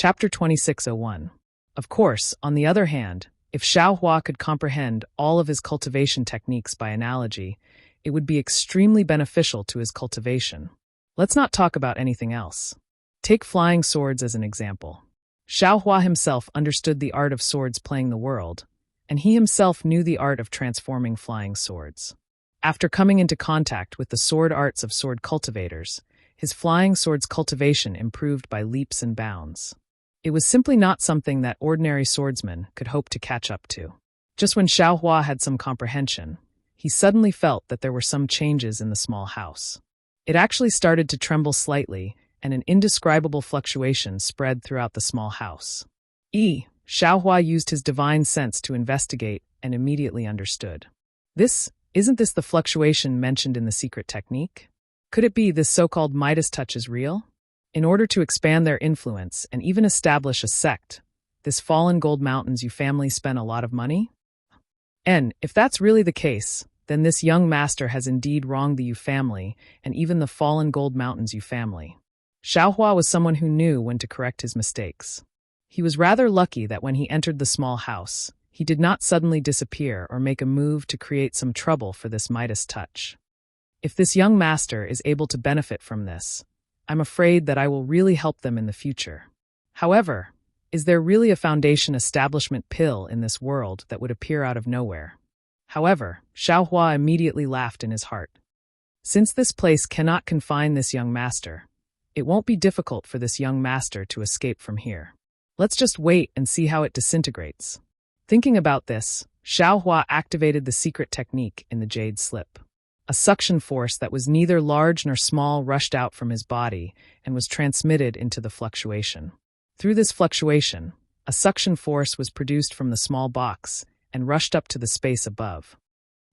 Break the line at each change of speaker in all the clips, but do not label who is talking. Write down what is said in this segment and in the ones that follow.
Chapter 2601. Of course, on the other hand, if Xiaohua could comprehend all of his cultivation techniques by analogy, it would be extremely beneficial to his cultivation. Let's not talk about anything else. Take flying swords as an example. Xiaohua himself understood the art of swords playing the world, and he himself knew the art of transforming flying swords. After coming into contact with the sword arts of sword cultivators, his flying sword's cultivation improved by leaps and bounds. It was simply not something that ordinary swordsmen could hope to catch up to. Just when Xiaohua had some comprehension, he suddenly felt that there were some changes in the small house. It actually started to tremble slightly, and an indescribable fluctuation spread throughout the small house. Xiaohua used his divine sense to investigate and immediately understood. Isn't this the fluctuation mentioned in the secret technique? Could it be this so-called Midas touch is real? In order to expand their influence and even establish a sect, this fallen gold mountains Yu family spent a lot of money? And if that's really the case, then this young master has indeed wronged the Yu family and even the fallen gold mountains Yu family. Xiaohua was someone who knew when to correct his mistakes. He was rather lucky that when he entered the small house, he did not suddenly disappear or make a move to create some trouble for this Midas touch. If this young master is able to benefit from this, I'm afraid that I will really help them in the future. However, is there really a foundation establishment pill in this world that would appear out of nowhere? However, Xiaohua immediately laughed in his heart. Since this place cannot confine this young master, it won't be difficult for this young master to escape from here. Let's just wait and see how it disintegrates. Thinking about this, Xiaohua activated the secret technique in the jade slip. A suction force that was neither large nor small rushed out from his body and was transmitted into the fluctuation. Through this fluctuation, a suction force was produced from the small box and rushed up to the space above.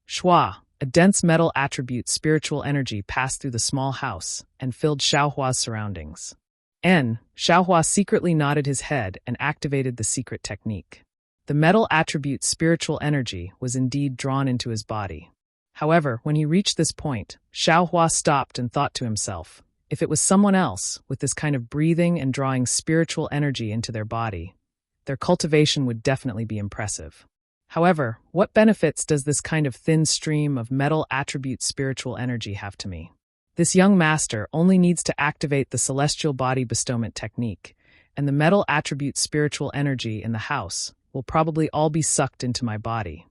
Shua, a dense metal attribute spiritual energy passed through the small house and filled Xiaohua's surroundings. Xiaohua secretly nodded his head and activated the secret technique. The metal attribute spiritual energy was indeed drawn into his body. However, when he reached this point, Xiaohua stopped and thought to himself, if it was someone else with this kind of breathing and drawing spiritual energy into their body, their cultivation would definitely be impressive. However, what benefits does this kind of thin stream of metal attribute spiritual energy have to me? This young master only needs to activate the celestial body bestowment technique, and the metal attribute spiritual energy in the house will probably all be sucked into my body.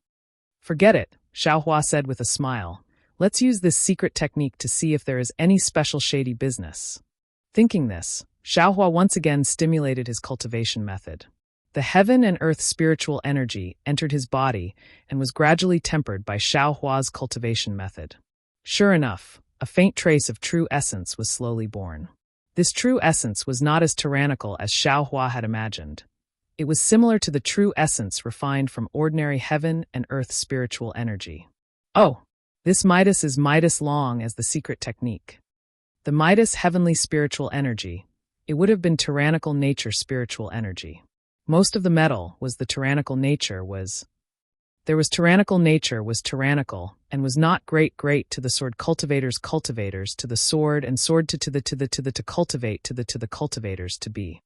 Forget it, Xiaohua said with a smile. Let's use this secret technique to see if there is any special shady business. Thinking this, Xiaohua once again stimulated his cultivation method. The heaven and earth spiritual energy entered his body and was gradually tempered by Xiaohua's cultivation method. Sure enough, a faint trace of true essence was slowly born. This true essence was not as tyrannical as Xiaohua had imagined. It was similar to the true essence refined from ordinary heaven and earth spiritual energy. Oh, this Midas is Midas long as the secret technique. The Midas heavenly spiritual energy, it would have been tyrannical nature spiritual energy. Most of the metal was the tyrannical nature was. There was tyrannical nature was tyrannical and was not great to the sword cultivators to the sword and sword to cultivate to the cultivators to be.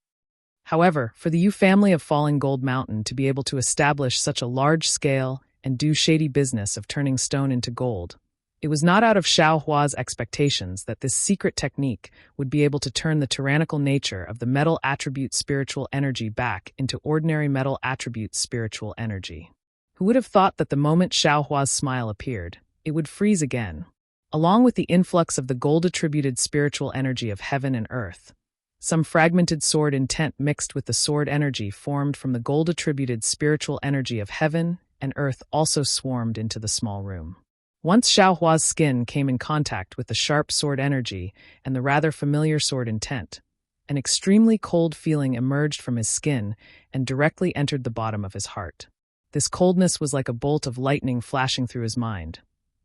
However, for the Yu family of Falling Gold Mountain to be able to establish such a large-scale and do shady business of turning stone into gold, it was not out of Xiaohua's expectations that this secret technique would be able to turn the tyrannical nature of the metal attribute spiritual energy back into ordinary metal attribute spiritual energy. Who would have thought that the moment Xiaohua's smile appeared, it would freeze again? Along with the influx of the gold-attributed spiritual energy of heaven and earth, some fragmented sword intent mixed with the sword energy formed from the gold-attributed spiritual energy of heaven and earth also swarmed into the small room. Once Xiaohua's skin came in contact with the sharp sword energy and the rather familiar sword intent, an extremely cold feeling emerged from his skin and directly entered the bottom of his heart. This coldness was like a bolt of lightning flashing through his mind.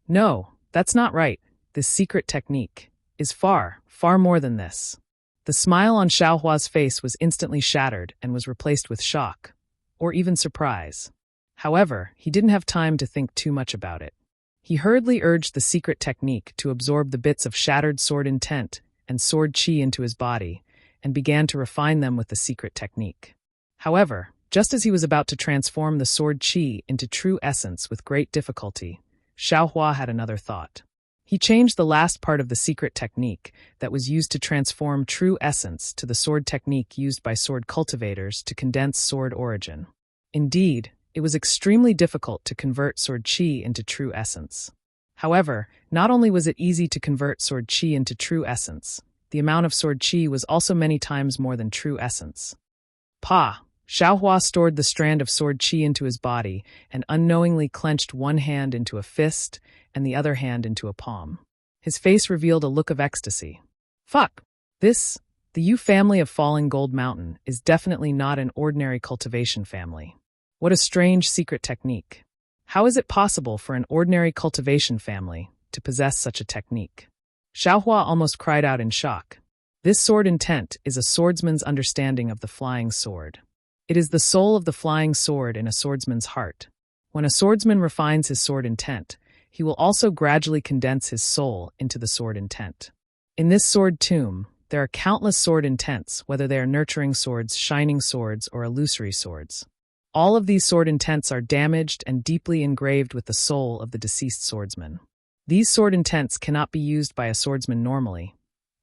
No, that's not right. This secret technique is far more than this. The smile on Xiaohua's face was instantly shattered and was replaced with shock, or even surprise. However, he didn't have time to think too much about it. He hurriedly urged the secret technique to absorb the bits of shattered sword intent and sword chi into his body, and began to refine them with the secret technique. However, just as he was about to transform the sword qi into true essence with great difficulty, Xiaohua had another thought. He changed the last part of the secret technique that was used to transform true essence to the sword technique used by sword cultivators to condense sword origin. Indeed, it was extremely difficult to convert sword qi into true essence. However, not only was it easy to convert sword qi into true essence, the amount of sword qi was also many times more than true essence. Xiaohua stored the strand of sword qi into his body and unknowingly clenched one hand into a fist and the other hand into a palm. His face revealed a look of ecstasy. The Yu family of Falling Gold Mountain is definitely not an ordinary cultivation family. What a strange secret technique. How is it possible for an ordinary cultivation family to possess such a technique? Xiaohua almost cried out in shock. This sword intent is a swordsman's understanding of the flying sword. It is the soul of the flying sword in a swordsman's heart. When a swordsman refines his sword intent, he will also gradually condense his soul into the sword intent. In this sword tomb, there are countless sword intents, whether they are nurturing swords, shining swords, or illusory swords. All of these sword intents are damaged and deeply engraved with the soul of the deceased swordsman. These sword intents cannot be used by a swordsman normally,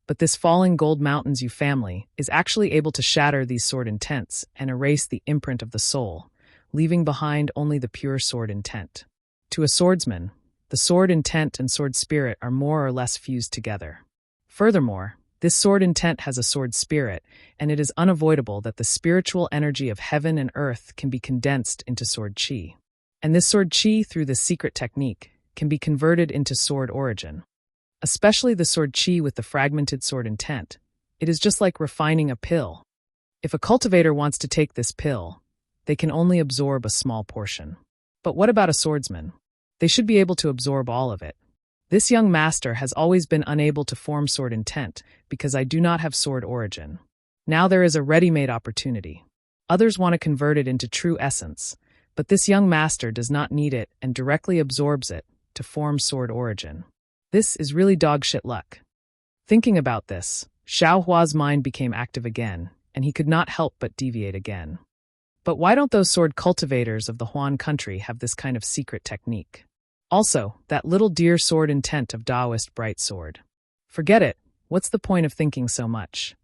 but this Falling Gold Mountains Yu family is actually able to shatter these sword intents and erase the imprint of the soul, leaving behind only the pure sword intent. To a swordsman, the sword intent and sword spirit are more or less fused together. Furthermore, this sword intent has a sword spirit, and it is unavoidable that the spiritual energy of heaven and earth can be condensed into sword qi. And this sword qi, through this secret technique, can be converted into sword origin. Especially the sword qi with the fragmented sword intent. It is just like refining a pill. If a cultivator wants to take this pill, they can only absorb a small portion. But what about a swordsman? They should be able to absorb all of it. This young master has always been unable to form sword intent because I do not have sword origin. Now there is a ready-made opportunity. Others want to convert it into true essence, but this young master does not need it and directly absorbs it to form sword origin. This is really dog-shit luck. Thinking about this, Xiaohua's mind became active again, and he could not help but deviate again. But why don't those sword cultivators of the Huan country have this kind of secret technique? Also, that little dear sword intent of Taoist bright sword. Forget it, what's the point of thinking so much?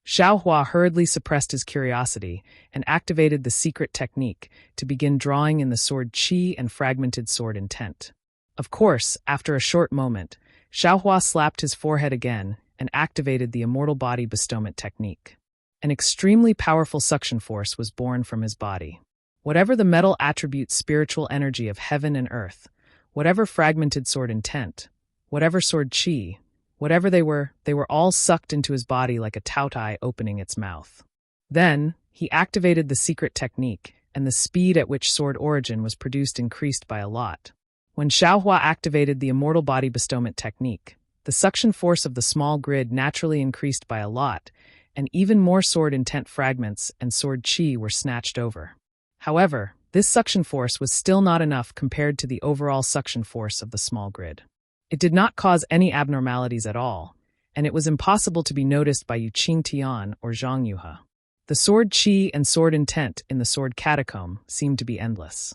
Xiaohua hurriedly suppressed his curiosity and activated the secret technique to begin drawing in the sword qi and fragmented sword intent. Of course, after a short moment, Xiaohua slapped his forehead again and activated the immortal body bestowment technique. An extremely powerful suction force was born from his body. Whatever the metal attribute spiritual energy of heaven and earth, whatever fragmented sword intent, whatever sword qi, whatever they were all sucked into his body like a taotai opening its mouth. Then, he activated the secret technique, and the speed at which sword origin was produced increased by a lot. When Xiaohua activated the immortal body bestowment technique, the suction force of the small grid naturally increased by a lot, and even more sword intent fragments and sword qi were snatched over. However, this suction force was still not enough compared to the overall suction force of the small grid. It did not cause any abnormalities at all, and it was impossible to be noticed by Yu Qingtian or Zhang Yuhe. The sword qi and sword intent in the sword catacomb seemed to be endless.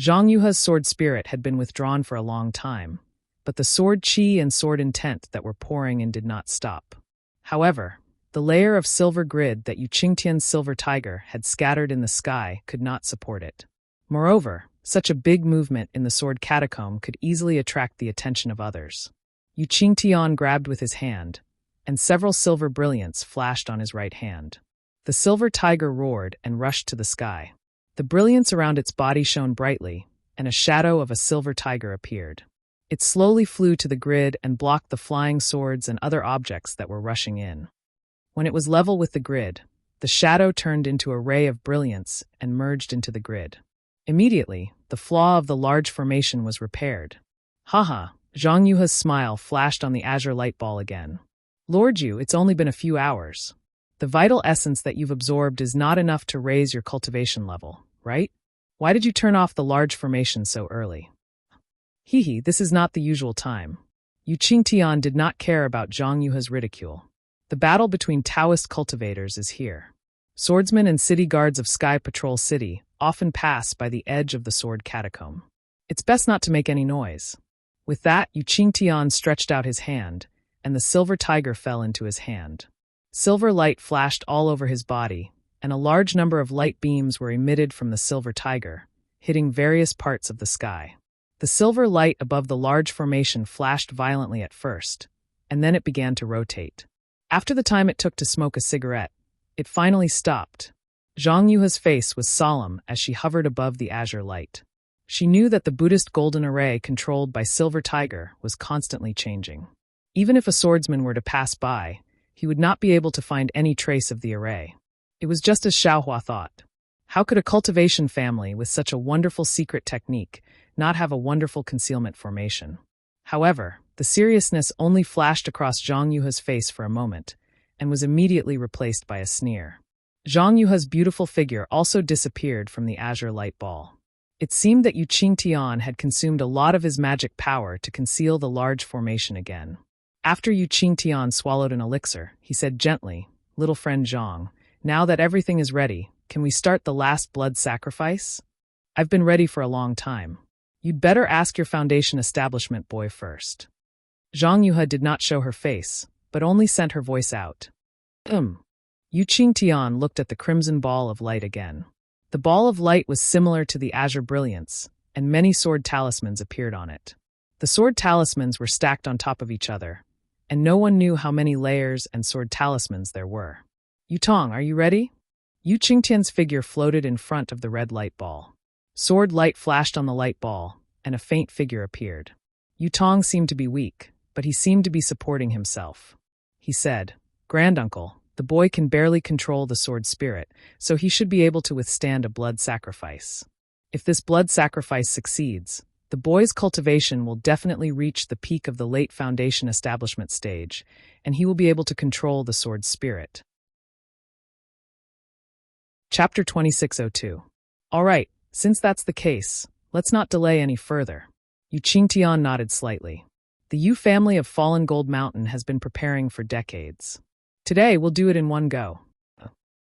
Zhang Yuhe's sword spirit had been withdrawn for a long time, but the sword qi and sword intent that were pouring in did not stop. However, the layer of silver grid that Yu Qingtian's silver tiger had scattered in the sky could not support it. Moreover, such a big movement in the sword catacomb could easily attract the attention of others. Yu Qingtian grabbed with his hand, and several silver brilliants flashed on his right hand. The silver tiger roared and rushed to the sky. The brilliance around its body shone brightly, and a shadow of a silver tiger appeared. It slowly flew to the grid and blocked the flying swords and other objects that were rushing in. When it was level with the grid, the shadow turned into a ray of brilliance and merged into the grid. Immediately, the flaw of the large formation was repaired. Haha, Zhang Yuhe's smile flashed on the azure light ball again. Lord Yu, it's only been a few hours. The vital essence that you've absorbed is not enough to raise your cultivation level, right? Why did you turn off the large formation so early? This is not the usual time. Yu Qingtian did not care about Zhang Yuhe's ridicule. The battle between Taoist cultivators is here. Swordsmen and city guards of Sky Patrol City often pass by the edge of the sword catacomb. It's best not to make any noise. With that, Yu Qingtian stretched out his hand, and the silver tiger fell into his hand. Silver light flashed all over his body, and a large number of light beams were emitted from the silver tiger, hitting various parts of the sky. The silver light above the large formation flashed violently at first, and then it began to rotate. After the time it took to smoke a cigarette, it finally stopped. Zhang Yuha's face was solemn as she hovered above the azure light. She knew that the Buddhist golden array controlled by Silver Tiger was constantly changing. Even if a swordsman were to pass by, he would not be able to find any trace of the array. It was just as Xiaohua thought. How could a cultivation family with such a wonderful secret technique not have a wonderful concealment formation? However, the seriousness only flashed across Zhang Yuha's face for a moment, and was immediately replaced by a sneer. Zhang Yuha's beautiful figure also disappeared from the azure light ball. It seemed that Yu Qingtian had consumed a lot of his magic power to conceal the large formation again. After Yu Qingtian swallowed an elixir, he said gently, "Little friend Zhang, now that everything is ready, can we start the last blood sacrifice? I've been ready for a long time. You'd better ask your foundation establishment boy first." Zhang Yuha did not show her face, but only sent her voice out. Yu Qingtian looked at the crimson ball of light again. The ball of light was similar to the azure brilliance, and many sword talismans appeared on it. The sword talismans were stacked on top of each other, and no one knew how many layers and sword talismans there were. "Yutong, are you ready?" Yu Qingtian's figure floated in front of the red light ball. Sword light flashed on the light ball, and a faint figure appeared. Yutong seemed to be weak, but he seemed to be supporting himself. He said, "Granduncle, the boy can barely control the sword spirit, so he should be able to withstand a blood sacrifice. If this blood sacrifice succeeds, the boy's cultivation will definitely reach the peak of the late foundation establishment stage, and he will be able to control the sword spirit." Chapter 2602. All right, since that's the case, let's not delay any further. Yu Qingtian nodded slightly. The Yu family of Fallen Gold Mountain has been preparing for decades. Today, we'll do it in one go.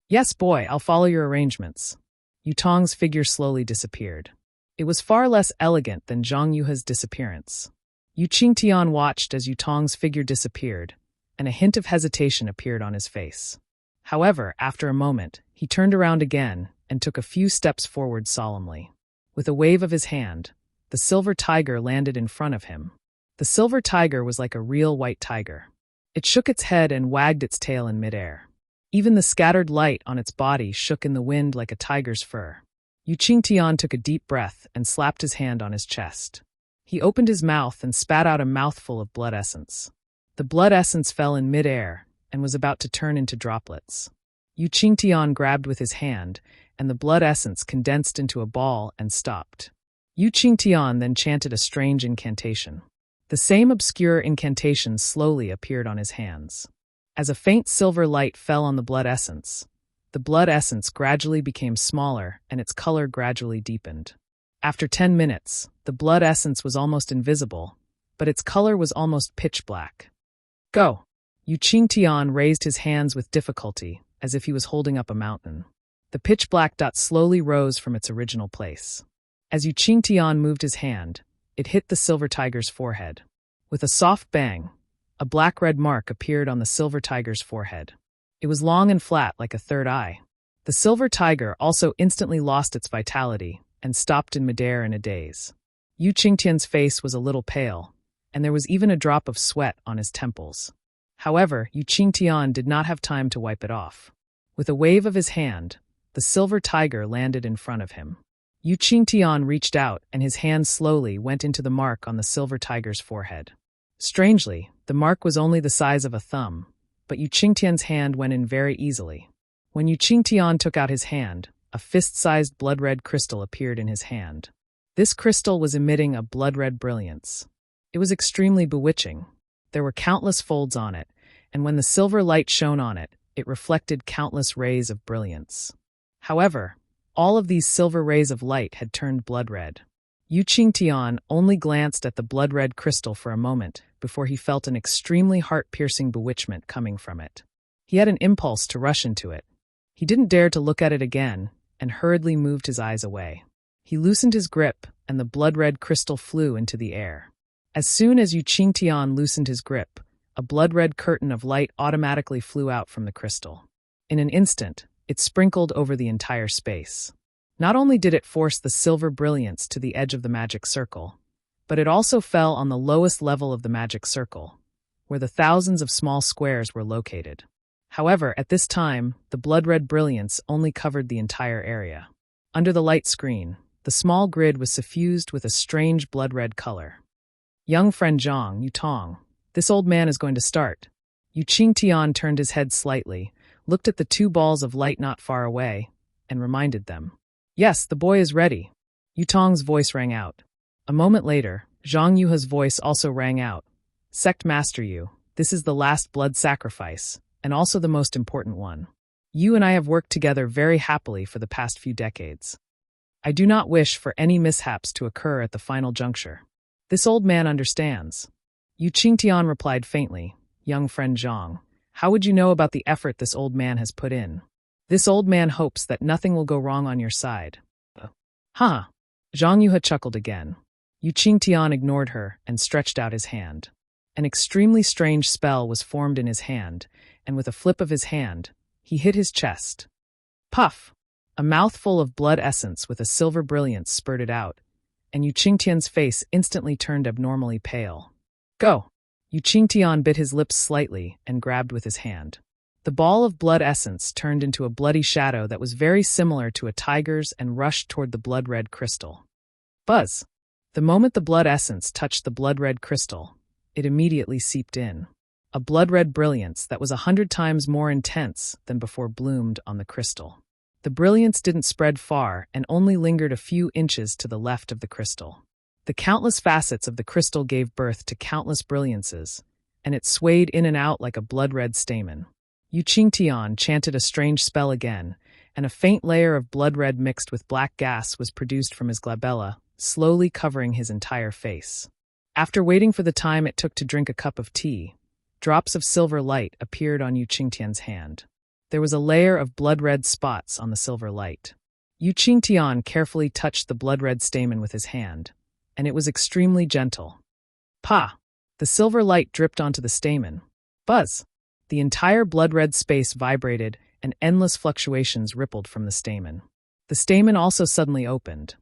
Yes, boy, I'll follow your arrangements. Yutong's figure slowly disappeared. It was far less elegant than Zhang Yuha's disappearance. Yu Qingtian watched as Yutong's figure disappeared, and a hint of hesitation appeared on his face. However, after a moment, he turned around again and took a few steps forward solemnly. With a wave of his hand, the silver tiger landed in front of him. The silver tiger was like a real white tiger. It shook its head and wagged its tail in midair. Even the scattered light on its body shook in the wind like a tiger's fur. Yu Qingtian took a deep breath and slapped his hand on his chest. He opened his mouth and spat out a mouthful of blood essence. The blood essence fell in midair and was about to turn into droplets. Yu Qingtian grabbed with his hand, and the blood essence condensed into a ball and stopped. Yu Qingtian then chanted a strange incantation. The same obscure incantation slowly appeared on his hands. As a faint silver light fell on the blood essence gradually became smaller and its color gradually deepened. After 10 minutes, the blood essence was almost invisible, but its color was almost pitch black. "Go!" Yu Qingtian raised his hands with difficulty, as if he was holding up a mountain. The pitch black dot slowly rose from its original place. As Yu Qingtian moved his hand, it hit the silver tiger's forehead. With a soft bang, a black-red mark appeared on the silver tiger's forehead. It was long and flat like a third eye. The silver tiger also instantly lost its vitality and stopped in midair in a daze. Yu Qingtian's face was a little pale, and there was even a drop of sweat on his temples. However, Yu Qingtian did not have time to wipe it off. With a wave of his hand, the silver tiger landed in front of him. Yu Qingtian reached out, and his hand slowly went into the mark on the silver tiger's forehead. Strangely, the mark was only the size of a thumb, but Yu Qingtian's hand went in very easily. When Yu Qingtian took out his hand, a fist-sized blood-red crystal appeared in his hand. This crystal was emitting a blood-red brilliance. It was extremely bewitching. There were countless folds on it, and when the silver light shone on it, it reflected countless rays of brilliance. However, all of these silver rays of light had turned blood-red. Yu Qingtian only glanced at the blood-red crystal for a moment before he felt an extremely heart-piercing bewitchment coming from it. He had an impulse to rush into it. He didn't dare to look at it again, and hurriedly moved his eyes away. He loosened his grip, and the blood-red crystal flew into the air. As soon as Yu Qingtian loosened his grip, a blood-red curtain of light automatically flew out from the crystal. In an instant, it sprinkled over the entire space. Not only did it force the silver brilliance to the edge of the magic circle, but it also fell on the lowest level of the magic circle, where the thousands of small squares were located. However, at this time, the blood-red brilliance only covered the entire area. Under the light screen, the small grid was suffused with a strange blood-red color. Young friend Zhang, Yutong, this old man is going to start. Yu Qingtian turned his head slightly, looked at the two balls of light not far away, and reminded them. Yes, the boy is ready. Yutong's voice rang out. A moment later, Zhang Yuha's voice also rang out. Sect Master Yu, this is the last blood sacrifice, and also the most important one. You and I have worked together very happily for the past few decades. I do not wish for any mishaps to occur at the final juncture. This old man understands. Yu Qingtian replied faintly, young friend Zhang, how would you know about the effort this old man has put in? This old man hopes that nothing will go wrong on your side. Huh. Zhang Yuha chuckled again. Yu Qingtian ignored her and stretched out his hand. An extremely strange spell was formed in his hand, and with a flip of his hand, he hit his chest. Puff! A mouthful of blood essence with a silver brilliance spurted out, and Yu Qingtian's face instantly turned abnormally pale. Go! Yu Qingtian bit his lips slightly and grabbed with his hand. The ball of blood essence turned into a bloody shadow that was very similar to a tiger's and rushed toward the blood-red crystal. Buzz! The moment the blood essence touched the blood-red crystal, it immediately seeped in. A blood-red brilliance that was 100 times more intense than before bloomed on the crystal. The brilliance didn't spread far and only lingered a few inches to the left of the crystal. The countless facets of the crystal gave birth to countless brilliances, and it swayed in and out like a blood-red stamen. Yu Qingtian chanted a strange spell again, and a faint layer of blood-red mixed with black gas was produced from his glabella, slowly covering his entire face. After waiting for the time it took to drink a cup of tea, drops of silver light appeared on Yu Qingtian's hand. There was a layer of blood-red spots on the silver light. Yu Qingtian carefully touched the blood-red stamen with his hand, and it was extremely gentle. Pa! The silver light dripped onto the stamen. Buzz! The entire blood-red space vibrated, and endless fluctuations rippled from the stamen. The stamen also suddenly opened.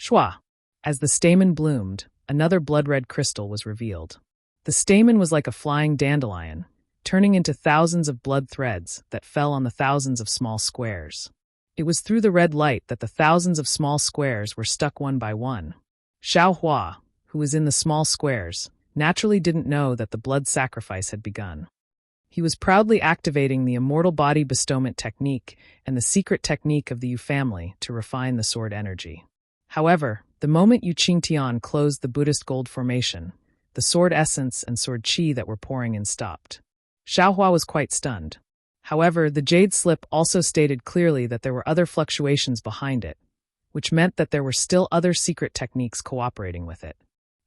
Shwa! As the stamen bloomed, another blood-red crystal was revealed. The stamen was like a flying dandelion, turning into thousands of blood threads that fell on the thousands of small squares. It was through the red light that the thousands of small squares were stuck one by one. Xiao Hua, who was in the small squares, naturally didn't know that the blood sacrifice had begun. He was proudly activating the immortal body bestowment technique and the secret technique of the Yu family to refine the sword energy. However, the moment Yu Qingtian closed the Buddhist gold formation, the sword essence and sword qi that were pouring in stopped. Xiaohua was quite stunned. However, the jade slip also stated clearly that there were other fluctuations behind it, which meant that there were still other secret techniques cooperating with it.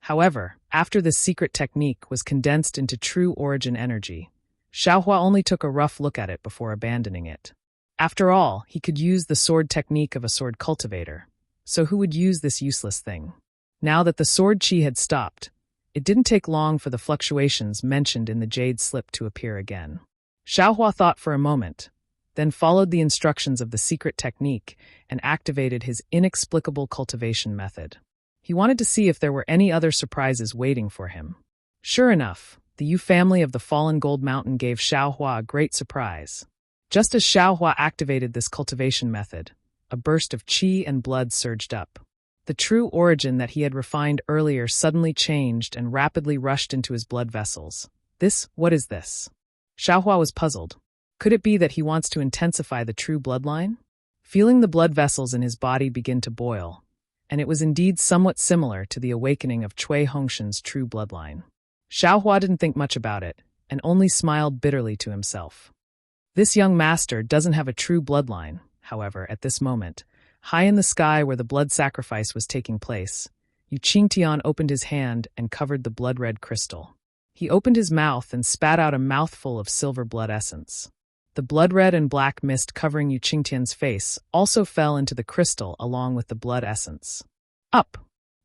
However, after this secret technique was condensed into true origin energy, Xiaohua only took a rough look at it before abandoning it. After all, he could use the sword technique of a sword cultivator, so who would use this useless thing? Now that the sword qi had stopped, it didn't take long for the fluctuations mentioned in the jade slip to appear again. Xiaohua thought for a moment, then followed the instructions of the secret technique and activated his inexplicable cultivation method. He wanted to see if there were any other surprises waiting for him. Sure enough, the Yu family of the fallen gold mountain gave Xiaohua a great surprise. Just as Xiaohua activated this cultivation method, a burst of qi and blood surged up. The true origin that he had refined earlier suddenly changed and rapidly rushed into his blood vessels. What is this? Xiaohua was puzzled. Could it be that he wants to intensify the true bloodline? Feeling the blood vessels in his body begin to boil, and it was indeed somewhat similar to the awakening of Cui Hongshan's true bloodline. Xiaohua didn't think much about it, and only smiled bitterly to himself. This young master doesn't have a true bloodline, however, at this moment. High in the sky where the blood sacrifice was taking place, Yu Qingtian opened his hand and covered the blood-red crystal. He opened his mouth and spat out a mouthful of silver blood essence. The blood-red and black mist covering Yu Qingtian's face also fell into the crystal along with the blood essence. Up!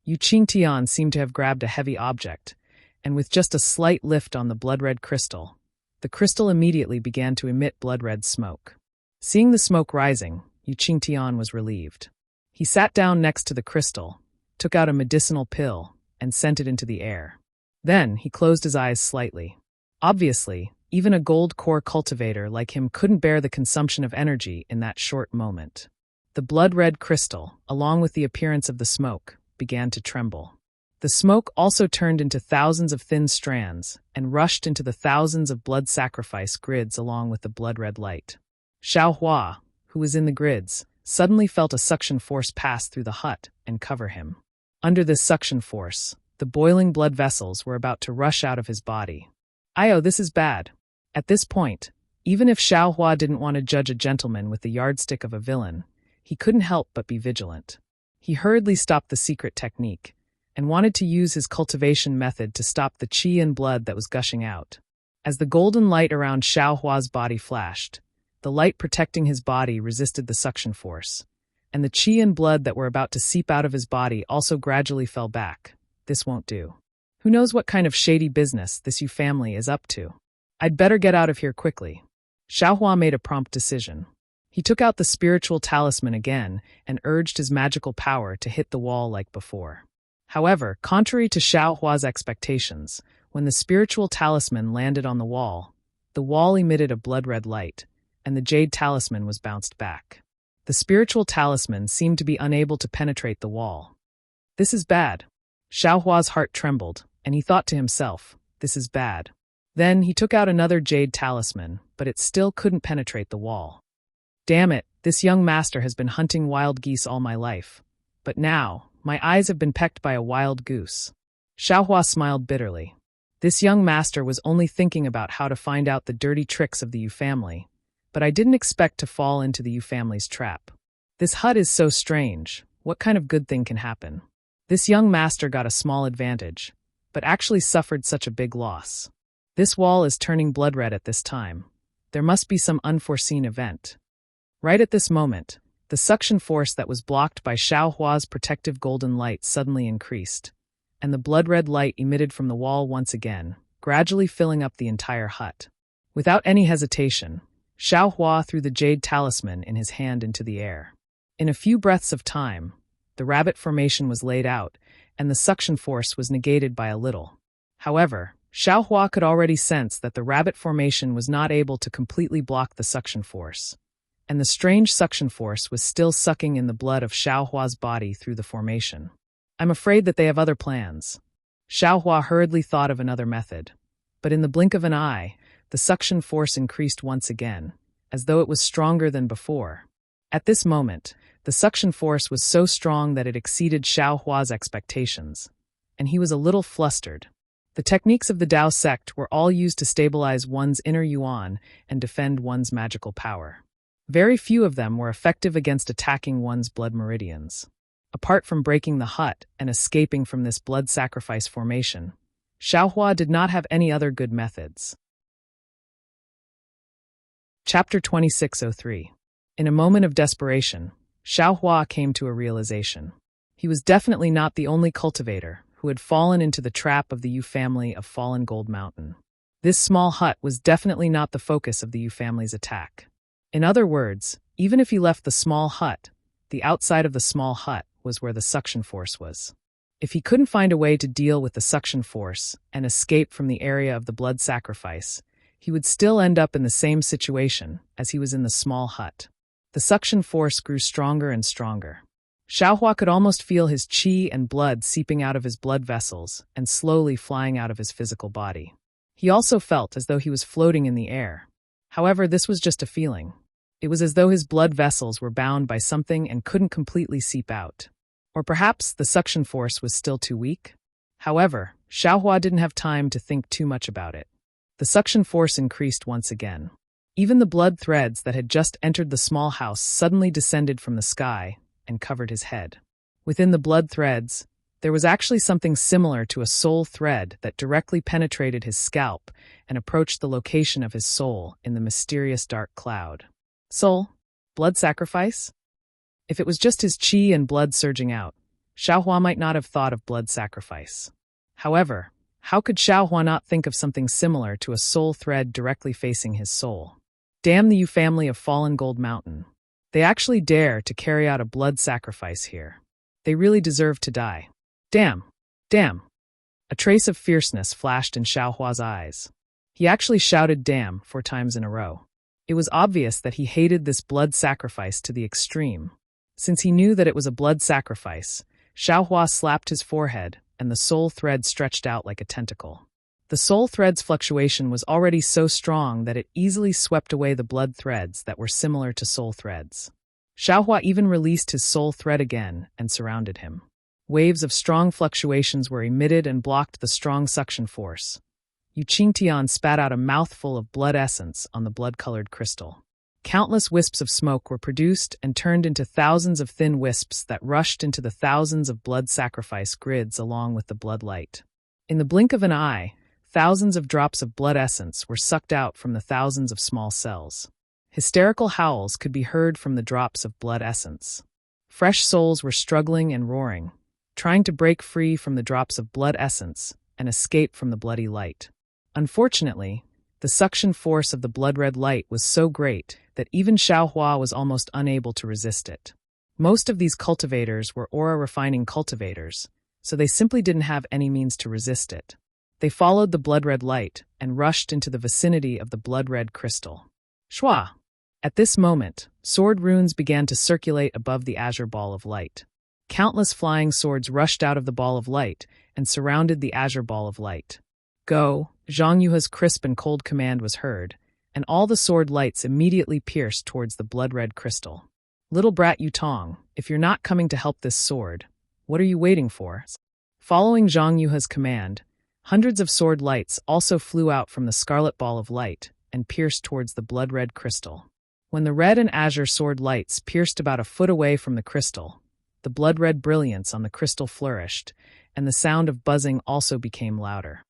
Yu Qingtian seemed to have grabbed a heavy object, and with just a slight lift on the blood-red crystal, the crystal immediately began to emit blood-red smoke. Seeing the smoke rising, Yu Qingtian was relieved. He sat down next to the crystal, took out a medicinal pill, and sent it into the air. Then he closed his eyes slightly. Obviously, even a gold core cultivator like him couldn't bear the consumption of energy in that short moment. The blood-red crystal, along with the appearance of the smoke, began to tremble. The smoke also turned into thousands of thin strands and rushed into the thousands of blood sacrifice grids along with the blood-red light. Xiaohua, who was in the grids, suddenly felt a suction force pass through the hut and cover him. Under this suction force, the boiling blood vessels were about to rush out of his body. "Ayo, this is bad." At this point, even if Xiaohua didn't want to judge a gentleman with the yardstick of a villain, he couldn't help but be vigilant. He hurriedly stopped the secret technique and wanted to use his cultivation method to stop the qi and blood that was gushing out. As the golden light around Xiaohua's body flashed, the light protecting his body resisted the suction force, and the qi and blood that were about to seep out of his body also gradually fell back. This won't do. Who knows what kind of shady business this Yu family is up to? I'd better get out of here quickly. Xiaohua made a prompt decision. He took out the spiritual talisman again and urged his magical power to hit the wall like before. However, contrary to Xiaohua's expectations, when the spiritual talisman landed on the wall emitted a blood-red light, and the jade talisman was bounced back. The spiritual talisman seemed to be unable to penetrate the wall. This is bad. Xiaohua's heart trembled, and he thought to himself, this is bad. Then he took out another jade talisman, but it still couldn't penetrate the wall. Damn it, this young master has been hunting wild geese all my life. But now, my eyes have been pecked by a wild goose. Xiaohua smiled bitterly. This young master was only thinking about how to find out the dirty tricks of the Yu family, but I didn't expect to fall into the Yu family's trap. This hut is so strange. What kind of good thing can happen? This young master got a small advantage, but actually suffered such a big loss. This wall is turning blood red at this time. There must be some unforeseen event. Right at this moment, the suction force that was blocked by Xiaohua's protective golden light suddenly increased, and the blood-red light emitted from the wall once again, gradually filling up the entire hut. Without any hesitation, Xiaohua threw the jade talisman in his hand into the air. In a few breaths of time, the rabbit formation was laid out, and the suction force was negated by a little. However, Xiaohua could already sense that the rabbit formation was not able to completely block the suction force, and the strange suction force was still sucking in the blood of Xiaohua's body through the formation. I'm afraid that they have other plans. Xiaohua hurriedly thought of another method, but in the blink of an eye, the suction force increased once again, as though it was stronger than before. At this moment, the suction force was so strong that it exceeded Xiaohua's expectations, and he was a little flustered. The techniques of the Dao sect were all used to stabilize one's inner yuan and defend one's magical power. Very few of them were effective against attacking one's blood meridians. Apart from breaking the hut and escaping from this blood sacrifice formation, Xiaohua did not have any other good methods. Chapter 2603. In a moment of desperation, Xiaohua came to a realization. He was definitely not the only cultivator who had fallen into the trap of the Yu family of Fallen Gold Mountain. This small hut was definitely not the focus of the Yu family's attack. In other words, even if he left the small hut, the outside of the small hut was where the suction force was. If he couldn't find a way to deal with the suction force and escape from the area of the blood sacrifice, he would still end up in the same situation as he was in the small hut. The suction force grew stronger and stronger. Xiaohua could almost feel his qi and blood seeping out of his blood vessels and slowly flying out of his physical body. He also felt as though he was floating in the air. However, this was just a feeling. It was as though his blood vessels were bound by something and couldn't completely seep out. Or perhaps the suction force was still too weak? However, Xiaohua didn't have time to think too much about it. The suction force increased once again. Even the blood threads that had just entered the small house suddenly descended from the sky and covered his head. Within the blood threads, There was actually something similar to a soul thread that directly penetrated his scalp and approached the location of his soul in the mysterious dark cloud. Soul? Blood sacrifice? If it was just his qi and blood surging out, Xiaohua might not have thought of blood sacrifice. However, how could Xiaohua not think of something similar to a soul thread directly facing his soul? Damn the Yu family of fallen Gold Mountain. They actually dare to carry out a blood sacrifice here. They really deserve to die. Damn! Damn! A trace of fierceness flashed in Xiaohua's eyes. He actually shouted damn 4 times in a row. It was obvious that he hated this blood sacrifice to the extreme. Since he knew that it was a blood sacrifice, Xiaohua slapped his forehead, and the soul thread stretched out like a tentacle. The soul thread's fluctuation was already so strong that it easily swept away the blood threads that were similar to soul threads. Xiaohua even released his soul thread again and surrounded him. Waves of strong fluctuations were emitted and blocked the strong suction force. Yu Qingtian spat out a mouthful of blood essence on the blood-colored crystal. Countless wisps of smoke were produced and turned into thousands of thin wisps that rushed into the thousands of blood sacrifice grids along with the blood light. In the blink of an eye, thousands of drops of blood essence were sucked out from the thousands of small cells. Hysterical howls could be heard from the drops of blood essence. Fresh souls were struggling and roaring, trying to break free from the drops of blood essence and escape from the bloody light. Unfortunately, the suction force of the blood-red light was so great that even Xiaohua was almost unable to resist it. Most of these cultivators were aura-refining cultivators, so they simply didn't have any means to resist it. They followed the blood-red light and rushed into the vicinity of the blood-red crystal. Shua! At this moment, sword runes began to circulate above the azure ball of light. Countless flying swords rushed out of the ball of light and surrounded the azure ball of light. Go! Zhang Yuha's crisp and cold command was heard, and all the sword lights immediately pierced towards the blood-red crystal. Little brat Yutong, if you're not coming to help this sword, what are you waiting for? Following Zhang Yuha's command, hundreds of sword lights also flew out from the scarlet ball of light and pierced towards the blood-red crystal. When the red and azure sword lights pierced about a foot away from the crystal, the blood-red brilliance on the crystal flourished, and the sound of buzzing also became louder.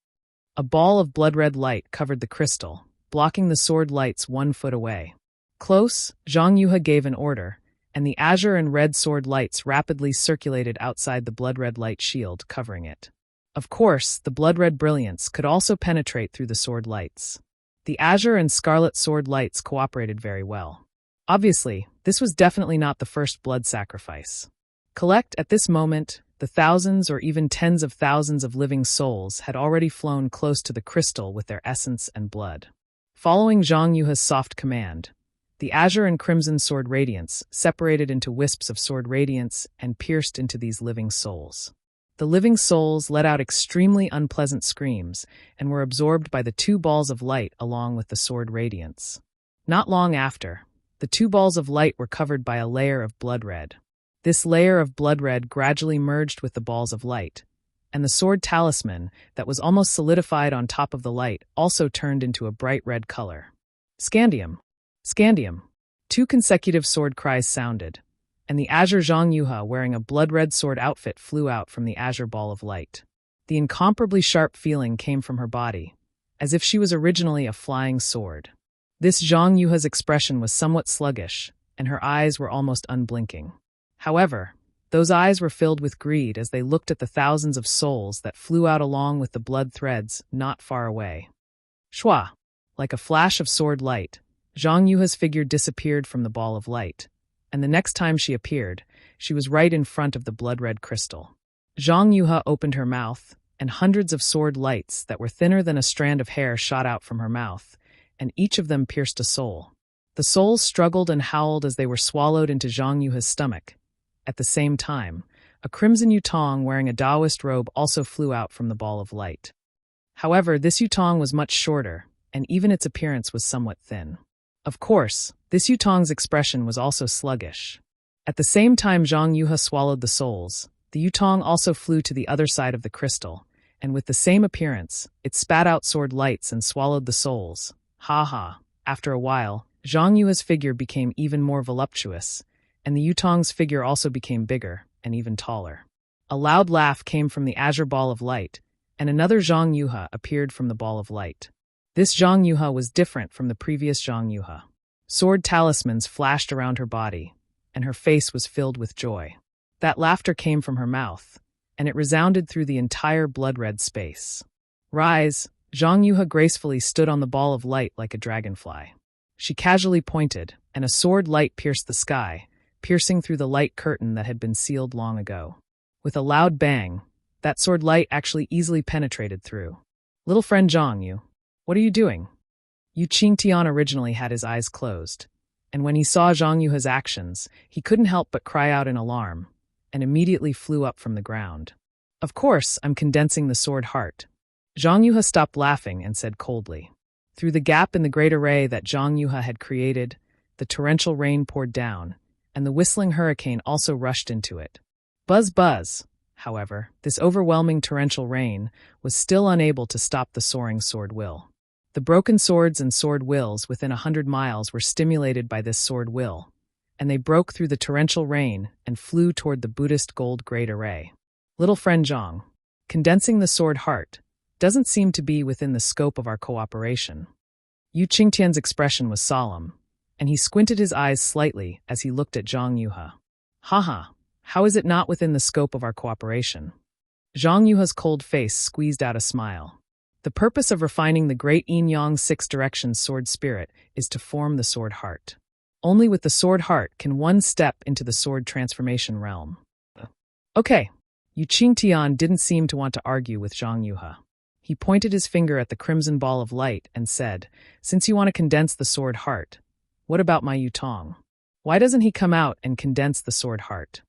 A ball of blood-red light covered the crystal, blocking the sword lights 1 foot away. Close, Zhang Yuha gave an order, and the azure and red sword lights rapidly circulated outside the blood-red light shield covering it. Of course, the blood-red brilliance could also penetrate through the sword lights. The azure and scarlet sword lights cooperated very well. Obviously, this was definitely not the first blood sacrifice. Collect, at this moment, the thousands or even tens of thousands of living souls had already flown close to the crystal with their essence and blood. Following Zhang Yuha's soft command, the azure and crimson sword radiance separated into wisps of sword radiance and pierced into these living souls. The living souls let out extremely unpleasant screams and were absorbed by the 2 balls of light along with the sword radiance. Not long after, the 2 balls of light were covered by a layer of blood red. This layer of blood red gradually merged with the balls of light, and the sword talisman that was almost solidified on top of the light also turned into a bright red color. Scandium! Scandium! 2 consecutive sword cries sounded, and the azure Zhang Yuha wearing a blood-red sword outfit flew out from the azure ball of light. The incomparably sharp feeling came from her body, as if she was originally a flying sword. This Zhang Yuha's expression was somewhat sluggish, and her eyes were almost unblinking. However, those eyes were filled with greed as they looked at the thousands of souls that flew out along with the blood threads not far away. Shua! Like a flash of sword light, Zhang Yuha's figure disappeared from the ball of light, and the next time she appeared, she was right in front of the blood-red crystal. Zhang Yuha opened her mouth, and hundreds of sword lights that were thinner than a strand of hair shot out from her mouth, and each of them pierced a soul. The souls struggled and howled as they were swallowed into Zhang Yuha's stomach. At the same time, a crimson Yutong wearing a Taoist robe also flew out from the ball of light. However, this Yutong was much shorter, and even its appearance was somewhat thin. Of course, this Yutong's expression was also sluggish. At the same time Zhang Yuha swallowed the souls, the Yutong also flew to the other side of the crystal, and with the same appearance, it spat out sword lights and swallowed the souls. Ha ha! After a while, Zhang Yuha's figure became even more voluptuous, and the Yutong's figure also became bigger and even taller. A loud laugh came from the azure ball of light, and another Zhang Yuhe appeared from the ball of light. This Zhang Yuhe was different from the previous Zhang Yuhe. Sword talismans flashed around her body, and her face was filled with joy. That laughter came from her mouth, and it resounded through the entire blood-red space. Rise! Zhang Yuhe gracefully stood on the ball of light like a dragonfly. She casually pointed, and a sword light pierced the sky, piercing through the light curtain that had been sealed long ago. With a loud bang, that sword light actually easily penetrated through. Little friend Zhang Yu, what are you doing? Yu Qingtian originally had his eyes closed, and when he saw Zhang Yuhe's actions, he couldn't help but cry out in alarm, and immediately flew up from the ground. Of course, I'm condensing the sword heart. Zhang Yuhe stopped laughing and said coldly. Through the gap in the great array that Zhang Yuhe had created, the torrential rain poured down, and the whistling hurricane also rushed into it. Buzz buzz! However, this overwhelming torrential rain was still unable to stop the soaring sword will. The broken swords and sword wills within 100 miles were stimulated by this sword will, and they broke through the torrential rain and flew toward the Buddhist gold great array. Little friend Zhang, condensing the sword heart doesn't seem to be within the scope of our cooperation. Yu Qingtian's expression was solemn, and he squinted his eyes slightly as he looked at Zhang Yuhe. Haha, how is it not within the scope of our cooperation? Zhang Yuhe's cold face squeezed out a smile. The purpose of refining the great yin-yang 6 directions sword spirit is to form the sword heart. Only with the sword heart can one step into the sword transformation realm. Okay, Yu Qingtian didn't seem to want to argue with Zhang Yuhe. He pointed his finger at the crimson ball of light and said, since you want to condense the sword heart, what about my Yutong? Why doesn't he come out and condense the sword heart?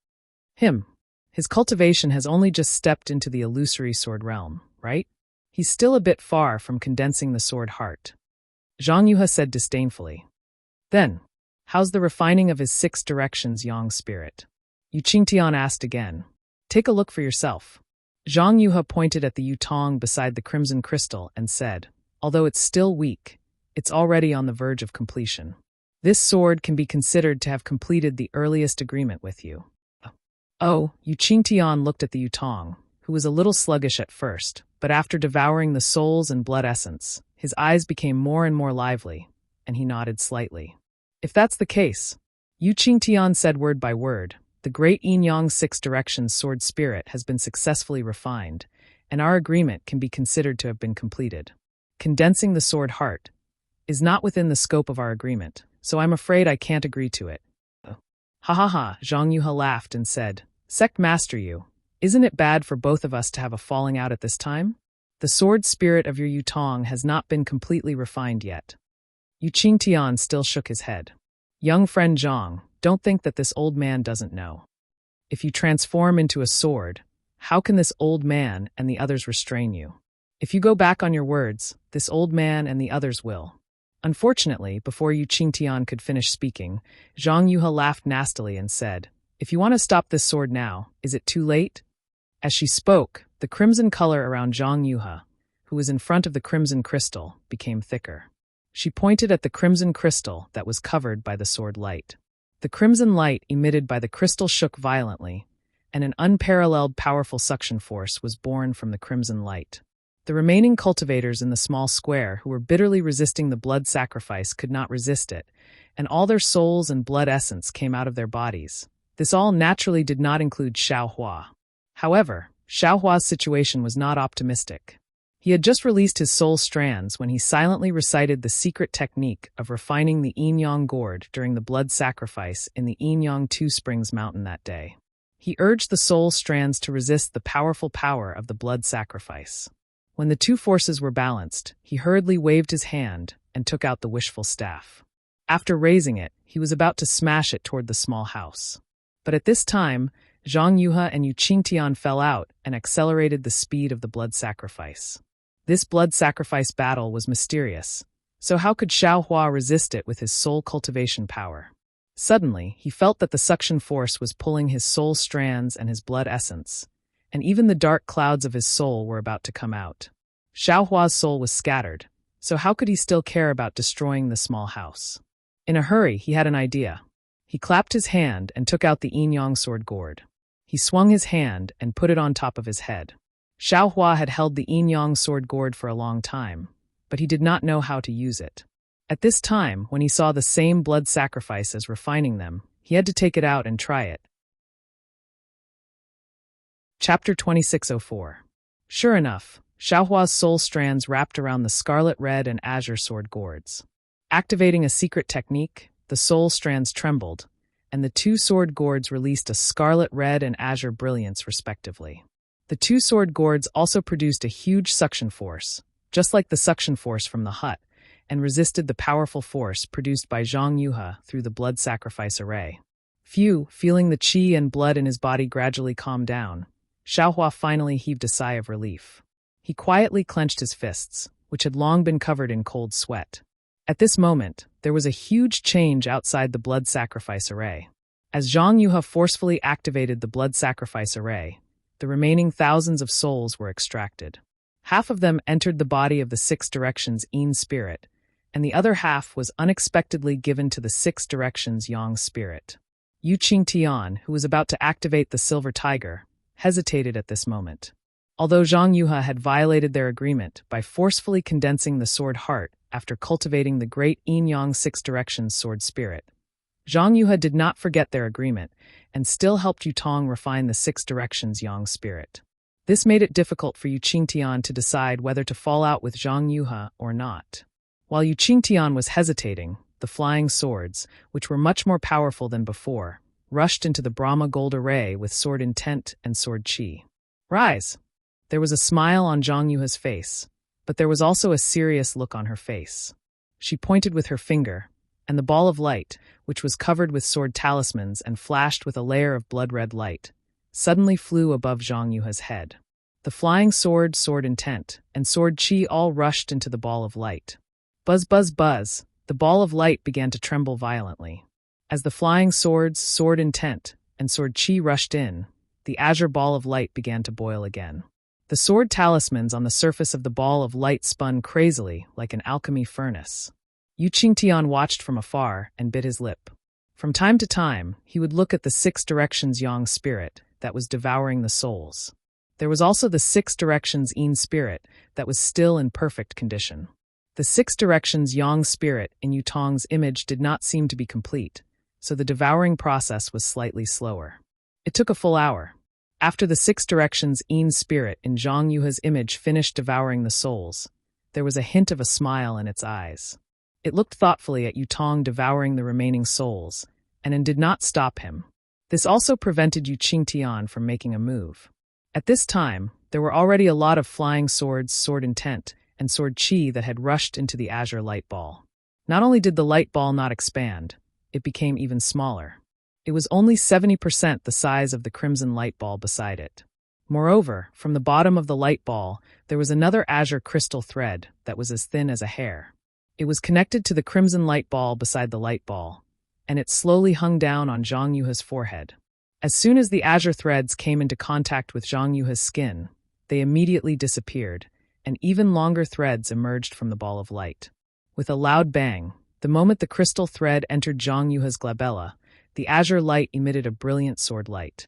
His cultivation has only just stepped into the illusory sword realm, right? He's still a bit far from condensing the sword heart. Zhang Yuhe said disdainfully. Then, how's the refining of his 6 directions yang spirit? Yu Qingtian asked again. Take a look for yourself. Zhang Yuhe pointed at the Yutong beside the crimson crystal and said, although it's still weak, it's already on the verge of completion. This sword can be considered to have completed the earliest agreement with you. Oh, Yu Qingtian looked at the Yutong, who was a little sluggish at first, but after devouring the souls and blood essence, his eyes became more and more lively, and he nodded slightly. If that's the case, Yu Qingtian said word by word, the great yin-yang 6 directions sword spirit has been successfully refined, and our agreement can be considered to have been completed. Condensing the sword heart is not within the scope of our agreement, so I'm afraid I can't agree to it. Ha ha ha, Zhang Yuhe laughed and said, Sect Master Yu, isn't it bad for both of us to have a falling out at this time? The sword spirit of your Yutong has not been completely refined yet. Yu Qingtian still shook his head. Young friend Zhang, don't think that this old man doesn't know. If you transform into a sword, how can this old man and the others restrain you? If you go back on your words, this old man and the others will. Unfortunately, before Yu Qingtian could finish speaking, Zhang Yuhe laughed nastily and said, if you want to stop this sword now, is it too late? As she spoke, the crimson color around Zhang Yuhe, who was in front of the crimson crystal, became thicker. She pointed at the crimson crystal that was covered by the sword light. The crimson light emitted by the crystal shook violently, and an unparalleled powerful suction force was born from the crimson light. The remaining cultivators in the small square who were bitterly resisting the blood sacrifice could not resist it, and all their souls and blood essence came out of their bodies. This all naturally did not include Xiaohua. However, Xiaohua's situation was not optimistic. He had just released his soul strands when he silently recited the secret technique of refining the yin-yang gourd during the blood sacrifice in the yin-yang 2 Springs Mountain that day. He urged the soul strands to resist the powerful power of the blood sacrifice. When the two forces were balanced, he hurriedly waved his hand and took out the wishful staff. After raising it, he was about to smash it toward the small house. But at this time, Zhang Yuhe and Yu Qingtian fell out and accelerated the speed of the blood sacrifice. This blood sacrifice battle was mysterious, so how could Xiaohua resist it with his soul cultivation power? Suddenly, he felt that the suction force was pulling his soul strands and his blood essence, and even the dark clouds of his soul were about to come out. Xiaohua's soul was scattered, so how could he still care about destroying the small house? In a hurry, he had an idea. He clapped his hand and took out the yin-yang sword gourd. He swung his hand and put it on top of his head. Xiaohua had held the yin-yang sword gourd for a long time, but he did not know how to use it. At this time, when he saw the same blood sacrifice as refining them, he had to take it out and try it. Chapter 2604. Sure enough, Xiaohua's soul strands wrapped around the scarlet red and azure sword gourds. Activating a secret technique, the soul strands trembled, and the two sword gourds released a scarlet red and azure brilliance respectively. The two sword gourds also produced a huge suction force, just like the suction force from the hut, and resisted the powerful force produced by Zhang Yuhe through the blood sacrifice array. Feeling the qi and blood in his body gradually calm down, Xiaohua finally heaved a sigh of relief. He quietly clenched his fists, which had long been covered in cold sweat. At this moment, there was a huge change outside the blood sacrifice array. As Zhang Yuhe forcefully activated the blood sacrifice array, the remaining thousands of souls were extracted. Half of them entered the body of the Six Directions Yin spirit, and the other half was unexpectedly given to the Six Directions Yang spirit. Yu Qingtian, who was about to activate the Silver Tiger, hesitated at this moment. Although Zhang Yuhe had violated their agreement by forcefully condensing the sword heart after cultivating the great yin-yang Six Directions sword spirit, Zhang Yuhe did not forget their agreement and still helped Yutong refine the Six Directions Yang spirit. This made it difficult for Yu Qingtian to decide whether to fall out with Zhang Yuhe or not. While Yu Qingtian was hesitating, the flying swords, which were much more powerful than before, rushed into the Brahma gold array with sword intent and sword qi. Rise! There was a smile on Zhang Yuhe's face, but there was also a serious look on her face. She pointed with her finger, and the ball of light, which was covered with sword talismans and flashed with a layer of blood-red light, suddenly flew above Zhang Yuhe's head. The flying sword, sword intent, and sword qi all rushed into the ball of light. Buzz, buzz, buzz, the ball of light began to tremble violently. As the flying swords, sword intent, and sword qi rushed in, the azure ball of light began to boil again. The sword talismans on the surface of the ball of light spun crazily like an alchemy furnace. Yu Qingtian watched from afar and bit his lip. From time to time, he would look at the Six Directions Yang spirit that was devouring the souls. There was also the Six Directions Yin spirit that was still in perfect condition. The Six Directions Yang spirit in Yutong's image did not seem to be complete, so the devouring process was slightly slower. It took a full hour. After the Six Directions Yin spirit in Zhang Yuhe's image finished devouring the souls, there was a hint of a smile in its eyes. It looked thoughtfully at Yutong devouring the remaining souls, and did not stop him. This also prevented Yu Qingtian from making a move. At this time, there were already a lot of flying swords, sword intent, and sword qi that had rushed into the azure light ball. Not only did the light ball not expand, it became even smaller. It was only 70% the size of the crimson light ball beside it. Moreover, from the bottom of the light ball, there was another azure crystal thread that was as thin as a hair. It was connected to the crimson light ball beside the light ball, and it slowly hung down on Zhang Yuhe's forehead. As soon as the azure threads came into contact with Zhang Yuhe's skin, they immediately disappeared, and even longer threads emerged from the ball of light. With a loud bang, the moment the crystal thread entered Zhang Yuhe's glabella, the azure light emitted a brilliant sword light.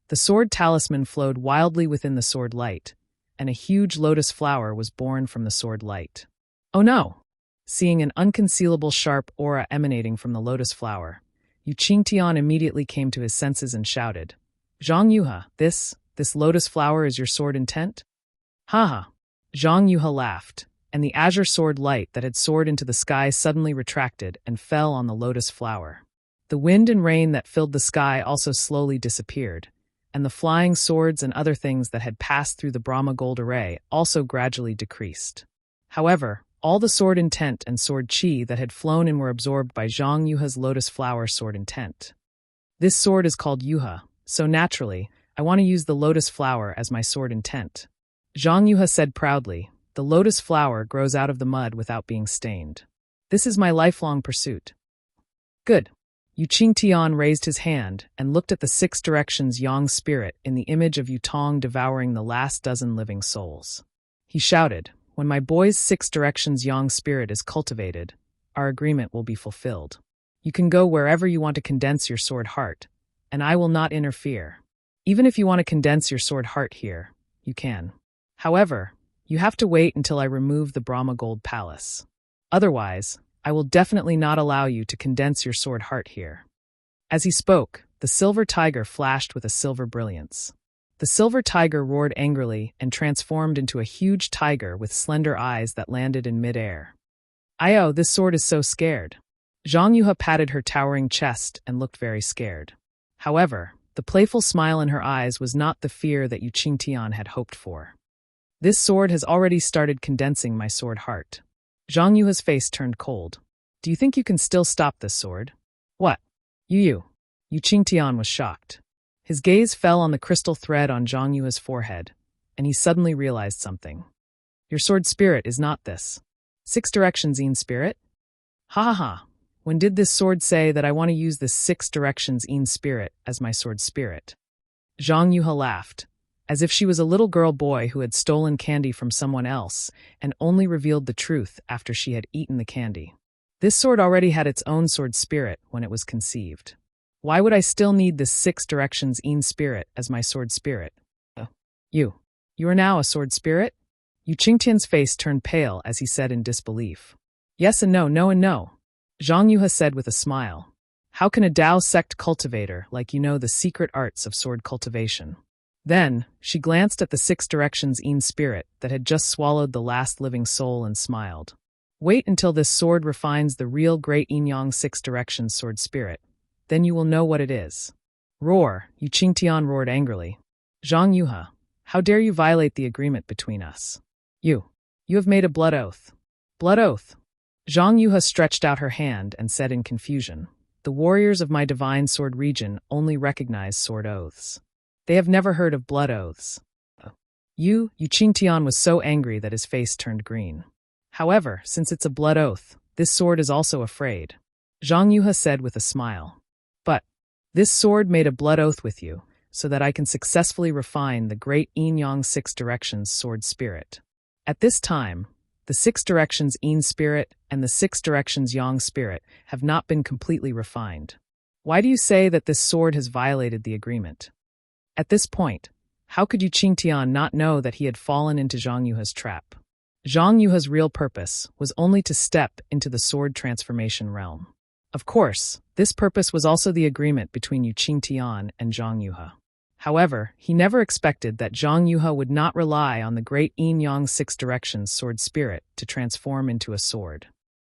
The sword talisman flowed wildly within the sword light, and a huge lotus flower was born from the sword light. Oh no! Seeing an unconcealable sharp aura emanating from the lotus flower, Yu Qingtian immediately came to his senses and shouted, Zhang Yuhe, this lotus flower is your sword intent? Haha! Zhang Yuhe laughed, and the azure sword light that had soared into the sky suddenly retracted and fell on the lotus flower. The wind and rain that filled the sky also slowly disappeared, and the flying swords and other things that had passed through the Brahma gold array also gradually decreased. However, all the sword intent and sword qi that had flown in were absorbed by Zhang Yuhe's lotus flower sword intent. This sword is called Yuhe, so naturally, I want to use the lotus flower as my sword intent. Zhang Yuhe said proudly, the lotus flower grows out of the mud without being stained. This is my lifelong pursuit. Good. Yu Qingtian raised his hand and looked at the Six Directions Yang spirit in the image of Yutong devouring the last dozen living souls. He shouted, when my boy's Six Directions Yang spirit is cultivated, our agreement will be fulfilled. You can go wherever you want to condense your sword heart, and I will not interfere. Even if you want to condense your sword heart here, you can. However, you have to wait until I remove the Brahma Gold Palace. Otherwise, I will definitely not allow you to condense your sword heart here." As he spoke, the silver tiger flashed with a silver brilliance. The silver tiger roared angrily and transformed into a huge tiger with slender eyes that landed in mid-air. "Io, this sword is so scared." Zhang Yuhe patted her towering chest and looked very scared. However, the playful smile in her eyes was not the fear that Yu Qingtian had hoped for. "This sword has already started condensing my sword heart." Zhang Yuhe's face turned cold. "Do you think you can still stop this sword?" "What? Yu Qingtian was shocked. His gaze fell on the crystal thread on Zhang Yuhe's forehead, and he suddenly realized something. "Your sword spirit is not this. 6 directions Yin spirit? Ha ha ha. When did this sword say that I want to use this 6 directions Yin spirit as my sword spirit?" Zhang Yuhe laughed, as if she was a little girl boy who had stolen candy from someone else and only revealed the truth after she had eaten the candy. "This sword already had its own sword spirit when it was conceived. Why would I still need this 6 directions Yin spirit as my sword spirit?" You are now a sword spirit?" Yu Qingtian's face turned pale as he said in disbelief. "Yes and no, no and no," Zhang Yuhe said with a smile. "How can a Dao sect cultivator like you know the secret arts of sword cultivation?" Then, she glanced at the 6 directions Yin spirit that had just swallowed the last living soul and smiled. "Wait until this sword refines the real great Yin Yang 6 directions sword spirit. Then you will know what it is." "Roar," Yu Qingtian roared angrily. "Zhang Yuhe, how dare you violate the agreement between us? You have made a blood oath." "Blood oath?" Zhang Yuhe stretched out her hand and said in confusion, "The warriors of my divine sword region only recognize sword oaths. They have never heard of blood oaths." Yu Qingtian was so angry that his face turned green. "However, since it's a blood oath, this sword is also afraid," Zhang Yuhe said with a smile. "But this sword made a blood oath with you, so that I can successfully refine the great Yin Yang 6 directions sword spirit. At this time, the 6 directions Yin spirit and the 6 directions Yang spirit have not been completely refined. Why do you say that this sword has violated the agreement?" At this point, how could Yu Qingtian not know that he had fallen into Zhang Yuhe's trap? Zhang Yuhe's real purpose was only to step into the sword transformation realm. Of course, this purpose was also the agreement between Yu Qingtian and Zhang Yuhe. However, he never expected that Zhang Yuhe would not rely on the great Yin Yang 6 directions sword spirit to transform into a sword.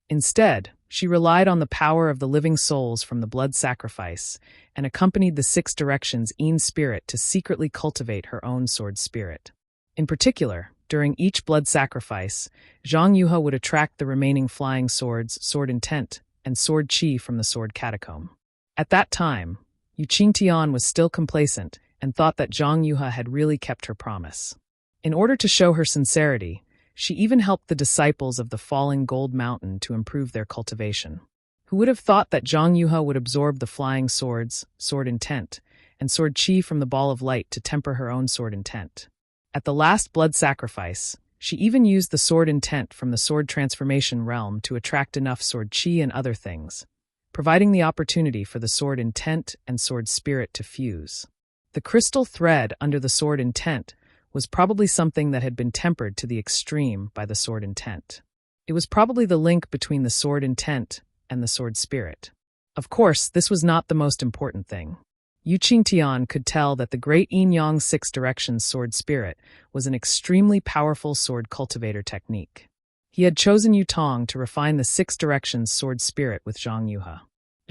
Instead, she relied on the power of the living souls from the blood sacrifice and accompanied the 6 directions Yin spirit to secretly cultivate her own sword spirit. In particular, during each blood sacrifice, Zhang Yuhe would attract the remaining flying swords, sword intent, and sword chi from the sword catacomb. At that time, Yu Qingtian was still complacent and thought that Zhang Yuhe had really kept her promise. In order to show her sincerity, she even helped the disciples of the falling gold mountain to improve their cultivation. Who would have thought that Zhang Yuhe would absorb the flying swords, sword intent, and sword chi from the ball of light to temper her own sword intent? At the last blood sacrifice, she even used the sword intent from the sword transformation realm to attract enough sword chi and other things, providing the opportunity for the sword intent and sword spirit to fuse. The crystal thread under the sword intent was probably something that had been tempered to the extreme by the sword intent. It was probably the link between the sword intent and the sword spirit. Of course, this was not the most important thing. Yu Qingtian could tell that the great Yin Yang 6 directions sword spirit was an extremely powerful sword cultivator technique. He had chosen Yu Tong to refine the 6 directions sword spirit with Zhang Yuhe.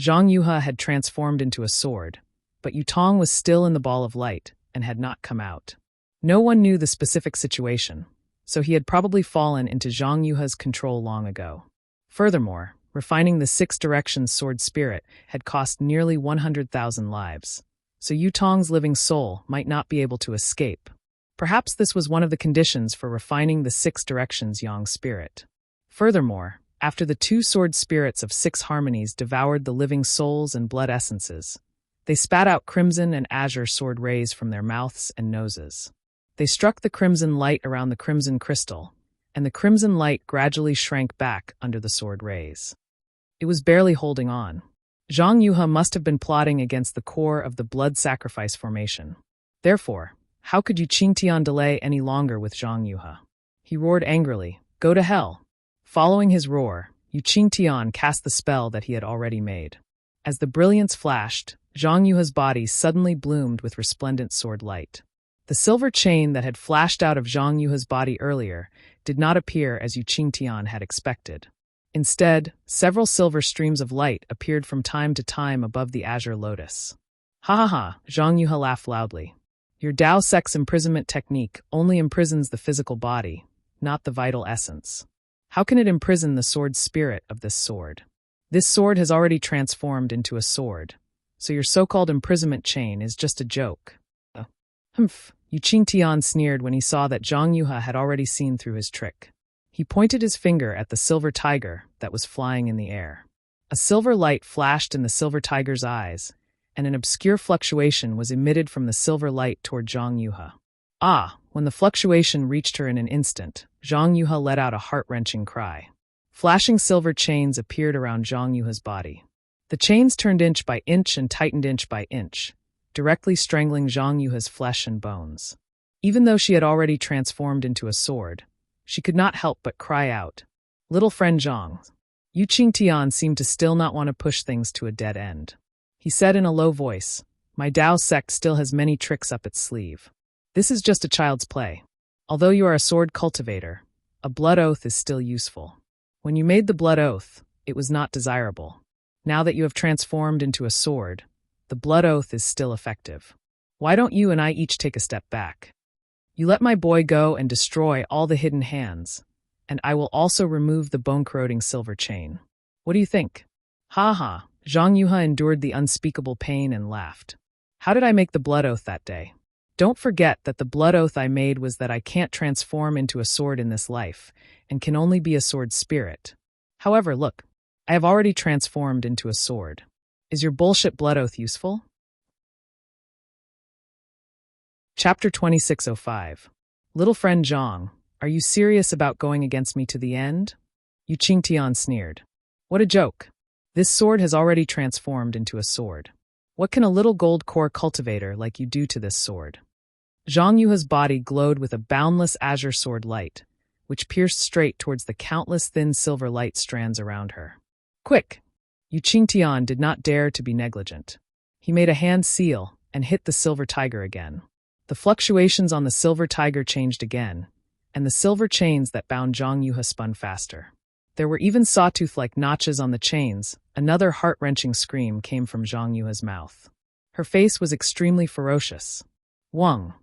Zhang Yuhe had transformed into a sword, but Yu Tong was still in the ball of light and had not come out. No one knew the specific situation, so he had probably fallen into Zhang Yuhe's control long ago. Furthermore, refining the 6 directions sword spirit had cost nearly 100,000 lives, so Yu Tong's living soul might not be able to escape. Perhaps this was one of the conditions for refining the 6 directions Yang spirit. Furthermore, after the 2 sword spirits of 6 harmonies devoured the living souls and blood essences, they spat out crimson and azure sword rays from their mouths and noses. They struck the crimson light around the crimson crystal, and the crimson light gradually shrank back under the sword rays. It was barely holding on. Zhang Yuhe must have been plotting against the core of the blood sacrifice formation. Therefore, how could Yu Qingtian delay any longer with Zhang Yuhe? He roared angrily, "Go to hell!" Following his roar, Yu Qingtian cast the spell that he had already made. As the brilliance flashed, Zhang Yuhe's body suddenly bloomed with resplendent sword light. The silver chain that had flashed out of Zhang Yuhe's body earlier did not appear as Yu Qingtian had expected. Instead, several silver streams of light appeared from time to time above the azure lotus. "Ha ha ha," Zhang Yuhe laughed loudly. "Your Dao Sex imprisonment technique only imprisons the physical body, not the vital essence. How can it imprison the sword spirit of this sword? This sword has already transformed into a sword, so your so-called imprisonment chain is just a joke." Humph, Yu Qingtian sneered when he saw that Zhang Yuhe had already seen through his trick. He pointed his finger at the silver tiger that was flying in the air. A silver light flashed in the silver tiger's eyes, and an obscure fluctuation was emitted from the silver light toward Zhang Yuhe. Ah, when the fluctuation reached her in an instant, Zhang Yuhe let out a heart-wrenching cry. Flashing silver chains appeared around Zhang Yuhe's body. The chains turned inch by inch and tightened inch by inch, directly strangling Zhang Yuhe's flesh and bones. Even though she had already transformed into a sword, she could not help but cry out, "Little friend Zhang." Yu Qingtian seemed to still not want to push things to a dead end. He said in a low voice, "My Dao sect still has many tricks up its sleeve. This is just a child's play. Although you are a sword cultivator, a blood oath is still useful. When you made the blood oath, it was not desirable. Now that you have transformed into a sword, the blood oath is still effective. Why don't you and I each take a step back? You let my boy go and destroy all the hidden hands, and I will also remove the bone-corroding silver chain. What do you think?" "Ha ha," Zhang Yuhe endured the unspeakable pain and laughed. "How did I make the blood oath that day? Don't forget that the blood oath I made was that I can't transform into a sword in this life, and can only be a sword spirit. However, look, I have already transformed into a sword. Is your bullshit blood oath useful?" Chapter 2605. Little friend Zhang, are you serious about going against me to the end? Yu Qingtian sneered. What a joke. This sword has already transformed into a sword. What can a little gold core cultivator like you do to this sword? Zhang Yuhe's body glowed with a boundless azure sword light, which pierced straight towards the countless thin silver light strands around her. Quick! Yu Qingtian did not dare to be negligent. He made a hand seal and hit the silver tiger again. The fluctuations on the silver tiger changed again, and the silver chains that bound Zhang Yuhe spun faster. There were even sawtooth-like notches on the chains. Another heart-wrenching scream came from Zhang Yuhe's mouth. Her face was extremely ferocious. Wang!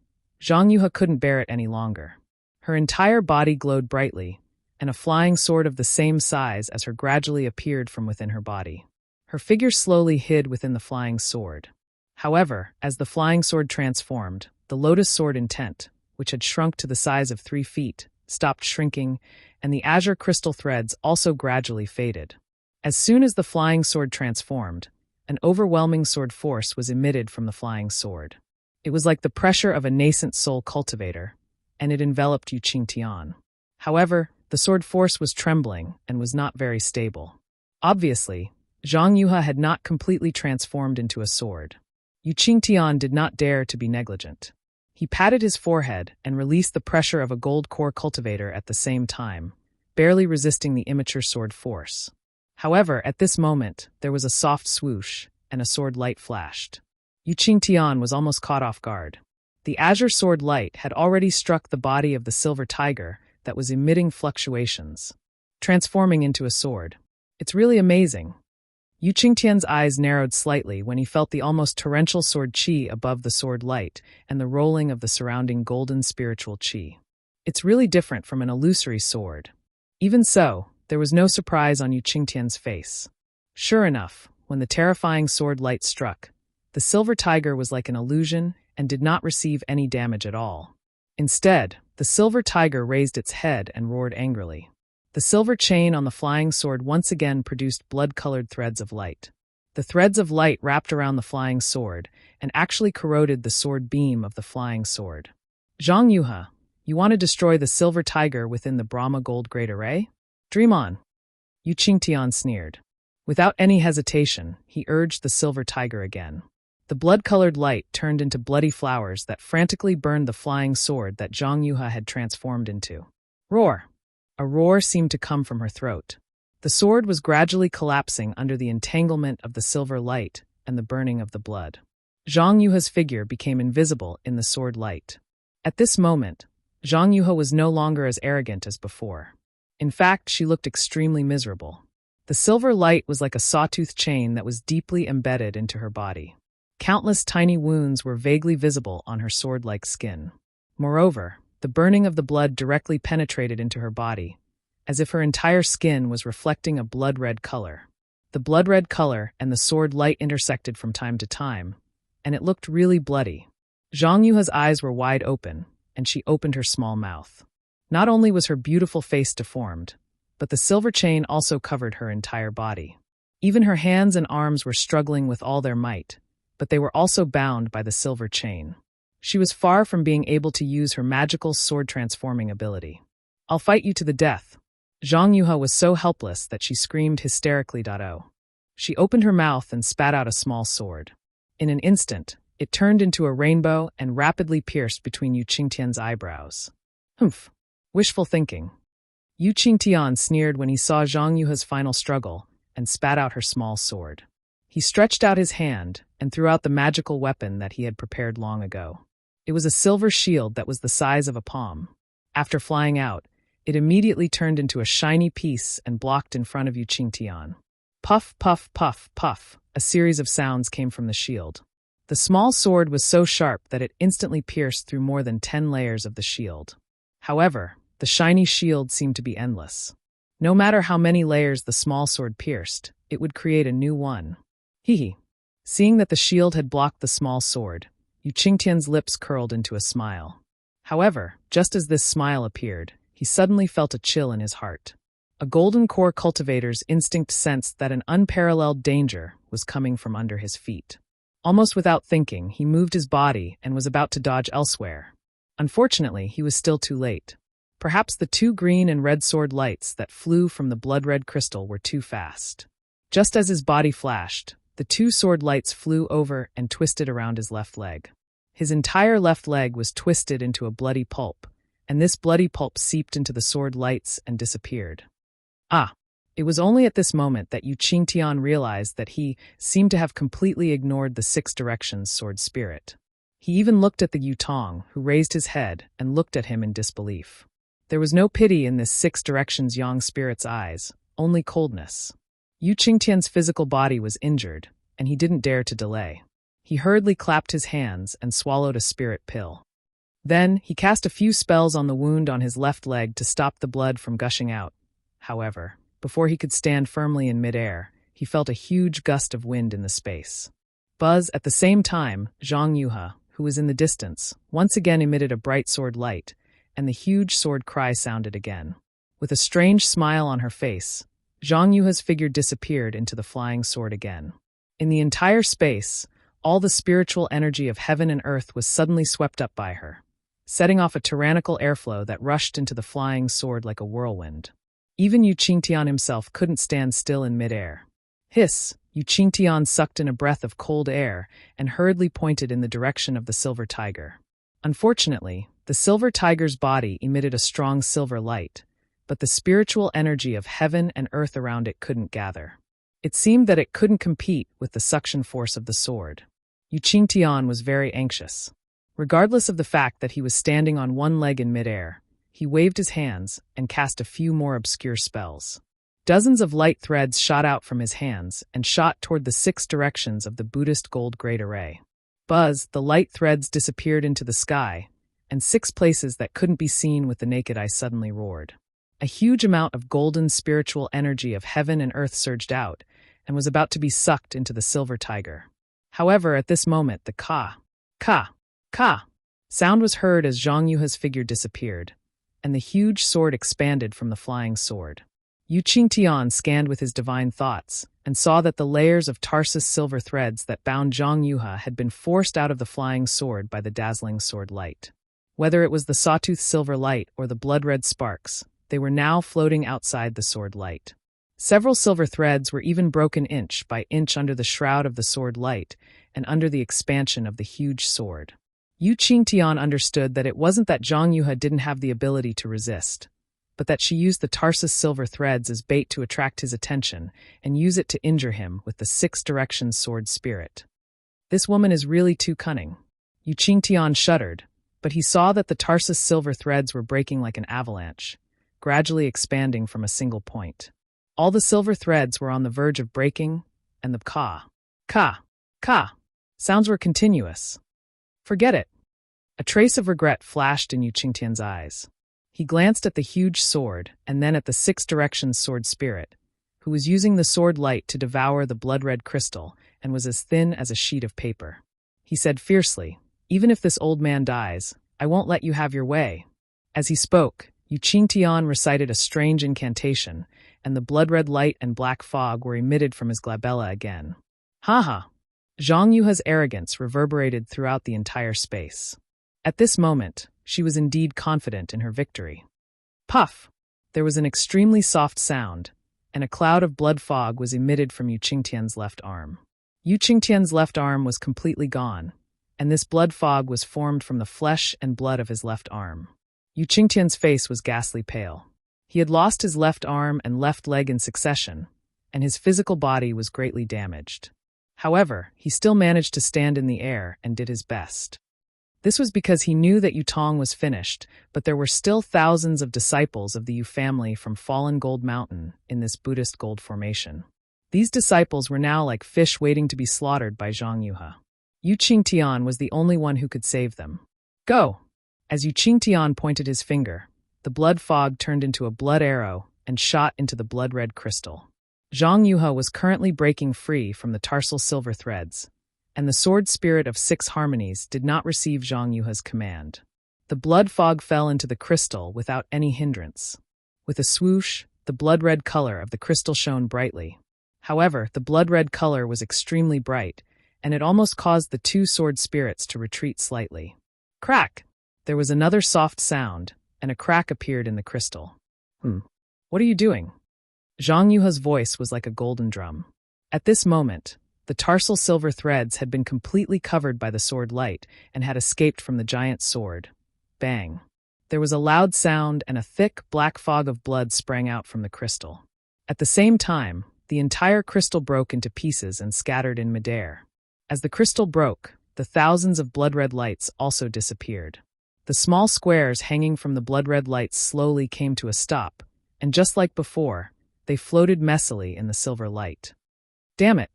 Zhang Yuhe couldn't bear it any longer. Her entire body glowed brightly, and a flying sword of the same size as her gradually appeared from within her body. Her figure slowly hid within the flying sword. However, as the flying sword transformed, the lotus sword intent, which had shrunk to the size of 3 feet, stopped shrinking, and the azure crystal threads also gradually faded. As soon as the flying sword transformed, an overwhelming sword force was emitted from the flying sword. It was like the pressure of a nascent soul cultivator, and it enveloped Yu Qingtian. However, the sword force was trembling and was not very stable. Obviously, Zhang Yuhe had not completely transformed into a sword. Yu Qingtian did not dare to be negligent. He patted his forehead and released the pressure of a gold core cultivator at the same time, barely resisting the immature sword force. However, at this moment, there was a soft swoosh, and a sword light flashed. Yu Qingtian was almost caught off guard. The azure sword light had already struck the body of the silver tiger that was emitting fluctuations, transforming into a sword. It's really amazing. Yu Qingtian's eyes narrowed slightly when he felt the almost torrential sword qi above the sword light and the rolling of the surrounding golden spiritual qi. It's really different from an illusory sword. Even so, there was no surprise on Yu Qingtian's face. Sure enough, when the terrifying sword light struck, the silver tiger was like an illusion and did not receive any damage at all. Instead, the silver tiger raised its head and roared angrily. The silver chain on the flying sword once again produced blood-colored threads of light. The threads of light wrapped around the flying sword and actually corroded the sword beam of the flying sword. Zhang Yuhe, you want to destroy the silver tiger within the Brahma Gold Great Array? Dream on. Yu Qingtian sneered. Without any hesitation, he urged the silver tiger again. The blood-colored light turned into bloody flowers that frantically burned the flying sword that Zhang Yuha had transformed into. Roar! A roar seemed to come from her throat. The sword was gradually collapsing under the entanglement of the silver light and the burning of the blood. Zhang Yuha's figure became invisible in the sword light. At this moment, Zhang Yuha was no longer as arrogant as before. In fact, she looked extremely miserable. The silver light was like a sawtooth chain that was deeply embedded into her body. Countless tiny wounds were vaguely visible on her sword-like skin. Moreover, the burning of the blood directly penetrated into her body, as if her entire skin was reflecting a blood-red color. The blood-red color and the sword light intersected from time to time, and it looked really bloody. Zhang Yuha's eyes were wide open, and she opened her small mouth. Not only was her beautiful face deformed, but the silver chain also covered her entire body. Even her hands and arms were struggling with all their might, but they were also bound by the silver chain. She was far from being able to use her magical sword-transforming ability. "I'll fight you to the death." Zhang Yuha was so helpless that she screamed hysterically. She opened her mouth and spat out a small sword. In an instant, it turned into a rainbow and rapidly pierced between Yu Qingtian's eyebrows. Humph! Wishful thinking. Yu Qingtian sneered when he saw Zhang Yuha's final struggle and spat out her small sword. He stretched out his hand and threw out the magical weapon that he had prepared long ago. It was a silver shield that was the size of a palm. After flying out, it immediately turned into a shiny piece and blocked in front of Yu Qingtian. Puff, puff, puff, puff, a series of sounds came from the shield. The small sword was so sharp that it instantly pierced through more than 10 layers of the shield. However, the shiny shield seemed to be endless. No matter how many layers the small sword pierced, it would create a new one. Hee. Seeing that the shield had blocked the small sword, Yu Qingtian's lips curled into a smile. However, just as this smile appeared, he suddenly felt a chill in his heart. A golden core cultivator's instinct sensed that an unparalleled danger was coming from under his feet. Almost without thinking, he moved his body and was about to dodge elsewhere. Unfortunately, he was still too late. Perhaps the 2 green and red sword lights that flew from the blood-red crystal were too fast. Just as his body flashed, the 2 sword lights flew over and twisted around his left leg. His entire left leg was twisted into a bloody pulp, and this bloody pulp seeped into the sword lights and disappeared. It was only at this moment that Yu Qingtian realized that he seemed to have completely ignored the 6 directions sword spirit. He even looked at the Yutong, who raised his head and looked at him in disbelief. There was no pity in this 6 directions yang spirit's eyes, only coldness. Yu Qingtian's physical body was injured, and he didn't dare to delay. He hurriedly clapped his hands and swallowed a spirit pill. Then, he cast a few spells on the wound on his left leg to stop the blood from gushing out. However, before he could stand firmly in midair, he felt a huge gust of wind in the space. Buzz, at the same time, Zhang Yuha, who was in the distance, once again emitted a bright sword light, and the huge sword cry sounded again. With a strange smile on her face, Zhang Yuha's figure disappeared into the flying sword again. In the entire space, all the spiritual energy of heaven and earth was suddenly swept up by her, setting off a tyrannical airflow that rushed into the flying sword like a whirlwind. Even Yu Qingtian himself couldn't stand still in midair. Hiss! Yu Qingtian sucked in a breath of cold air and hurriedly pointed in the direction of the silver tiger. Unfortunately, the silver tiger's body emitted a strong silver light, but the spiritual energy of heaven and earth around it couldn't gather. It seemed that it couldn't compete with the suction force of the sword. Yu Qingtian was very anxious. Regardless of the fact that he was standing on one leg in midair, he waved his hands and cast a few more obscure spells. Dozens of light threads shot out from his hands and shot toward the 6 directions of the Buddhist gold great array. Buzz, the light threads disappeared into the sky, and 6 places that couldn't be seen with the naked eye suddenly roared. A huge amount of golden spiritual energy of heaven and earth surged out and was about to be sucked into the silver tiger. However, at this moment, the ka sound was heard as Zhang Yuha's figure disappeared, and the huge sword expanded from the flying sword. Yu Qingtian scanned with his divine thoughts and saw that the layers of Tarsus silver threads that bound Zhang Yuha had been forced out of the flying sword by the dazzling sword light. Whether it was the sawtooth silver light or the blood-red sparks, they were now floating outside the sword light. Several silver threads were even broken inch by inch under the shroud of the sword light, and under the expansion of the huge sword. Yu Qingtian understood that it wasn't that Zhang Yuhe didn't have the ability to resist, but that she used the Tarsus silver threads as bait to attract his attention and use it to injure him with the six directions sword spirit. This woman is really too cunning. Yu Qingtian shuddered, but he saw that the Tarsus silver threads were breaking like an avalanche, gradually expanding from a single point. All the silver threads were on the verge of breaking, and the ka sounds were continuous. Forget it. A trace of regret flashed in Yu Qingtian's eyes. He glanced at the huge sword and then at the six directions sword spirit, who was using the sword light to devour the blood-red crystal and was as thin as a sheet of paper. He said fiercely, "Even if this old man dies, I won't let you have your way." As he spoke, Yu Qingtian recited a strange incantation, and the blood-red light and black fog were emitted from his glabella again. Ha! Zhang Yuhe's arrogance reverberated throughout the entire space. At this moment, she was indeed confident in her victory. Puff! There was an extremely soft sound, and a cloud of blood fog was emitted from Yu Qingtian's left arm. Yu Qingtian's left arm was completely gone, and this blood fog was formed from the flesh and blood of his left arm. Yu Qingtian's face was ghastly pale. He had lost his left arm and left leg in succession, and his physical body was greatly damaged. However, he still managed to stand in the air and did his best. This was because he knew that Yutong was finished, but there were still thousands of disciples of the Yu family from fallen Gold Mountain in this Buddhist gold formation. These disciples were now like fish waiting to be slaughtered by Zhang Yuhe. Yu Qingtian was the only one who could save them. Go! As Yu Qingtian pointed his finger, the blood fog turned into a blood arrow and shot into the blood-red crystal. Zhang Yuhe was currently breaking free from the tarsal silver threads, and the sword spirit of six harmonies did not receive Zhang Yuhe's command. The blood fog fell into the crystal without any hindrance. With a swoosh, the blood-red color of the crystal shone brightly. However, the blood-red color was extremely bright, and it almost caused the two sword spirits to retreat slightly. Crack! There was another soft sound, and a crack appeared in the crystal. What are you doing? Zhang Yuhe's voice was like a golden drum. At this moment, the tarsal silver threads had been completely covered by the sword light and had escaped from the giant sword. Bang! There was a loud sound and a thick, black fog of blood sprang out from the crystal. At the same time, the entire crystal broke into pieces and scattered in midair. As the crystal broke, the thousands of blood-red lights also disappeared. The small squares hanging from the blood-red lights slowly came to a stop, and just like before, they floated messily in the silver light. Damn it!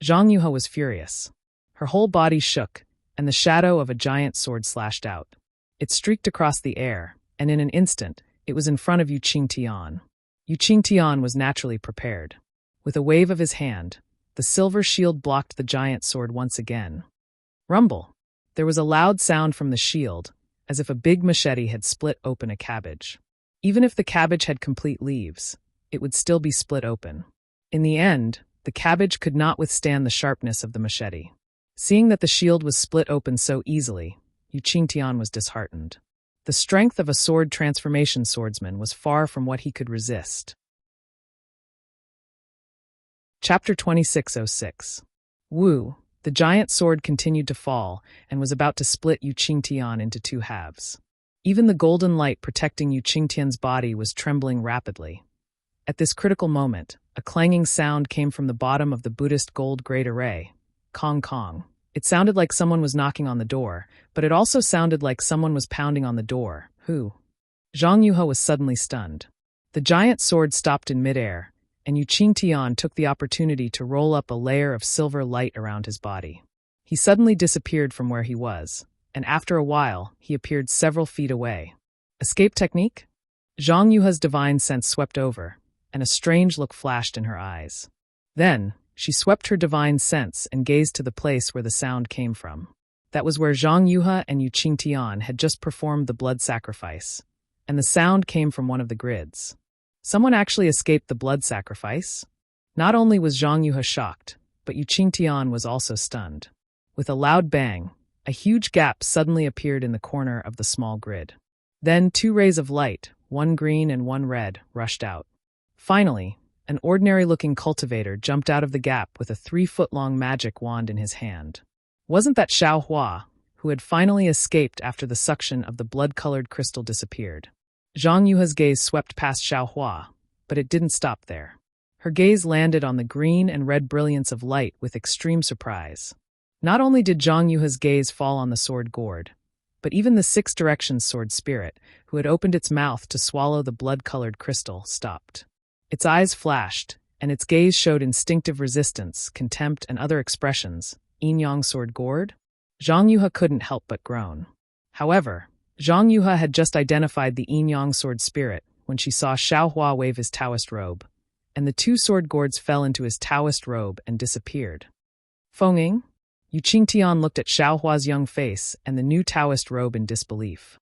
Zhang Yuhe was furious. Her whole body shook, and the shadow of a giant sword slashed out. It streaked across the air, and in an instant, it was in front of Yu Qingtian. Yu Qingtian was naturally prepared. With a wave of his hand, the silver shield blocked the giant sword once again. Rumble! There was a loud sound from the shield, as if a big machete had split open a cabbage. Even if the cabbage had complete leaves, it would still be split open. In the end, the cabbage could not withstand the sharpness of the machete. Seeing that the shield was split open so easily, Yu Qingtian was disheartened. The strength of a sword transformation swordsman was far from what he could resist. Chapter 2606. Wu, the giant sword continued to fall and was about to split Yu Qingtian into two halves. Even the golden light protecting Yu Qingtian's body was trembling rapidly. At this critical moment, a clanging sound came from the bottom of the Buddhist gold great array. Kong kong. It sounded like someone was knocking on the door, but it also sounded like someone was pounding on the door. Who? Zhang Yuhe was suddenly stunned. The giant sword stopped in midair, and Yu Qingtian took the opportunity to roll up a layer of silver light around his body. He suddenly disappeared from where he was, and after a while, he appeared several feet away. Escape technique? Zhang Yuhe's divine sense swept over, and a strange look flashed in her eyes. Then, she swept her divine sense and gazed to the place where the sound came from. That was where Zhang Yuhe and Yu Qingtian had just performed the blood sacrifice, and the sound came from one of the grids. Someone actually escaped the blood sacrifice? Not only was Zhang Yuhe shocked, but Yu Qingtian was also stunned. With a loud bang, a huge gap suddenly appeared in the corner of the small grid. Then 2 rays of light, one green and one red, rushed out. Finally, an ordinary-looking cultivator jumped out of the gap with a 3-foot-long magic wand in his hand. Wasn't that Xiao Hua, who had finally escaped after the suction of the blood-colored crystal disappeared? Zhang Yuha's gaze swept past Xiao Hua, but it didn't stop there. Her gaze landed on the green and red brilliance of light with extreme surprise. Not only did Zhang Yuha's gaze fall on the sword gourd, but even the Six Directions sword spirit, who had opened its mouth to swallow the blood-colored crystal, stopped. Its eyes flashed, and its gaze showed instinctive resistance, contempt, and other expressions. Yin-yang sword gourd? Zhang Yuha couldn't help but groan. However, Zhang Yuha had just identified the yin-yang sword spirit when she saw Xiao Hua wave his Taoist robe, and the two sword gourds fell into his Taoist robe and disappeared. Fenging? Yu Qingtian looked at Xiao Hua's young face and the new Taoist robe in disbelief.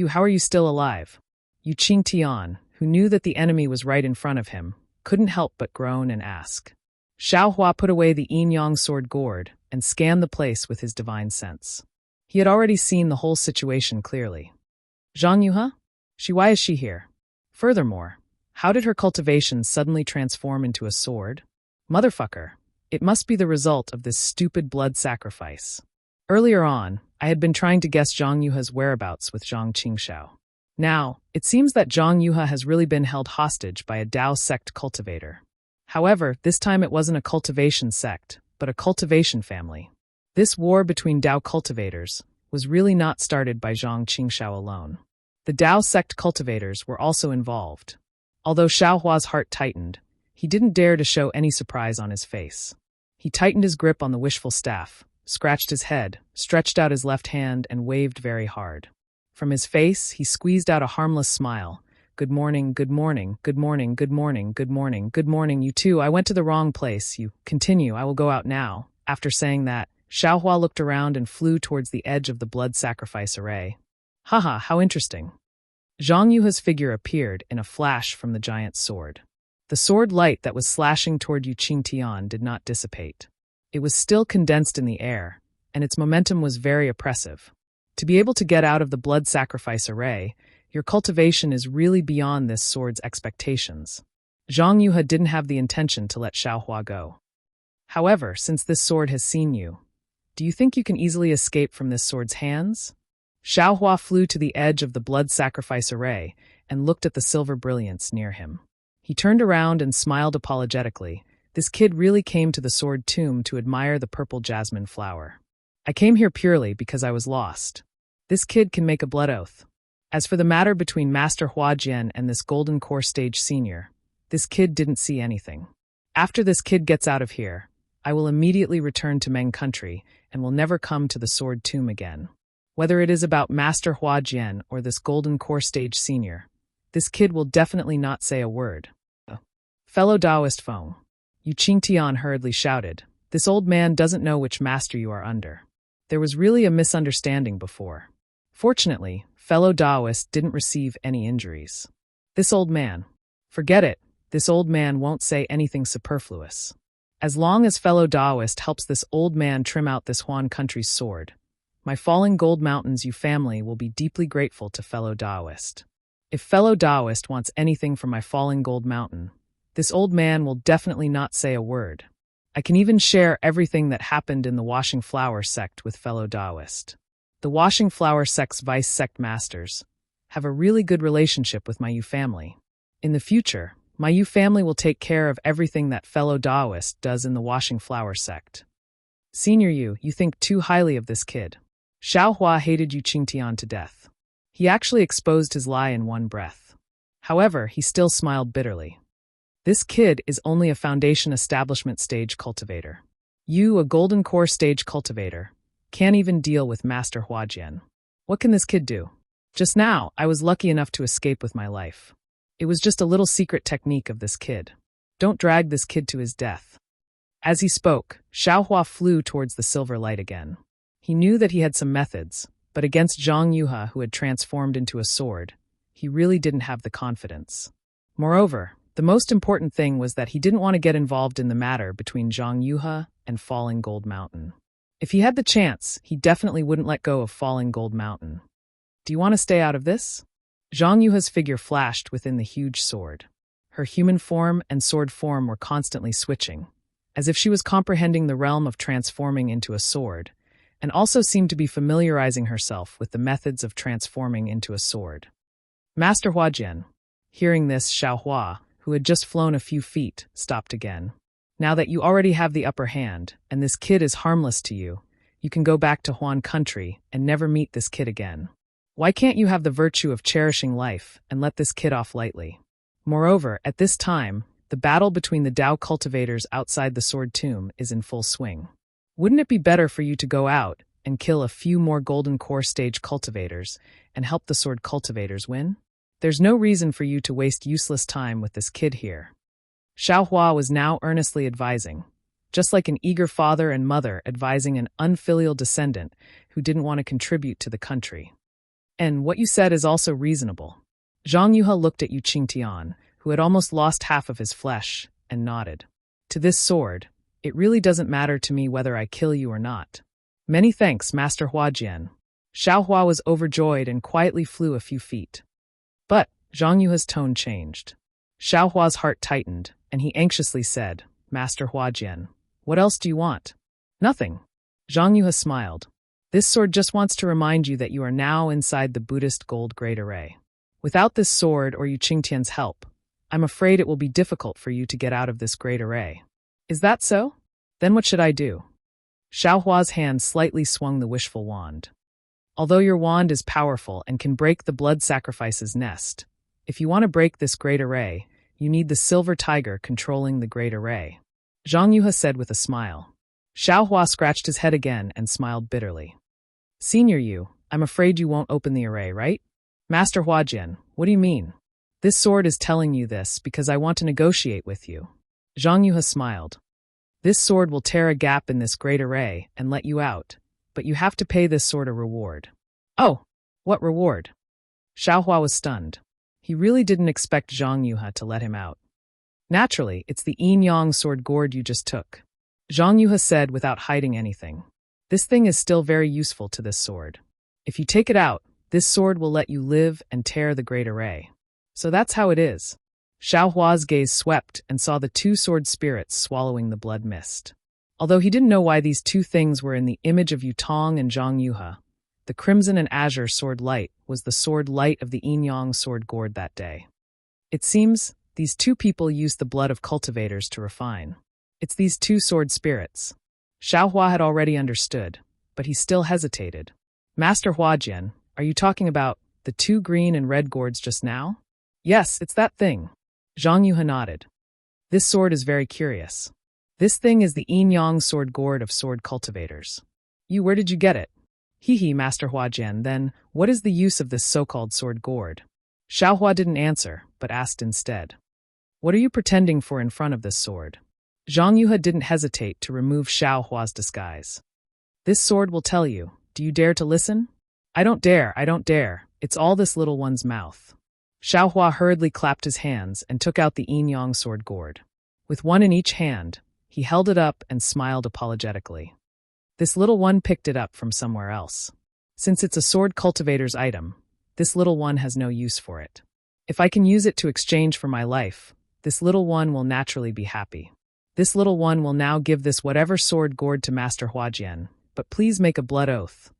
How are you still alive? Yu Qingtian, who knew that the enemy was right in front of him, couldn't help but groan and ask. Xiao Hua put away the yin-yang sword gourd and scanned the place with his divine sense. He had already seen the whole situation clearly. Zhang Yuha? Why is she here? Furthermore, how did her cultivation suddenly transform into a sword? Motherfucker, it must be the result of this stupid blood sacrifice. Earlier on, I had been trying to guess Zhang Yuha's whereabouts with Zhang Qingxiao. Now, it seems that Zhang Yuha has really been held hostage by a Dao sect cultivator. However, this time it wasn't a cultivation sect, but a cultivation family. This war between Dao cultivators was really not started by Zhang Qingxiao alone. The Dao sect cultivators were also involved. Although Xiao Hua's heart tightened, he didn't dare to show any surprise on his face. He tightened his grip on the wishful staff, scratched his head, stretched out his left hand, and waved very hard. From his face, he squeezed out a harmless smile. Good morning, good morning, good morning, good morning, good morning, good morning, you too. I went to the wrong place. You continue, I will go out now. After saying that, Xiao Hua looked around and flew towards the edge of the blood sacrifice array. Haha, how interesting. Zhang Yuha's figure appeared in a flash from the giant's sword. The sword light that was slashing toward Yu Qingtian did not dissipate. It was still condensed in the air, and its momentum was very oppressive. To be able to get out of the blood sacrifice array, your cultivation is really beyond this sword's expectations. Zhang Yuha didn't have the intention to let Xiao Hua go. However, since this sword has seen you, do you think you can easily escape from this sword's hands? Xiao Hua flew to the edge of the blood sacrifice array and looked at the silver brilliance near him. He turned around and smiled apologetically. This kid really came to the sword tomb to admire the purple jasmine flower. I came here purely because I was lost. This kid can make a blood oath. As for the matter between Master Huajian and this golden core stage senior, this kid didn't see anything. After this kid gets out of here, I will immediately return to Meng country and will never come to the sword tomb again. Whether it is about Master Huajian or this golden core stage senior, this kid will definitely not say a word. Fellow Taoist Feng, Yu Qingtian hurriedly shouted, this old man doesn't know which master you are under. There was really a misunderstanding before. Fortunately, fellow Taoist didn't receive any injuries. This old man. Forget it, this old man won't say anything superfluous. As long as fellow Taoist helps this old man trim out this Huan country's sword, my falling gold mountains you family will be deeply grateful to fellow Taoist. If fellow Taoist wants anything from my falling gold mountain, this old man will definitely not say a word. I can even share everything that happened in the Washing Flower sect with fellow Taoist. The Washing Flower sect's vice sect masters have a really good relationship with my Yu family. In the future, my Yu family will take care of everything that fellow Taoist does in the Washing Flower sect. Senior Yu, you think too highly of this kid. Xiao Hua hated Yu Qingtian to death. He actually exposed his lie in one breath. However, he still smiled bitterly. This kid is only a foundation establishment stage cultivator. You, a golden core stage cultivator, can't even deal with Master Huajian. What can this kid do? Just now, I was lucky enough to escape with my life. It was just a little secret technique of this kid. Don't drag this kid to his death. As he spoke, Xiao Hua flew towards the silver light again. He knew that he had some methods, but against Zhang Yuha, who had transformed into a sword, he really didn't have the confidence. Moreover, the most important thing was that he didn't want to get involved in the matter between Zhang Yuha and Falling Gold Mountain. If he had the chance, he definitely wouldn't let go of Falling Gold Mountain. Do you want to stay out of this? Zhang Yuha's figure flashed within the huge sword. Her human form and sword form were constantly switching, as if she was comprehending the realm of transforming into a sword, and also seemed to be familiarizing herself with the methods of transforming into a sword. Master Huajian. Hearing this, Xiaohua, who had just flown a few feet, stopped again. Now that you already have the upper hand, and this kid is harmless to you, you can go back to Huan country and never meet this kid again. Why can't you have the virtue of cherishing life and let this kid off lightly? Moreover, at this time, the battle between the Dao cultivators outside the sword tomb is in full swing. Wouldn't it be better for you to go out and kill a few more golden core stage cultivators and help the sword cultivators win? There's no reason for you to waste useless time with this kid here. Xiaohua was now earnestly advising, just like an eager father and mother advising an unfilial descendant who didn't want to contribute to the country. And what you said is also reasonable. Zhang Yuhe looked at Yu Qingtian, who had almost lost half of his flesh, and nodded. To this sword, it really doesn't matter to me whether I kill you or not. Many thanks, Master Huajian. Xiaohua was overjoyed and quietly flew a few feet. But Zhang Yuhe's tone changed. Xiaohua's heart tightened, and he anxiously said, Master Huajian, what else do you want? Nothing. Zhang Yuhe smiled. This sword just wants to remind you that you are now inside the Buddhist gold great array. Without this sword or Yu Qingtian's help, I'm afraid it will be difficult for you to get out of this great array. Is that so? Then what should I do? Xiaohua's hand slightly swung the wishful wand. Although your wand is powerful and can break the blood sacrifice's nest, if you want to break this great array, you need the silver tiger controlling the great array. Zhang Yuhe said with a smile. Xiaohua scratched his head again and smiled bitterly. Senior Yu, I'm afraid you won't open the array, right? Master Huajian, what do you mean? This sword is telling you this because I want to negotiate with you. Zhang Yuhe smiled. This sword will tear a gap in this great array and let you out, but you have to pay this sword a reward. Oh, what reward? Xiaohua was stunned. He really didn't expect Zhang Yuhe to let him out. Naturally, it's the yin-yang sword gourd you just took. Zhang Yuhe said without hiding anything. This thing is still very useful to this sword. If you take it out, this sword will let you live and tear the great array. So that's how it is. Xiaohua's gaze swept and saw the two sword spirits swallowing the blood mist. Although he didn't know why these two things were in the image of Yutong and Zhang Yuhe, the crimson and azure sword light was the sword light of the yin-yang sword gourd that day. It seems these two people used the blood of cultivators to refine. It's these two sword spirits. Xiaohua had already understood, but he still hesitated. Master Huajian, are you talking about the two green and red gourds just now? Yes, it's that thing. Zhang Yuhe nodded. This sword is very curious. This thing is the yin-yang sword gourd of sword cultivators. Where did you get it? Hee, Master Huajian, then what is the use of this so-called sword gourd? Xiaohua didn't answer, but asked instead. What are you pretending for in front of this sword? Zhang Yuhe didn't hesitate to remove Xiaohua's disguise. This sword will tell you. Do you dare to listen? I don't dare. It's all this little one's mouth. Xiaohua hurriedly clapped his hands and took out the yin-yang sword gourd. With one in each hand, he held it up and smiled apologetically. This little one picked it up from somewhere else. Since it's a sword cultivator's item, this little one has no use for it. If I can use it to exchange for my life, this little one will naturally be happy. This little one will now give this whatever sword gourd to Master Huajian, but please make a blood oath.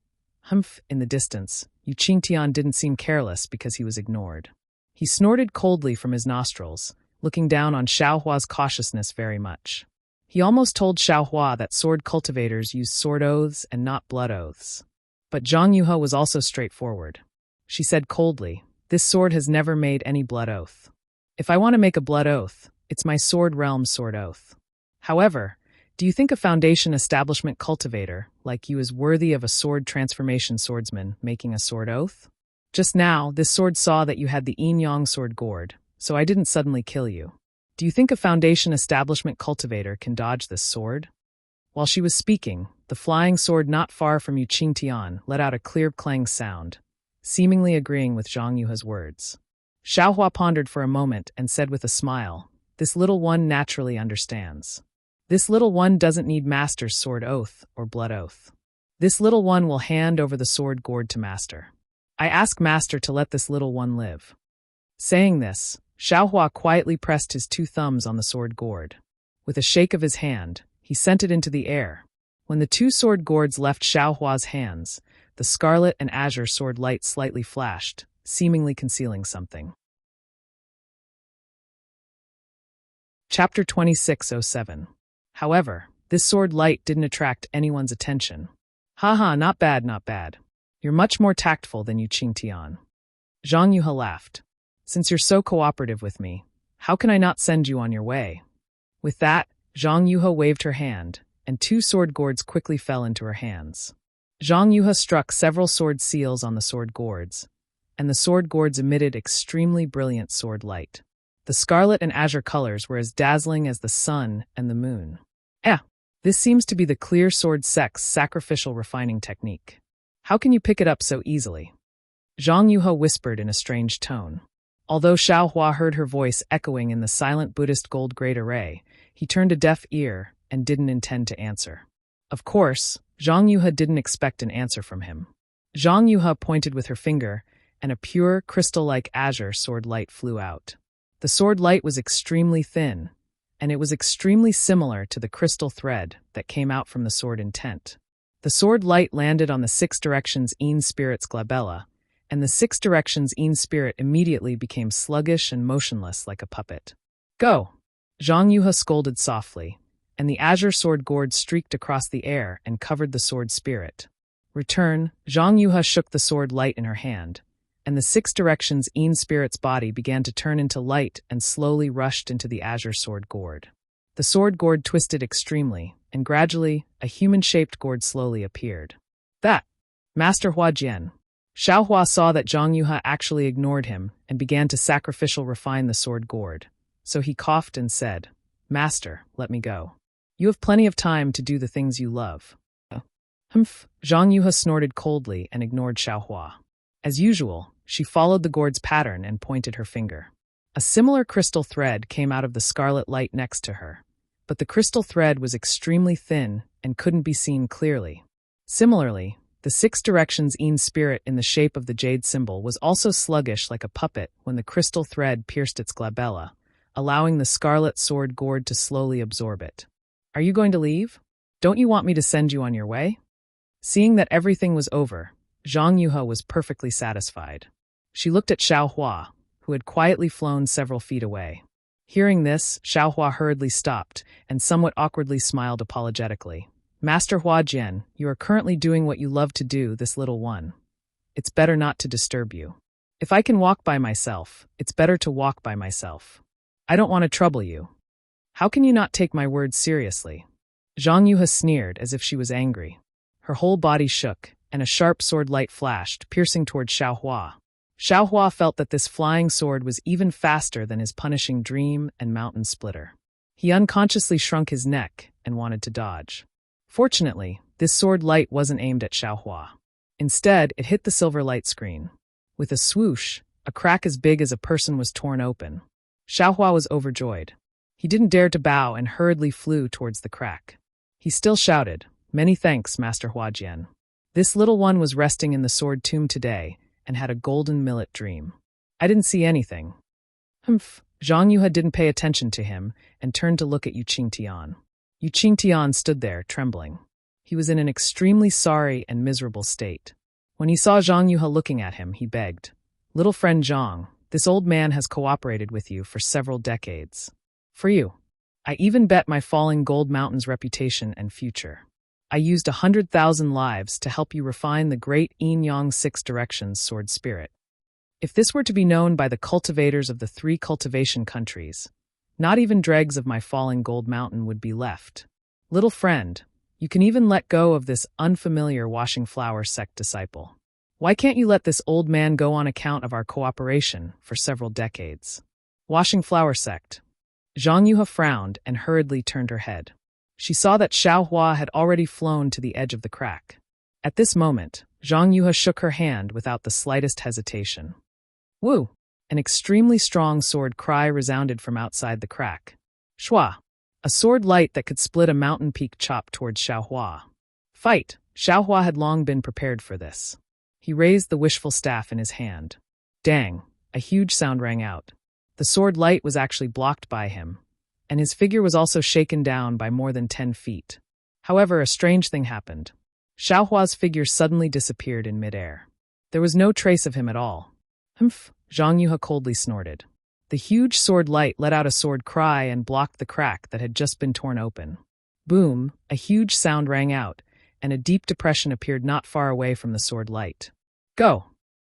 Humph, in the distance, Yu Qingtian didn't seem careless because he was ignored. He snorted coldly from his nostrils, looking down on Xiaohua's cautiousness very much. He almost told Xiaohua that sword cultivators use sword oaths and not blood oaths. But Zhang Yuhe was also straightforward. She said coldly, this sword has never made any blood oath. If I want to make a blood oath, it's my sword realm sword oath. However, do you think a foundation establishment cultivator like you is worthy of a sword transformation swordsman making a sword oath? Just now, this sword saw that you had the yin-yang sword gourd, so I didn't suddenly kill you. Do you think a foundation establishment cultivator can dodge this sword? While she was speaking, the flying sword not far from Yu Qingtian let out a clear clang sound, seemingly agreeing with Zhang Yuhe's words. Xiaohua pondered for a moment and said with a smile, this little one naturally understands. This little one doesn't need Master's sword oath or blood oath. This little one will hand over the sword gourd to Master. I ask Master to let this little one live. Saying this, Xiaohua quietly pressed his two thumbs on the sword gourd. With a shake of his hand, he sent it into the air. When the two sword gourds left Xiaohua's hands, the scarlet and azure sword light slightly flashed, seemingly concealing something. Chapter 2607. However, this sword light didn't attract anyone's attention. Haha, not bad, not bad. You're much more tactful than you Qingtian. Zhang Yuhe laughed. Since you're so cooperative with me, how can I not send you on your way? With that, Zhang Yuhe waved her hand, and two sword gourds quickly fell into her hands. Zhang Yuhe struck several sword seals on the sword gourds, and the sword gourds emitted extremely brilliant sword light. The scarlet and azure colors were as dazzling as the sun and the moon. This seems to be the clear sword sex sacrificial refining technique. How can you pick it up so easily? Zhang Yuhe whispered in a strange tone. Although Xiaohua heard her voice echoing in the silent Buddhist gold grade array, he turned a deaf ear and didn't intend to answer. Of course, Zhang Yuhe didn't expect an answer from him. Zhang Yuhe pointed with her finger, and a pure, crystal-like azure sword light flew out. The sword light was extremely thin, and it was extremely similar to the crystal thread that came out from the sword intent. The sword light landed on the Six Directions Een Spirit's glabella, and the Six Directions Een Spirit immediately became sluggish and motionless like a puppet. Go! Zhang Yuhe scolded softly, and the azure sword gourd streaked across the air and covered the sword spirit. Return, Zhang Yuhe shook the sword light in her hand, and the Six Directions Een Spirit's body began to turn into light and slowly rushed into the azure sword gourd. The sword gourd twisted extremely, and gradually, a human-shaped gourd slowly appeared. That! Master Huajian. Xiaohua saw that Zhang Yuhe actually ignored him and began to sacrificial refine the sword gourd, so he coughed and said, Master, let me go. You have plenty of time to do the things you love. Humph! Zhang Yuhe snorted coldly and ignored Xiaohua. As usual, she followed the gourd's pattern and pointed her finger. A similar crystal thread came out of the scarlet light next to her, but the crystal thread was extremely thin and couldn't be seen clearly. Similarly, the Six Directions Een Spirit in the shape of the jade symbol was also sluggish like a puppet when the crystal thread pierced its glabella, allowing the scarlet sword gourd to slowly absorb it. Are you going to leave? Don't you want me to send you on your way? Seeing that everything was over, Zhang Yuhe was perfectly satisfied. She looked at Xiaohua, who had quietly flown several feet away. Hearing this, Xiaohua hurriedly stopped and somewhat awkwardly smiled apologetically. Master Huajian, you are currently doing what you love to do, this little one. It's better not to disturb you. If I can walk by myself, it's better to walk by myself. I don't want to trouble you. How can you not take my words seriously? Zhang Yuhe sneered as if she was angry. Her whole body shook, and a sharp sword light flashed, piercing toward Xiaohua. Xiaohua felt that this flying sword was even faster than his punishing dream and mountain splitter. He unconsciously shrunk his neck and wanted to dodge. Fortunately, this sword light wasn't aimed at Xiaohua. Instead, it hit the silver light screen. With a swoosh, a crack as big as a person was torn open. Xiaohua was overjoyed. He didn't dare to bow and hurriedly flew towards the crack. He still shouted, Many thanks, Master Huajian. This little one was resting in the sword tomb today and had a golden millet dream. I didn't see anything. Humph. Zhang Yuhe didn't pay attention to him and turned to look at Yu Qingtian. Yu Qingtian stood there, trembling. He was in an extremely sorry and miserable state. When he saw Zhang Yuhe looking at him, he begged, Little friend Zhang, this old man has cooperated with you for several decades. For you. I even bet my falling gold mountain's reputation and future. I used 100,000 lives to help you refine the great Yin Yang Six Directions sword spirit. If this were to be known by the cultivators of the 3 cultivation countries, not even dregs of my falling gold mountain would be left. Little friend, you can even let go of this unfamiliar washing flower sect disciple. Why can't you let this old man go on account of our cooperation for several decades? Washing flower sect. Zhang Yuhe frowned and hurriedly turned her head. She saw that Xiaohua had already flown to the edge of the crack. At this moment, Zhang Yuhe shook her hand without the slightest hesitation. Woo! An extremely strong sword cry resounded from outside the crack. Shua! A sword light that could split a mountain peak chopped towards Xiaohua. Fight! Xiaohua had long been prepared for this. He raised the wishful staff in his hand. Dang! A huge sound rang out. The sword light was actually blocked by him, and his figure was also shaken down by more than 10 feet. However, a strange thing happened. Xiaohua's figure suddenly disappeared in midair. There was no trace of him at all. Humph, Zhang Yuhe coldly snorted. The huge sword light let out a sword cry and blocked the crack that had just been torn open. Boom, a huge sound rang out, and a deep depression appeared not far away from the sword light. Go!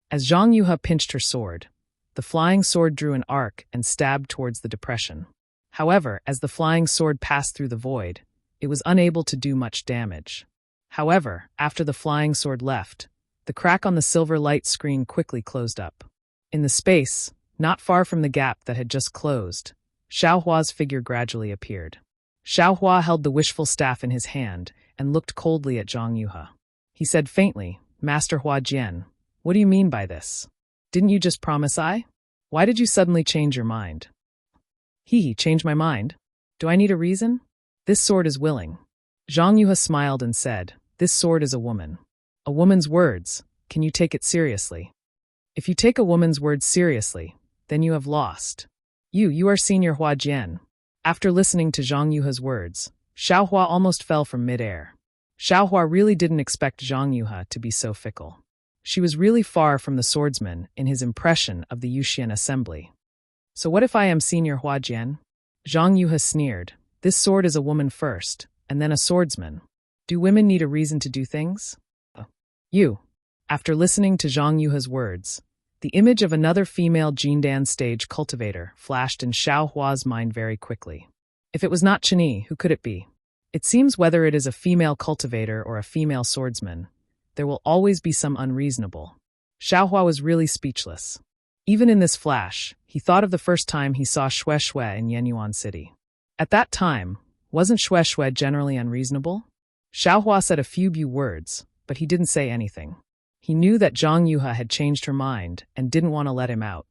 As Zhang Yuhe pinched her sword, the flying sword drew an arc and stabbed towards the depression. However, as the flying sword passed through the void, it was unable to do much damage. However, after the flying sword left, the crack on the silver light screen quickly closed up. In the space, not far from the gap that had just closed, Xiaohua's figure gradually appeared. Xiaohua held the wishful staff in his hand and looked coldly at Zhang Yuhe. He said faintly, Master Huajian, what do you mean by this? Didn't you just promise I? Why did you suddenly change your mind? Change my mind? Do I need a reason? This sword is willing. Zhang Yuhe smiled and said, this sword is a woman. A woman's words, can you take it seriously? If you take a woman's words seriously, then you have lost. You are Senior Huajian. After listening to Zhang Yuhe's words, Xiaohua almost fell from midair. Xiaohua really didn't expect Zhang Yuhe to be so fickle. She was really far from the swordsman in his impression of the Yuxian assembly. So what if I am Senior Huajian? Zhang Yuhe sneered. This sword is a woman first, and then a swordsman. Do women need a reason to do things? After listening to Zhang Yuhe's words, the image of another female Jindan stage cultivator flashed in Xiaohua's mind very quickly. If it was not Chini, who could it be? It seems whether it is a female cultivator or a female swordsman, there will always be some unreasonable. Xiaohua was really speechless. Even in this flash, he thought of the first time he saw Xue Xue in Yenyuan City. At that time, wasn't Xue Xue generally unreasonable? Xiaohua said a few words, but he didn't say anything. He knew that Zhang Yuhe had changed her mind and didn't want to let him out.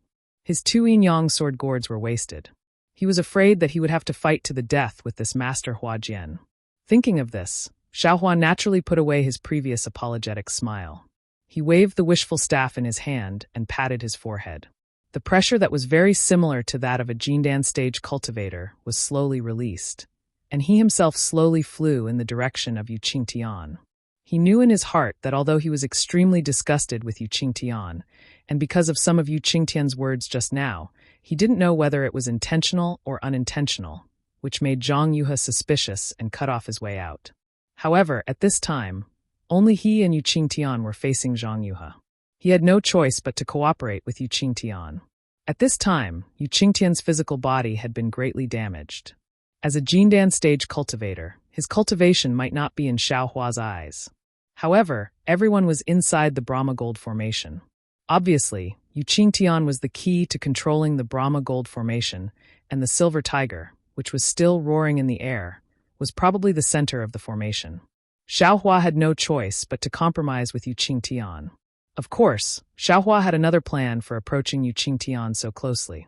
His 2 yin-yang sword gourds were wasted. He was afraid that he would have to fight to the death with this Master Huajian. Thinking of this, Xiaohua naturally put away his previous apologetic smile. He waved the wishful staff in his hand and patted his forehead. The pressure that was very similar to that of a Jindan stage cultivator was slowly released, and he himself slowly flew in the direction of Yu Qingtian. He knew in his heart that although he was extremely disgusted with Yu Qingtian, and because of some of Yu Qingtian's words just now, he didn't know whether it was intentional or unintentional, which made Zhang Yuhe suspicious and cut off his way out. However, at this time, only he and Yu Qingtian were facing Zhang Yuhe. He had no choice but to cooperate with Yu Qingtian. At this time, Yu Qingtian's physical body had been greatly damaged. As a Jindan stage cultivator, his cultivation might not be in Xiaohua's eyes. However, everyone was inside the Brahma Gold Formation. Obviously, Yu Qingtian was the key to controlling the Brahma Gold Formation, and the Silver Tiger, which was still roaring in the air, was probably the center of the formation. Xiaohua had no choice but to compromise with Yu Qingtian. Of course, Xiaohua had another plan for approaching Yu Qingtian so closely.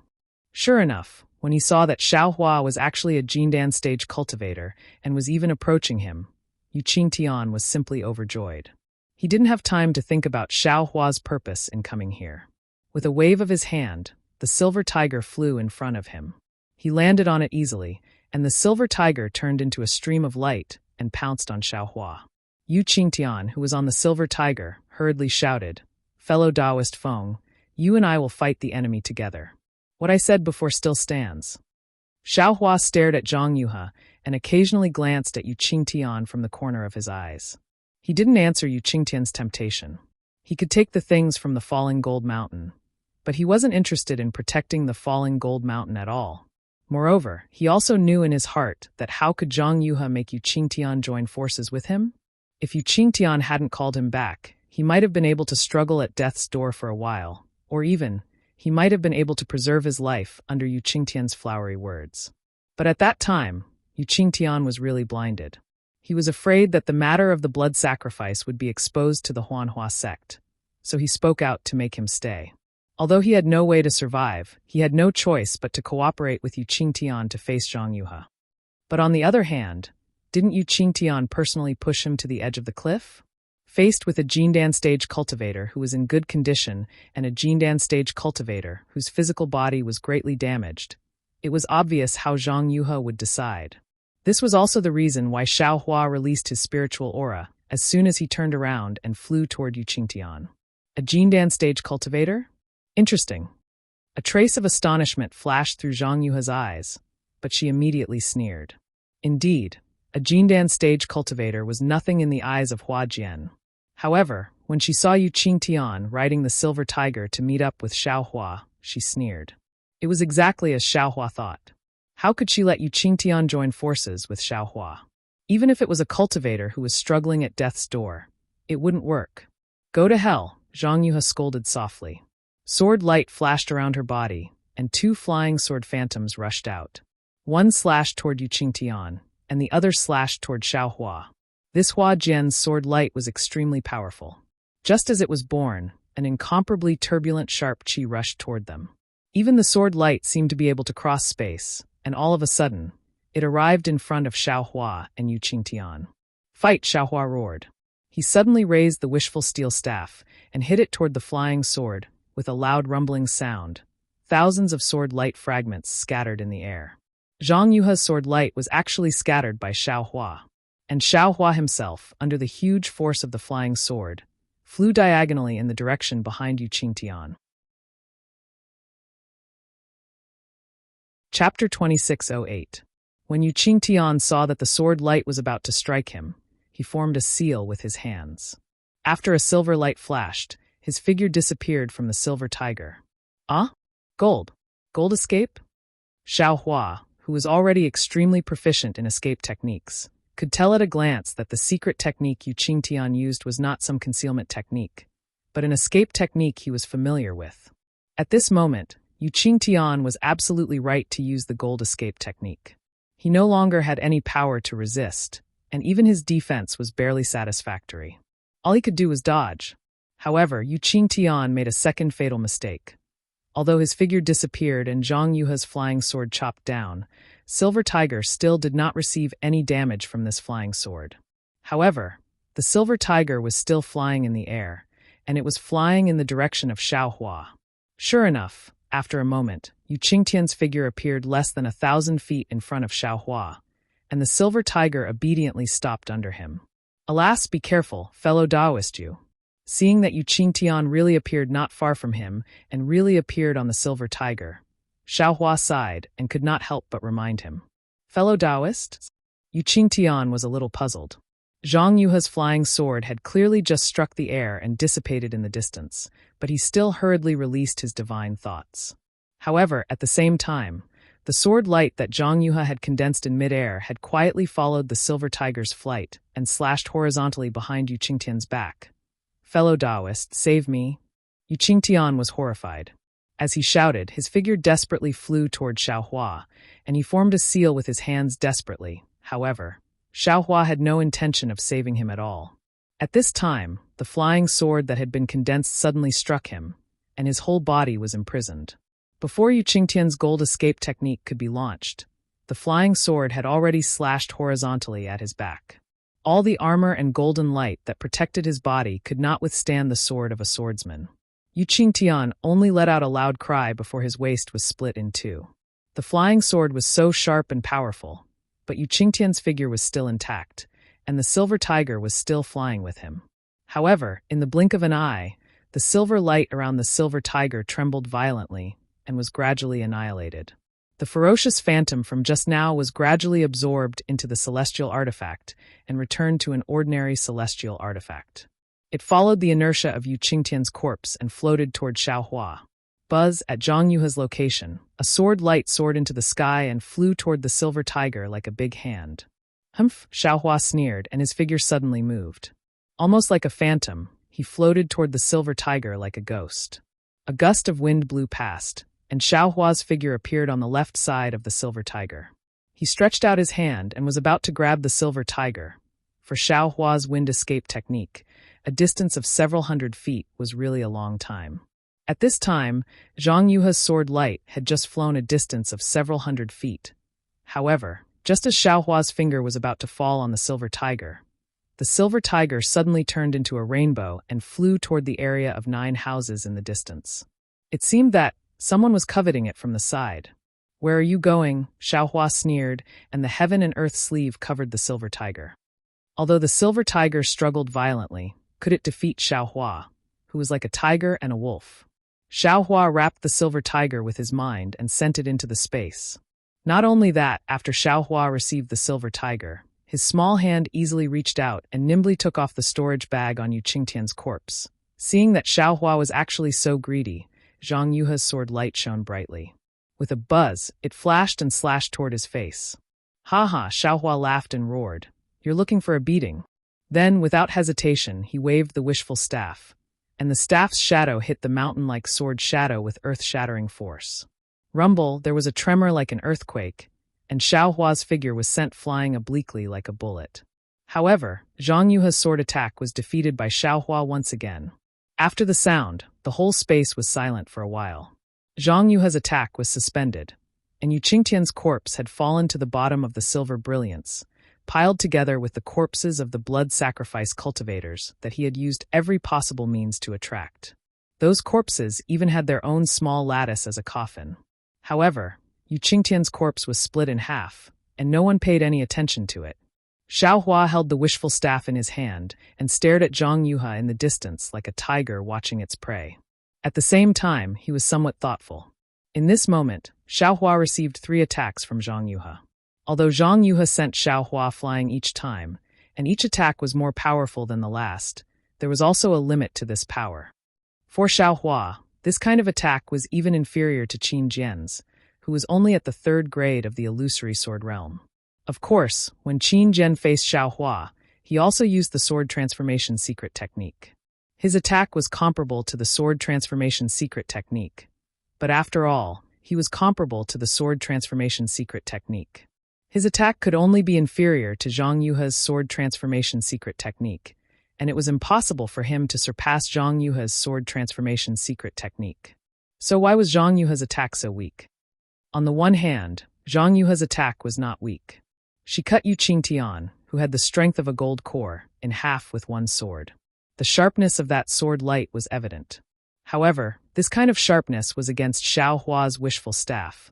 Sure enough, when he saw that Xiaohua was actually a Jindan stage cultivator and was even approaching him, Yu Qingtian was simply overjoyed. He didn't have time to think about Xiaohua's purpose in coming here. With a wave of his hand, the silver tiger flew in front of him. He landed on it easily, and the silver tiger turned into a stream of light and pounced on Xiaohua. Yu Qingtian, who was on the silver tiger, hurriedly shouted, "Fellow Taoist Feng, you and I will fight the enemy together. What I said before still stands." Xiaohua stared at Zhang Yuhe and occasionally glanced at Yu Qingtian from the corner of his eyes. He didn't answer Yu Qingtian's temptation. He could take the things from the falling gold mountain, but he wasn't interested in protecting the falling gold mountain at all. Moreover, he also knew in his heart that how could Zhang Yuhe make Yu Qingtian join forces with him? If Yu Qingtian hadn't called him back, he might have been able to struggle at death's door for a while, or even, he might have been able to preserve his life under Yu Qingtian's flowery words. But at that time, Yu Qingtian was really blinded. He was afraid that the matter of the blood sacrifice would be exposed to the Huanhua sect, so he spoke out to make him stay. Although he had no way to survive, he had no choice but to cooperate with Yu Qingtian to face Zhang Yuhe. But on the other hand, didn't Yu Qingtian personally push him to the edge of the cliff? Faced with a Jindan stage cultivator who was in good condition and a Jindan stage cultivator whose physical body was greatly damaged, it was obvious how Zhang Yuhe would decide. This was also the reason why Xiao Hua released his spiritual aura as soon as he turned around and flew toward Yu Qingtian. A Jindan stage cultivator? Interesting. A trace of astonishment flashed through Zhang Yuha's eyes, but she immediately sneered. Indeed, a Jindan stage cultivator was nothing in the eyes of Hua Jian. However, when she saw Yu Qingtian riding the silver tiger to meet up with Xiao Hua, she sneered. It was exactly as Xiao Hua thought. How could she let Yu Qingtian join forces with Xiao Hua? Even if it was a cultivator who was struggling at death's door, it wouldn't work. Go to hell, Zhang Yuha scolded softly. Sword light flashed around her body, and 2 flying sword phantoms rushed out. One slashed toward Yu Qingtian, and the other slashed toward Xiao Hua. This Hua Jian's sword light was extremely powerful. Just as it was born, an incomparably turbulent sharp qi rushed toward them. Even the sword light seemed to be able to cross space, and all of a sudden, it arrived in front of Xiao Hua and Yu Qingtian. Fight, Xiao Hua roared. He suddenly raised the wishful steel staff and hit it toward the flying sword with a loud rumbling sound. Thousands of sword light fragments scattered in the air. Zhang Yuha's sword light was actually scattered by Xiao Hua. And Xiao Hua himself, under the huge force of the flying sword, flew diagonally in the direction behind Yu Qingtian. Chapter 2608. When Yu Qingtian saw that the sword light was about to strike him, he formed a seal with his hands. After a silver light flashed, his figure disappeared from the silver tiger. Ah? Gold. Gold escape? Xiao Hua, who was already extremely proficient in escape techniques, could tell at a glance that the secret technique Yu Qingtian used was not some concealment technique, but an escape technique he was familiar with. At this moment, Yu Qingtian was absolutely right to use the gold escape technique. He no longer had any power to resist, and even his defense was barely satisfactory. All he could do was dodge. However, Yu Qingtian made a second fatal mistake. Although his figure disappeared and Zhang Yuha's flying sword chopped down, Silver Tiger still did not receive any damage from this flying sword. However, the Silver Tiger was still flying in the air, and it was flying in the direction of Xiao Hua. Sure enough, after a moment, Yu Qingtian's figure appeared less than 1,000 feet in front of Xiao Hua, and the Silver Tiger obediently stopped under him. Alas, be careful, fellow Taoist Yu. Seeing that Yu Qingtian really appeared not far from him and really appeared on the Silver Tiger, Xiao Hua sighed and could not help but remind him. Fellow Taoist? Yu Qingtian was a little puzzled. Zhang Yuha's flying sword had clearly just struck the air and dissipated in the distance, but he still hurriedly released his divine thoughts. However, at the same time, the sword light that Zhang Yuha had condensed in midair had quietly followed the Silver Tiger's flight and slashed horizontally behind Yu Qingtian's back. Fellow Taoist, save me. Yu Qingtian was horrified. As he shouted, his figure desperately flew toward Xiao Hua, and he formed a seal with his hands desperately. However, Xiao Hua had no intention of saving him at all. At this time, the flying sword that had been condensed suddenly struck him, and his whole body was imprisoned. Before Yu Qingtian's gold escape technique could be launched, the flying sword had already slashed horizontally at his back. All the armor and golden light that protected his body could not withstand the sword of a swordsman. Yu Qingtian only let out a loud cry before his waist was split in two. The flying sword was so sharp and powerful, but Yu Qingtian's figure was still intact, and the Silver Tiger was still flying with him. However, in the blink of an eye, the silver light around the Silver Tiger trembled violently and was gradually annihilated. The ferocious phantom from just now was gradually absorbed into the celestial artifact and returned to an ordinary celestial artifact. It followed the inertia of Yu Qingtian's corpse and floated toward Xiao Hua. Buzz, at Zhang Yuha's location, a sword light soared into the sky and flew toward the Silver Tiger like a big hand. Humph, Xiao Hua sneered, and his figure suddenly moved. Almost like a phantom, he floated toward the Silver Tiger like a ghost. A gust of wind blew past, and Xiao Hua's figure appeared on the left side of the Silver Tiger. He stretched out his hand and was about to grab the Silver Tiger. For Xiao Hua's wind escape technique, a distance of several hundred feet was really a long time. At this time, Zhang Yuha's sword light had just flown a distance of several hundred feet. However, just as Xiao Hua's finger was about to fall on the Silver Tiger, the Silver Tiger suddenly turned into a rainbow and flew toward the area of 9 houses in the distance. It seemed that someone was coveting it from the side. "Where are you going?" Xiaohua sneered, and the heaven and earth sleeve covered the silver tiger. Although the silver tiger struggled violently, could it defeat Xiaohua, who was like a tiger and a wolf? Xiaohua wrapped the silver tiger with his mind and sent it into the space. Not only that, after Xiaohua received the silver tiger, his small hand easily reached out and nimbly took off the storage bag on Yu Qingtian's corpse. Seeing that Xiaohua was actually so greedy, Zhang Yuha's sword light shone brightly. With a buzz, it flashed and slashed toward his face. "Ha ha," Xiaohua laughed and roared. "You're looking for a beating." Then, without hesitation, he waved the wishful staff, and the staff's shadow hit the mountain-like sword shadow with earth-shattering force. Rumble, there was a tremor like an earthquake, and Xiaohua's figure was sent flying obliquely like a bullet. However, Zhang Yuha's sword attack was defeated by Xiaohua once again. After the sound, the whole space was silent for a while. Zhang Yuha's attack was suspended, and Yu Qingtian's corpse had fallen to the bottom of the silver brilliance, piled together with the corpses of the blood sacrifice cultivators that he had used every possible means to attract. Those corpses even had their own small lattice as a coffin. However, Yu Qingtian's corpse was split in half, and no one paid any attention to it. Xiaohua held the wishful staff in his hand and stared at Zhang Yuha in the distance like a tiger watching its prey. At the same time, he was somewhat thoughtful. In this moment, Xiaohua received 3 attacks from Zhang Yuha. Although Zhang Yuha sent Xiaohua flying each time, and each attack was more powerful than the last, there was also a limit to this power. For Xiaohua, this kind of attack was even inferior to Qin Jian's, who was only at the 3rd grade of the illusory sword realm. Of course, when Qin Jian faced Xiaohua, he also used the sword transformation secret technique. His attack was comparable to the sword transformation secret technique. But after all, he was comparable to the sword transformation secret technique. His attack could only be inferior to Zhang Yuha's sword transformation secret technique, and it was impossible for him to surpass Zhang Yuha's sword transformation secret technique. So why was Zhang Yuha's attack so weak? On the one hand, Zhang Yuha's attack was not weak. She cut Yu Qingtian, who had the strength of a gold core, in half with one sword. The sharpness of that sword light was evident. However, this kind of sharpness was against Xiaohua's wishful staff,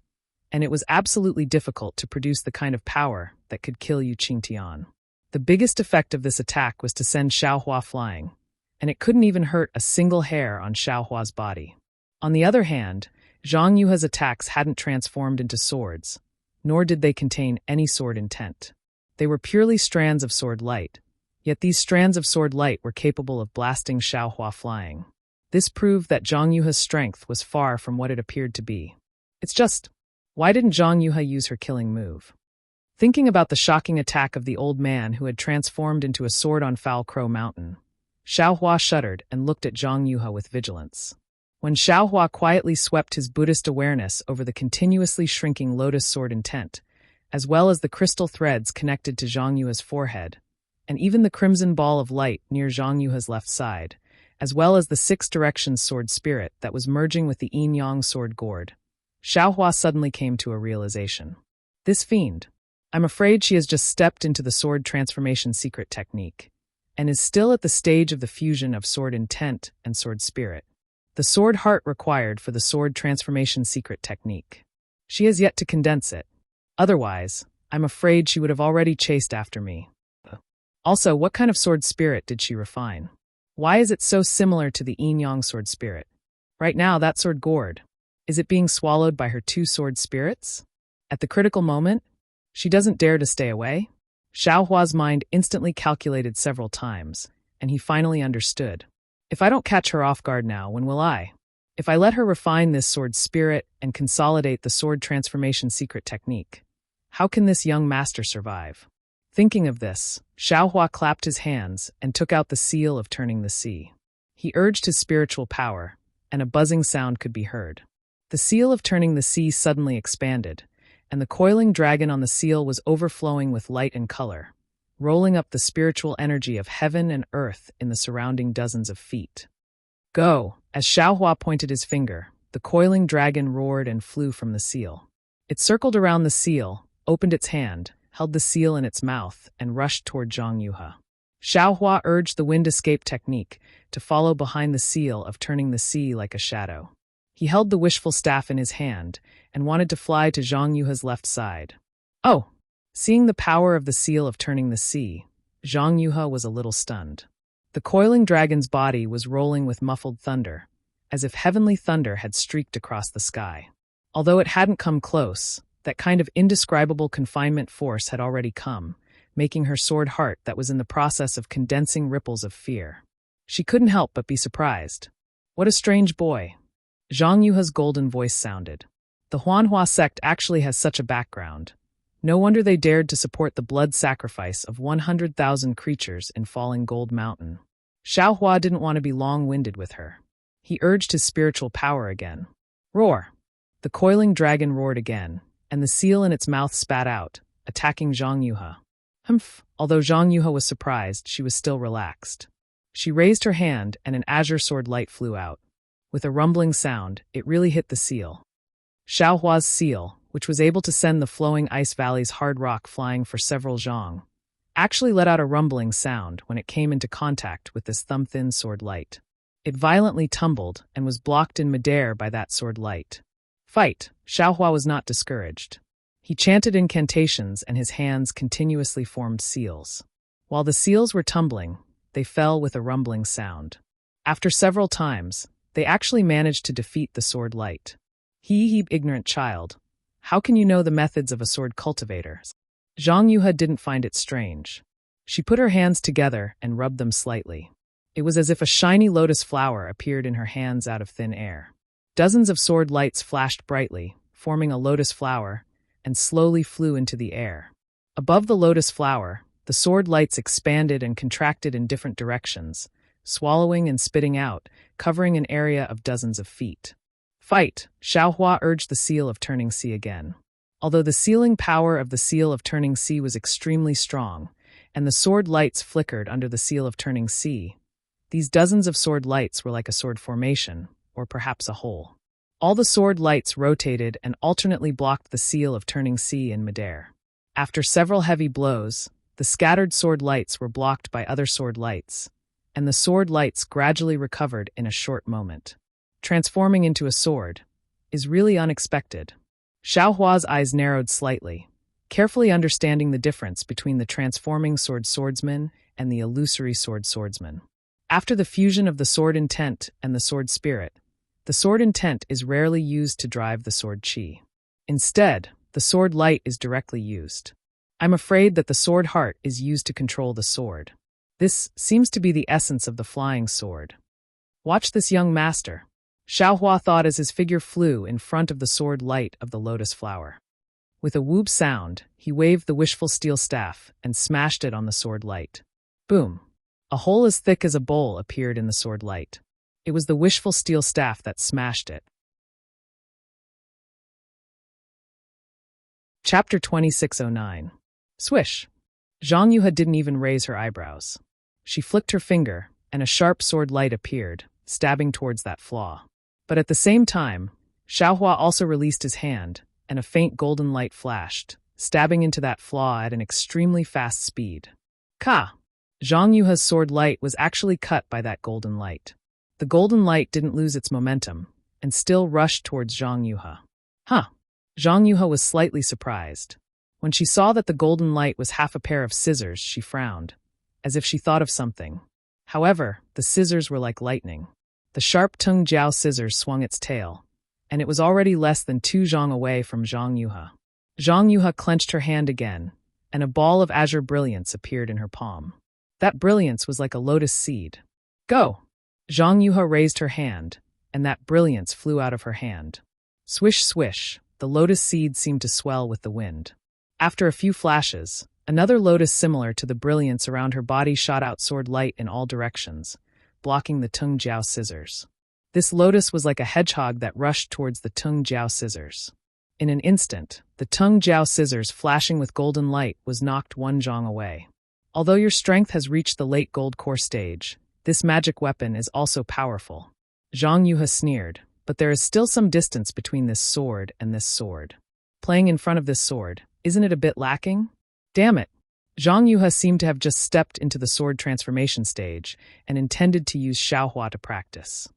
and it was absolutely difficult to produce the kind of power that could kill Yu Qingtian. The biggest effect of this attack was to send Xiaohua flying, and it couldn't even hurt a single hair on Xiaohua's body. On the other hand, Zhang Yuha's attacks hadn't transformed into swords, nor did they contain any sword intent. They were purely strands of sword light, yet these strands of sword light were capable of blasting Xiaohua flying. This proved that Zhang Yuha's strength was far from what it appeared to be. It's just, why didn't Zhang Yuha use her killing move? Thinking about the shocking attack of the old man who had transformed into a sword on Foul Crow Mountain, Xiaohua shuddered and looked at Zhang Yuha with vigilance. When Xiaohua quietly swept his Buddhist awareness over the continuously shrinking lotus sword intent, as well as the crystal threads connected to Zhang Yuha's forehead, and even the crimson ball of light near Zhang Yuha's left side, as well as the 6 directions sword spirit that was merging with the yin-yang sword gourd, Xiaohua suddenly came to a realization. This fiend, I'm afraid she has just stepped into the sword transformation secret technique, and is still at the stage of the fusion of sword intent and sword spirit. The sword heart required for the sword transformation secret technique. She has yet to condense it. Otherwise, I'm afraid she would have already chased after me. Also, what kind of sword spirit did she refine? Why is it so similar to the yin-yang sword spirit? Right now, that sword gourd. Is it being swallowed by her 2 sword spirits? At the critical moment, she doesn't dare to stay away. Xiaohua's mind instantly calculated several times, and he finally understood. If I don't catch her off guard now, when will I? If I let her refine this sword spirit and consolidate the sword transformation secret technique, how can this young master survive? Thinking of this, Xiaohua clapped his hands and took out the seal of turning the sea. He urged his spiritual power, and a buzzing sound could be heard. The seal of turning the sea suddenly expanded, and the coiling dragon on the seal was overflowing with light and color, rolling up the spiritual energy of heaven and earth in the surrounding dozens of feet. Go! As Xiaohua pointed his finger, the coiling dragon roared and flew from the seal. It circled around the seal, opened its hand, held the seal in its mouth, and rushed toward Zhang Yuha. Xiaohua urged the wind escape technique to follow behind the seal of turning the sea like a shadow. He held the wishful staff in his hand and wanted to fly to Zhang Yuha's left side. Oh! Seeing the power of the seal of turning the sea, Zhang Yuha was a little stunned. The coiling dragon's body was rolling with muffled thunder, as if heavenly thunder had streaked across the sky. Although it hadn't come close, that kind of indescribable confinement force had already come, making her sword heart that was in the process of condensing ripples of fear. She couldn't help but be surprised. What a strange boy. Zhang Yuha's golden voice sounded. The Huanhua sect actually has such a background. No wonder they dared to support the blood sacrifice of 100,000 creatures in falling Gold Mountain. Xiaohua didn't want to be long-winded with her. He urged his spiritual power again. Roar! The coiling dragon roared again, and the seal in its mouth spat out, attacking Zhang Yuha. Humph! Although Zhang Yuha was surprised, she was still relaxed. She raised her hand, and an azure sword light flew out. With a rumbling sound, it really hit the seal. Xiaohua's seal, which was able to send the flowing ice valley's hard rock flying for several zhang, actually let out a rumbling sound when it came into contact with this thumb-thin sword light. It violently tumbled and was blocked in midair by that sword light. Fight! Xiaohua was not discouraged. He chanted incantations and his hands continuously formed seals. While the seals were tumbling, they fell with a rumbling sound. After several times, they actually managed to defeat the sword light. He ignorant child. How can you know the methods of a sword cultivator? Zhang Yuha didn't find it strange. She put her hands together and rubbed them slightly. It was as if a shiny lotus flower appeared in her hands out of thin air. Dozens of sword lights flashed brightly, forming a lotus flower, and slowly flew into the air. Above the lotus flower, the sword lights expanded and contracted in different directions, swallowing and spitting out, covering an area of dozens of feet. Fight! Xiaohua urged the seal of turning sea again. Although the sealing power of the seal of turning sea was extremely strong, and the sword lights flickered under the seal of turning sea, these dozens of sword lights were like a sword formation, or perhaps a hole. All the sword lights rotated and alternately blocked the seal of turning sea in midair. After several heavy blows, the scattered sword lights were blocked by other sword lights, and the sword lights gradually recovered in a short moment. Transforming into a sword is really unexpected. Xiaohua's eyes narrowed slightly, carefully understanding the difference between the transforming sword swordsman and the illusory sword swordsman. After the fusion of the sword intent and the sword spirit, the sword intent is rarely used to drive the sword chi. Instead, the sword light is directly used. I'm afraid that the sword heart is used to control the sword. This seems to be the essence of the flying sword. Watch this young master, Xiaohua thought as his figure flew in front of the sword light of the lotus flower. With a whoop sound, he waved the wishful steel staff and smashed it on the sword light. Boom! A hole as thick as a bowl appeared in the sword light. It was the wishful steel staff that smashed it. Chapter 2609. Swish! Zhang Yuha didn't even raise her eyebrows. She flicked her finger, and a sharp sword light appeared, stabbing towards that flaw. But at the same time, Xiaohua also released his hand, and a faint golden light flashed, stabbing into that flaw at an extremely fast speed. Ka! Zhang Yuha's sword light was actually cut by that golden light. The golden light didn't lose its momentum, and still rushed towards Zhang Yuha. Huh! Zhang Yuha was slightly surprised. When she saw that the golden light was half a pair of scissors, she frowned, as if she thought of something. However, the scissors were like lightning. The sharp Tung Jiao scissors swung its tail, and it was already less than 2 zhang away from Zhang Yuha. Zhang Yuha clenched her hand again, and a ball of azure brilliance appeared in her palm. That brilliance was like a lotus seed. Go! Zhang Yuha raised her hand, and that brilliance flew out of her hand. Swish, swish, the lotus seed seemed to swell with the wind. After a few flashes, another lotus similar to the brilliance around her body shot out sword light in all directions, blocking the Tung Jiao scissors. This lotus was like a hedgehog that rushed towards the Tung Jiao scissors. In an instant, the Tung Jiao scissors flashing with golden light was knocked 1 zhang away. Although your strength has reached the late gold core stage, this magic weapon is also powerful. Zhang Yuha sneered, but there is still some distance between this sword and this sword. Playing in front of this sword, isn't it a bit lacking? Damn it! Zhang Yuha seemed to have just stepped into the sword transformation stage and intended to use Xiaohua to practice.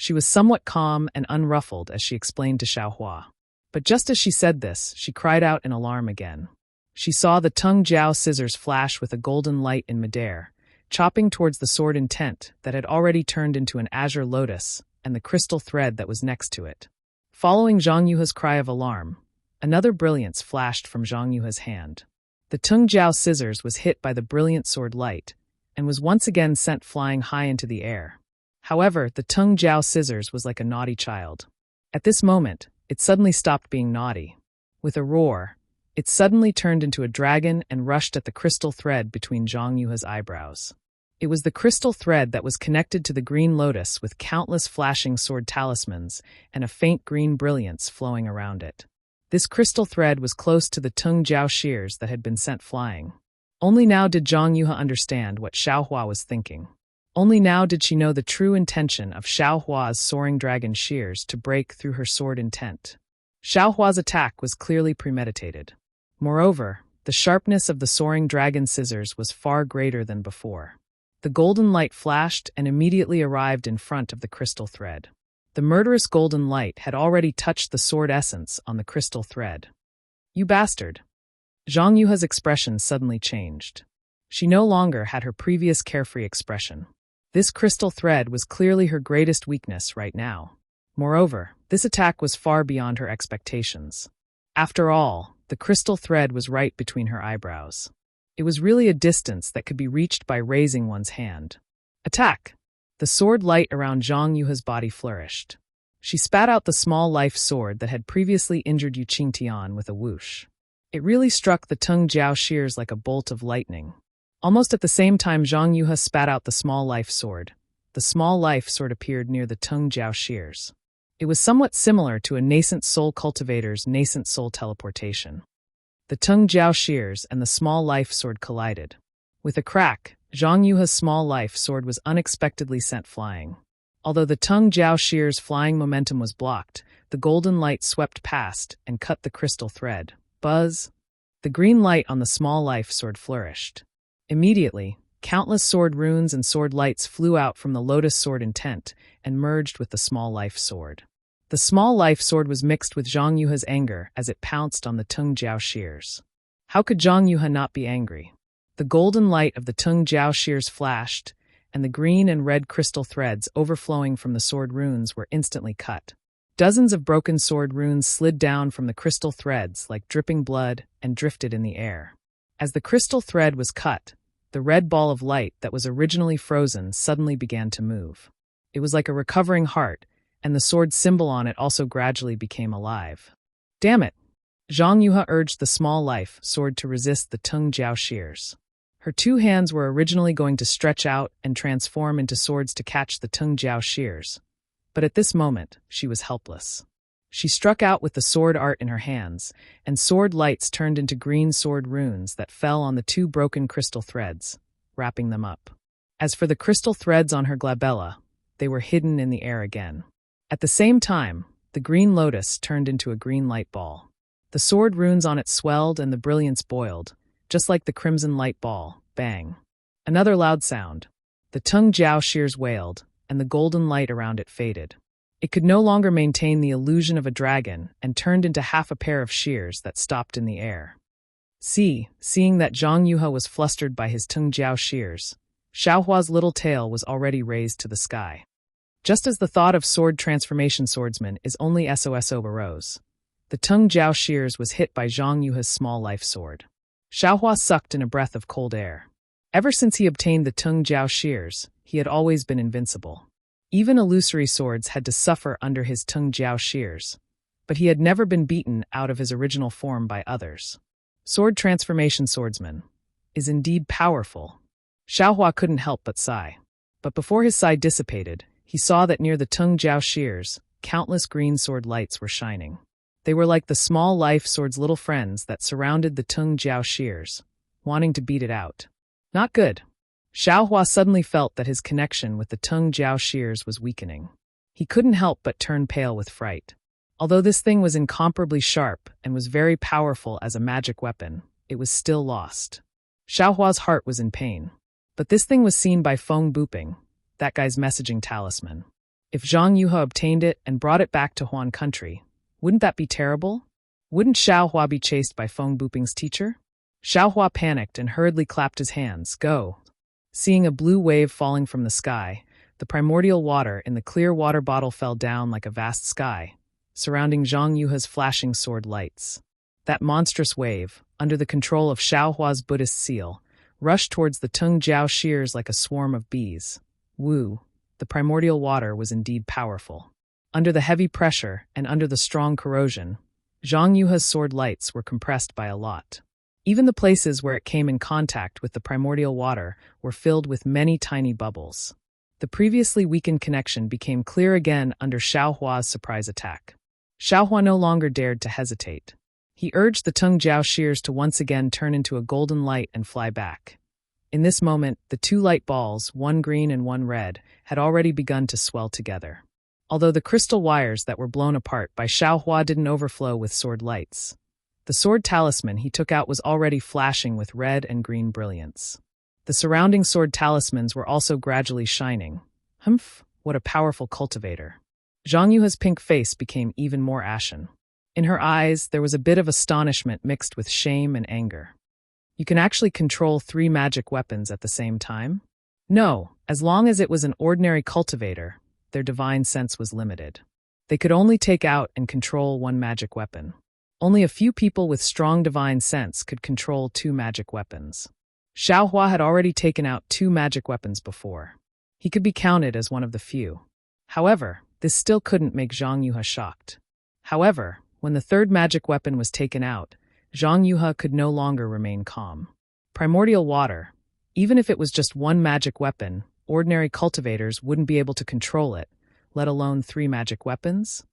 She was somewhat calm and unruffled as she explained to Xiaohua. But just as she said this, she cried out in alarm again. She saw the Tung Jiao scissors flash with a golden light in midair, chopping towards the sword intent that had already turned into an azure lotus and the crystal thread that was next to it. Following Zhang Yuha's cry of alarm, another brilliance flashed from Zhang Yuha's hand. The Tung Jiao scissors was hit by the brilliant sword light and was once again sent flying high into the air. However, the Tung Jiao scissors was like a naughty child. At this moment, it suddenly stopped being naughty. With a roar, it suddenly turned into a dragon and rushed at the crystal thread between Zhang Yuha's eyebrows. It was the crystal thread that was connected to the green lotus with countless flashing sword talismans and a faint green brilliance flowing around it. This crystal thread was close to the Tung Jiao shears that had been sent flying. Only now did Zhang Yuha understand what Xiaohua was thinking. Only now did she know the true intention of Xiaohua's soaring dragon shears to break through her sword intent. Xiaohua's attack was clearly premeditated. Moreover, the sharpness of the soaring dragon scissors was far greater than before. The golden light flashed and immediately arrived in front of the crystal thread. The murderous golden light had already touched the sword essence on the crystal thread. "You bastard!" Zhang Yuha's expression suddenly changed. She no longer had her previous carefree expression. This crystal thread was clearly her greatest weakness right now. Moreover, this attack was far beyond her expectations. After all, the crystal thread was right between her eyebrows. It was really a distance that could be reached by raising one's hand. Attack! The sword light around Zhang Yuha's body flourished. She spat out the small life sword that had previously injured Yu Qingtian with a whoosh. It really struck the Tung Jiao shears like a bolt of lightning. Almost at the same time Zhang Yuha spat out the small life sword. The small life sword appeared near the Tung Jiao shears. It was somewhat similar to a nascent soul cultivator's nascent soul teleportation. The Tung Jiao shears and the small life sword collided. With a crack, Zhang Yuha's small life sword was unexpectedly sent flying. Although the Tung Jiao shears' flying momentum was blocked, the golden light swept past and cut the crystal thread. Buzz! The green light on the small life sword flourished. Immediately, countless sword runes and sword lights flew out from the lotus sword intent and merged with the small life sword. The small life sword was mixed with Zhang Yuha's anger as it pounced on the Tung Jiao shears. How could Zhang Yuha not be angry? The golden light of the Tung Jiao shears flashed, and the green and red crystal threads overflowing from the sword runes were instantly cut. Dozens of broken sword runes slid down from the crystal threads like dripping blood and drifted in the air. As the crystal thread was cut, the red ball of light that was originally frozen suddenly began to move. It was like a recovering heart, and the sword symbol on it also gradually became alive. Damn it! Zhang Yuha urged the small life sword to resist the Tung Jiao shears. Her two hands were originally going to stretch out and transform into swords to catch the Tung Jiao shears. But at this moment, she was helpless. She struck out with the sword art in her hands, and sword lights turned into green sword runes that fell on the two broken crystal threads, wrapping them up. As for the crystal threads on her glabella, they were hidden in the air again. At the same time, the green lotus turned into a green light ball. The sword runes on it swelled and the brilliance boiled, just like the crimson light ball. Bang! Another loud sound. The Tung Jiao shears wailed, and the golden light around it faded. It could no longer maintain the illusion of a dragon and turned into half a pair of shears that stopped in the air. Seeing that Zhang Yuha was flustered by his Tung Jiao shears, Xiaohua's little tail was already raised to the sky. Just as the thought of sword transformation swordsman is only SOSO arose, the Tung Jiao shears was hit by Zhang Yuha's small life sword. Xiaohua sucked in a breath of cold air. Ever since he obtained the Tung Jiao shears, he had always been invincible. Even illusory swords had to suffer under his Tung Jiao shears, but he had never been beaten out of his original form by others. Sword transformation swordsman is indeed powerful. Xiaohua couldn't help but sigh. But before his sigh dissipated, he saw that near the Tung Jiao shears, countless green sword lights were shining. They were like the small life sword's little friends that surrounded the Tung Jiao shears, wanting to beat it out. Not good. Xiaohua suddenly felt that his connection with the Tung Jiao shears was weakening. He couldn't help but turn pale with fright. Although this thing was incomparably sharp and was very powerful as a magic weapon, it was still lost. Xiaohua's heart was in pain. But this thing was seen by Feng Buping, that guy's messaging talisman. If Zhang Yuhe obtained it and brought it back to Huan country, wouldn't that be terrible? Wouldn't Xiao Hua be chased by Feng Buping's teacher? Xiao Hua panicked and hurriedly clapped his hands. Go! Seeing a blue wave falling from the sky, the primordial water in the clear water bottle fell down like a vast sky, surrounding Zhang Yuhe's flashing sword lights. That monstrous wave, under the control of Xiao Hua's Buddhist seal, rushed towards the Tung Jiao shears like a swarm of bees. Wu, the primordial water was indeed powerful. Under the heavy pressure and under the strong corrosion, Zhang Yuhe's sword lights were compressed by a lot. Even the places where it came in contact with the primordial water were filled with many tiny bubbles. The previously weakened connection became clear again under Xiao Hua's surprise attack. Xiao Hua no longer dared to hesitate. He urged the Tung Jiao shears to once again turn into a golden light and fly back. In this moment, the two light balls, one green and one red, had already begun to swell together. Although the crystal wires that were blown apart by Xiao Hua didn't overflow with sword lights. The sword talisman he took out was already flashing with red and green brilliance. The surrounding sword talismans were also gradually shining. Humph, what a powerful cultivator. Zhang Yuhe's pink face became even more ashen. In her eyes, there was a bit of astonishment mixed with shame and anger. You can actually control 3 magic weapons at the same time? No, as long as it was an ordinary cultivator, their divine sense was limited. They could only take out and control 1 magic weapon. Only a few people with strong divine sense could control 2 magic weapons. Xiao Hua had already taken out 2 magic weapons before. He could be counted as one of the few. However, this still couldn't make Zhang Yuhe shocked. However, when the 3rd magic weapon was taken out, Zhang Yuhe could no longer remain calm. Primordial water, even if it was just 1 magic weapon, ordinary cultivators wouldn't be able to control it, let alone 3 magic weapons.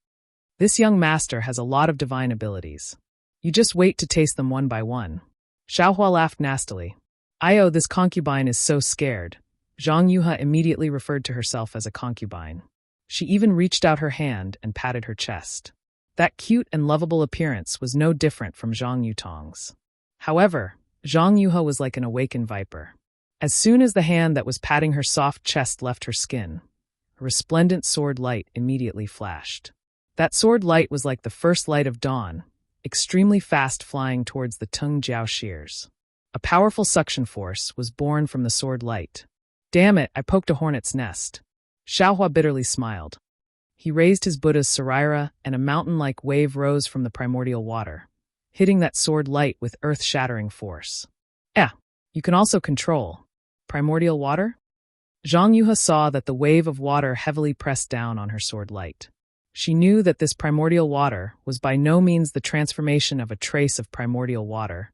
This young master has a lot of divine abilities. You just wait to taste them one by one. Xiao Hua laughed nastily. This concubine is so scared. Zhang Yuhe immediately referred to herself as a concubine. She even reached out her hand and patted her chest. That cute and lovable appearance was no different from Zhang Yutong's. However, Zhang Yuhe was like an awakened viper. As soon as the hand that was patting her soft chest left her skin, a resplendent sword light immediately flashed. That sword light was like the first light of dawn, extremely fast flying towards the Tung Jiao shears. A powerful suction force was born from the sword light. Damn it, I poked a hornet's nest. Xiao Hua bitterly smiled. He raised his Buddha's saraira, and a mountain-like wave rose from the primordial water, hitting that sword light with earth-shattering force. You can also control primordial water? Zhang Yuhe saw that the wave of water heavily pressed down on her sword light. She knew that this primordial water was by no means the transformation of a trace of primordial water,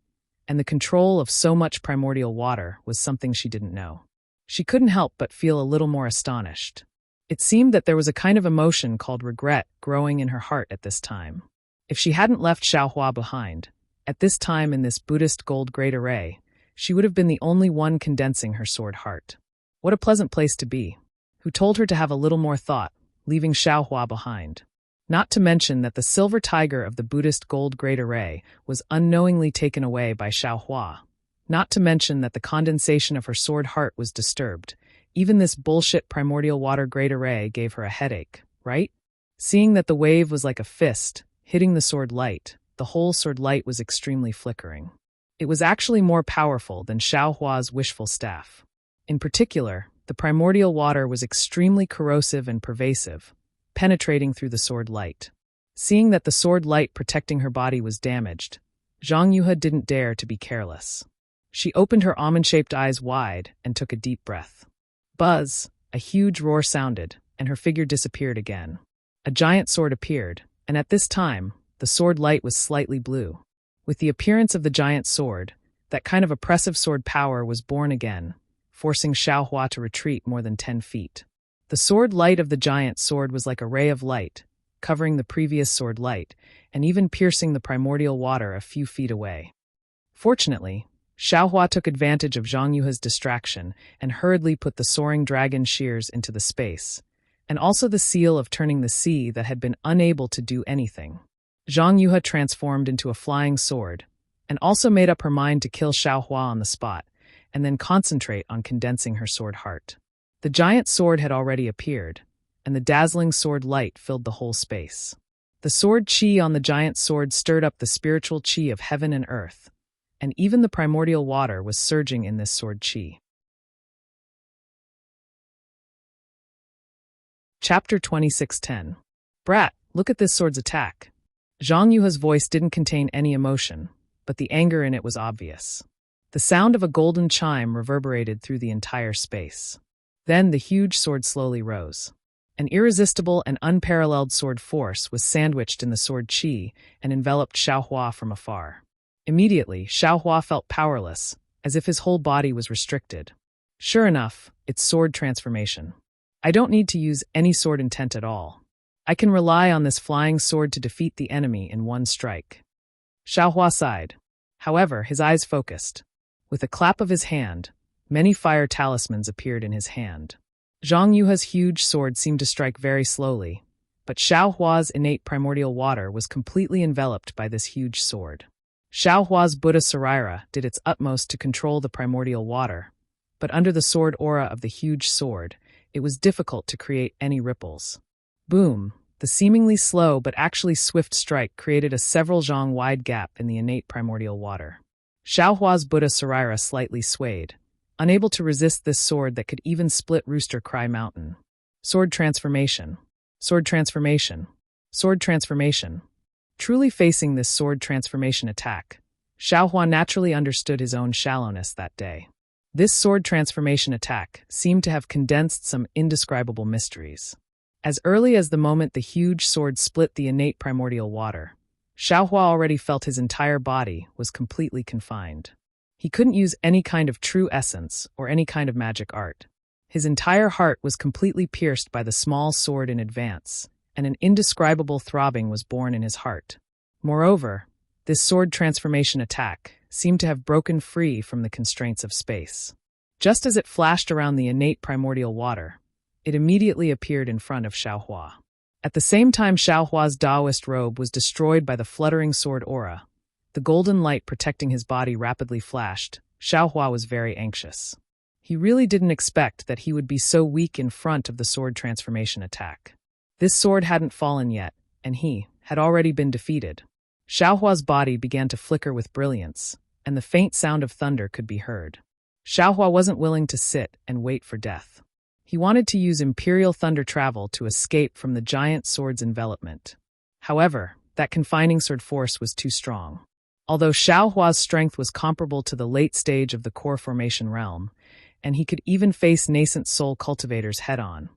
and the control of so much primordial water was something she didn't know. She couldn't help but feel a little more astonished. It seemed that there was a kind of emotion called regret growing in her heart at this time. If she hadn't left Xiao Hua behind, at this time in this Buddhist gold great array, she would have been the only one condensing her sword heart. What a pleasant place to be. Who told her to have a little more thought, leaving Xiao Hua behind? Not to mention that the silver tiger of the Buddhist gold great array was unknowingly taken away by Xiao Hua. Not to mention that the condensation of her sword heart was disturbed. Even this bullshit primordial water great array gave her a headache, right? Seeing that the wave was like a fist, hitting the sword light, the whole sword light was extremely flickering. It was actually more powerful than Xiao Hua's wishful staff. In particular, the primordial water was extremely corrosive and pervasive, penetrating through the sword light. Seeing that the sword light protecting her body was damaged, Zhang Yuhe didn't dare to be careless. She opened her almond-shaped eyes wide and took a deep breath. Buzz! A huge roar sounded, and her figure disappeared again. A giant sword appeared, and at this time, the sword light was slightly blue. With the appearance of the giant sword, that kind of oppressive sword power was born again, forcing Xiao Hua to retreat more than 10 feet. The sword light of the giant sword was like a ray of light, covering the previous sword light, and even piercing the primordial water a few feet away. Fortunately, Xiao Hua took advantage of Zhang Yuhe's distraction and hurriedly put the soaring dragon shears into the space, and also the seal of turning the sea that had been unable to do anything. Zhang Yuhe transformed into a flying sword, and also made up her mind to kill Xiao Hua on the spot, and then concentrate on condensing her sword heart. The giant sword had already appeared, and the dazzling sword light filled the whole space. The sword chi on the giant sword stirred up the spiritual chi of heaven and earth, and even the primordial water was surging in this sword chi. Chapter 26:10. Brat, look at this sword's attack. Zhang Yuhe's voice didn't contain any emotion, but the anger in it was obvious. The sound of a golden chime reverberated through the entire space. Then the huge sword slowly rose. An irresistible and unparalleled sword force was sandwiched in the sword chi and enveloped Xiaohua from afar. Immediately, Xiaohua felt powerless, as if his whole body was restricted. Sure enough, it's sword transformation. I don't need to use any sword intent at all. I can rely on this flying sword to defeat the enemy in one strike. Xiaohua sighed. However, his eyes focused. With a clap of his hand, many fire talismans appeared in his hand. Zhang Yuhe's huge sword seemed to strike very slowly, but Xiaohua's innate primordial water was completely enveloped by this huge sword. Xiaohua's Buddha Sarira did its utmost to control the primordial water, but under the sword aura of the huge sword, it was difficult to create any ripples. Boom! The seemingly slow but actually swift strike created a several zhang wide gap in the innate primordial water. Xiaohua's Buddha Sarira slightly swayed, unable to resist this sword that could even split Rooster Cry Mountain. Sword transformation. Sword transformation. Sword transformation. Truly facing this sword transformation attack, Xiaohua naturally understood his own shallowness that day. This sword transformation attack seemed to have condensed some indescribable mysteries. As early as the moment the huge sword split the innate primordial water, Xiaohua already felt his entire body was completely confined. He couldn't use any kind of true essence or any kind of magic art. His entire heart was completely pierced by the small sword in advance, and an indescribable throbbing was born in his heart. Moreover, this sword transformation attack seemed to have broken free from the constraints of space. Just as it flashed around the innate primordial water, it immediately appeared in front of Xiaohua. At the same time Xiaohua's Taoist robe was destroyed by the fluttering sword aura, the golden light protecting his body rapidly flashed. Xiaohua was very anxious. He really didn't expect that he would be so weak in front of the sword transformation attack. This sword hadn't fallen yet, and he had already been defeated. Xiaohua's body began to flicker with brilliance, and the faint sound of thunder could be heard. Xiaohua wasn't willing to sit and wait for death. He wanted to use Imperial Thunder Travel to escape from the giant sword's envelopment. However, that confining sword force was too strong. Although Xiaohua's strength was comparable to the late stage of the core formation realm, and he could even face nascent soul cultivators head-on,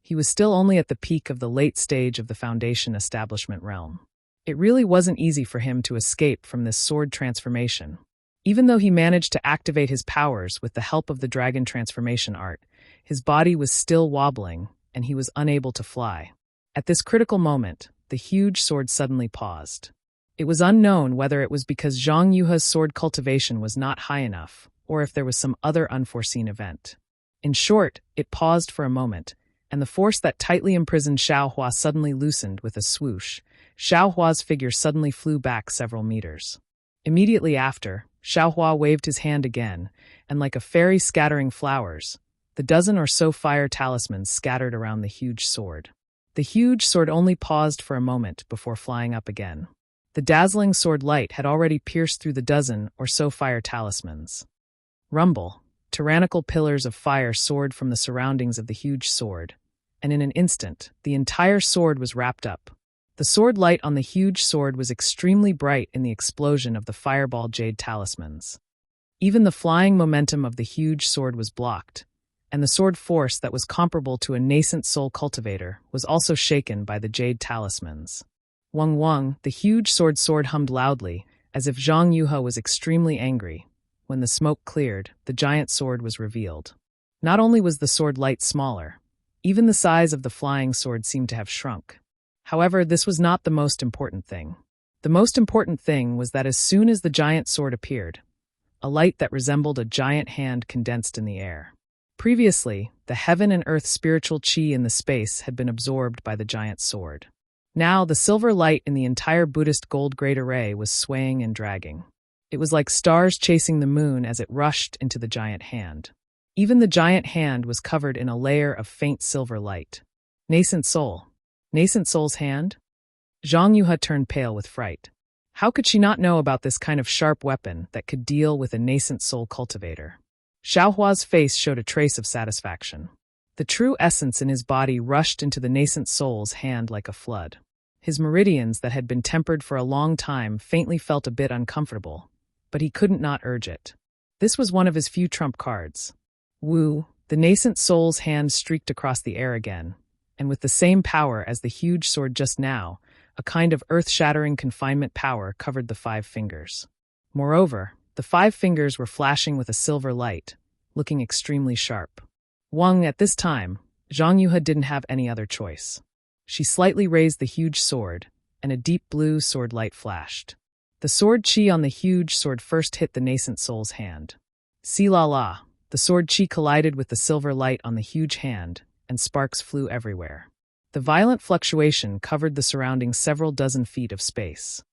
he was still only at the peak of the late stage of the foundation establishment realm. It really wasn't easy for him to escape from this sword transformation. Even though he managed to activate his powers with the help of the dragon transformation art, his body was still wobbling, and he was unable to fly. At this critical moment, the huge sword suddenly paused. It was unknown whether it was because Zhang Yuhe's sword cultivation was not high enough, or if there was some other unforeseen event. In short, it paused for a moment, and the force that tightly imprisoned Xiaohua suddenly loosened with a swoosh. Xiaohua's figure suddenly flew back several meters. Immediately after, Xiaohua waved his hand again, and like a fairy scattering flowers, the dozen or so fire talismans scattered around the huge sword. The huge sword only paused for a moment before flying up again. The dazzling sword light had already pierced through the dozen or so fire talismans. Rumble, tyrannical pillars of fire soared from the surroundings of the huge sword, and in an instant, the entire sword was wrapped up. The sword light on the huge sword was extremely bright in the explosion of the fireball jade talismans. Even the flying momentum of the huge sword was blocked, and the sword force that was comparable to a nascent soul cultivator was also shaken by the jade talismans. Wang Wang, the huge sword hummed loudly, as if Zhang Yuhe was extremely angry. When the smoke cleared, the giant sword was revealed. Not only was the sword light smaller, even the size of the flying sword seemed to have shrunk. However, this was not the most important thing. The most important thing was that as soon as the giant sword appeared, a light that resembled a giant hand condensed in the air. Previously, the heaven and earth spiritual chi in the space had been absorbed by the giant sword. Now, the silver light in the entire Buddhist gold great array was swaying and dragging. It was like stars chasing the moon as it rushed into the giant hand. Even the giant hand was covered in a layer of faint silver light. Nascent soul. Nascent soul's hand? Zhang Yuhe turned pale with fright. How could she not know about this kind of sharp weapon that could deal with a nascent soul cultivator? Xiaohua's face showed a trace of satisfaction. The true essence in his body rushed into the nascent soul's hand like a flood. His meridians that had been tempered for a long time faintly felt a bit uncomfortable, but he couldn't not urge it. This was one of his few trump cards. Wu, the nascent soul's hand streaked across the air again, and with the same power as the huge sword just now, a kind of earth-shattering confinement power covered the 5 fingers. Moreover, the 5 fingers were flashing with a silver light, looking extremely sharp. At this time, Zhang Yuhe didn't have any other choice. She slightly raised the huge sword, and a deep blue sword light flashed. The sword chi on the huge sword first hit the nascent soul's hand. Si-la-la, the sword chi collided with the silver light on the huge hand, and sparks flew everywhere. The violent fluctuation covered the surrounding several dozen feet of space.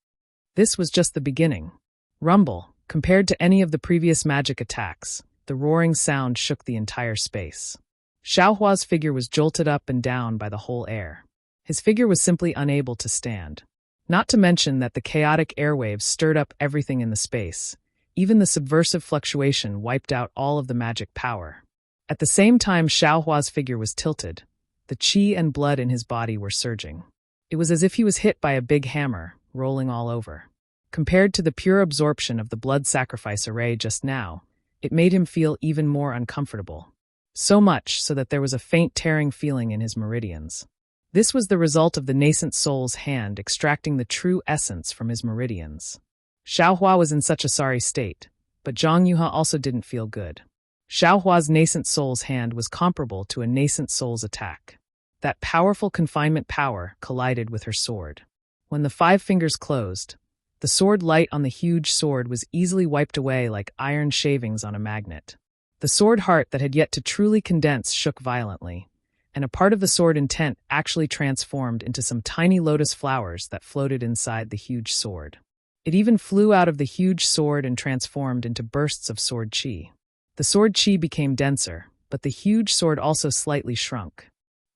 This was just the beginning. Rumble, compared to any of the previous magic attacks, the roaring sound shook the entire space. Xiaohua's figure was jolted up and down by the whole air. His figure was simply unable to stand. Not to mention that the chaotic airwaves stirred up everything in the space. Even the subversive fluctuation wiped out all of the magic power. At the same time Xiaohua's figure was tilted, the qi and blood in his body were surging. It was as if he was hit by a big hammer, rolling all over. Compared to the pure absorption of the blood sacrifice array just now, it made him feel even more uncomfortable. So much so that there was a faint tearing feeling in his meridians. This was the result of the nascent soul's hand extracting the true essence from his meridians. Xiaohua was in such a sorry state, but Zhang Yuhe also didn't feel good. Xiaohua's nascent soul's hand was comparable to a nascent soul's attack. That powerful confinement power collided with her sword. When the 5 fingers closed, the sword light on the huge sword was easily wiped away like iron shavings on a magnet. The sword heart that had yet to truly condense shook violently, and a part of the sword intent actually transformed into some tiny lotus flowers that floated inside the huge sword. It even flew out of the huge sword and transformed into bursts of sword chi. The sword chi became denser, but the huge sword also slightly shrunk.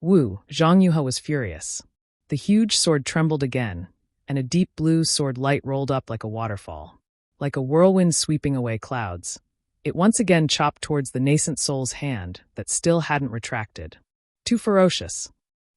Zhang Yuhe was furious. The huge sword trembled again, and a deep blue sword light rolled up like a waterfall. Like a whirlwind sweeping away clouds, it once again chopped towards the nascent soul's hand that still hadn't retracted. Too ferocious.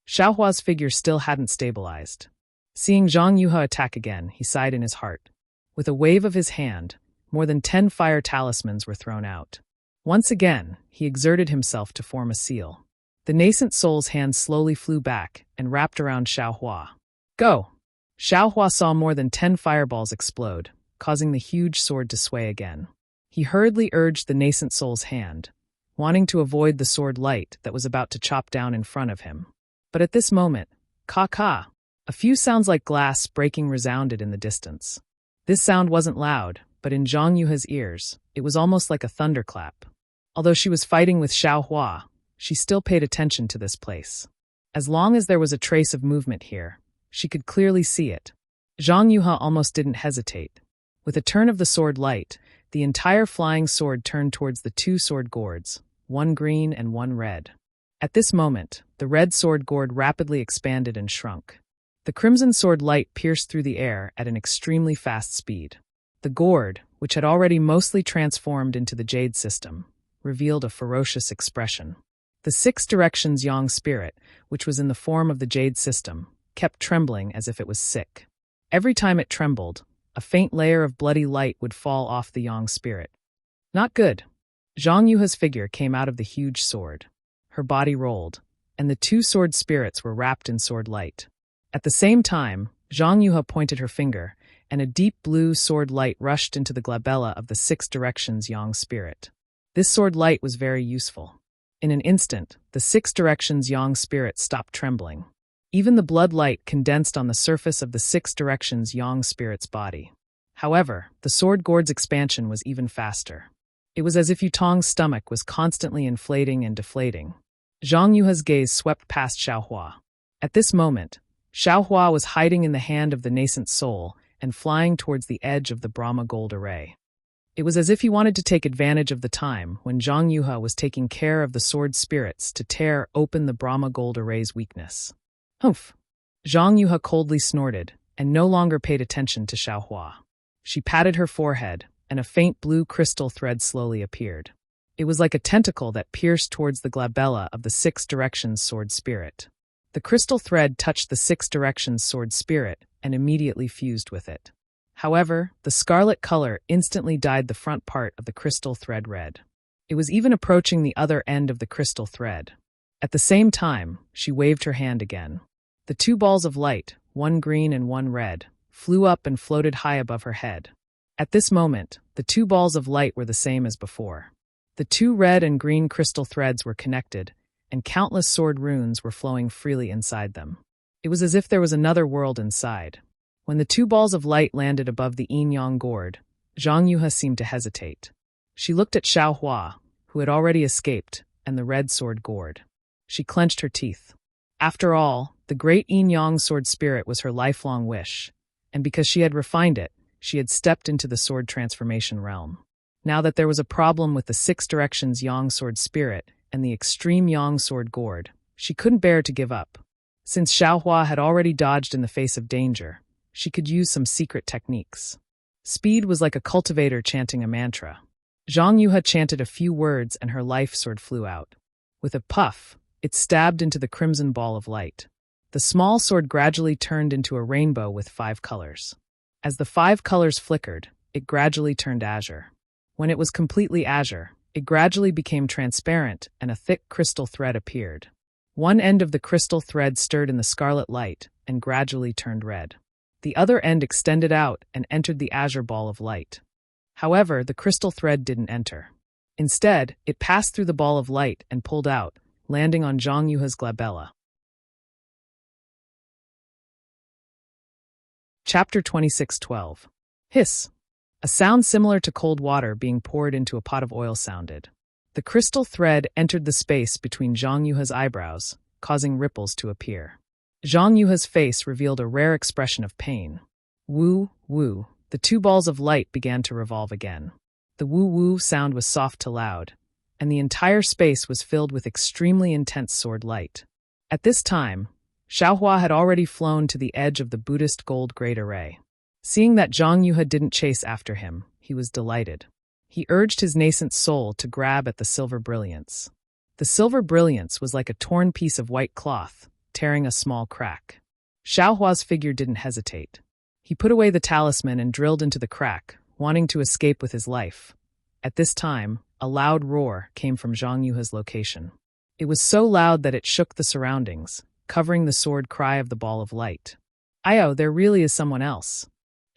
Xiaohua's figure still hadn't stabilized. Seeing Zhang Yuhe attack again, he sighed in his heart. With a wave of his hand, more than 10 fire talismans were thrown out. Once again, he exerted himself to form a seal. The nascent soul's hand slowly flew back and wrapped around Xiaohua. Go! Xiaohua saw more than 10 fireballs explode, causing the huge sword to sway again. He hurriedly urged the nascent soul's hand, wanting to avoid the sword light that was about to chop down in front of him. But at this moment, ka-ka, a few sounds like glass breaking resounded in the distance. This sound wasn't loud, but in Zhang Yuhe's ears, it was almost like a thunderclap. Although she was fighting with Xiaohua, she still paid attention to this place. As long as there was a trace of movement here, she could clearly see it. Zhang Yuhe almost didn't hesitate. With a turn of the sword light, the entire flying sword turned towards the 2 sword gourds, one green and one red. At this moment, the red sword gourd rapidly expanded and shrunk. The crimson sword light pierced through the air at an extremely fast speed. The gourd, which had already mostly transformed into the jade system, revealed a ferocious expression. The 6 directions yang spirit, which was in the form of the jade system, kept trembling as if it was sick. Every time it trembled, a faint layer of bloody light would fall off the yang spirit. Not good. Zhang Yuhe's figure came out of the huge sword. Her body rolled, and the 2 sword spirits were wrapped in sword light. At the same time, Zhang Yuhe pointed her finger, and a deep blue sword light rushed into the glabella of the 6 directions yang spirit. This sword light was very useful. In an instant, the 6 directions yang spirit stopped trembling. Even the blood light condensed on the surface of the 6 directions yang spirit's body. However, the sword gourd's expansion was even faster. It was as if Yutong's stomach was constantly inflating and deflating. Zhang Yuhe's gaze swept past Xiaohua. At this moment, Xiaohua was hiding in the hand of the nascent soul and flying towards the edge of the Brahma gold array. It was as if he wanted to take advantage of the time when Zhang Yuhe was taking care of the sword spirits to tear open the Brahma gold array's weakness. Humph! Zhang Yuhe coldly snorted and no longer paid attention to Xiaohua. She patted her forehead, and a faint blue crystal thread slowly appeared. It was like a tentacle that pierced towards the glabella of the Six Directions sword spirit. The crystal thread touched the Six Directions sword spirit and immediately fused with it. However, the scarlet color instantly dyed the front part of the crystal thread red. It was even approaching the other end of the crystal thread. At the same time, she waved her hand again. The two balls of light, one green and one red, flew up and floated high above her head. At this moment, the two balls of light were the same as before. The two red and green crystal threads were connected, and countless sword runes were flowing freely inside them. It was as if there was another world inside. When the two balls of light landed above the yin-yang gourd, Zhang Yuhe seemed to hesitate. She looked at Xiaohua, who had already escaped, and the red sword gourd. She clenched her teeth. After all, the great yin-yang sword spirit was her lifelong wish, and because she had refined it, she had stepped into the sword transformation realm. Now that there was a problem with the Six Directions yang sword spirit and the extreme yang sword gourd, she couldn't bear to give up. Since Xiaohua had already dodged in the face of danger, she could use some secret techniques. Speed was like a cultivator chanting a mantra. Zhang Yuhe chanted a few words and her life sword flew out. With a puff, it stabbed into the crimson ball of light. The small sword gradually turned into a rainbow with 5 colors. As the 5 colors flickered, it gradually turned azure. When it was completely azure, it gradually became transparent and a thick crystal thread appeared. One end of the crystal thread stirred in the scarlet light and gradually turned red. The other end extended out and entered the azure ball of light. However, the crystal thread didn't enter. Instead, it passed through the ball of light and pulled out, landing on Zhang Yuhe's glabella. Chapter 26:12. Hiss. A sound similar to cold water being poured into a pot of oil sounded. The crystal thread entered the space between Zhang Yuhe's eyebrows, causing ripples to appear. Zhang Yuhe's face revealed a rare expression of pain. Woo, woo, the two balls of light began to revolve again. The woo-woo sound was soft to loud, and the entire space was filled with extremely intense sword light. At this time, Xiaohua had already flown to the edge of the Buddhist gold great array. Seeing that Zhang Yuhe didn't chase after him, he was delighted. He urged his nascent soul to grab at the silver brilliance. The silver brilliance was like a torn piece of white cloth, tearing a small crack. Xiaohua's figure didn't hesitate. He put away the talisman and drilled into the crack, wanting to escape with his life. At this time, a loud roar came from Zhang Yuhe's location. It was so loud that it shook the surroundings, covering the sword cry of the ball of light. "Ayo, there really is someone else."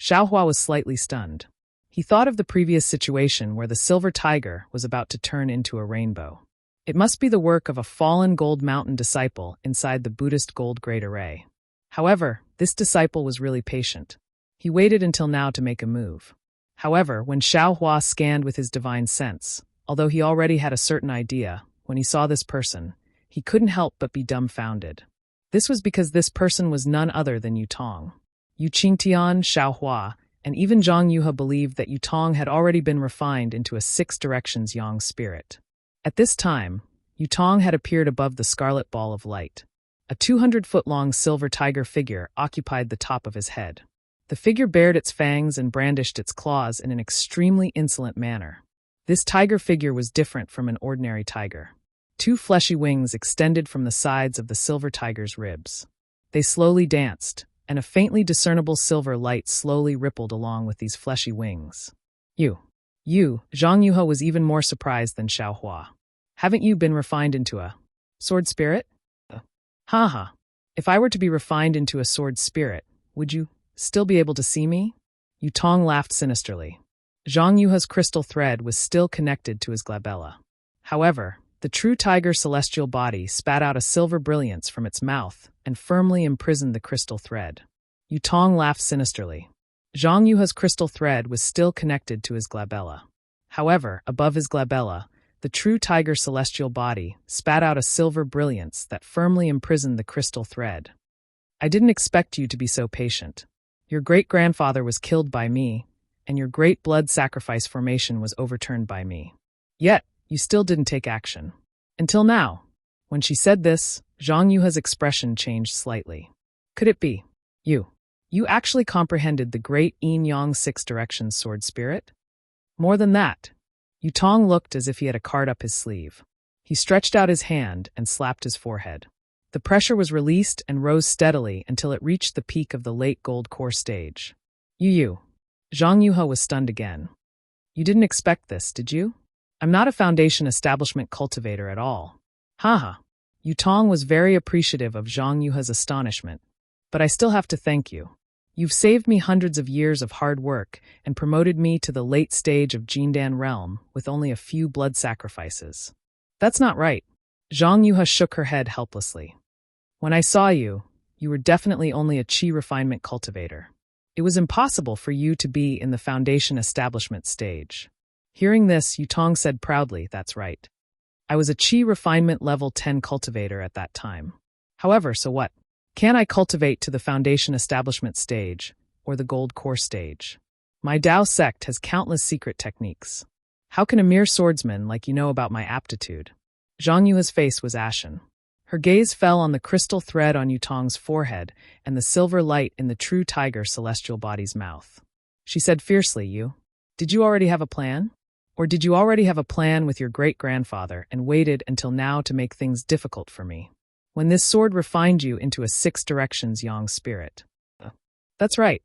Xiaohua was slightly stunned. He thought of the previous situation where the silver tiger was about to turn into a rainbow. It must be the work of a fallen Gold Mountain disciple inside the Buddhist gold great array. However, this disciple was really patient. He waited until now to make a move. However, when Xiaohua scanned with his divine sense, although he already had a certain idea, when he saw this person, he couldn't help but be dumbfounded. This was because this person was none other than Yutong. Yu Qingtian, Xiaohua, and even Zhang Yuhe believed that Yutong had already been refined into a Six Directions yang spirit. At this time, Yutong had appeared above the scarlet ball of light. A 200-foot-long silver tiger figure occupied the top of his head. The figure bared its fangs and brandished its claws in an extremely insolent manner. This tiger figure was different from an ordinary tiger. 2 fleshy wings extended from the sides of the silver tiger's ribs. They slowly danced, and a faintly discernible silver light slowly rippled along with these fleshy wings. You, Zhang Yuhe was even more surprised than Xiaohua. Haven't you been refined into a sword spirit? Haha. If I were to be refined into a sword spirit, would you still be able to see me? Yutong laughed sinisterly. Zhang Yuhe's crystal thread was still connected to his glabella. However, the true tiger celestial body spat out a silver brilliance from its mouth and firmly imprisoned the crystal thread. Yutong laughed sinisterly. Zhang Yuhe's crystal thread was still connected to his glabella. However, above his glabella, the true tiger celestial body spat out a silver brilliance that firmly imprisoned the crystal thread. I didn't expect you to be so patient. Your great-grandfather was killed by me, and your great blood sacrifice formation was overturned by me. Yet, you still didn't take action. Until now. When she said this, Zhang Yuha's expression changed slightly. Could it be? You actually comprehended the great yin-yang six directions sword spirit? More than that. Yutong looked as if he had a card up his sleeve. He stretched out his hand and slapped his forehead. The pressure was released and rose steadily until it reached the peak of the late gold core stage. You. Zhang Yuha was stunned again. You didn't expect this, did you? I'm not a foundation establishment cultivator at all. Haha. Yutong was very appreciative of Zhang Yuha's astonishment. But I still have to thank you. You've saved me hundreds of years of hard work and promoted me to the late stage of Jindan realm with only a few blood sacrifices. That's not right. Zhang Yuha shook her head helplessly. When I saw you, you were definitely only a qi refinement cultivator. It was impossible for you to be in the foundation establishment stage. Hearing this, Yutong said proudly, that's right. I was a qi refinement level 10 cultivator at that time. However, so what? Can I cultivate to the foundation establishment stage, or the gold core stage? My Dao sect has countless secret techniques. How can a mere swordsman like you know about my aptitude? Zhang Yuha's face was ashen. Her gaze fell on the crystal thread on Yutong's forehead and the silver light in the true tiger celestial body's mouth. She said fiercely, Did you already have a plan? Or did you already have a plan with your great-grandfather and waited until now to make things difficult for me? When this sword refined you into a six directions yang spirit. That's right,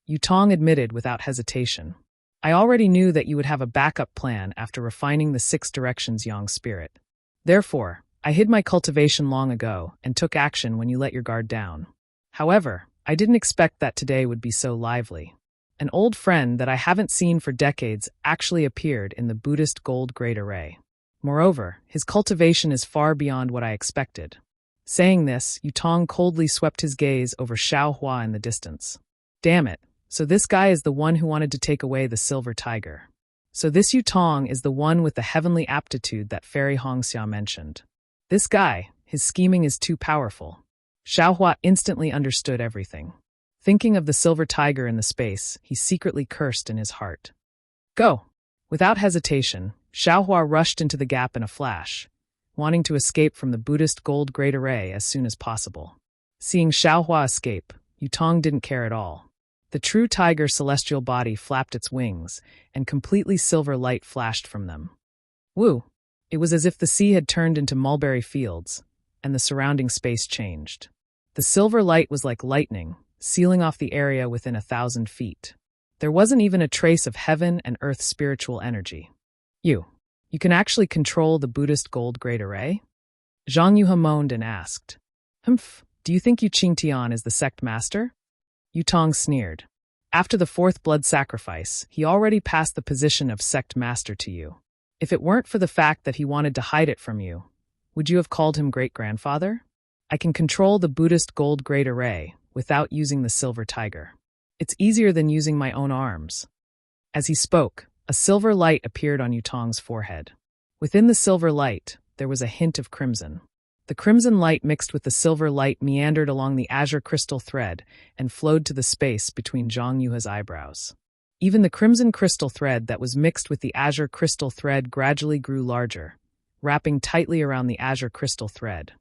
Yutong admitted without hesitation. I already knew that you would have a backup plan after refining the six directions yang spirit. Therefore, I hid my cultivation long ago and took action when you let your guard down. However, I didn't expect that today would be so lively. An old friend that I haven't seen for decades actually appeared in the Buddhist gold great array. Moreover, his cultivation is far beyond what I expected. Saying this, Yutong coldly swept his gaze over Xiao Hua in the distance. Damn it, so this guy is the one who wanted to take away the silver tiger. So this Yutong is the one with the heavenly aptitude that Fairy Hongxia mentioned. This guy, his scheming is too powerful. Xiao Hua instantly understood everything. Thinking of the silver tiger in the space, he secretly cursed in his heart. Go! Without hesitation, Xiao Hua rushed into the gap in a flash, wanting to escape from the Buddhist gold great array as soon as possible. Seeing Xiao Hua escape, Yutong didn't care at all. The true tiger celestial body flapped its wings, and completely silver light flashed from them. Woo! It was as if the sea had turned into mulberry fields, and the surrounding space changed. The silver light was like lightning, sealing off the area within 1,000 feet. There wasn't even a trace of heaven and earth's spiritual energy. You can actually control the Buddhist gold great array? Zhang Yuha moaned and asked. Humph, do you think Yu Qingtian is the sect master? Yutong sneered. After the fourth blood sacrifice, he already passed the position of sect master to you. If it weren't for the fact that he wanted to hide it from you, would you have called him great-grandfather? I can control the Buddhist gold great array without using the silver tiger. It's easier than using my own arms. As he spoke, a silver light appeared on Yutong's forehead. Within the silver light, there was a hint of crimson. The crimson light mixed with the silver light meandered along the azure crystal thread and flowed to the space between Zhang Yuha's eyebrows. Even the crimson crystal thread that was mixed with the azure crystal thread gradually grew larger, wrapping tightly around the azure crystal thread.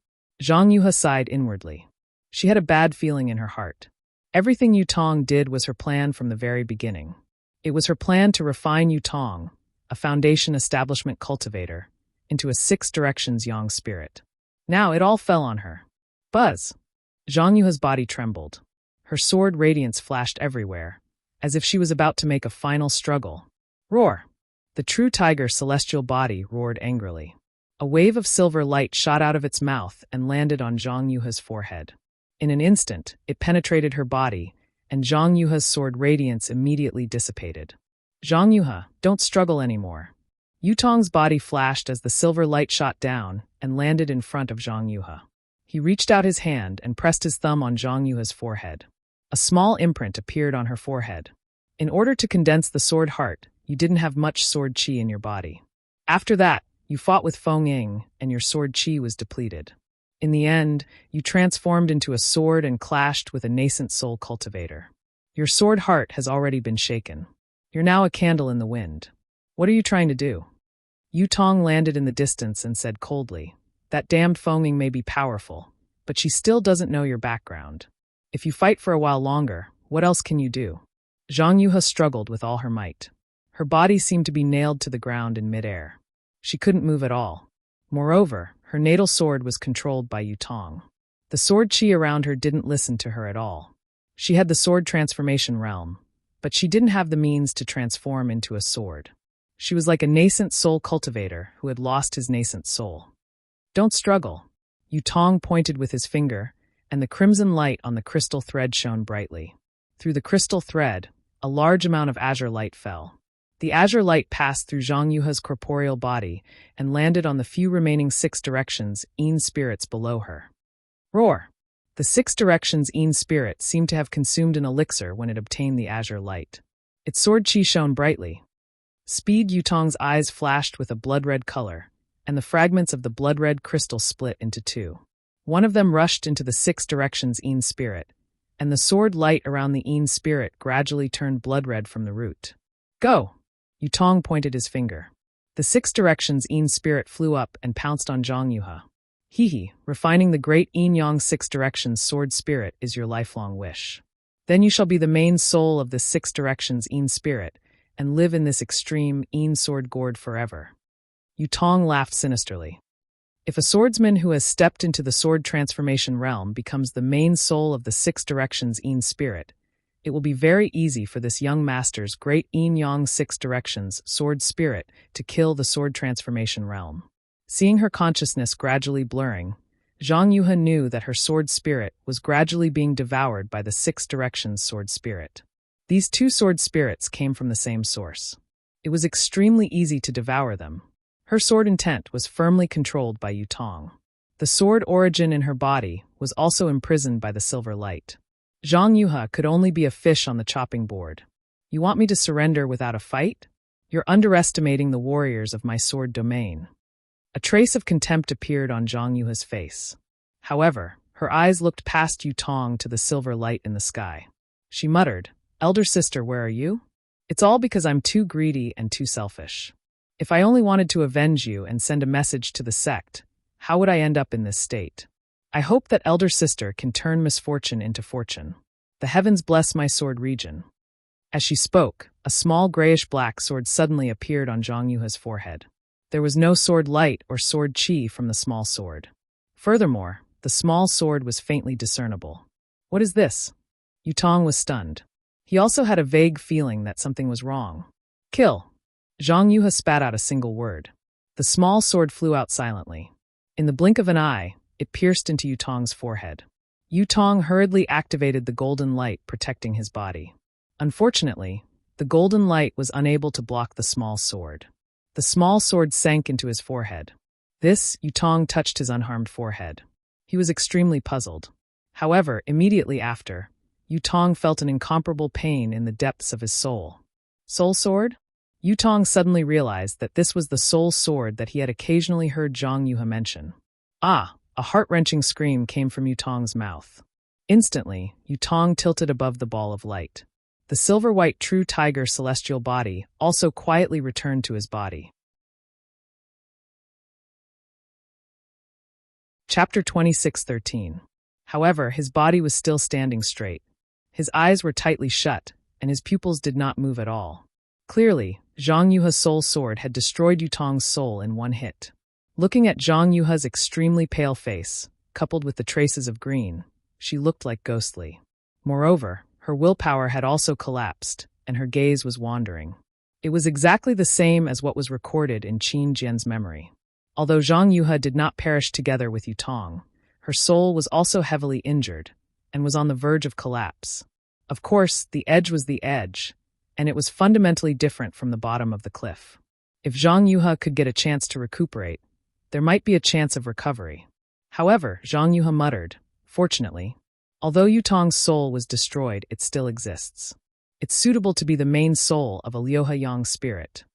Zhang Yuha sighed inwardly. She had a bad feeling in her heart. Everything Yutong did was her plan from the very beginning. It was her plan to refine Yutong, a foundation establishment cultivator, into a six directions yang spirit. Now it all fell on her. Buzz! Zhang Yuha's body trembled. Her sword radiance flashed everywhere, as if she was about to make a final struggle. Roar! The true tiger celestial body roared angrily. A wave of silver light shot out of its mouth and landed on Zhang Yuha's forehead. In an instant, it penetrated her body, and Zhang Yuha's sword radiance immediately dissipated. Zhang Yuha, don't struggle anymore. Yutong's body flashed as the silver light shot down and landed in front of Zhang Yuha. He reached out his hand and pressed his thumb on Zhang Yuha's forehead. A small imprint appeared on her forehead. In order to condense the sword heart, you didn't have much sword qi in your body. After that, you fought with Feng Ying, and your sword qi was depleted. In the end, you transformed into a sword and clashed with a nascent soul cultivator. Your sword heart has already been shaken. You're now a candle in the wind. What are you trying to do? Yu Tong landed in the distance and said coldly, that damned Fengming may be powerful, but she still doesn't know your background. If you fight for a while longer, what else can you do? Zhang Yuhe struggled with all her might. Her body seemed to be nailed to the ground in midair. She couldn't move at all. Moreover, her natal sword was controlled by Yu Tong. The sword chi around her didn't listen to her at all. She had the sword transformation realm, but she didn't have the means to transform into a sword. She was like a nascent soul cultivator who had lost his nascent soul. Don't struggle. Yu Tong pointed with his finger, and the crimson light on the crystal thread shone brightly. Through the crystal thread, a large amount of azure light fell. The azure light passed through Zhang Yuhe's corporeal body and landed on the few remaining 6 directions Yin spirits below her. Roar! The 6 directions Yin spirit seemed to have consumed an elixir when it obtained the azure light. Its sword chi shone brightly. Speed Yu Tong's eyes flashed with a blood-red color, and the fragments of the blood-red crystal split into 2. One of them rushed into the 6 directions Yin spirit, and the sword light around the Yin spirit gradually turned blood-red from the root. Go! Yu Tong pointed his finger. The 6 directions Yin spirit flew up and pounced on Zhang Yuhe. Hee, refining the great Yin-Yang 6 directions sword spirit is your lifelong wish. Then you shall be the main soul of the 6 directions Yin spirit, and live in this extreme Yin sword gourd forever. Yu Tong laughed sinisterly. If a swordsman who has stepped into the sword transformation realm becomes the main soul of the 6 directions Yin spirit, it will be very easy for this young master's great Yin-Yang 6 directions sword spirit to kill the sword transformation realm. Seeing her consciousness gradually blurring, Zhang Yuhe knew that her sword spirit was gradually being devoured by the 6 directions sword spirit. These 2 sword spirits came from the same source. It was extremely easy to devour them. Her sword intent was firmly controlled by Yu Tong. The sword origin in her body was also imprisoned by the silver light. Zhang Yuhe could only be a fish on the chopping board. You want me to surrender without a fight? You're underestimating the warriors of my sword domain. A trace of contempt appeared on Zhang Yuhe's face. However, her eyes looked past Yu Tong to the silver light in the sky. She muttered, Elder sister, where are you? It's all because I'm too greedy and too selfish. If I only wanted to avenge you and send a message to the sect, how would I end up in this state? I hope that elder sister can turn misfortune into fortune. The heavens bless my sword region. As she spoke, a small grayish-black sword suddenly appeared on Zhang Yuhe's forehead. There was no sword light or sword chi from the small sword. Furthermore, the small sword was faintly discernible. What is this? Yu Tong was stunned. He also had a vague feeling that something was wrong. Kill! Zhang Yuhe spat out a single word. The small sword flew out silently. In the blink of an eye, it pierced into Yu Tong's forehead. Yu Tong hurriedly activated the golden light protecting his body. Unfortunately, the golden light was unable to block the small sword. The small sword sank into his forehead. This, Yu Tong touched his unharmed forehead. He was extremely puzzled. However, immediately after, Yu Tong felt an incomparable pain in the depths of his soul. Soul sword? Yu Tong suddenly realized that this was the soul sword that he had occasionally heard Zhang Yuhe mention. Ah! A heart-wrenching scream came from Yu Tong's mouth. Instantly, Yu Tong tilted above the ball of light. The silver-white true tiger celestial body also quietly returned to his body. Chapter 26:13. However, his body was still standing straight. His eyes were tightly shut, and his pupils did not move at all. Clearly, Zhang Yuhe's soul sword had destroyed Yu Tong's soul in one hit. Looking at Zhang Yuhe's extremely pale face, coupled with the traces of green, she looked like ghostly. Moreover, her willpower had also collapsed, and her gaze was wandering. It was exactly the same as what was recorded in Qin Jian's memory. Although Zhang Yuhe did not perish together with Yu Tong, her soul was also heavily injured, and was on the verge of collapse. Of course, the edge was the edge, and it was fundamentally different from the bottom of the cliff. If Zhang Yuhe could get a chance to recuperate, there might be a chance of recovery. However, Zhang Yuhe muttered, fortunately, although Yu Tong's soul was destroyed, it still exists. It's suitable to be the main soul of a Liuhe Yang spirit.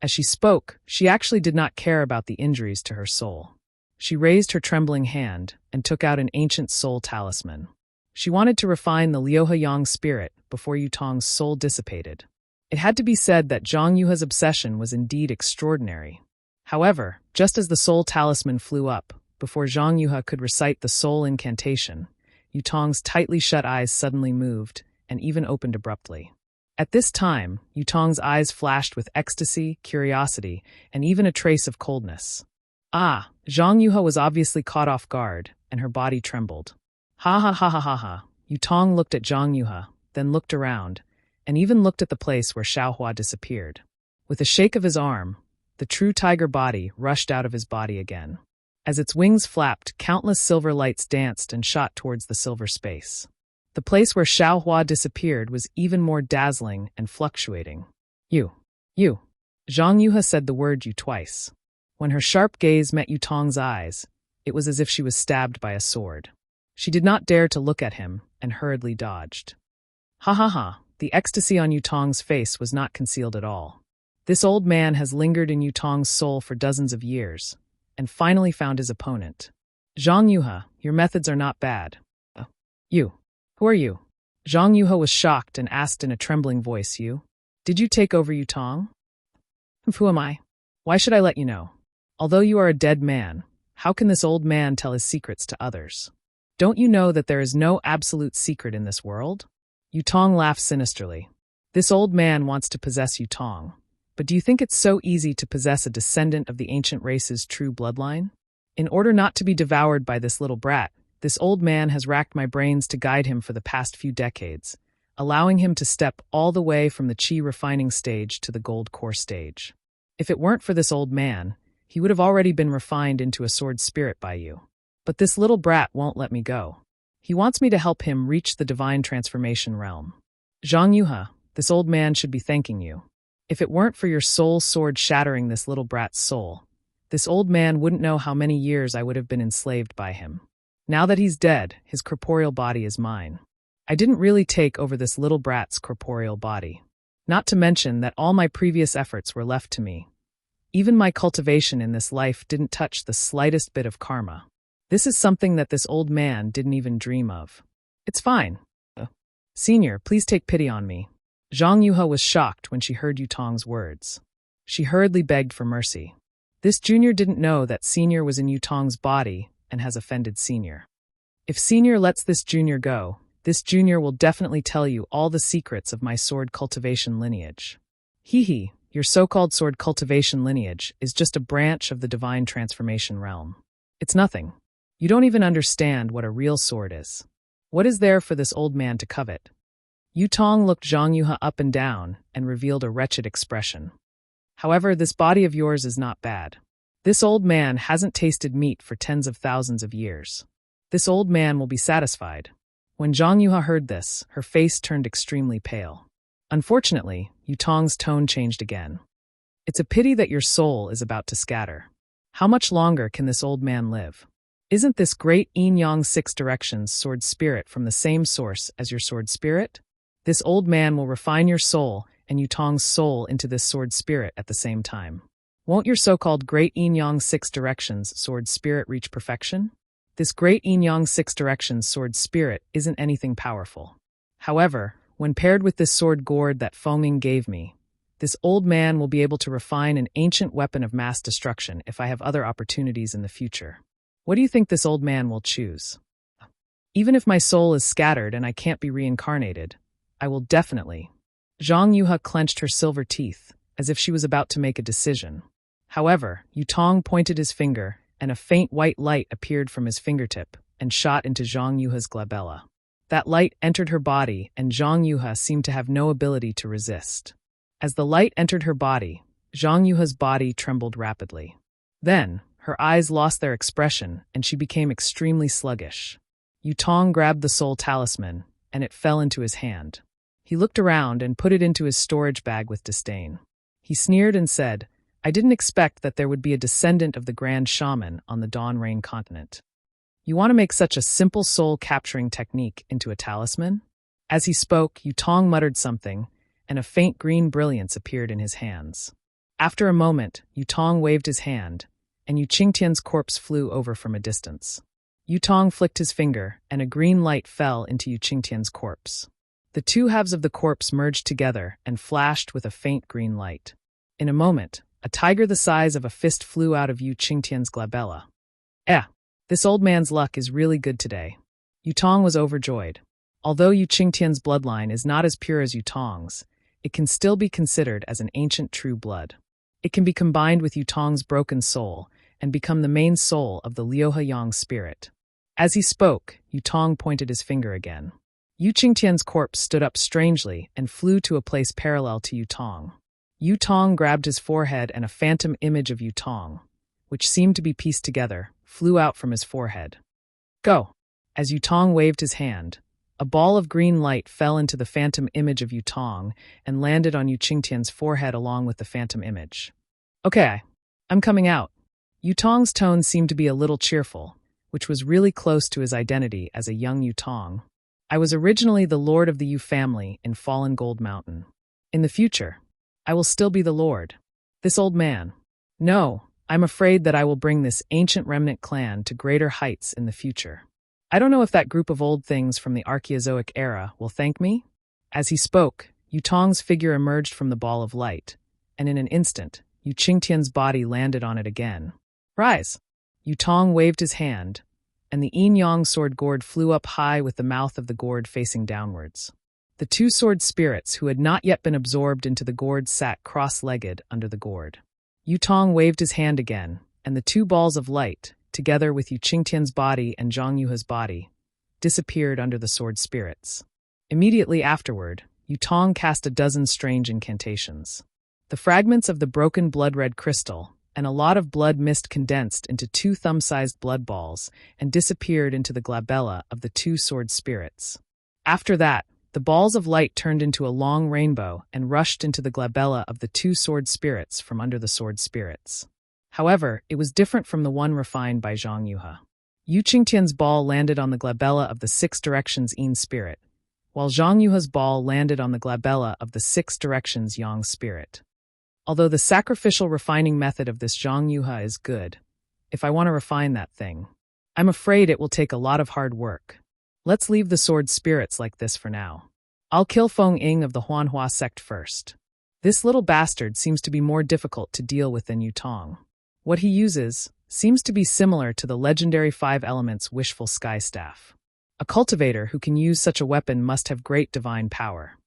As she spoke, she actually did not care about the injuries to her soul. She raised her trembling hand and took out an ancient soul talisman. She wanted to refine the Liuhe Yang spirit before Yu Tong's soul dissipated. It had to be said that Zhang Yuha's obsession was indeed extraordinary. However, just as the soul talisman flew up, before Zhang Yuha could recite the soul incantation, Yutong's tightly shut eyes suddenly moved and even opened abruptly. At this time, Yutong's eyes flashed with ecstasy, curiosity, and even a trace of coldness. Ah, Zhang Yuha was obviously caught off guard, and her body trembled. Ha ha ha ha ha ha. Yutong looked at Zhang Yuha, then looked around, and even looked at the place where Xiaohua disappeared. With a shake of his arm, the true tiger body rushed out of his body again. As its wings flapped, countless silver lights danced and shot towards the silver space. The place where Xiaohua disappeared was even more dazzling and fluctuating. You. Zhang Yuha said the word you twice. When her sharp gaze met Yutong's eyes, it was as if she was stabbed by a sword. She did not dare to look at him and hurriedly dodged. Ha ha ha. The ecstasy on Yutong's face was not concealed at all. This old man has lingered in Yutong's soul for dozens of years, and finally found his opponent. Zhang Yuha, your methods are not bad. You. Who are you? Zhang Yuha was shocked and asked in a trembling voice, You? Did you take over Yutong? Who am I? Why should I let you know? Although you are a dead man, how can this old man tell his secrets to others? Don't you know that there is no absolute secret in this world? Yutong laughed sinisterly. This old man wants to possess Yutong. But do you think it's so easy to possess a descendant of the ancient race's true bloodline? In order not to be devoured by this little brat, this old man has racked my brains to guide him for the past few decades, allowing him to step all the way from the qi refining stage to the gold core stage. If it weren't for this old man, he would have already been refined into a sword spirit by you. But this little brat won't let me go. He wants me to help him reach the divine transformation realm. Zhang Yuha, this old man should be thanking you. If it weren't for your soul sword shattering this little brat's soul, this old man wouldn't know how many years I would have been enslaved by him. Now that he's dead, his corporeal body is mine. I didn't really take over this little brat's corporeal body. Not to mention that all my previous efforts were left to me. Even my cultivation in this life didn't touch the slightest bit of karma. This is something that this old man didn't even dream of. It's fine. Senior, please take pity on me. Zhang Yuha was shocked when she heard Yutong's words. She hurriedly begged for mercy. This junior didn't know that Senior was in Yutong's body and has offended Senior. If Senior lets this junior go, this junior will definitely tell you all the secrets of my sword cultivation lineage. Hee, your so-called sword cultivation lineage is just a branch of the divine transformation realm. It's nothing. You don't even understand what a real sword is. What is there for this old man to covet? Yutong looked Zhang Yuha up and down and revealed a wretched expression. However, this body of yours is not bad. This old man hasn't tasted meat for tens of thousands of years. This old man will be satisfied. When Zhang Yuha heard this, her face turned extremely pale. Unfortunately, Yutong's tone changed again. It's a pity that your soul is about to scatter. How much longer can this old man live? Isn't this great yin-yang six directions sword spirit from the same source as your sword spirit? This old man will refine your soul and Yutong's soul into this sword spirit at the same time. Won't your so-called great yin-yang six directions sword spirit reach perfection? This great yin-yang six directions sword spirit isn't anything powerful. However, when paired with this sword gourd that Fengming gave me, this old man will be able to refine an ancient weapon of mass destruction if I have other opportunities in the future. What do you think this old man will choose? Even if my soul is scattered and I can't be reincarnated, I will definitely. Zhang Yuha clenched her silver teeth, as if she was about to make a decision. However, Yutong pointed his finger, and a faint white light appeared from his fingertip and shot into Zhang Yuha's glabella. That light entered her body, and Zhang Yuha seemed to have no ability to resist. As the light entered her body, Zhang Yuha's body trembled rapidly. Then, her eyes lost their expression, and she became extremely sluggish. Yutong grabbed the soul talisman, and it fell into his hand. He looked around and put it into his storage bag with disdain. He sneered and said, I didn't expect that there would be a descendant of the Grand Shaman on the Dawn Rain continent. You want to make such a simple soul-capturing technique into a talisman? As he spoke, Yutong muttered something, and a faint green brilliance appeared in his hands. After a moment, Yutong waved his hand, and Yu Qingtian's corpse flew over from a distance. Yutong flicked his finger, and a green light fell into Yu Qingtian's corpse. The two halves of the corpse merged together and flashed with a faint green light. In a moment, a tiger the size of a fist flew out of Yu Qingtian's glabella. This old man's luck is really good today. Yutong was overjoyed. Although Yu Qingtian's bloodline is not as pure as Yutong's, it can still be considered as an ancient true blood. It can be combined with Yutong's broken soul and become the main soul of the Liuhe Yang spirit. As he spoke, Yutong pointed his finger again. Yu Qingtian's corpse stood up strangely and flew to a place parallel to Yutong. Yutong grabbed his forehead and a phantom image of Yutong, which seemed to be pieced together, flew out from his forehead. Go! As Yutong waved his hand, a ball of green light fell into the phantom image of Yutong and landed on Yu Qingtian's forehead along with the phantom image. Okay, I'm coming out. Yutong's tone seemed to be a little cheerful, which was really close to his identity as a young Yutong. I was originally the lord of the Yu family in Fallen Gold Mountain. In the future, I will still be the lord. This old man. No, I'm afraid that I will bring this ancient remnant clan to greater heights in the future. I don't know if that group of old things from the Archaeozoic era will thank me. As he spoke, Yutong's figure emerged from the ball of light, and in an instant, Yu Qingtian's body landed on it again. Rise! Yutong waved his hand, and the yin-yang sword gourd flew up high with the mouth of the gourd facing downwards. The two sword spirits who had not yet been absorbed into the gourd sat cross-legged under the gourd. Yutong waved his hand again, and the two balls of light, together with Yu Qingtian's body and Zhang Yuhe's body, disappeared under the sword spirits. Immediately afterward, Yutong cast a dozen strange incantations. The fragments of the broken blood-red crystal and a lot of blood mist condensed into two thumb-sized blood balls and disappeared into the glabella of the two sword spirits. After that, the balls of light turned into a long rainbow and rushed into the glabella of the two sword spirits from under the sword spirits. However, it was different from the one refined by Zhang Yuhe. Yu Qingtian's ball landed on the glabella of the Six Directions Yin spirit, while Zhang Yuhe's ball landed on the glabella of the Six Directions Yang spirit. Although the sacrificial refining method of this Zhang Yuhe is good, if I want to refine that thing, I'm afraid it will take a lot of hard work. Let's leave the sword spirits like this for now. I'll kill Feng Ying of the Huanhua sect first. This little bastard seems to be more difficult to deal with than Yutong. What he uses seems to be similar to the legendary 5 Elements Wishful Sky Staff. A cultivator who can use such a weapon must have great divine power.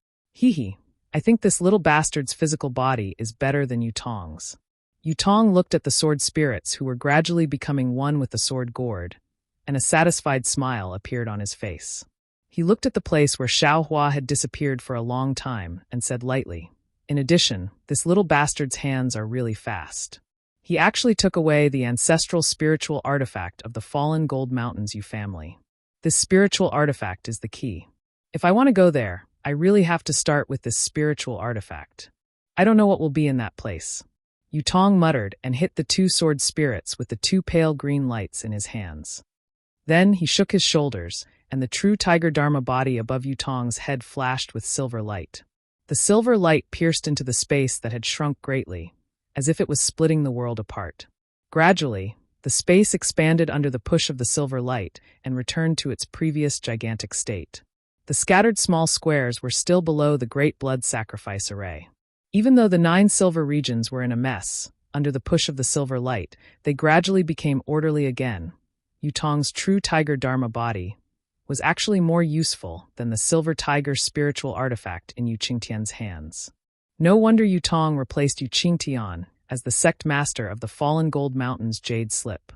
I think this little bastard's physical body is better than Yutong's. Yutong looked at the sword spirits who were gradually becoming one with the sword gourd, and a satisfied smile appeared on his face. He looked at the place where Xiaohua had disappeared for a long time and said lightly, "In addition, this little bastard's hands are really fast." He actually took away the ancestral spiritual artifact of the Fallen Gold Mountains Yu family. This spiritual artifact is the key. If I want to go there, I really have to start with this spiritual artifact. I don't know what will be in that place. Yutong muttered and hit the two sword spirits with the two pale green lights in his hands. Then he shook his shoulders, and the true tiger dharma body above Yutong's head flashed with silver light. The silver light pierced into the space that had shrunk greatly, as if it was splitting the world apart. Gradually, the space expanded under the push of the silver light and returned to its previous gigantic state. The scattered small squares were still below the great blood sacrifice array. Even though the 9 silver regions were in a mess, under the push of the silver light, they gradually became orderly again. Yutong's true tiger dharma body was actually more useful than the silver tiger spiritual artifact in Yu Qingtian's hands. No wonder Yutong replaced Yu Qingtian as the sect master of the Fallen Gold Mountains Jade Slip.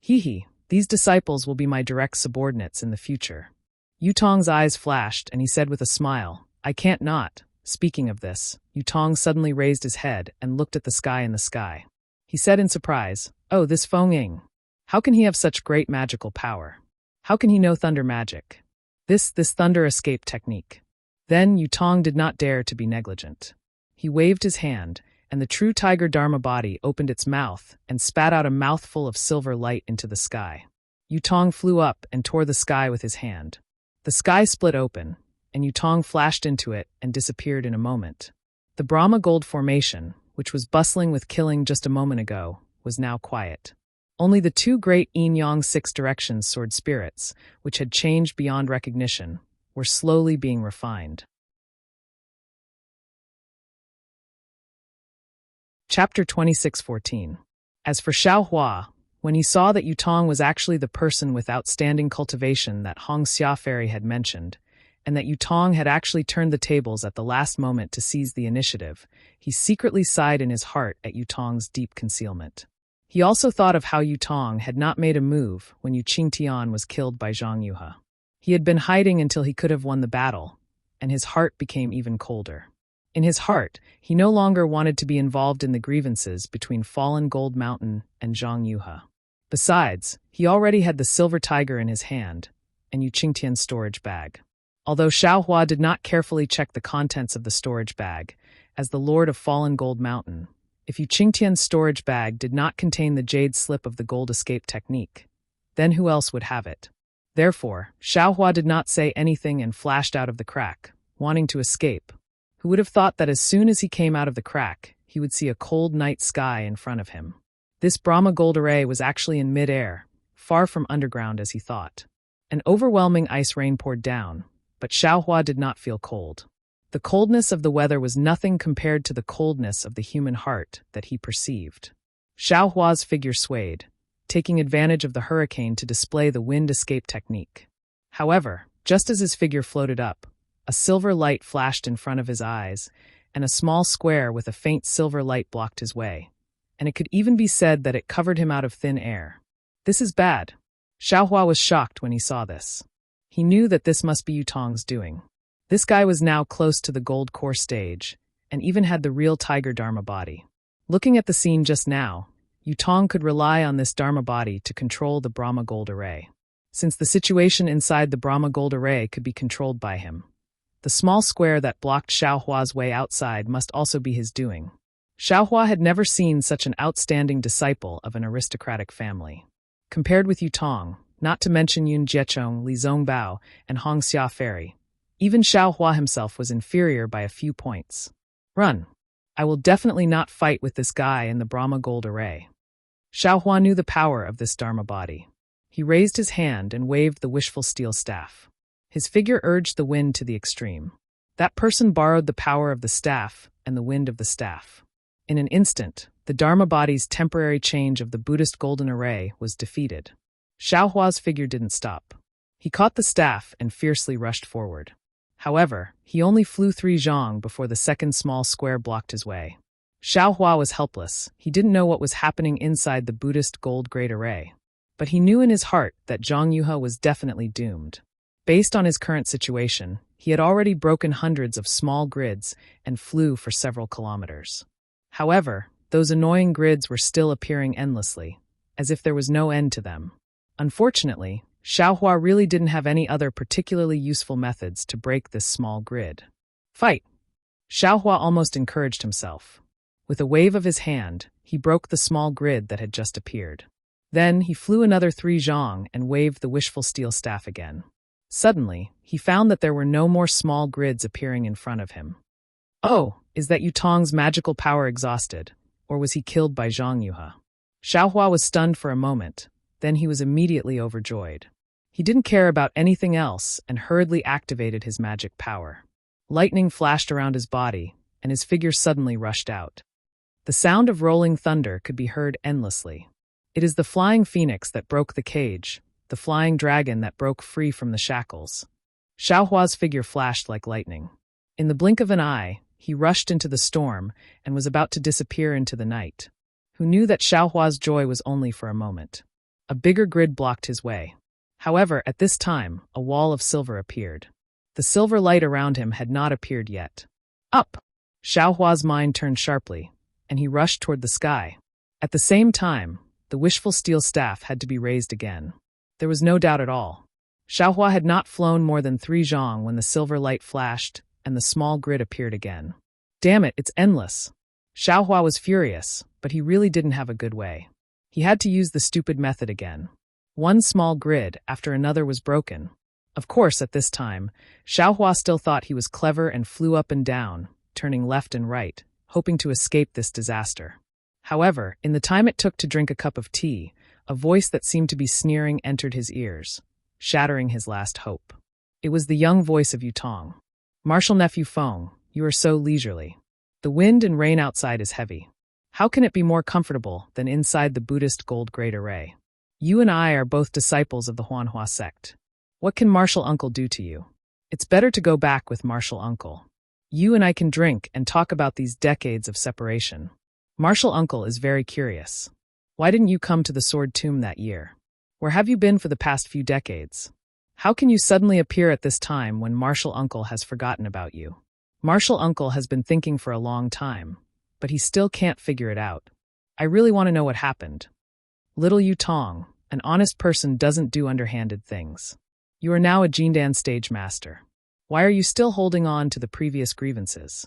These disciples will be my direct subordinates in the future. Yutong's eyes flashed, and he said with a smile, "I can't not." Speaking of this, Yutong suddenly raised his head and looked at the sky in the sky. He said in surprise, "Oh, this Feng Ying. How can he have such great magical power? How can he know thunder magic? This thunder escape technique." Then Yutong did not dare to be negligent. He waved his hand, and the true tiger dharma body opened its mouth and spat out a mouthful of silver light into the sky. Yutong flew up and tore the sky with his hand. The sky split open, and Yutong flashed into it and disappeared in a moment. The Brahma Gold Formation, which was bustling with killing just a moment ago, was now quiet. Only the 2 great yin-yang 6 directions sword spirits, which had changed beyond recognition, were slowly being refined. Chapter 26:14. As for Xiaohua, when he saw that Yutong was actually the person with outstanding cultivation that Hong Xia Fairy had mentioned, and that Yutong had actually turned the tables at the last moment to seize the initiative, he secretly sighed in his heart at Yutong's deep concealment. He also thought of how Yutong had not made a move when Yu Qingtian was killed by Zhang Yuhe. He had been hiding until he could have won the battle, and his heart became even colder. In his heart, he no longer wanted to be involved in the grievances between Fallen Gold Mountain and Zhang Yuhe. Besides, he already had the silver tiger in his hand and Yu Qingtian's storage bag. Although Xiaohua did not carefully check the contents of the storage bag, as the Lord of Fallen Gold Mountain, if Yu Qingtian's storage bag did not contain the jade slip of the gold escape technique, then who else would have it? Therefore, Xiaohua did not say anything and flashed out of the crack, wanting to escape. Who would have thought that as soon as he came out of the crack, he would see a cold night sky in front of him? This Brahma gold array was actually in mid-air, far from underground as he thought. An overwhelming ice rain poured down, but Xiaohua did not feel cold. The coldness of the weather was nothing compared to the coldness of the human heart that he perceived. Xiaohua's figure swayed, taking advantage of the hurricane to display the wind escape technique. However, just as his figure floated up, a silver light flashed in front of his eyes, and a small square with a faint silver light blocked his way. And it could even be said that it covered him out of thin air. This is bad. Xiaohua was shocked when he saw this. He knew that this must be Yutong's doing. This guy was now close to the gold core stage, and even had the real tiger Dharma body. Looking at the scene just now, Yutong could rely on this Dharma body to control the Brahma gold array. Since the situation inside the Brahma gold array could be controlled by him, the small square that blocked Xiaohua's way outside must also be his doing. Xiaohua had never seen such an outstanding disciple of an aristocratic family. Compared with Yutong, not to mention Yun Jiechong, Li Zongbao, and Hong Xia Fairy, even Xiaohua himself was inferior by a few points. Run! I will definitely not fight with this guy in the Brahma gold array. Xiaohua knew the power of this Dharma body. He raised his hand and waved the wishful steel staff. His figure urged the wind to the extreme. That person borrowed the power of the staff and the wind of the staff. In an instant, the Dharma body's temporary change of the Buddhist golden array was defeated. Xiaohua's figure didn't stop. He caught the staff and fiercely rushed forward. However, he only flew 3 zhang before the second small square blocked his way. Xiaohua was helpless. He didn't know what was happening inside the Buddhist gold great array. But he knew in his heart that Zhang Yuhe was definitely doomed. Based on his current situation, he had already broken hundreds of small grids and flew for several kilometers. However, those annoying grids were still appearing endlessly, as if there was no end to them. Unfortunately, Xiaohua really didn't have any other particularly useful methods to break this small grid. Fight! Xiaohua almost encouraged himself. With a wave of his hand, he broke the small grid that had just appeared. Then he flew another 3 zhang and waved the wishful steel staff again. Suddenly, he found that there were no more small grids appearing in front of him. Oh, is that Yutong's magical power exhausted, or was he killed by Zhang Yuhe? Xiaohua was stunned for a moment, then he was immediately overjoyed. He didn't care about anything else and hurriedly activated his magic power. Lightning flashed around his body, and his figure suddenly rushed out. The sound of rolling thunder could be heard endlessly. It is the flying phoenix that broke the cage, the flying dragon that broke free from the shackles. Xiaohua's figure flashed like lightning. In the blink of an eye, he rushed into the storm and was about to disappear into the night. Who knew that Xiaohua's joy was only for a moment? A bigger grid blocked his way. However, at this time, a wall of silver appeared. The silver light around him had not appeared yet. Up! Xiaohua's mind turned sharply, and he rushed toward the sky. At the same time, the wishful steel staff had to be raised again. There was no doubt at all. Xiaohua had not flown more than 3 zhang when the silver light flashed and the small grid appeared again. Damn it, it's endless. Xiaohua was furious, but he really didn't have a good way. He had to use the stupid method again. One small grid after another was broken. Of course, at this time, Xiaohua still thought he was clever and flew up and down, turning left and right, hoping to escape this disaster. However, in the time it took to drink a cup of tea, a voice that seemed to be sneering entered his ears, shattering his last hope. It was the young voice of Yutong. Martial Nephew Feng, you are so leisurely. The wind and rain outside is heavy. How can it be more comfortable than inside the Buddhist gold great array? You and I are both disciples of the Huanhua sect. What can Martial Uncle do to you? It's better to go back with Martial Uncle. You and I can drink and talk about these decades of separation. Martial Uncle is very curious. Why didn't you come to the Sword Tomb that year? Where have you been for the past few decades? How can you suddenly appear at this time when Martial Uncle has forgotten about you? Martial Uncle has been thinking for a long time, but he still can't figure it out. I really want to know what happened. Little Yu Tong, an honest person doesn't do underhanded things. You are now a Jindan stage master. Why are you still holding on to the previous grievances?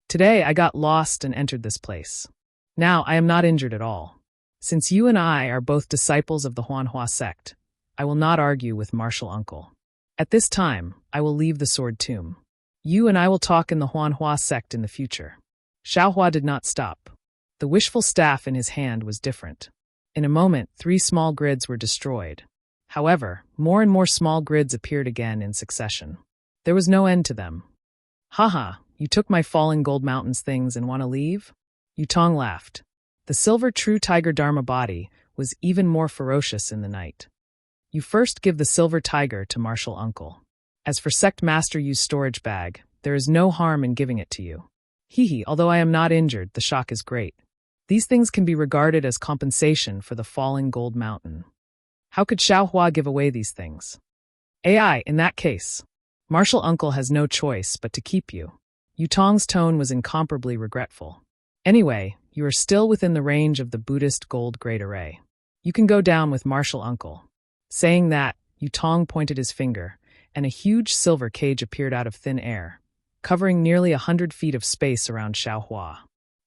Today I got lost and entered this place. Now I am not injured at all. Since you and I are both disciples of the Huanhua sect, I will not argue with Martial Uncle. At this time, I will leave the Sword Tomb. You and I will talk in the Huanhua sect in the future. Xiaohua did not stop. The wishful staff in his hand was different. In a moment, 3 small grids were destroyed. However, more and more small grids appeared again in succession. There was no end to them. Haha, you took my falling gold mountains things and want to leave? Yutong laughed. The silver true tiger Dharma body was even more ferocious in the night. You first give the silver tiger to Martial Uncle. As for Sect Master Yu's storage bag, there is no harm in giving it to you. Hehe, although I am not injured, the shock is great. These things can be regarded as compensation for the falling gold mountain. How could Xiaohua give away these things? AI, in that case. Martial Uncle has no choice but to keep you. Yutong's tone was incomparably regretful. Anyway, you are still within the range of the Buddhist gold great array. You can go down with Martial Uncle. Saying that, Yutong pointed his finger, and a huge silver cage appeared out of thin air, covering nearly 100 feet of space around Xiaohua.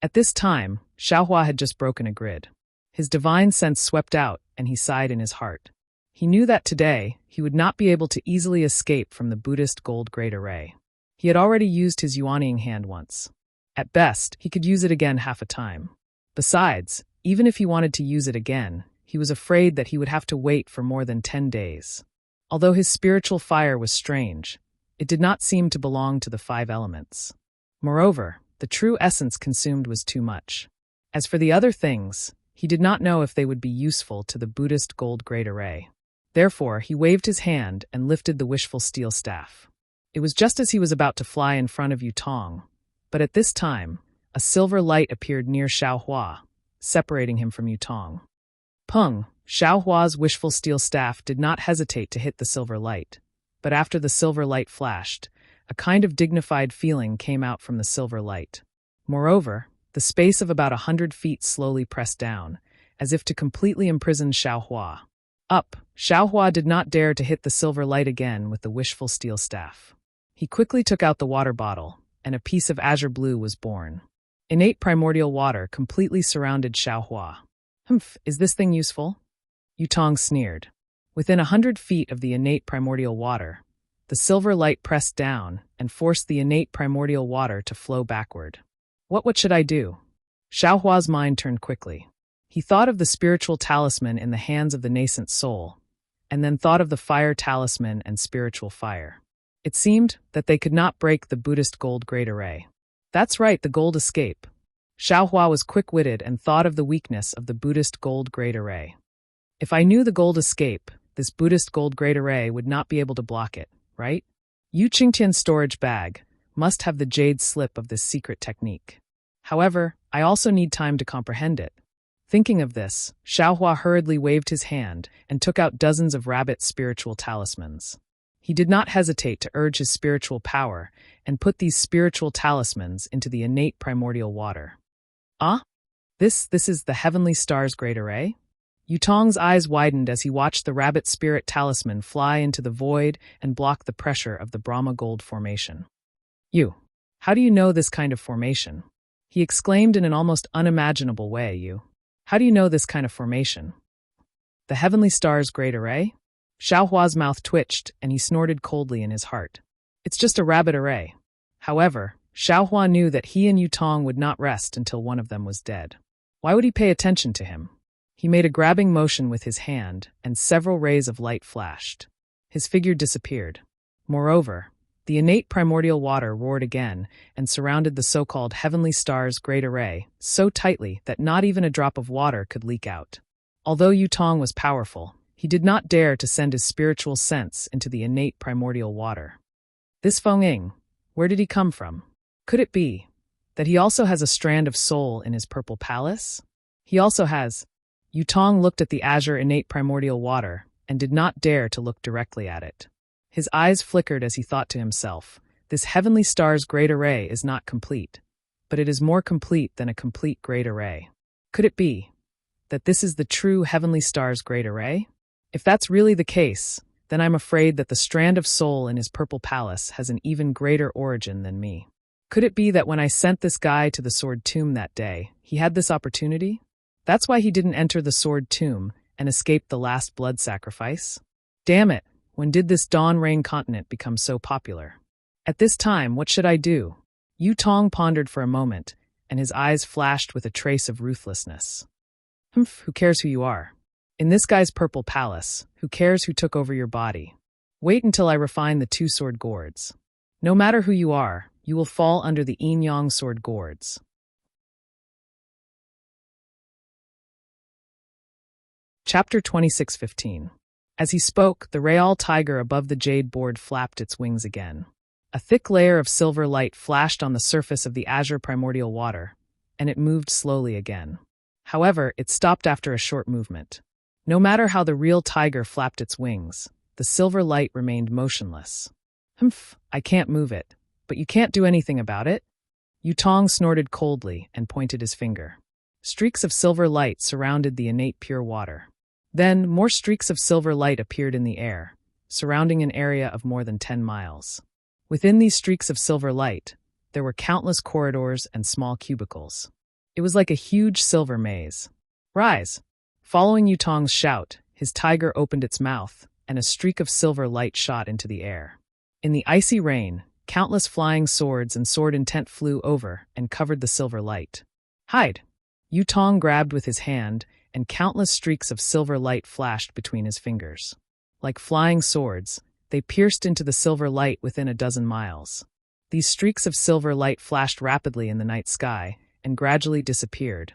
At this time, Xiaohua had just broken a grid. His divine sense swept out, and he sighed in his heart. He knew that today, he would not be able to easily escape from the Buddhist gold great array. He had already used his Yuanying hand once. At best, he could use it again half a time. Besides, even if he wanted to use it again, he was afraid that he would have to wait for more than 10 days. Although his spiritual fire was strange, it did not seem to belong to the 5 elements. Moreover, the true essence consumed was too much. As for the other things, he did not know if they would be useful to the Buddhist gold great array. Therefore, he waved his hand and lifted the wishful steel staff. It was just as he was about to fly in front of Yutong, but at this time, a silver light appeared near Xiaohua, separating him from Yutong. Peng, Xiaohua's wishful steel staff did not hesitate to hit the silver light, but after the silver light flashed, a kind of dignified feeling came out from the silver light. Moreover, the space of about 100 feet slowly pressed down, as if to completely imprison Xiaohua. Up, Xiaohua did not dare to hit the silver light again with the wishful steel staff. He quickly took out the water bottle, and a piece of azure blue was born. Innate primordial water completely surrounded Xiaohua. Humph, is this thing useful? Yutong sneered. Within 100 feet of the innate primordial water, the silver light pressed down and forced the innate primordial water to flow backward. What should I do? Xiaohua's mind turned quickly. He thought of the spiritual talisman in the hands of the nascent soul, and then thought of the fire talisman and spiritual fire. It seemed that they could not break the Buddhist gold great array. That's right, the gold escape. Xiaohua was quick-witted and thought of the weakness of the Buddhist gold great array. If I knew the gold escape, this Buddhist gold great array would not be able to block it, right? Yu Qingtian's storage bag must have the jade slip of this secret technique. However, I also need time to comprehend it. Thinking of this, Xiaohua hurriedly waved his hand and took out dozens of rabbit spiritual talismans. He did not hesitate to urge his spiritual power and put these spiritual talismans into the innate primordial water. Ah? This is the heavenly star's great array? Yutong's eyes widened as he watched the rabbit spirit talisman fly into the void and block the pressure of the Brahma gold formation. You, how do you know this kind of formation? He exclaimed in an almost unimaginable way. You, how do you know this kind of formation? The heavenly star's great array? Xiaohua's mouth twitched and he snorted coldly in his heart. It's just a rabbit array. However, Xiaohua knew that he and Yutong would not rest until one of them was dead. Why would he pay attention to him? He made a grabbing motion with his hand, and several rays of light flashed. His figure disappeared. Moreover, The innate primordial water roared again and surrounded the so-called heavenly star's great array so tightly that not even a drop of water could leak out. Although Yutong was powerful, he did not dare to send his spiritual sense into the innate primordial water. This Feng, where did he come from? Could it be that he also has a strand of soul in his purple palace? He also has. Yutong looked at the azure innate primordial water and did not dare to look directly at it. His eyes flickered as he thought to himself, this heavenly star's great array is not complete, but it is more complete than a complete great array. Could it be that this is the true heavenly star's great array? If that's really the case, then I'm afraid that the strand of soul in his purple palace has an even greater origin than me. Could it be that when I sent this guy to the Sword Tomb that day, he had this opportunity? That's why he didn't enter the Sword Tomb and escape the last blood sacrifice? Damn it, when did this Dawn Rain continent become so popular? At this time, what should I do? Yutong pondered for a moment, and his eyes flashed with a trace of ruthlessness. Who cares who you are? In this guy's purple palace, who cares who took over your body? Wait until I refine the two sword gourds. No matter who you are, you will fall under the yin-yang sword gourds. Chapter 26:15. As he spoke, the Real tiger above the jade board flapped its wings again. A thick layer of silver light flashed on the surface of the azure primordial water, and it moved slowly again. However, it stopped after a short movement. No matter how the real tiger flapped its wings, the silver light remained motionless. I can't move it, but you can't do anything about it? Yutong snorted coldly and pointed his finger. Streaks of silver light surrounded the innate pure water. Then, more streaks of silver light appeared in the air, surrounding an area of more than 10 miles. Within these streaks of silver light, there were countless corridors and small cubicles. It was like a huge silver maze. Rise! Following Yutong's shout, his tiger opened its mouth, and a streak of silver light shot into the air. In the icy rain, countless flying swords and sword intent flew over and covered the silver light. Hide! Yutong grabbed with his hand, and countless streaks of silver light flashed between his fingers. Like flying swords, they pierced into the silver light within a dozen miles. These streaks of silver light flashed rapidly in the night sky and gradually disappeared.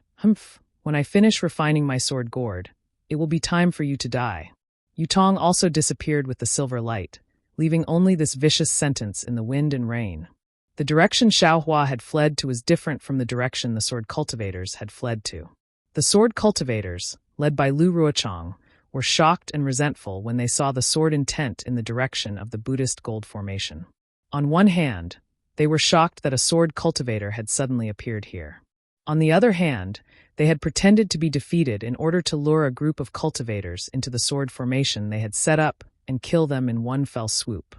When I finish refining my sword gourd, it will be time for you to die. Yutong also disappeared with the silver light, leaving only this vicious sentence in the wind and rain. The direction Xiaohua had fled to was different from the direction the sword cultivators had fled to. The sword cultivators, led by Lu Ruochang, were shocked and resentful when they saw the sword intent in the direction of the Buddhist gold formation. On one hand, they were shocked that a sword cultivator had suddenly appeared here. On the other hand, they had pretended to be defeated in order to lure a group of cultivators into the sword formation they had set up and kill them in one fell swoop.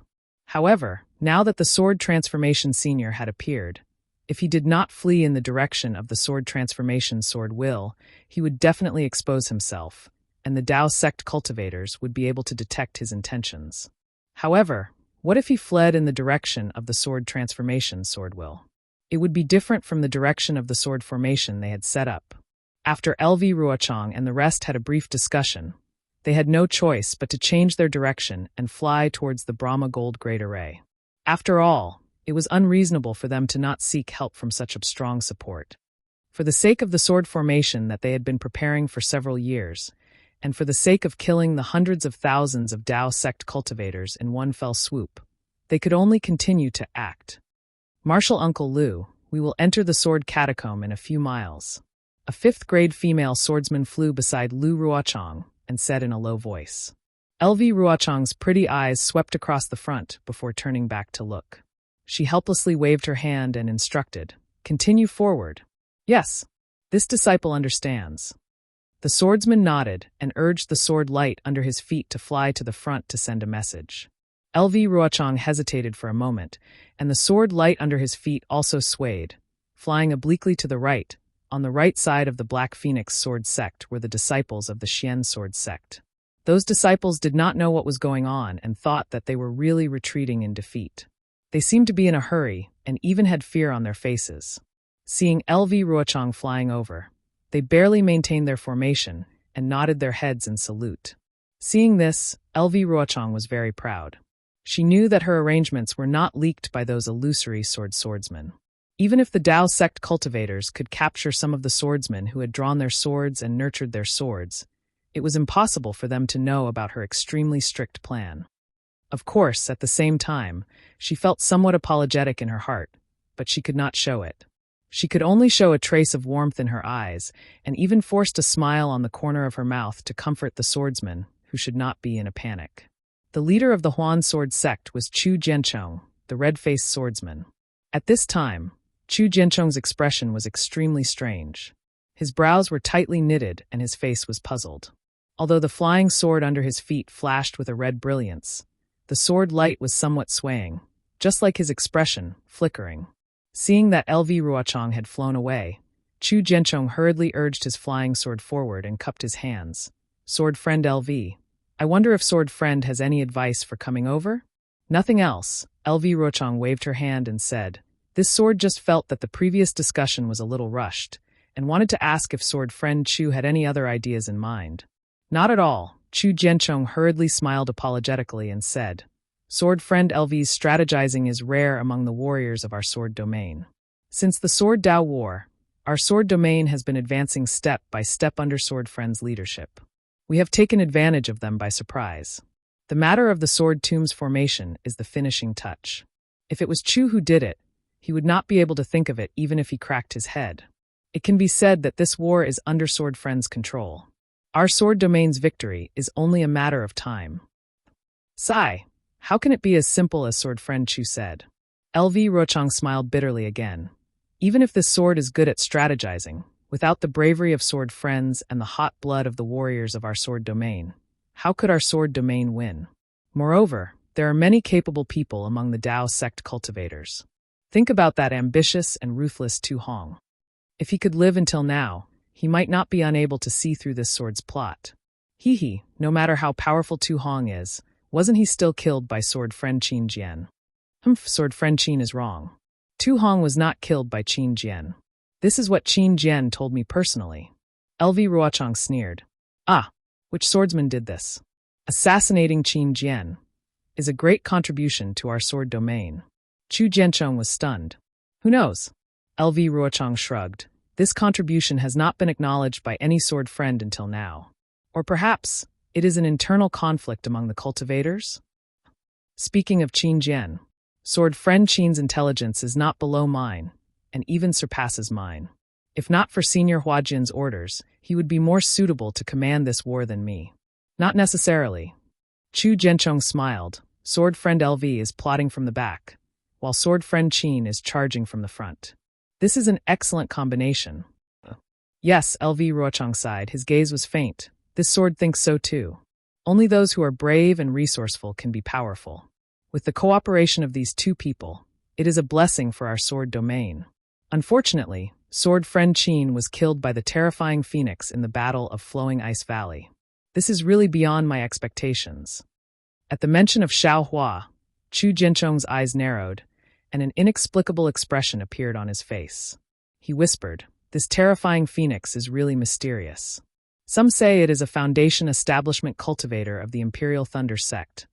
However, now that the sword transformation senior had appeared, if he did not flee in the direction of the sword transformation sword will, he would definitely expose himself, and the Dao sect cultivators would be able to detect his intentions. However, what if he fled in the direction of the sword transformation sword will? It would be different from the direction of the sword formation they had set up. After LV Ruochang and the rest had a brief discussion, they had no choice but to change their direction and fly towards the Brahma Gold Great Array. After all, it was unreasonable for them to not seek help from such a strong support. For the sake of the sword formation that they had been preparing for several years, and for the sake of killing the hundreds of thousands of Dao sect cultivators in one fell swoop, they could only continue to act. Marshal Uncle Lu, we will enter the sword catacomb in a few miles. A fifth-grade female swordsman flew beside Lu Ruochang and said in a low voice. LV Ruochang's pretty eyes swept across the front before turning back to look. She helplessly waved her hand and instructed, "Continue forward." "Yes, this disciple understands." The swordsman nodded and urged the sword light under his feet to fly to the front to send a message. LV Ruochang hesitated for a moment, and the sword light under his feet also swayed, flying obliquely to the right. On the right side of the Black Phoenix sword sect were the disciples of the Xian sword sect. Those disciples did not know what was going on and thought that they were really retreating in defeat. They seemed to be in a hurry and even had fear on their faces. Seeing LV Ruochang flying over, they barely maintained their formation and nodded their heads in salute. Seeing this, LV Ruochang was very proud. She knew that her arrangements were not leaked by those illusory swordsmen. Even if the Tao sect cultivators could capture some of the swordsmen who had drawn their swords and nurtured their swords, it was impossible for them to know about her extremely strict plan. Of course, at the same time, she felt somewhat apologetic in her heart, but she could not show it. She could only show a trace of warmth in her eyes, and even forced a smile on the corner of her mouth to comfort the swordsman, who should not be in a panic. The leader of the Huan sword sect was Chu Jianchong, the red-faced swordsman. At this time, Chu Jianchong's expression was extremely strange. His brows were tightly knitted and his face was puzzled. Although the flying sword under his feet flashed with a red brilliance, the sword light was somewhat swaying, just like his expression, flickering. Seeing that LV Ruochang had flown away, Chu Jianchong hurriedly urged his flying sword forward and cupped his hands. Sword friend LV, I wonder if sword friend has any advice for coming over? Nothing else, LV Ruochang waved her hand and said, this sword just felt that the previous discussion was a little rushed, and wanted to ask if sword friend Chu had any other ideas in mind. Not at all, Chu Jianchong hurriedly smiled apologetically and said, sword friend LV's strategizing is rare among the warriors of our sword domain. Since the Sword Dao War, our sword domain has been advancing step by step under sword friend's leadership. We have taken advantage of them by surprise. The matter of the sword tomb's formation is the finishing touch. If it was Chu who did it, he would not be able to think of it even if he cracked his head. It can be said that this war is under sword friend's control. Our sword domain's victory is only a matter of time. Sigh, how can it be as simple as sword friend Chu said? LV Ruochang smiled bitterly again. Even if this sword is good at strategizing, without the bravery of sword friends and the hot blood of the warriors of our sword domain, how could our sword domain win? Moreover, there are many capable people among the Tao sect cultivators. Think about that ambitious and ruthless Tu Hong. If he could live until now, he might not be unable to see through this sword's plot. No matter how powerful Tu Hong is, wasn't he still killed by sword friend Qin Jian? Sword friend Qin is wrong. Tu Hong was not killed by Qin Jian. This is what Qin Jian told me personally. LV Ruochang sneered. Which swordsman did this? Assassinating Qin Jian is a great contribution to our sword domain. Chu Jianchong was stunned. Who knows? LV Ruochang shrugged. This contribution has not been acknowledged by any sword friend until now. Or perhaps it is an internal conflict among the cultivators? Speaking of Qin Jian, sword friend Qin's intelligence is not below mine, and even surpasses mine. If not for Senior Huajian's orders, he would be more suitable to command this war than me. Not necessarily. Chu Jianchong smiled. Sword friend LV is plotting from the back, while sword friend Qin is charging from the front. This is an excellent combination. Yes, LV Ruochang sighed. His gaze was faint. This sword thinks so too. Only those who are brave and resourceful can be powerful. With the cooperation of these two people, it is a blessing for our sword domain. Unfortunately, sword friend Qin was killed by the terrifying phoenix in the Battle of Flowing Ice Valley. This is really beyond my expectations. At the mention of Xiao Hua, Chu Jianchong's eyes narrowed, and an inexplicable expression appeared on his face. He whispered, this terrifying phoenix is really mysterious. Some say it is a foundation establishment cultivator of the Imperial Thunder sect.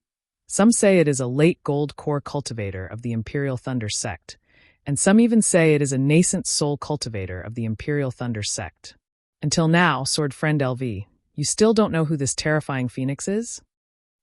Some say it is a late gold core cultivator of the Imperial Thunder sect, and some even say it is a nascent soul cultivator of the Imperial Thunder sect. Until now, sword friend LV, you still don't know who this terrifying phoenix is?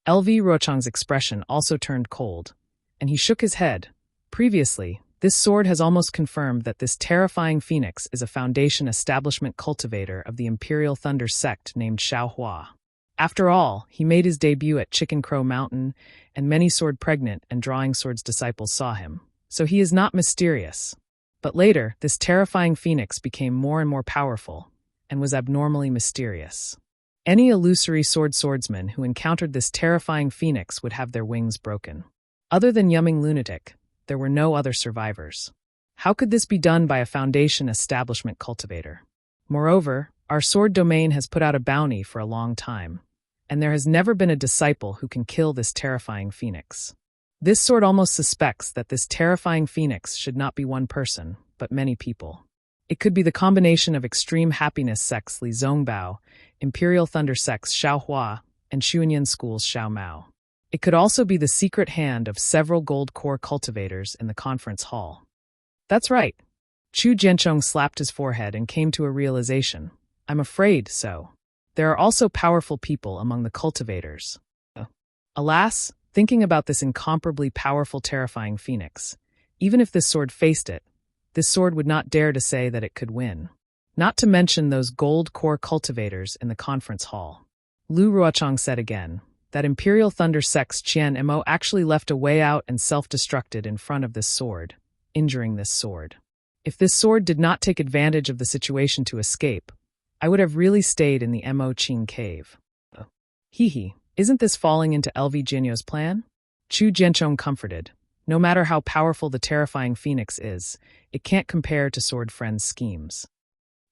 LV Ruochang's expression also turned cold, and he shook his head. Previously, this sword has almost confirmed that this terrifying phoenix is a foundation establishment cultivator of the Imperial Thunder sect named Xiao Hua. After all, he made his debut at Chicken Crow Mountain, and many sword pregnant and drawing swords disciples saw him. So he is not mysterious. But later, this terrifying phoenix became more and more powerful, and was abnormally mysterious. Any illusory swordsman who encountered this terrifying phoenix would have their wings broken. Other than Yumming Lunatic, there were no other survivors. How could this be done by a foundation establishment cultivator? Moreover, our sword domain has put out a bounty for a long time, and there has never been a disciple who can kill this terrifying phoenix. This sword almost suspects that this terrifying phoenix should not be one person, but many people. It could be the combination of Extreme Happiness sects Li Zongbao, Imperial Thunder sects Xiao Hua, and Xuanyan schools Xiao Mao. It could also be the secret hand of several gold core cultivators in the conference hall. That's right. Chu Jianchong slapped his forehead and came to a realization. I'm afraid so. There are also powerful people among the cultivators. Alas, thinking about this incomparably powerful, terrifying phoenix, even if this sword faced it, this sword would not dare to say that it could win. Not to mention those gold core cultivators in the conference hall. Lu Ruochang said again, that Imperial Thunder Sect's Qian Mo actually left a way out and self-destructed in front of this sword, injuring this sword. If this sword did not take advantage of the situation to escape, I would have really stayed in the Mo Qing cave. Isn't this falling into LV Jinyo's plan? Chu Jianchong comforted. No matter how powerful the terrifying phoenix is, it can't compare to Sword Friend's schemes.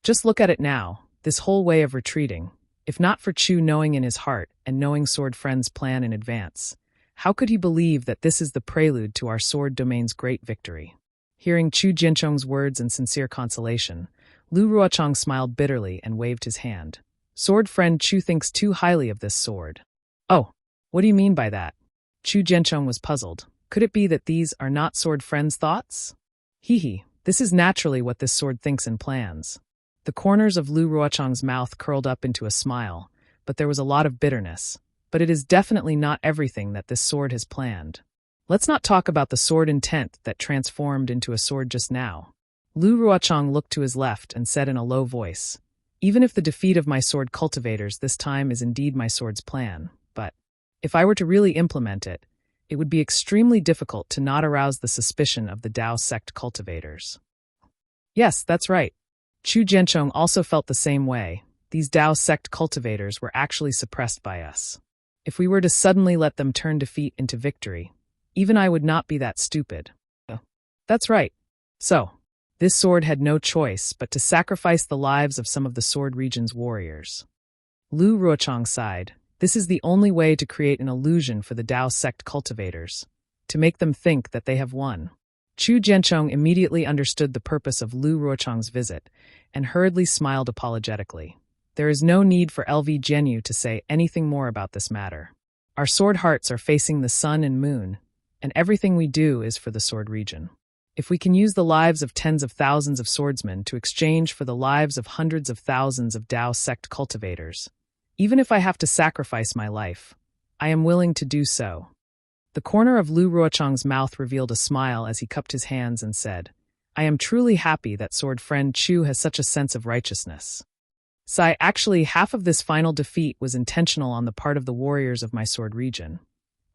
Just look at it now, this whole way of retreating. If not for Chu knowing in his heart and knowing Sword Friend's plan in advance, how could he believe that this is the prelude to our sword domain's great victory? Hearing Chu Jianchong's words and sincere consolation, Lu Ruochang smiled bitterly and waved his hand. Sword Friend Chu thinks too highly of this sword. Oh, what do you mean by that? Chu Jianchong was puzzled. Could it be that these are not Sword Friend's thoughts? This is naturally what this sword thinks and plans. The corners of Lu Ruochang's mouth curled up into a smile, but there was a lot of bitterness. But it is definitely not everything that this sword has planned. Let's not talk about the sword intent that transformed into a sword just now. Lu Ruochang looked to his left and said in a low voice, even if the defeat of my sword cultivators this time is indeed my sword's plan, but if I were to really implement it, it would be extremely difficult to not arouse the suspicion of the Dao sect cultivators. Yes, that's right. Chu Jianchong also felt the same way. These Dao sect cultivators were actually suppressed by us. If we were to suddenly let them turn defeat into victory, even I would not be that stupid. That's right. So, this sword had no choice but to sacrifice the lives of some of the sword region's warriors. Lu Ruochang sighed. This is the only way to create an illusion for the Dao sect cultivators, to make them think that they have won. Chu Jianchong immediately understood the purpose of Lu Ruochang's visit and hurriedly smiled apologetically. There is no need for LV Jinyu to say anything more about this matter. Our sword hearts are facing the sun and moon, and everything we do is for the sword region. If we can use the lives of tens of thousands of swordsmen to exchange for the lives of hundreds of thousands of Dao sect cultivators, even if I have to sacrifice my life, I am willing to do so. The corner of Lu Ruochang's mouth revealed a smile as he cupped his hands and said, I am truly happy that Sword Friend Chu has such a sense of righteousness. Actually, half of this final defeat was intentional on the part of the warriors of my sword region,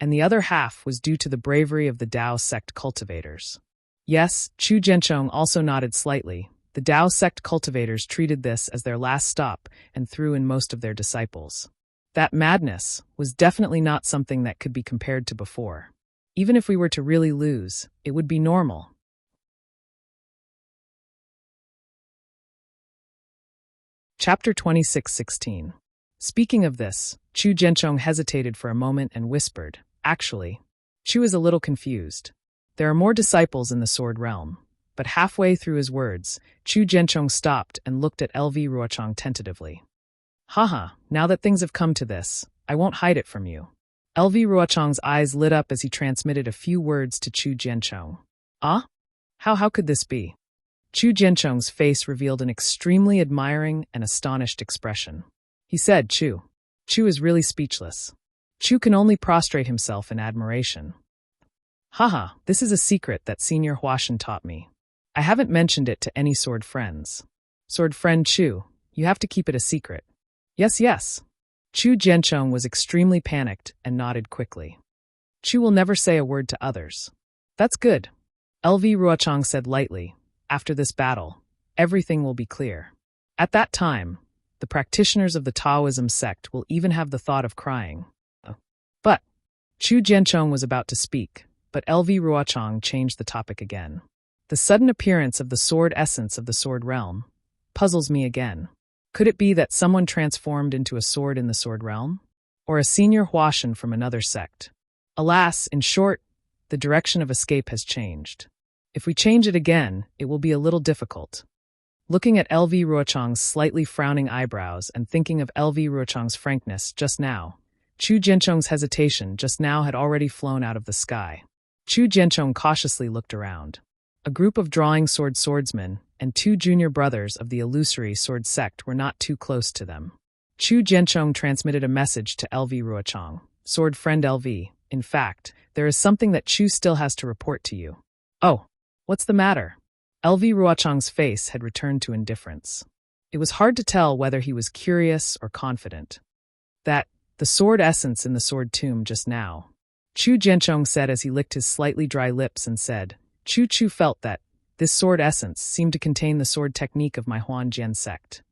and the other half was due to the bravery of the Dao sect cultivators. Yes, Chu Jianchong also nodded slightly. The Dao sect cultivators treated this as their last stop and threw in most of their disciples. That madness was definitely not something that could be compared to before. Even if we were to really lose, it would be normal. Chapter 26:16. Speaking of this, Chu Jianchong hesitated for a moment and whispered, actually, Chu is a little confused. There are more disciples in the sword realm. But halfway through his words, Chu Jianchong stopped and looked at LV Ruochang tentatively. Now that things have come to this, I won't hide it from you. LV Ruochang's eyes lit up as he transmitted a few words to Chu Jianchong. How could this be? Chu Jianchong's face revealed an extremely admiring and astonished expression. He said, Chu is really speechless. Chu can only prostrate himself in admiration. This is a secret that Senior Huashan taught me. I haven't mentioned it to any sword friends. Sword friend Chu, you have to keep it a secret. Yes. Chu Jianchong was extremely panicked and nodded quickly. Chu will never say a word to others. That's good. LV Ruochang said lightly, after this battle, everything will be clear. At that time, the practitioners of the Taoism sect will even have the thought of crying. But Chu Jianchong was about to speak, but LV Ruochang changed the topic again. The sudden appearance of the sword essence of the sword realm puzzles me again. Could it be that someone transformed into a sword in the sword realm? Or a senior Huashan from another sect? Alas, in short, the direction of escape has changed. If we change it again, it will be a little difficult. Looking at LV Ruochang's slightly frowning eyebrows and thinking of LV Ruochang's frankness just now, Chu Jiancheng's hesitation just now had already flown out of the sky. Chu Jiancheng cautiously looked around. A group of drawing sword swordsmen and 2 junior brothers of the illusory sword sect were not too close to them. Chu Jiancheng transmitted a message to LV Ruochang. Sword friend LV, in fact, there is something that Chu still has to report to you. Oh, what's the matter? LV Ruochang's face had returned to indifference. It was hard to tell whether he was curious or confident. The sword essence in the sword tomb just now. Chu Jiancheng said as he licked his slightly dry lips and said, Chu felt that this sword essence seemed to contain the sword technique of my Huanjian sect.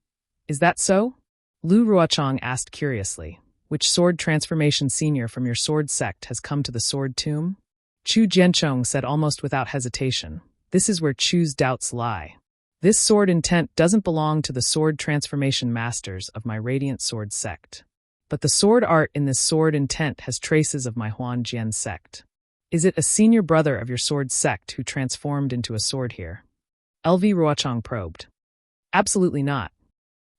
Is that so? Lu Ruochang asked curiously. Which sword transformation senior from your sword sect has come to the sword tomb? Chu Jiancheng said almost without hesitation. This is where Chu's doubts lie. This sword intent doesn't belong to the sword transformation masters of my radiant sword sect. But the sword art in this sword intent has traces of my Huanjian sect. Is it a senior brother of your sword sect who transformed into a sword here? LV Ruochang probed. Absolutely not.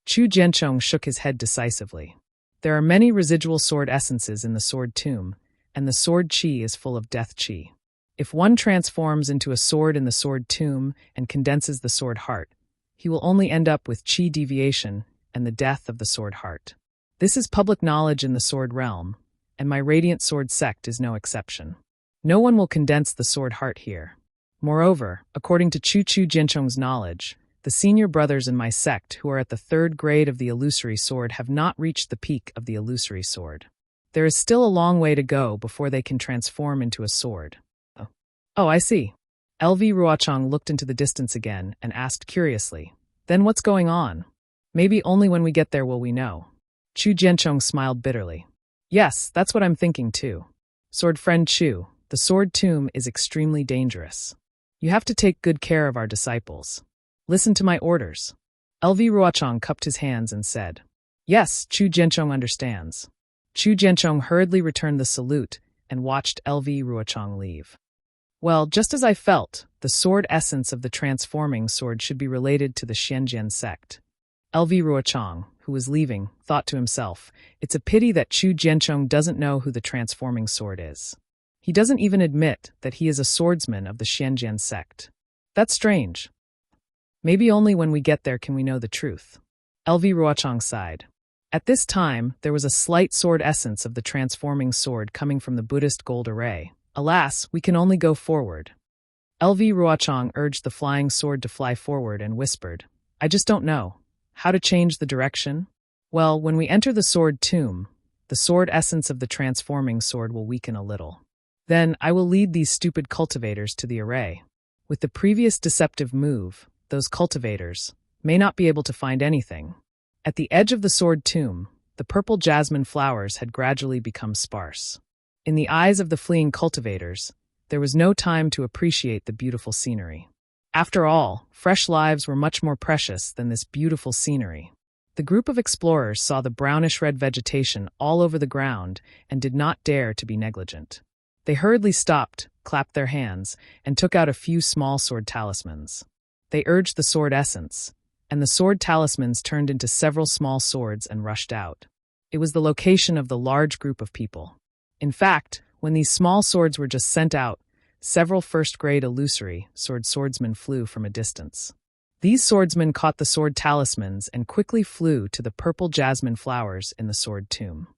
Chu Jiancheng shook his head decisively. There are many residual sword essences in the sword tomb, and the sword chi is full of death chi. If one transforms into a sword in the sword tomb and condenses the sword heart, he will only end up with chi deviation and the death of the sword heart. This is public knowledge in the sword realm, and my radiant sword sect is no exception. No one will condense the sword heart here. Moreover, according to Chu Jiancheng's knowledge, the senior brothers in my sect who are at the 3rd grade of the illusory sword have not reached the peak of the illusory sword. There is still a long way to go before they can transform into a sword. Oh, I see. LV Ruochang looked into the distance again and asked curiously, Then what's going on? Maybe only when we get there will we know. Chu Jiancheng smiled bitterly. Yes, that's what I'm thinking too. Sword friend Chu, the sword tomb is extremely dangerous. You have to take good care of our disciples. Listen to my orders. LV Ruochang cupped his hands and said, Yes, Chu Jiancheng understands. Chu Jiancheng hurriedly returned the salute and watched LV Ruochang leave. Well, just as I felt, the sword essence of the transforming sword should be related to the Xianjian sect. LV Ruochang, who was leaving, thought to himself, it's a pity that Chu Jiancheng doesn't know who the transforming sword is. He doesn't even admit that he is a swordsman of the Xianjian sect. That's strange. Maybe only when we get there can we know the truth. LV Ruochang sighed. At this time, there was a slight sword essence of the transforming sword coming from the Buddhist gold array. Alas, we can only go forward. LV Ruochang urged the flying sword to fly forward and whispered, I just don't know. How to change the direction? Well, when we enter the sword tomb, the sword essence of the transforming sword will weaken a little. Then I will lead these stupid cultivators to the array. With the previous deceptive move, those cultivators may not be able to find anything. At the edge of the sword tomb, the purple jasmine flowers had gradually become sparse. In the eyes of the fleeing cultivators, there was no time to appreciate the beautiful scenery. After all, fresh lives were much more precious than this beautiful scenery. The group of explorers saw the brownish-red vegetation all over the ground and did not dare to be negligent. They hurriedly stopped, clapped their hands, and took out a few small sword talismans. They urged the sword essence, and the sword talismans turned into several small swords and rushed out. It was the location of the large group of people. In fact, when these small swords were just sent out, several first-grade illusory swordsmen flew from a distance. These swordsmen caught the sword talismans and quickly flew to the purple jasmine flowers in the sword tomb.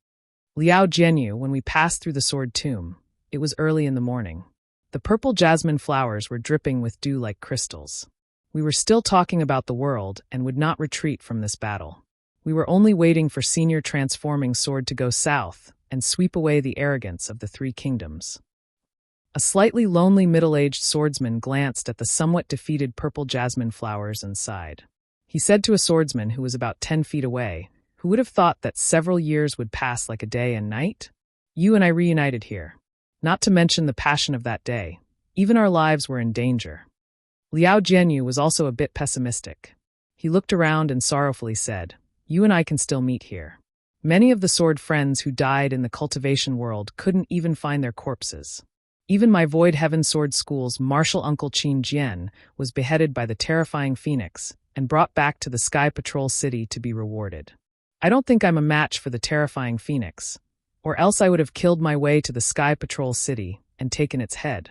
Liao Jianyu, when we passed through the sword tomb, it was early in the morning. The purple jasmine flowers were dripping with dew like crystals. We were still talking about the world and would not retreat from this battle. We were only waiting for senior transforming sword to go south and sweep away the arrogance of the 3 kingdoms. A slightly lonely middle-aged swordsman glanced at the somewhat defeated purple jasmine flowers and sighed. He said to a swordsman who was about 10 feet away, who would have thought that several years would pass like a day and night? You and I reunited here. Not to mention the passion of that day. Even our lives were in danger. Liao Jianyu was also a bit pessimistic. He looked around and sorrowfully said, You and I can still meet here. Many of the sword friends who died in the cultivation world couldn't even find their corpses. Even my Void Heaven Sword School's martial uncle Qin Jian was beheaded by the terrifying Phoenix and brought back to the Sky Patrol City to be rewarded. I don't think I'm a match for the terrifying Phoenix, or else I would have killed my way to the Sky Patrol city and taken its head.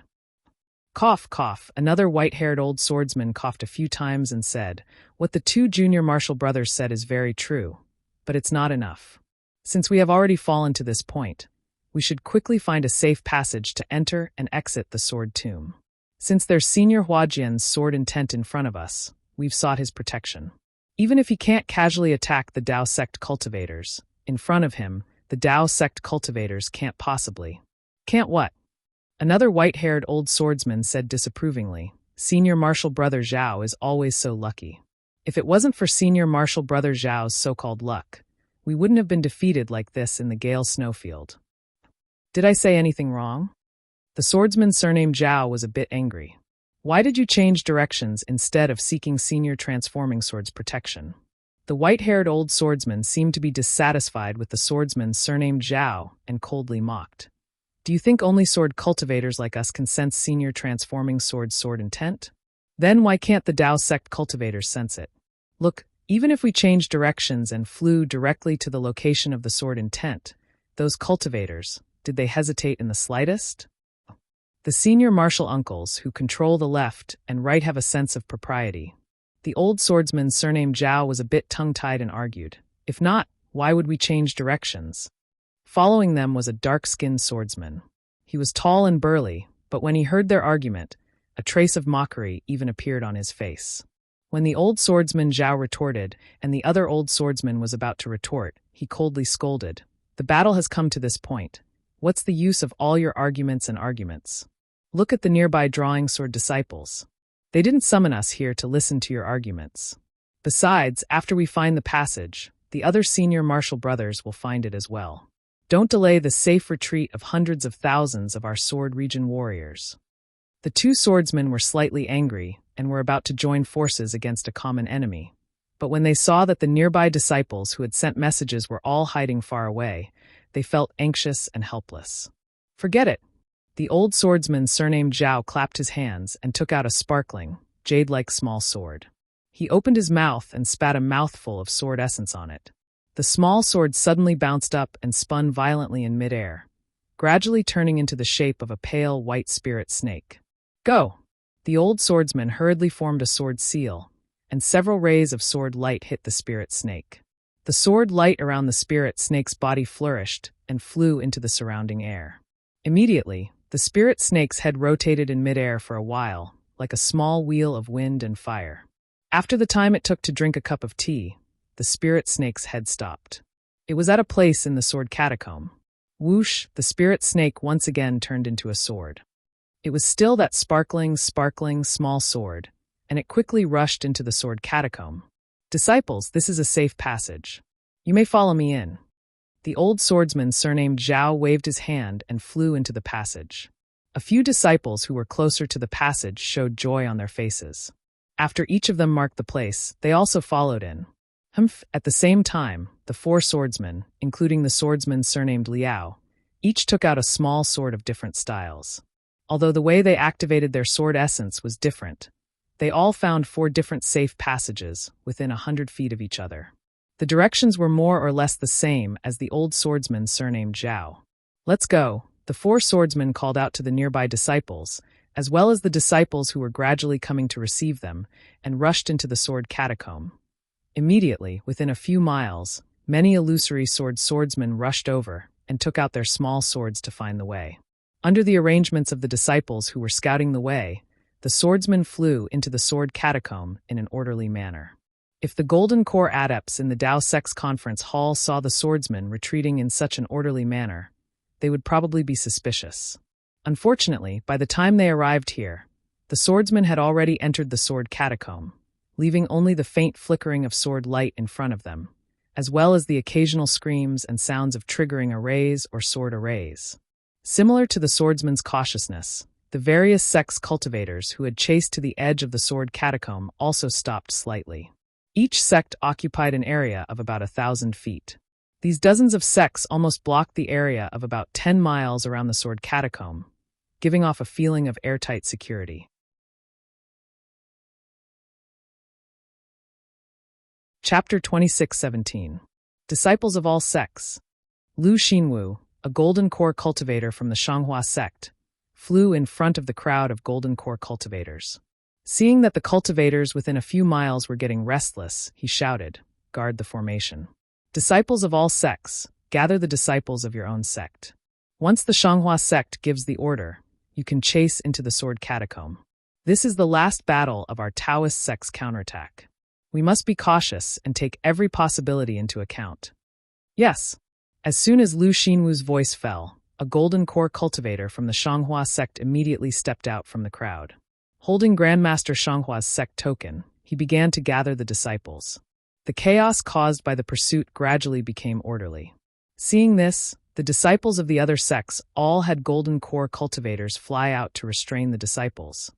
Cough, cough, another white-haired old swordsman coughed a few times and said, "What the two junior Marshall brothers said is very true, but it's not enough. Since we have already fallen to this point, we should quickly find a safe passage to enter and exit the sword tomb. Since there's Senior Huajian's sword intent in front of us, we've sought his protection. Even if he can't casually attack the Dao sect cultivators, in front of him, the Dao sect cultivators can't possibly." "Can't what?" Another white-haired old swordsman said disapprovingly. "Senior Marshall Brother Zhao is always so lucky. If it wasn't for Senior Marshall Brother Zhao's so-called luck, we wouldn't have been defeated like this in the Gale snowfield." "Did I say anything wrong?" The swordsman surnamed Zhao was a bit angry. "Why did you change directions instead of seeking Senior Transforming Sword's protection?" The white-haired old swordsman seemed to be dissatisfied with the swordsman surnamed Zhao and coldly mocked. "Do you think only sword cultivators like us can sense Senior Transforming Sword's sword intent? Then why can't the Dao sect cultivators sense it? Look, even if we changed directions and flew directly to the location of the sword intent, those cultivators, did they hesitate in the slightest? The senior martial uncles who control the left and right have a sense of propriety." The old swordsman surnamed Zhao was a bit tongue-tied and argued. "If not, why would we change directions?" Following them was a dark-skinned swordsman. He was tall and burly, but when he heard their argument, a trace of mockery even appeared on his face. When the old swordsman Zhao retorted, and the other old swordsman was about to retort, he coldly scolded. "The battle has come to this point. What's the use of all your arguments and arguments? Look at the nearby drawing sword disciples. They didn't summon us here to listen to your arguments. Besides, after we find the passage, the other senior martial brothers will find it as well. Don't delay the safe retreat of hundreds of thousands of our sword region warriors." The two swordsmen were slightly angry and were about to join forces against a common enemy. But when they saw that the nearby disciples who had sent messages were all hiding far away, they felt anxious and helpless. "Forget it." The old swordsman surnamed Zhao clapped his hands and took out a sparkling, jade-like small sword. He opened his mouth and spat a mouthful of sword essence on it. The small sword suddenly bounced up and spun violently in midair, gradually turning into the shape of a pale white spirit snake. "Go!" The old swordsman hurriedly formed a sword seal, and several rays of sword light hit the spirit snake. The sword light around the spirit snake's body flourished and flew into the surrounding air. Immediately, the spirit snake's head rotated in midair for a while, like a small wheel of wind and fire. After the time it took to drink a cup of tea, the spirit snake's head stopped. It was at a place in the sword catacomb. Whoosh, the spirit snake once again turned into a sword. It was still that sparkling, small sword, and it quickly rushed into the sword catacomb. "Disciples, this is a safe passage. You may follow me in." The old swordsman surnamed Zhao waved his hand and flew into the passage. A few disciples who were closer to the passage showed joy on their faces. After each of them marked the place, they also followed in. At the same time, the four swordsmen, including the swordsman surnamed Liao, each took out a small sword of different styles. Although the way they activated their sword essence was different, they all found 4 different safe passages within 100 feet of each other. The directions were more or less the same as the old swordsman surnamed Zhao. "Let's go," the 4 swordsmen called out to the nearby disciples, as well as the disciples who were gradually coming to receive them, and rushed into the sword catacomb. Immediately, within a few miles, many illusory swordsmen rushed over and took out their small swords to find the way. Under the arrangements of the disciples who were scouting the way, the swordsmen flew into the sword catacomb in an orderly manner. If the Golden Core adepts in the Dao Sect's conference hall saw the swordsmen retreating in such an orderly manner, they would probably be suspicious. Unfortunately, by the time they arrived here, the swordsmen had already entered the sword catacomb, leaving only the faint flickering of sword light in front of them, as well as the occasional screams and sounds of triggering arrays or sword arrays. Similar to the swordsman's cautiousness, the various sects cultivators who had chased to the edge of the sword catacomb also stopped slightly. Each sect occupied an area of about 1,000 feet. These dozens of sects almost blocked the area of about 10 miles around the sword catacomb, giving off a feeling of airtight security. Chapter 26:17. Disciples of all sects. Lu Xinwu, a golden core cultivator from the Xianghua sect, flew in front of the crowd of golden core cultivators. Seeing that the cultivators within a few miles were getting restless, he shouted, "Guard the formation. Disciples of all sects, gather the disciples of your own sect. Once the Xianghua sect gives the order, you can chase into the sword catacomb. This is the last battle of our Taoist sect's counterattack. We must be cautious and take every possibility into account." Yes. As soon as Lu Xinwu's voice fell, a golden core cultivator from the Xianghua sect immediately stepped out from the crowd. Holding Grandmaster Xianghua's sect token, he began to gather the disciples. The chaos caused by the pursuit gradually became orderly. Seeing this, the disciples of the other sects all had golden core cultivators fly out to restrain the disciples.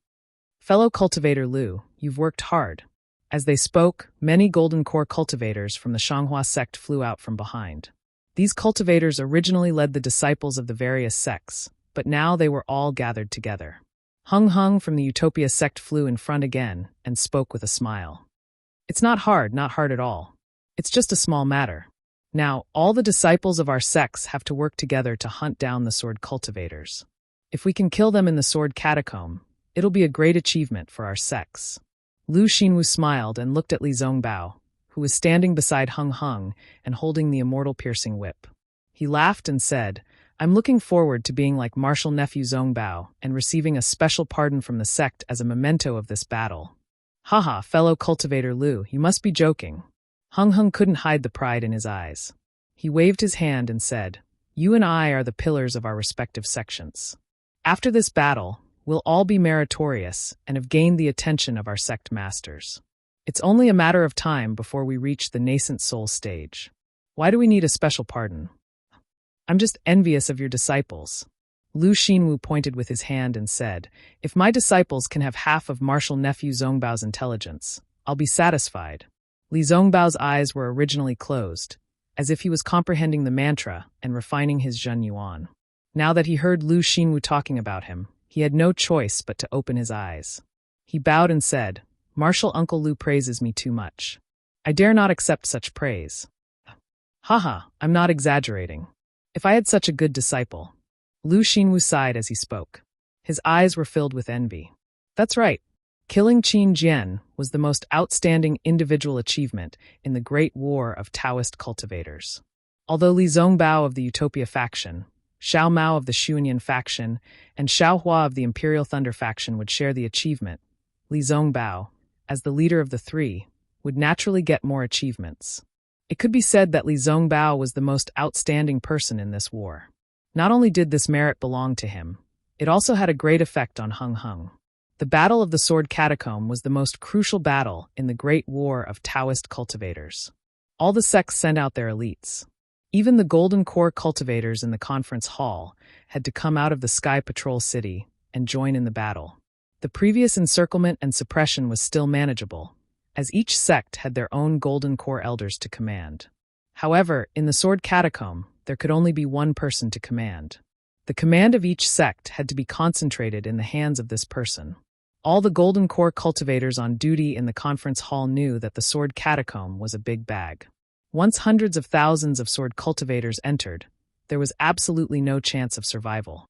"Fellow cultivator Lu, you've worked hard." As they spoke, many golden core cultivators from the Xianghua sect flew out from behind. These cultivators originally led the disciples of the various sects, but now they were all gathered together. Hung Hung from the Utopia sect flew in front again and spoke with a smile. "It's not hard at all. It's just a small matter. Now, all the disciples of our sects have to work together to hunt down the sword cultivators. If we can kill them in the sword catacomb, it'll be a great achievement for our sects." Lu Xinwu smiled and looked at Li Zongbao, who was standing beside Hung Hung and holding the immortal piercing whip. He laughed and said, "I'm looking forward to being like Martial Nephew Zongbao and receiving a special pardon from the sect as a memento of this battle." "Haha, fellow cultivator Lu, you must be joking." Hung Hung couldn't hide the pride in his eyes. He waved his hand and said, "You and I are the pillars of our respective sections. After this battle, we'll all be meritorious and have gained the attention of our sect masters. It's only a matter of time before we reach the nascent soul stage. Why do we need a special pardon? I'm just envious of your disciples." Lu Xinwu pointed with his hand and said, "If my disciples can have half of Martial Nephew Zongbao's intelligence, I'll be satisfied." Li Zongbao's eyes were originally closed, as if he was comprehending the mantra and refining his Zhen Yuan. Now that he heard Lu Xinwu talking about him, he had no choice but to open his eyes. He bowed and said, "Martial Uncle Lu praises me too much. I dare not accept such praise." "Haha, I'm not exaggerating. If I had such a good disciple." Lu Xinwu sighed as he spoke. His eyes were filled with envy. That's right. Killing Qin Jian was the most outstanding individual achievement in the Great War of Taoist cultivators. Although Li Zongbao of the Utopia faction, Xiao Mao of the Xuanyan faction, and Xiao Hua of the Imperial Thunder faction would share the achievement, Li Zongbao, as the leader of the three, would naturally get more achievements. It could be said that Li Zongbao was the most outstanding person in this war. Not only did this merit belong to him, it also had a great effect on Hung Hung. The Battle of the Sword Catacomb was the most crucial battle in the Great War of Taoist cultivators. All the sects sent out their elites. Even the Golden Core cultivators in the conference hall had to come out of the Sky Patrol City and join in the battle. The previous encirclement and suppression was still manageable, as each sect had their own Golden Core elders to command. However, in the Sword Catacomb, there could only be one person to command. The command of each sect had to be concentrated in the hands of this person. All the Golden Core cultivators on duty in the conference hall knew that the Sword Catacomb was a big bag. Once hundreds of thousands of sword cultivators entered, there was absolutely no chance of survival.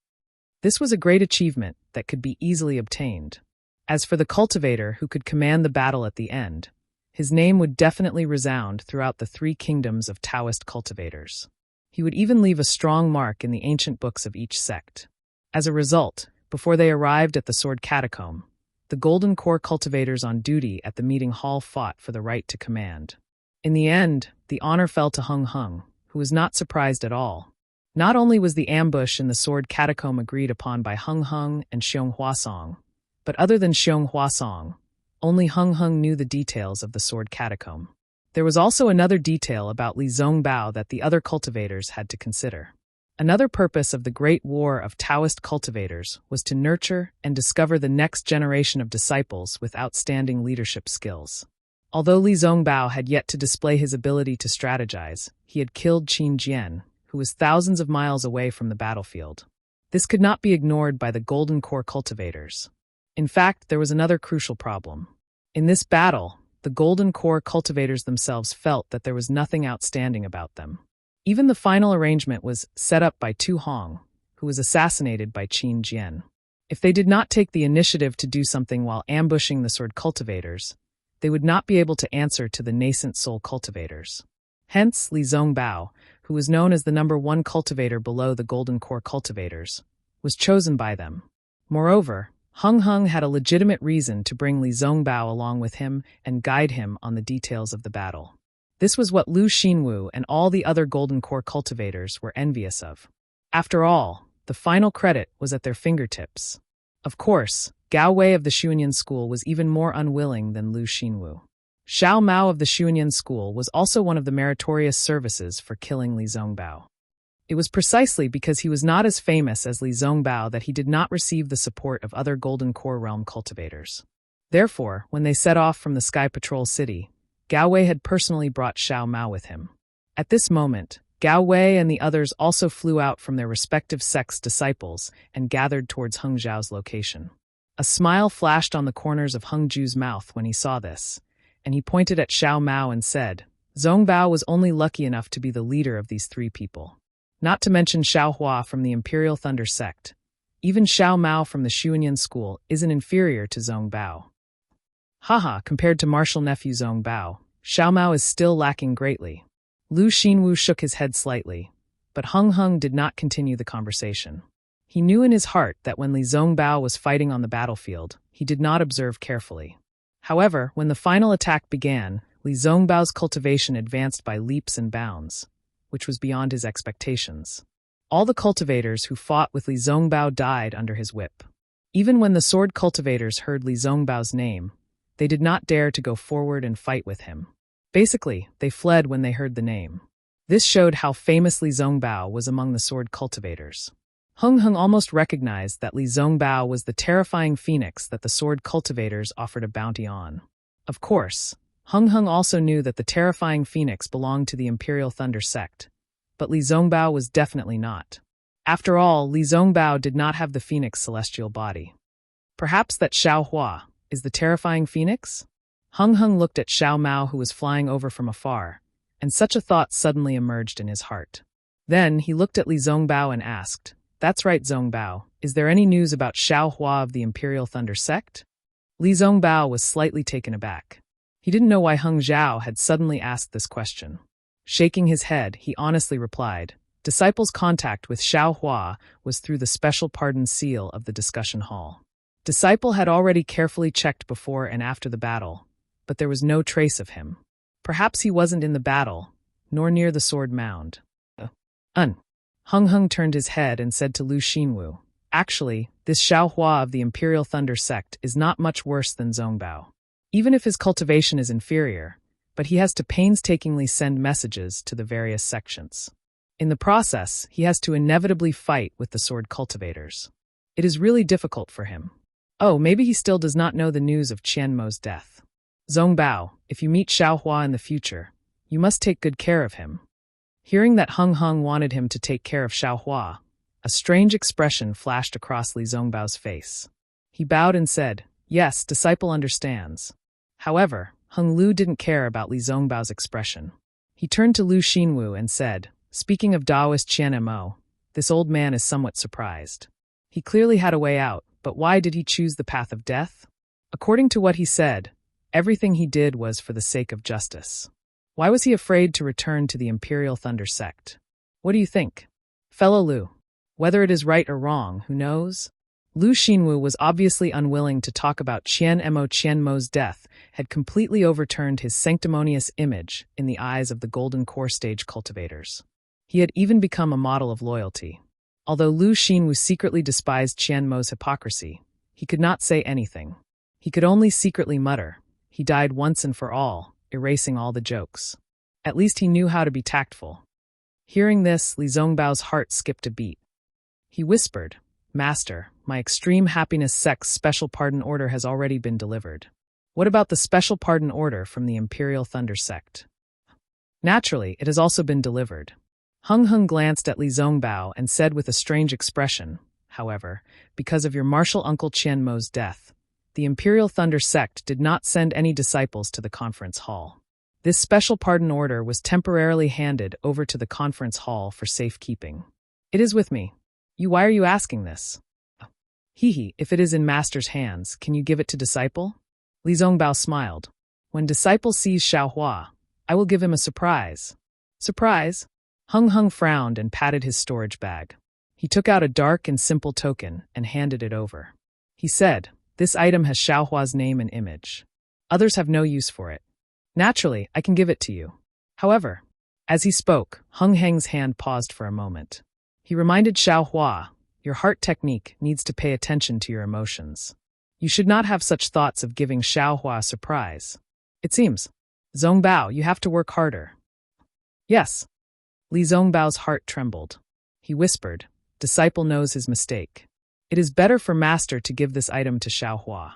This was a great achievement that could be easily obtained. As for the cultivator who could command the battle at the end, his name would definitely resound throughout the three kingdoms of Taoist cultivators. He would even leave a strong mark in the ancient books of each sect. As a result, before they arrived at the Sword Catacomb, the Golden Core cultivators on duty at the meeting hall fought for the right to command. In the end, the honor fell to Hung Hung, who was not surprised at all. Not only was the ambush in the Sword Catacomb agreed upon by Hung Hung and Xiong Huasong, but other than Xiong Huasong, only Hung Hung knew the details of the Sword Catacomb. There was also another detail about Li Zongbao that the other cultivators had to consider. Another purpose of the Great War of Taoist cultivators was to nurture and discover the next generation of disciples with outstanding leadership skills. Although Li Zongbao had yet to display his ability to strategize, he had killed Qin Jian, who was thousands of miles away from the battlefield. This could not be ignored by the Golden Core cultivators. In fact, there was another crucial problem. In this battle, the Golden Core cultivators themselves felt that there was nothing outstanding about them. Even the final arrangement was set up by Tu Hong, who was assassinated by Qin Jian. If they did not take the initiative to do something while ambushing the sword cultivators, they would not be able to answer to the nascent soul cultivators. Hence, Li Zongbao, who was known as the #1 cultivator below the Golden Core cultivators, was chosen by them. Moreover, Hung Hung had a legitimate reason to bring Li Zongbao along with him and guide him on the details of the battle. This was what Lu Xinwu and all the other Golden Core cultivators were envious of. After all, the final credit was at their fingertips. Of course, Gao Wei of the Xuanyan school was even more unwilling than Lu Xinwu. Xiao Mao of the Xuanyan school was also one of the meritorious services for killing Li Zongbao. It was precisely because he was not as famous as Li Zongbao that he did not receive the support of other Golden Core realm cultivators. Therefore, when they set off from the Sky Patrol City, Gao Wei had personally brought Xiao Mao with him. At this moment, Gao Wei and the others also flew out from their respective sect's disciples and gathered towards Heng Zhao's location. A smile flashed on the corners of Heng Zhu's mouth when he saw this, and he pointed at Xiao Mao and said, Zongbao was only lucky enough to be the leader of these three people. Not to mention Xiao Hua from the Imperial Thunder sect. Even Xiao Mao from the Xuanyan school isn't inferior to Zongbao. Haha, compared to martial nephew Zongbao, Xiao Mao is still lacking greatly. Lu Xinwu shook his head slightly, but Hung Hung did not continue the conversation. He knew in his heart that when Li Zongbao was fighting on the battlefield, he did not observe carefully. However, when the final attack began, Li Zongbao's cultivation advanced by leaps and bounds, which was beyond his expectations. All the cultivators who fought with Li Zongbao died under his whip. Even when the sword cultivators heard Li Zongbao's name, they did not dare to go forward and fight with him. Basically, they fled when they heard the name. This showed how famous Li Zongbao was among the sword cultivators. Hung Hung almost recognized that Li Zongbao was the terrifying phoenix that the sword cultivators offered a bounty on. Of course, Hung Hung also knew that the terrifying phoenix belonged to the Imperial Thunder sect, but Li Zongbao was definitely not. After all, Li Zongbao did not have the phoenix celestial body. Perhaps that Xiao Hua is the terrifying phoenix? Hung Hung looked at Xiao Mao, who was flying over from afar, and such a thought suddenly emerged in his heart. Then he looked at Li Zongbao and asked, That's right, Zongbao, is there any news about Xiao Hua of the Imperial Thunder sect? Li Zongbao was slightly taken aback. He didn't know why Heng Zhao had suddenly asked this question. Shaking his head, he honestly replied, Disciples' contact with Xiao Hua was through the special pardon seal of the discussion hall. Disciple had already carefully checked before and after the battle, but there was no trace of him. Perhaps he wasn't in the battle, nor near the sword mound. Hung Hung turned his head and said to Lu Xinwu, Actually, this Xiao Hua of the Imperial Thunder sect is not much worse than Zongbao. Even if his cultivation is inferior, but he has to painstakingly send messages to the various sections. In the process, he has to inevitably fight with the sword cultivators. It is really difficult for him. Oh, maybe he still does not know the news of Qian Mo's death. Zongbao, if you meet Xiao Hua in the future, you must take good care of him. Hearing that Hung Hung wanted him to take care of Xiao Hua, a strange expression flashed across Li Zongbao's face. He bowed and said, Yes, disciple understands. However, Hung Lu didn't care about Li Zongbao's expression. He turned to Lu Xinwu and said, Speaking of Taoist Qian Mo, this old man is somewhat surprised. He clearly had a way out, but why did he choose the path of death? According to what he said, everything he did was for the sake of justice. Why was he afraid to return to the Imperial Thunder sect? What do you think? Fellow Lu. Whether it is right or wrong, who knows? Lu Xinwu was obviously unwilling to talk about Qian Mo's death had completely overturned his sanctimonious image in the eyes of the Golden Core stage cultivators. He had even become a model of loyalty. Although Lu Xinwu secretly despised Qian Mo's hypocrisy, he could not say anything. He could only secretly mutter, He died once and for all, erasing all the jokes. At least he knew how to be tactful. Hearing this, Li Zongbao's heart skipped a beat. He whispered, Master, my extreme happiness sect's special pardon order has already been delivered. What about the special pardon order from the Imperial Thunder sect? Naturally, it has also been delivered. Hung Hung glanced at Li Zongbao and said with a strange expression, However, because of your martial uncle Qian Mo's death, the Imperial Thunder sect did not send any disciples to the conference hall. This special pardon order was temporarily handed over to the conference hall for safekeeping. It is with me. Why are you asking this? If it is in master's hands, can you give it to disciple? Li Zongbao smiled. When disciple sees Xiaohua, I will give him a surprise. Surprise? Hung frowned and patted his storage bag. He took out a dark and simple token and handed it over. He said, "This item has Xiaohua's name and image. Others have no use for it. Naturally, I can give it to you." However, as he spoke, Hung Heng's hand paused for a moment. He reminded Xiaohua, "Your heart technique needs to pay attention to your emotions. You should not have such thoughts of giving Xiaohua a surprise. It seems. Zongbao, you have to work harder." "Yes." Li Zongbao's heart trembled. He whispered, "Disciple knows his mistake. It is better for master to give this item to Xiaohua.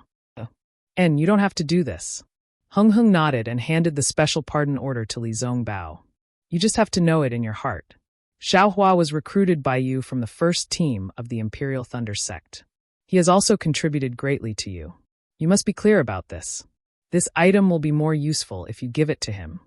And you don't have to do this." Hung nodded and handed the special pardon order to Li Zongbao. "You just have to know it in your heart. Xiaohua was recruited by you from the first team of the Imperial Thunder Sect. He has also contributed greatly to you. You must be clear about this. This item will be more useful if you give it to him."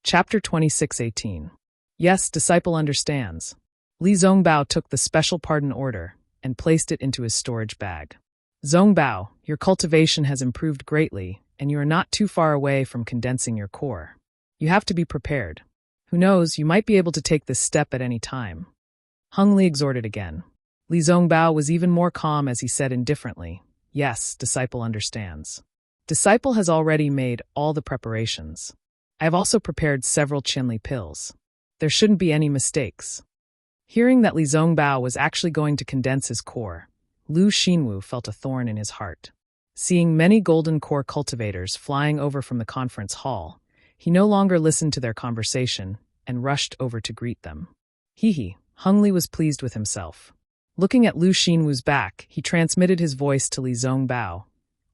Chapter 26:18. Yes, disciple understands. Li Zongbao took the special pardon order and placed it into his storage bag. "Zongbao, your cultivation has improved greatly, and you are not too far away from condensing your core. You have to be prepared. Who knows, you might be able to take this step at any time." Hung Li exhorted again. Li Zongbao was even more calm as he said indifferently, "Yes, disciple understands. Disciple has already made all the preparations. I have also prepared several Qinli pills. There shouldn't be any mistakes." Hearing that Li Zongbao was actually going to condense his core, Lu Xinwu felt a thorn in his heart. Seeing many golden core cultivators flying over from the conference hall, he no longer listened to their conversation and rushed over to greet them. Hung Li was pleased with himself. Looking at Lu Xinwu's back, he transmitted his voice to Li Zongbao.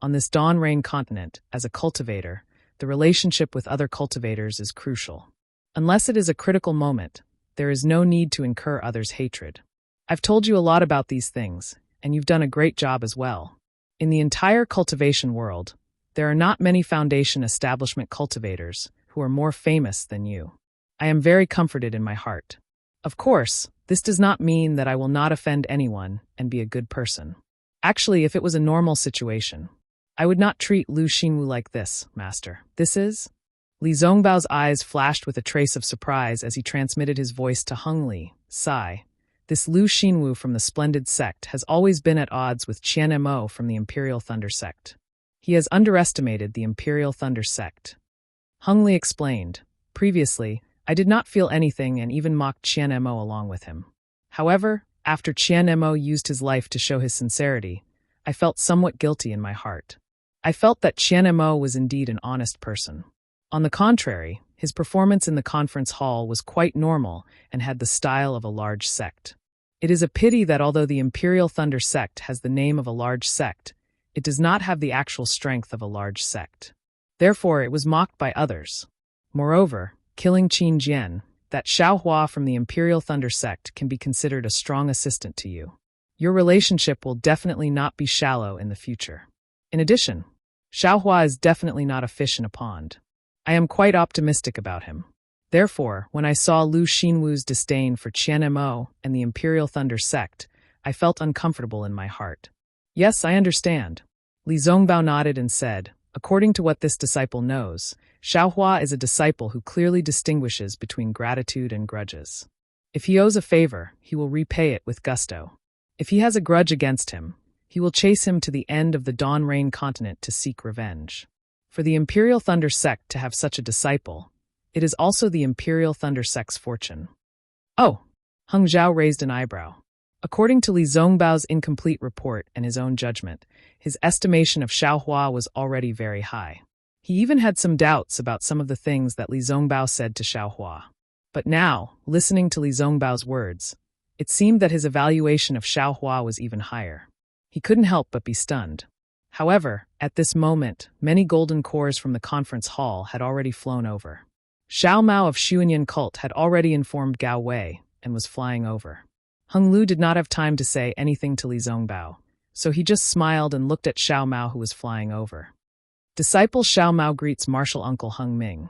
On this Dawn Rain continent, as a cultivator, the relationship with other cultivators is crucial. Unless it is a critical moment, there is no need to incur others' hatred. I've told you a lot about these things, and you've done a great job as well. In the entire cultivation world, there are not many foundation establishment cultivators who are more famous than you. I am very comforted in my heart. Of course, this does not mean that I will not offend anyone and be a good person. Actually, if it was a normal situation, I would not treat Lu Xinwu like this, master. This is? Li Zongbao's eyes flashed with a trace of surprise as he transmitted his voice to Hung Li. Sigh. This Lu Xinwu from the Splendid Sect has always been at odds with Qian Mo from the Imperial Thunder Sect. He has underestimated the Imperial Thunder Sect. Hung Li explained, "Previously, I did not feel anything and even mocked Qian Mo along with him. However, after Qian Mo used his life to show his sincerity, I felt somewhat guilty in my heart. I felt that Qian Mo was indeed an honest person. On the contrary, his performance in the conference hall was quite normal and had the style of a large sect. It is a pity that although the Imperial Thunder Sect has the name of a large sect, it does not have the actual strength of a large sect. Therefore, it was mocked by others. Moreover, killing Qin Jian, that Xiaohua from the Imperial Thunder Sect can be considered a strong assistant to you. Your relationship will definitely not be shallow in the future. In addition, Xiaohua is definitely not a fish in a pond. I am quite optimistic about him. Therefore, when I saw Lu Xinwu's disdain for Qian Mo and the Imperial Thunder Sect, I felt uncomfortable in my heart." "Yes, I understand." Li Zongbao nodded and said, "According to what this disciple knows, Xiaohua is a disciple who clearly distinguishes between gratitude and grudges. If he owes a favor, he will repay it with gusto. If he has a grudge against him, he will chase him to the end of the Dawn Rain continent to seek revenge. For the Imperial Thunder Sect to have such a disciple, it is also the Imperial Thunder Sect's fortune." "Oh!" Hung Zhao raised an eyebrow. According to Li Zongbao's incomplete report and his own judgment, his estimation of Xiaohua was already very high. He even had some doubts about some of the things that Li Zongbao said to Xiaohua. But now, listening to Li Zongbao's words, it seemed that his evaluation of Xiaohua was even higher. He couldn't help but be stunned. However, at this moment, many golden cores from the conference hall had already flown over. Xiao Mao of Xuanyan cult had already informed Gao Wei and was flying over. Hung Lu did not have time to say anything to Li Zongbao, so he just smiled and looked at Xiao Mao, who was flying over. Disciple Xiao Mao greets martial uncle Hung Ming.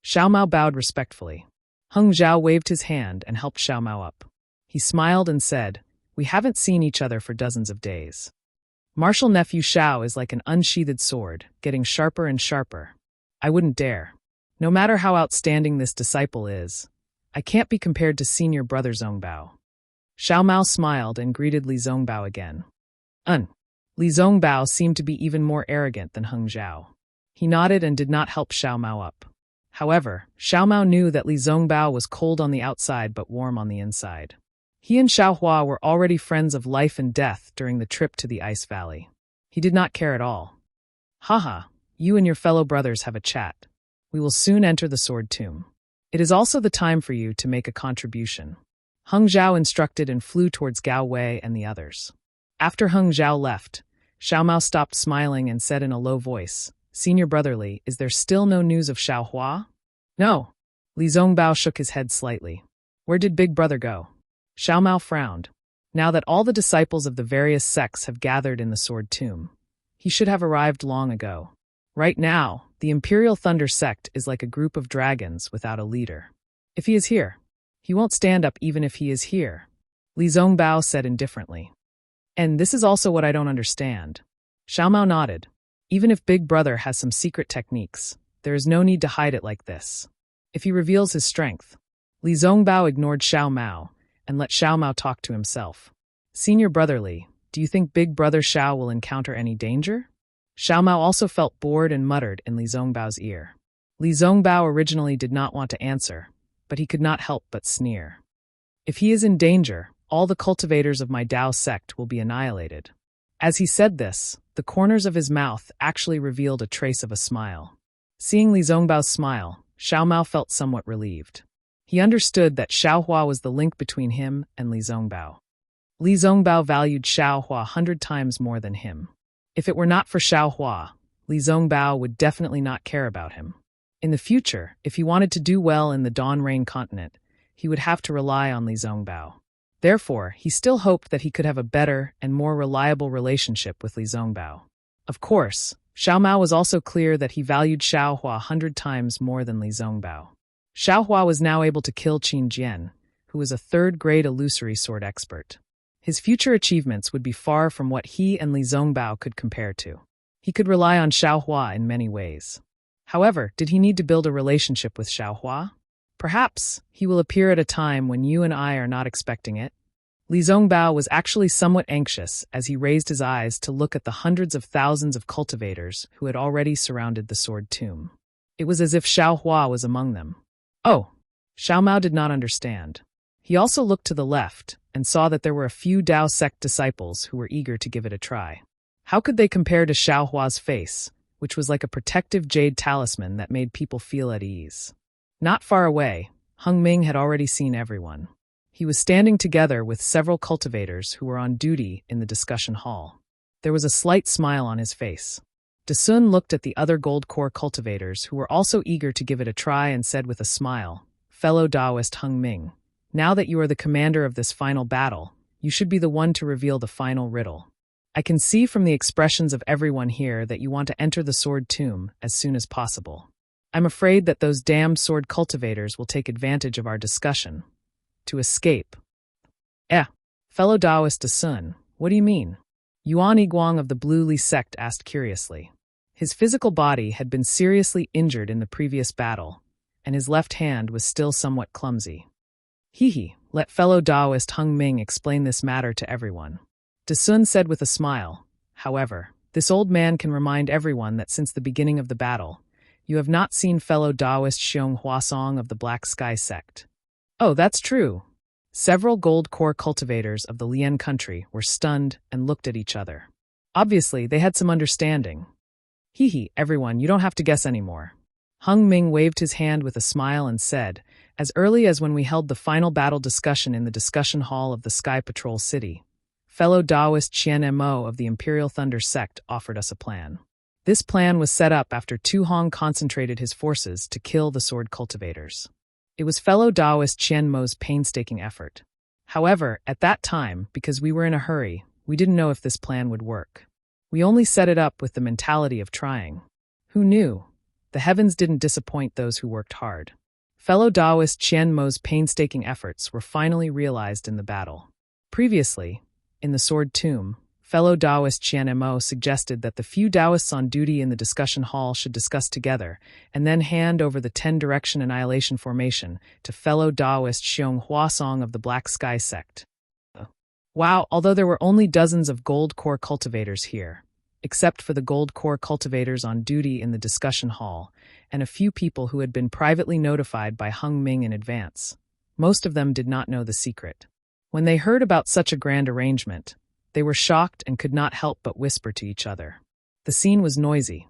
Xiao Mao bowed respectfully. Hung Zhao waved his hand and helped Xiao Mao up. He smiled and said, "We haven't seen each other for dozens of days. Martial nephew Xiao is like an unsheathed sword, getting sharper and sharper. I wouldn't dare. No matter how outstanding this disciple is, I can't be compared to senior brother Zongbao." Xiao Mao smiled and greeted Li Zongbao again. Li Zongbao seemed to be even more arrogant than Hung Zhao. He nodded and did not help Xiao Mao up. However, Xiao Mao knew that Li Zongbao was cold on the outside but warm on the inside. He and Xiao Hua were already friends of life and death during the trip to the Ice Valley. He did not care at all. "Haha, you and your fellow brothers have a chat. We will soon enter the Sword Tomb. It is also the time for you to make a contribution." Hung Zhao instructed and flew towards Gao Wei and the others. After Hung Zhao left, Xiao Mao stopped smiling and said in a low voice, "Senior brotherly, is there still no news of Xiao Hua?" "No." Li Zongbao shook his head slightly. "Where did big brother go?" Xiao Mao frowned. Now that all the disciples of the various sects have gathered in the Sword Tomb, he should have arrived long ago. Right now, the Imperial Thunder sect is like a group of dragons without a leader. If he is here, he won't stand up even if he is here, Li Zongbao said indifferently. "And this is also what I don't understand." Xiao Mao nodded. "Even if Big Brother has some secret techniques, there is no need to hide it like this. If he reveals his strength." Li Zongbao ignored Xiao Mao and let Xiao Mao talk to himself. "Senior brotherly, do you think Big Brother Xiao will encounter any danger?" Xiao Mao also felt bored and muttered in Li Zongbao's ear. Li Zongbao originally did not want to answer, but he could not help but sneer. "If he is in danger, all the cultivators of my Dao sect will be annihilated." As he said this, the corners of his mouth actually revealed a trace of a smile. Seeing Li Zongbao's smile, Xiao Mao felt somewhat relieved. He understood that Xiao Hua was the link between him and Li Zongbao. Li Zongbao valued Xiao Hua 100 times more than him. If it were not for Xiao Hua, Li Zongbao would definitely not care about him. In the future, if he wanted to do well in the Dawn Rain continent, he would have to rely on Li Zongbao. Therefore, he still hoped that he could have a better and more reliable relationship with Li Zongbao. Of course, Xiao Mao was also clear that he valued Xiao Hua 100 times more than Li Zongbao. Xiao Hua was now able to kill Qin Jian, who was a third-grade illusory sword expert. His future achievements would be far from what he and Li Zongbao could compare to. He could rely on Xiao Hua in many ways. However, did he need to build a relationship with Xiao Hua? Perhaps he will appear at a time when you and I are not expecting it. Li Zongbao was actually somewhat anxious as he raised his eyes to look at the hundreds of thousands of cultivators who had already surrounded the Sword Tomb. It was as if Xiao Hua was among them. Oh, Xiao Mao did not understand. He also looked to the left and saw that there were a few Dao sect disciples who were eager to give it a try. How could they compare to Xiao Hua's face, which was like a protective jade talisman that made people feel at ease? Not far away, Hung Ming had already seen everyone. He was standing together with several cultivators who were on duty in the discussion hall. There was a slight smile on his face. Dasun looked at the other gold core cultivators who were also eager to give it a try and said with a smile, "Fellow Taoist Hung Ming, now that you are the commander of this final battle, you should be the one to reveal the final riddle. I can see from the expressions of everyone here that you want to enter the Sword Tomb as soon as possible. I'm afraid that those damned sword cultivators will take advantage of our discussion to escape." Fellow Taoist Dasun, what do you mean? Yuan Yiguang of the Blue Li sect asked curiously. His physical body had been seriously injured in the previous battle, and his left hand was still somewhat clumsy. Let fellow Taoist Hung Ming explain this matter to everyone. Dasun said with a smile. However, this old man can remind everyone that since the beginning of the battle, you have not seen fellow Taoist Xiong Huasong of the Black Sky sect. Oh, that's true. Several gold core cultivators of the Lian country were stunned and looked at each other. Obviously, they had some understanding. Everyone, you don't have to guess anymore. Hung Ming waved his hand with a smile and said, as early as when we held the final battle discussion in the discussion hall of the Sky Patrol City, fellow Taoist Qian Mo of the Imperial Thunder sect offered us a plan. This plan was set up after Tu Hong concentrated his forces to kill the sword cultivators. It was fellow Taoist Qian Mo's painstaking effort. However, at that time, because we were in a hurry, We didn't know if this plan would work. We only set it up with the mentality of trying. Who knew? The heavens didn't disappoint those who worked hard. Fellow Taoist Qian Mo's painstaking efforts were finally realized in the battle. Previously, in the Sword Tomb, fellow Taoist Qian Mo suggested that the few Taoists on duty in the discussion hall should discuss together and then hand over the 10-direction annihilation formation to fellow Taoist Xiong Huasong of the Black Sky sect. Wow, although there were only dozens of gold core cultivators here, except for the gold core cultivators on duty in the discussion hall, and a few people who had been privately notified by Hung Ming in advance. Most of them did not know the secret. When they heard about such a grand arrangement, they were shocked and could not help but whisper to each other. The scene was noisy.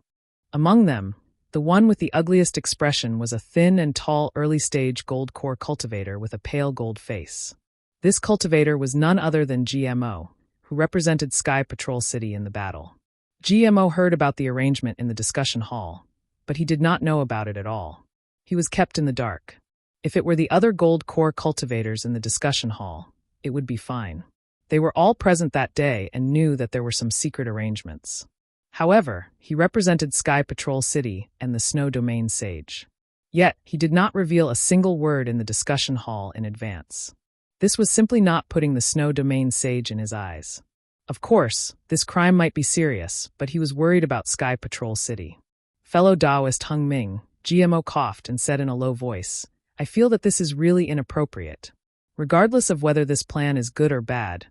Among them, the one with the ugliest expression was a thin and tall early-stage gold core cultivator with a pale gold face. This cultivator was none other than GMO, who represented Sky Patrol City in the battle. GMO heard about the arrangement in the discussion hall, but he did not know about it at all. He was kept in the dark. If it were the other gold core cultivators in the discussion hall, it would be fine. They were all present that day and knew that there were some secret arrangements. However, he represented Sky Patrol City and the Snow Domain Sage. Yet, he did not reveal a single word in the discussion hall in advance. This was simply not putting the Snow Domain Sage in his eyes. Of course, this crime might be serious, but he was worried about Sky Patrol City. Fellow Taoist Hung Ming, GMO coughed and said in a low voice, "I feel that this is really inappropriate. Regardless of whether this plan is good or bad,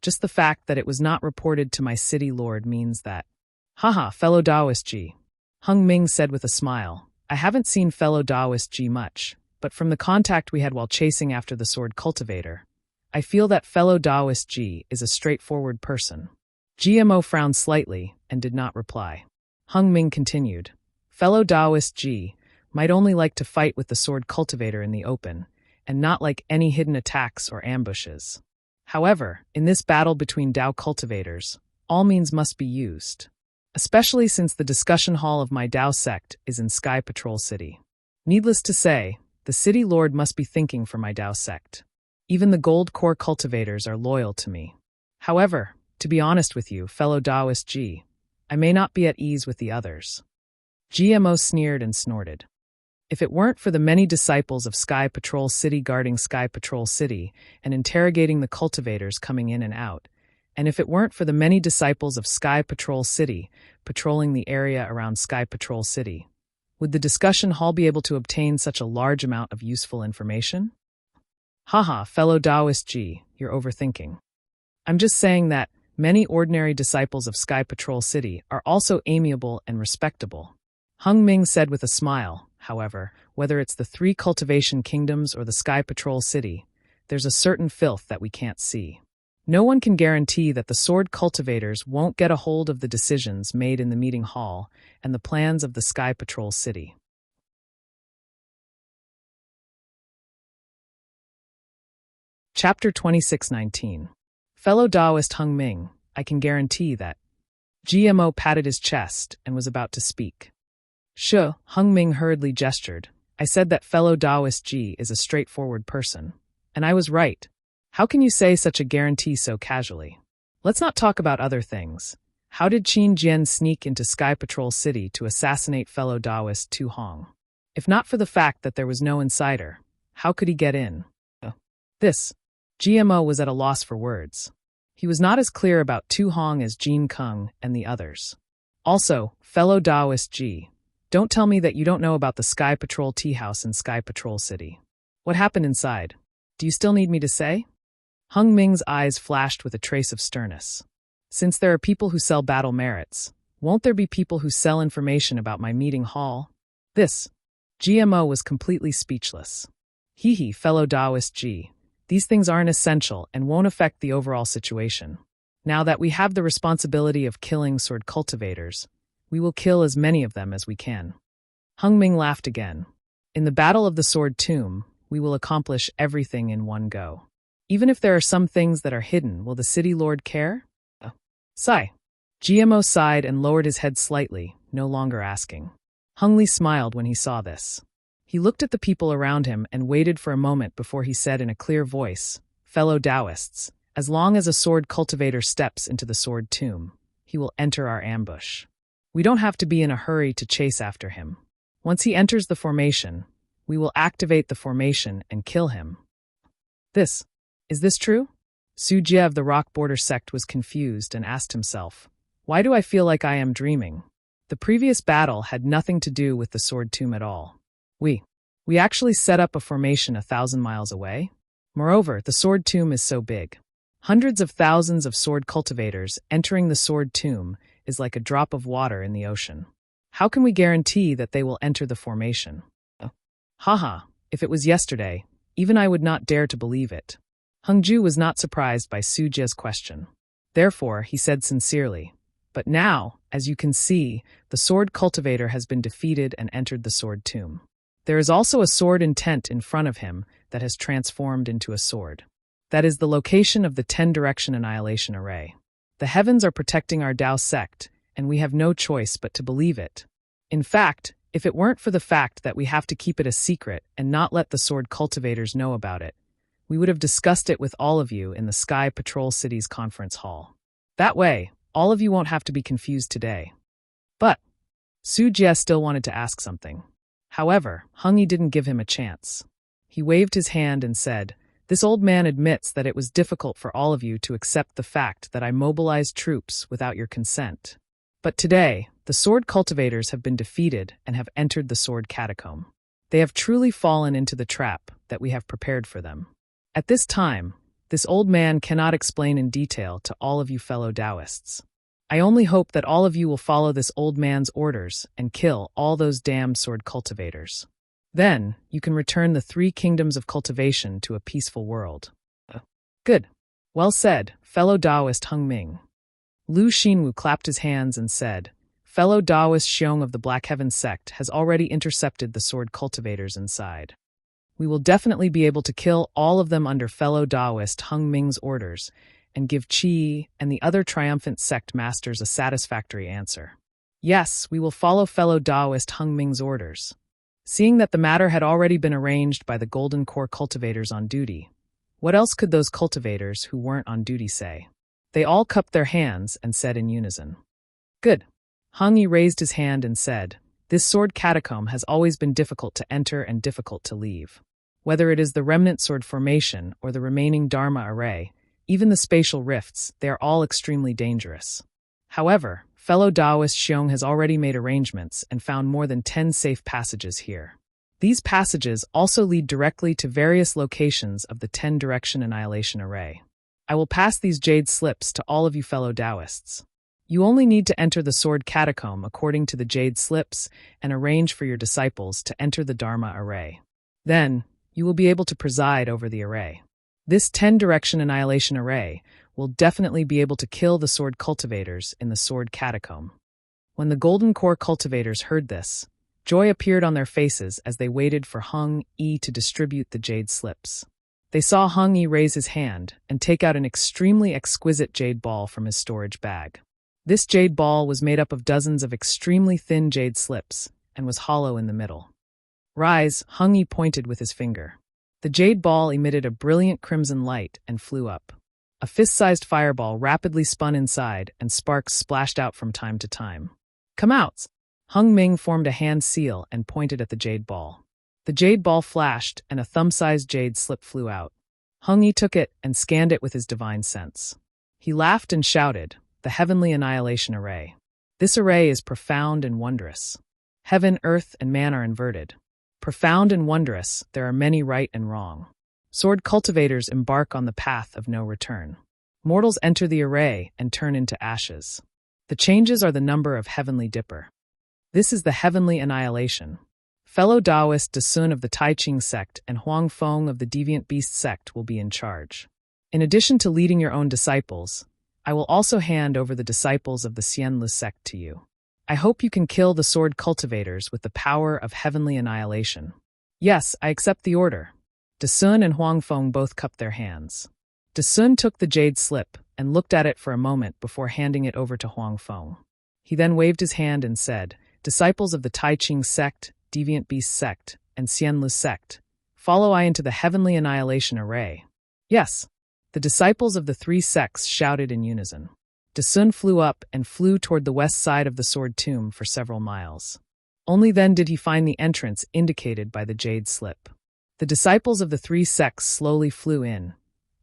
just the fact that it was not reported to my city lord means that." "Haha, fellow Taoist G," Hung Ming said with a smile. "I haven't seen fellow Taoist G much, but from the contact we had while chasing after the sword cultivator, I feel that fellow Taoist G is a straightforward person." GMO frowned slightly and did not reply. Hung Ming continued, "Fellow Taoist G might only like to fight with the sword cultivator in the open, and not like any hidden attacks or ambushes. However, in this battle between Tao cultivators, all means must be used, especially since the discussion hall of my Tao sect is in Sky Patrol City. Needless to say, the city lord must be thinking for my Tao sect. Even the gold core cultivators are loyal to me. However, to be honest with you, fellow Taoist G, I may not be at ease with the others." GMO sneered and snorted. If it weren't for the many disciples of Sky Patrol City guarding Sky Patrol City and interrogating the cultivators coming in and out, and if it weren't for the many disciples of Sky Patrol City patrolling the area around Sky Patrol City, would the discussion hall be able to obtain such a large amount of useful information? Haha, fellow Taoist G, you're overthinking. I'm just saying that many ordinary disciples of Sky Patrol City are also amiable and respectable. Hung Ming said with a smile. However, whether it's the 3 cultivation kingdoms or the Sky Patrol City, there's a certain filth that we can't see. No one can guarantee that the sword cultivators won't get a hold of the decisions made in the meeting hall and the plans of the Sky Patrol City. Chapter 2619. Fellow Taoist Hung Ming, I can guarantee that. GMO patted his chest and was about to speak. "Sure," Hung Ming hurriedly gestured. "I said that fellow Taoist G is a straightforward person. And I was right. How can you say such a guarantee so casually? Let's not talk about other things. How did Qin Jian sneak into Sky Patrol City to assassinate fellow Taoist Tu Hong? If not for the fact that there was no insider, how could he get in?" This. GMO was at a loss for words. He was not as clear about Tu Hong as Jean Kung and the others. Also, fellow Taoist G, don't tell me that you don't know about the Sky Patrol Tea House in Sky Patrol City. What happened inside? Do you still need me to say? Hung Ming's eyes flashed with a trace of sternness. Since there are people who sell battle merits, won't there be people who sell information about my meeting hall? This. GMO was completely speechless. Hee, fellow Taoist G. These things aren't essential and won't affect the overall situation. Now that we have the responsibility of killing sword cultivators, we will kill as many of them as we can. Hung Ming laughed again. In the Battle of the Sword Tomb, we will accomplish everything in one go. Even if there are some things that are hidden, will the city lord care? Sigh. GMO sighed and lowered his head slightly, no longer asking. Hung Li smiled when he saw this. He looked at the people around him and waited for a moment before he said in a clear voice, "Fellow Taoists, As long as a sword cultivator steps into the sword tomb, he will enter our ambush. We don't have to be in a hurry to chase after him. Once he enters the formation, we will activate the formation and kill him. Is this true? Sujie of the Rock Border sect was confused and asked himself, why do I feel like I am dreaming? The previous battle had nothing to do with the sword tomb at all. We actually set up a formation 1,000 miles away. Moreover, the sword tomb is so big. Hundreds of thousands of sword cultivators entering the sword tomb is like a drop of water in the ocean. How can we guarantee that they will enter the formation? Haha, if it was yesterday, even I would not dare to believe it. Hungju was not surprised by Sujie's question. Therefore, he said sincerely, but now, as you can see, the sword cultivator has been defeated and entered the sword tomb. There is also a sword intent in front of him that has transformed into a sword. That is the location of the 10-direction annihilation array. The heavens are protecting our Dao sect, and we have no choice but to believe it. In fact, if it weren't for the fact that we have to keep it a secret and not let the sword cultivators know about it, we would have discussed it with all of you in the Sky Patrol City's conference hall. That way, all of you won't have to be confused today. But Sujie still wanted to ask something. However, Hungyi didn't give him a chance. He waved his hand and said, "This old man admits that it was difficult for all of you to accept the fact that I mobilized troops without your consent. But today, the sword cultivators have been defeated and have entered the sword catacomb. They have truly fallen into the trap that we have prepared for them. At this time, this old man cannot explain in detail to all of you fellow Taoists. I only hope that all of you will follow this old man's orders and kill all those damned sword cultivators. Then, you can return the 3 kingdoms of cultivation to a peaceful world." Good. Well said, fellow Taoist Hung Ming. Lu Xinwu clapped his hands and said, "Fellow Taoist Xiong of the Black Heaven sect has already intercepted the sword cultivators inside. We will definitely be able to kill all of them under fellow Taoist Hung Ming's orders and give Qi and the other triumphant sect masters a satisfactory answer. Yes, we will follow fellow Taoist Hung Ming's orders." Seeing that the matter had already been arranged by the Golden Core cultivators on duty, what else could those cultivators who weren't on duty say? They all cupped their hands and said in unison, "Good." Hungyi raised his hand and said, "This sword catacomb has always been difficult to enter and difficult to leave. Whether it is the remnant sword formation or the remaining Dharma array, even the spatial rifts, they are all extremely dangerous. However, fellow Taoist Xiong has already made arrangements and found more than 10 safe passages here. These passages also lead directly to various locations of the 10-direction annihilation array. I will pass these jade slips to all of you fellow Taoists. You only need to enter the sword catacomb according to the jade slips and arrange for your disciples to enter the Dharma array. Then, you will be able to preside over the array. This 10-direction annihilation array will definitely be able to kill the sword cultivators in the sword catacomb." When the Golden Core cultivators heard this, joy appeared on their faces as they waited for Hung Yi to distribute the jade slips. They saw Hung Yi raise his hand and take out an extremely exquisite jade ball from his storage bag. This jade ball was made up of dozens of extremely thin jade slips and was hollow in the middle. "Rise," Hung Yi pointed with his finger. The jade ball emitted a brilliant crimson light and flew up. A fist-sized fireball rapidly spun inside and sparks splashed out from time to time. "Come out!" Hung Ming formed a hand seal and pointed at the jade ball. The jade ball flashed and a thumb-sized jade slip flew out. Hung Yi took it and scanned it with his divine sense. He laughed and shouted, "The heavenly annihilation array. This array is profound and wondrous. Heaven, earth, and man are inverted. Profound and wondrous, there are many right and wrong. Sword cultivators embark on the path of no return. Mortals enter the array and turn into ashes. The changes are the number of heavenly dipper. This is the heavenly annihilation. Fellow Taoist Desun of the Tai Ching sect and Huang Feng of the Deviant Beast sect will be in charge. In addition to leading your own disciples, I will also hand over the disciples of the Xianlu sect to you. I hope you can kill the sword cultivators with the power of heavenly annihilation." "Yes, I accept the order." Desun and Huang Feng both cupped their hands. Desun took the jade slip and looked at it for a moment before handing it over to Huang Feng. He then waved his hand and said, "Disciples of the Tai Ching sect, Deviant Beast sect, and Xianlu sect, follow I into the heavenly annihilation array." "Yes." The disciples of the three sects shouted in unison. Dasun flew up and flew toward the west side of the sword tomb for several miles. Only then did he find the entrance indicated by the jade slip. The disciples of the three sects slowly flew in.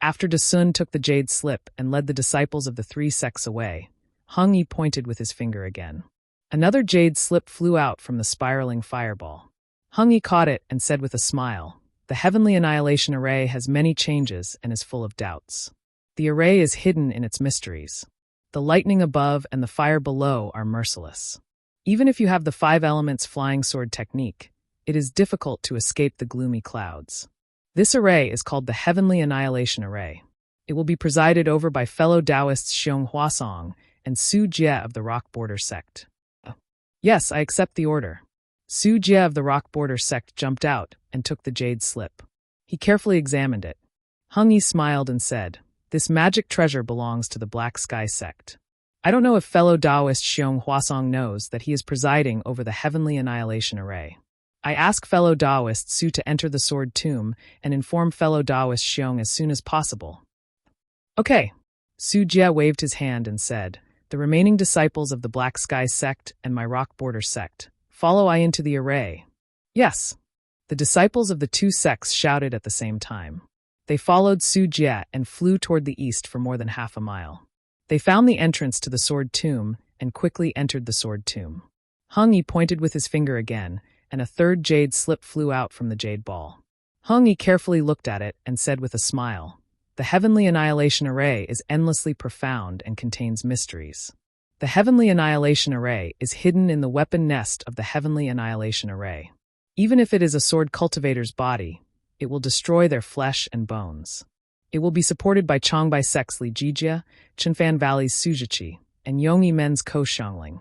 After Dasun took the jade slip and led the disciples of the three sects away, Hung Yi pointed with his finger again. Another jade slip flew out from the spiraling fireball. Hung Yi caught it and said with a smile, "The heavenly annihilation array has many changes and is full of doubts. The array is hidden in its mysteries. The lightning above and the fire below are merciless. Even if you have the 5 elements flying sword technique, it is difficult to escape the gloomy clouds. This array is called the Heavenly Annihilation Array. It will be presided over by fellow Taoists Xiong Huasong and Su Jie of the Rock Border Sect." "Yes, I accept the order." Su Jie of the Rock Border Sect jumped out and took the jade slip. He carefully examined it. Hung Yi smiled and said, "This magic treasure belongs to the Black Sky Sect. I don't know if fellow Taoist Xiong Huasong knows that he is presiding over the Heavenly Annihilation Array. I ask fellow Taoist Su to enter the sword tomb and inform fellow Taoist Xiong as soon as possible." "Okay." Su Jie waved his hand and said, "The remaining disciples of the Black Sky Sect and my Rock Border Sect, follow I into the array." "Yes." The disciples of the two sects shouted at the same time. They followed Su Jie and flew toward the east for more than half a mile. They found the entrance to the sword tomb and quickly entered the sword tomb. Hung Yi pointed with his finger again, and a third jade slip flew out from the jade ball. Hung Yi carefully looked at it and said with a smile, "The Heavenly Annihilation Array is endlessly profound and contains mysteries. The Heavenly Annihilation Array is hidden in the weapon nest of the Heavenly Annihilation Array. Even if it is a sword cultivator's body, it will destroy their flesh and bones. It will be supported by Changbai Sect's Li Jijia, Chenfan Valley's Sujichi, and Yongyi Men's Ko Xiangling."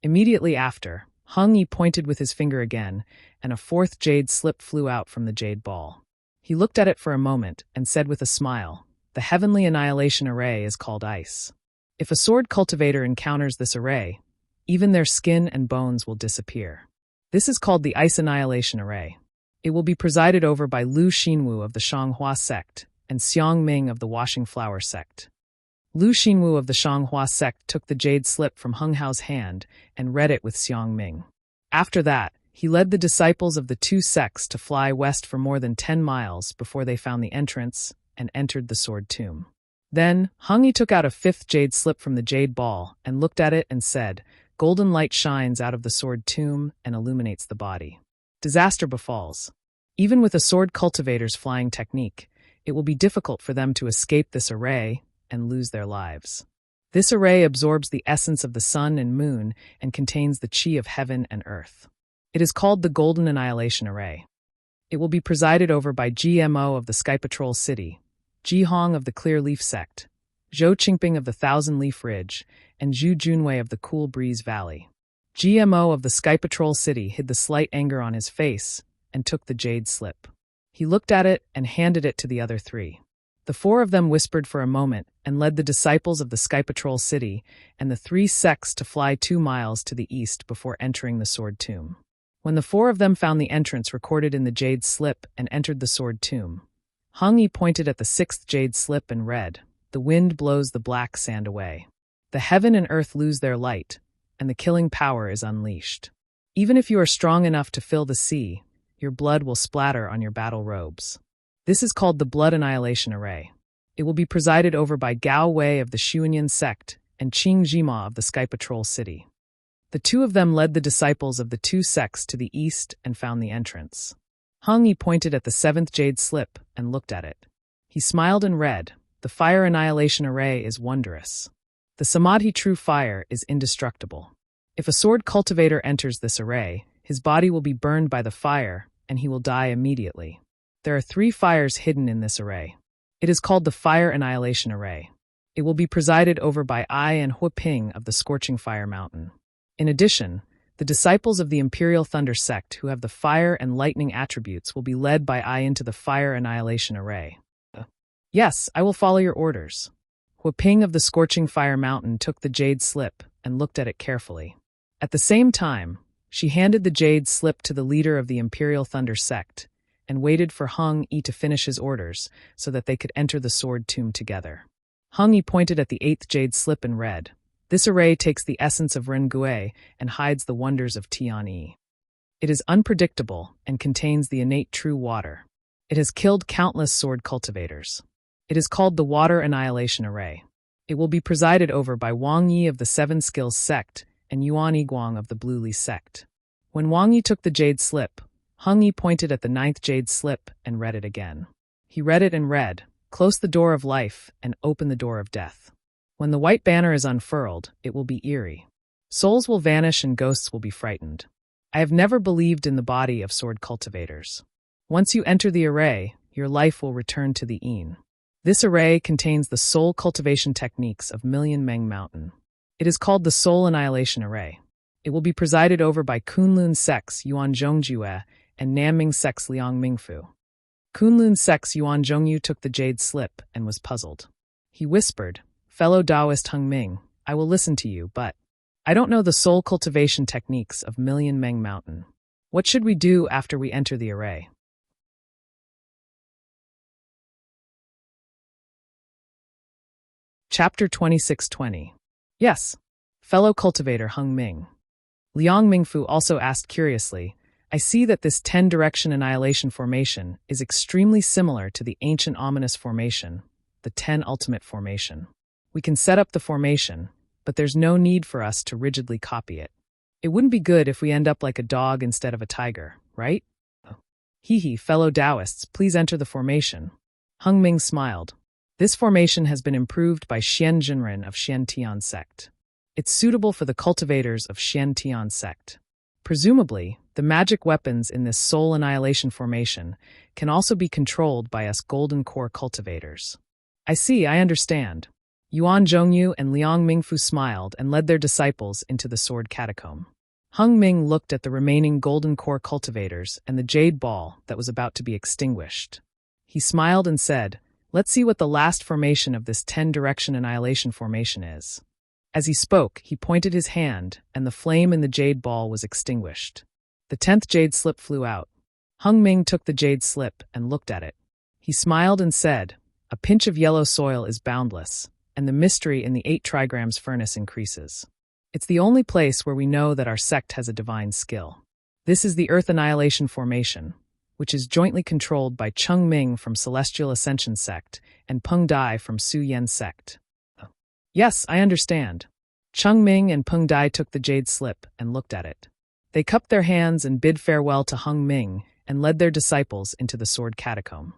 Immediately after, Hung Yi pointed with his finger again, and a fourth jade slip flew out from the jade ball. He looked at it for a moment and said with a smile, "The Heavenly Annihilation Array is called ice. If a sword cultivator encounters this array, even their skin and bones will disappear. This is called the Ice Annihilation Array. It will be presided over by Lu Xinwu of the Shanghua Sect and Xiang Ming of the Washing Flower Sect." Lu Xinwu of the Shanghua Sect took the jade slip from Hung Hao's hand and read it with Xiang Ming. After that, he led the disciples of the two sects to fly west for more than 10 miles before they found the entrance and entered the sword tomb. Then, Hung Yi took out a 5th jade slip from the jade ball and looked at it and said, "Golden light shines out of the sword tomb and illuminates the body. Disaster befalls. Even with a sword cultivator's flying technique, it will be difficult for them to escape this array and lose their lives. This array absorbs the essence of the sun and moon and contains the chi of heaven and earth. It is called the Golden Annihilation Array. It will be presided over by GMO of the Sky Patrol City, Ji Hong of the Clear Leaf Sect, Zhou Qingping of the Thousand Leaf Ridge, and Zhu Junwei of the Cool Breeze Valley." GMO of the Sky Patrol City hid the slight anger on his face and took the jade slip. He looked at it and handed it to the other 3. The 4 of them whispered for a moment and led the disciples of the Sky Patrol City and the 3 sects to fly 2 miles to the east before entering the sword tomb. When the 4 of them found the entrance recorded in the jade slip and entered the sword tomb, Hung Yi pointed at the 6th jade slip and read, "The wind blows the black sand away. The heaven and earth lose their light, and the killing power is unleashed. Even if you are strong enough to fill the sea, your blood will splatter on your battle robes. This is called the Blood Annihilation Array. It will be presided over by Gao Wei of the Xuanyan Sect and Qing Jima of the Sky Patrol City." The 2 of them led the disciples of the 2 sects to the east and found the entrance. Hung Yi pointed at the 7th jade slip and looked at it. He smiled and read, "The Fire Annihilation Array is wondrous. The Samadhi True Fire is indestructible. If a sword cultivator enters this array, his body will be burned by the fire and he will die immediately. There are 3 fires hidden in this array. It is called the Fire Annihilation Array. It will be presided over by Ai and Huaping of the Scorching Fire Mountain. In addition, the disciples of the Imperial Thunder Sect who have the fire and lightning attributes will be led by Ai into the Fire Annihilation Array." "Yes, I will follow your orders." Huaping of the Scorching Fire Mountain took the jade slip and looked at it carefully. At the same time, she handed the jade slip to the leader of the Imperial Thunder Sect and waited for Hung Yi to finish his orders so that they could enter the sword tomb together. Hung Yi pointed at the 8th jade slip and read, "This array takes the essence of Ren Gui and hides the wonders of Tian Yi. It is unpredictable and contains the innate true water. It has killed countless sword cultivators. It is called the Water Annihilation Array. It will be presided over by Wang Yi of the Seven Skills sect and Yuan Yiguang of the Blue Li sect." When Wang Yi took the jade slip, Hung Yi pointed at the 9th jade slip and read it again. He read it and read, "Close the door of life and open the door of death. When the white banner is unfurled, it will be eerie. Souls will vanish and ghosts will be frightened. I have never believed in the body of sword cultivators. Once you enter the array, your life will return to the Yin. This array contains the soul cultivation techniques of Million Meng Mountain. It is called the Soul Annihilation Array. It will be presided over by Kunlun sects Yuan Zhongjue and Nanming sects Liang Mingfu." Kunlun sects Yuan Zhongyu took the jade slip and was puzzled. He whispered, "Fellow Taoist Hung Ming, I will listen to you, but I don't know the soul cultivation techniques of Million Meng Mountain. What should we do after we enter the array?" Chapter 2620. "Yes, fellow cultivator Hung Ming." Liang Mingfu also asked curiously, "I see that this 10-direction annihilation formation is extremely similar to the ancient ominous formation, the 10 ultimate formation. We can set up the formation, but there's no need for us to rigidly copy it. It wouldn't be good if we end up like a dog instead of a tiger, right? Hee, fellow Taoists, please enter the formation." Hung Ming smiled. "This formation has been improved by Xian Jinren of Xian Tian sect. It's suitable for the cultivators of Xian Tian sect. Presumably, the magic weapons in this soul annihilation formation can also be controlled by us golden core cultivators." "I see, I understand." Yuan Zhongyu and Liang Mingfu smiled and led their disciples into the sword catacomb. Hung Ming looked at the remaining golden core cultivators and the jade ball that was about to be extinguished. He smiled and said, "Let's see what the last formation of this 10-direction annihilation formation is." As he spoke, he pointed his hand, and the flame in the jade ball was extinguished. The 10th jade slip flew out. Hung Ming took the jade slip and looked at it. He smiled and said, "A pinch of yellow soil is boundless, and the mystery in the 8 trigrams furnace increases. It's the only place where we know that our sect has a divine skill. This is the Earth Annihilation Formation, which is jointly controlled by Cheng Ming from Celestial Ascension sect and Peng Dai from Su Yen sect." "Yes, I understand." Cheng Ming and Peng Dai took the jade slip and looked at it. They cupped their hands and bid farewell to Hung Ming and led their disciples into the sword catacomb.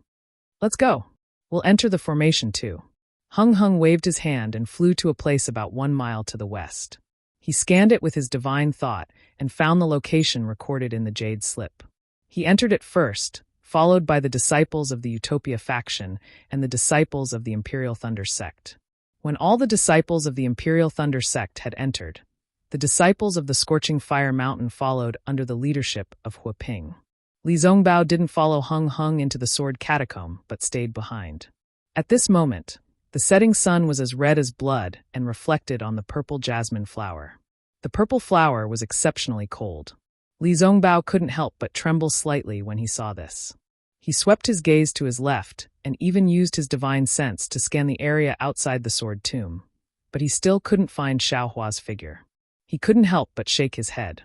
"Let's go. We'll enter the formation too." Hung waved his hand and flew to a place about 1 mile to the west. He scanned it with his divine thought and found the location recorded in the jade slip. He entered it first, followed by the disciples of the Utopia faction and the disciples of the Imperial Thunder sect. When all the disciples of the Imperial Thunder sect had entered, the disciples of the Scorching Fire Mountain followed under the leadership of Hua Ping. Li Zongbao didn't follow Hung into the sword catacomb, but stayed behind. At this moment, the setting sun was as red as blood and reflected on the purple jasmine flower. The purple flower was exceptionally cold. Li Zongbao couldn't help but tremble slightly when he saw this. He swept his gaze to his left and even used his divine sense to scan the area outside the sword tomb, but he still couldn't find Xiaohua's figure. He couldn't help but shake his head.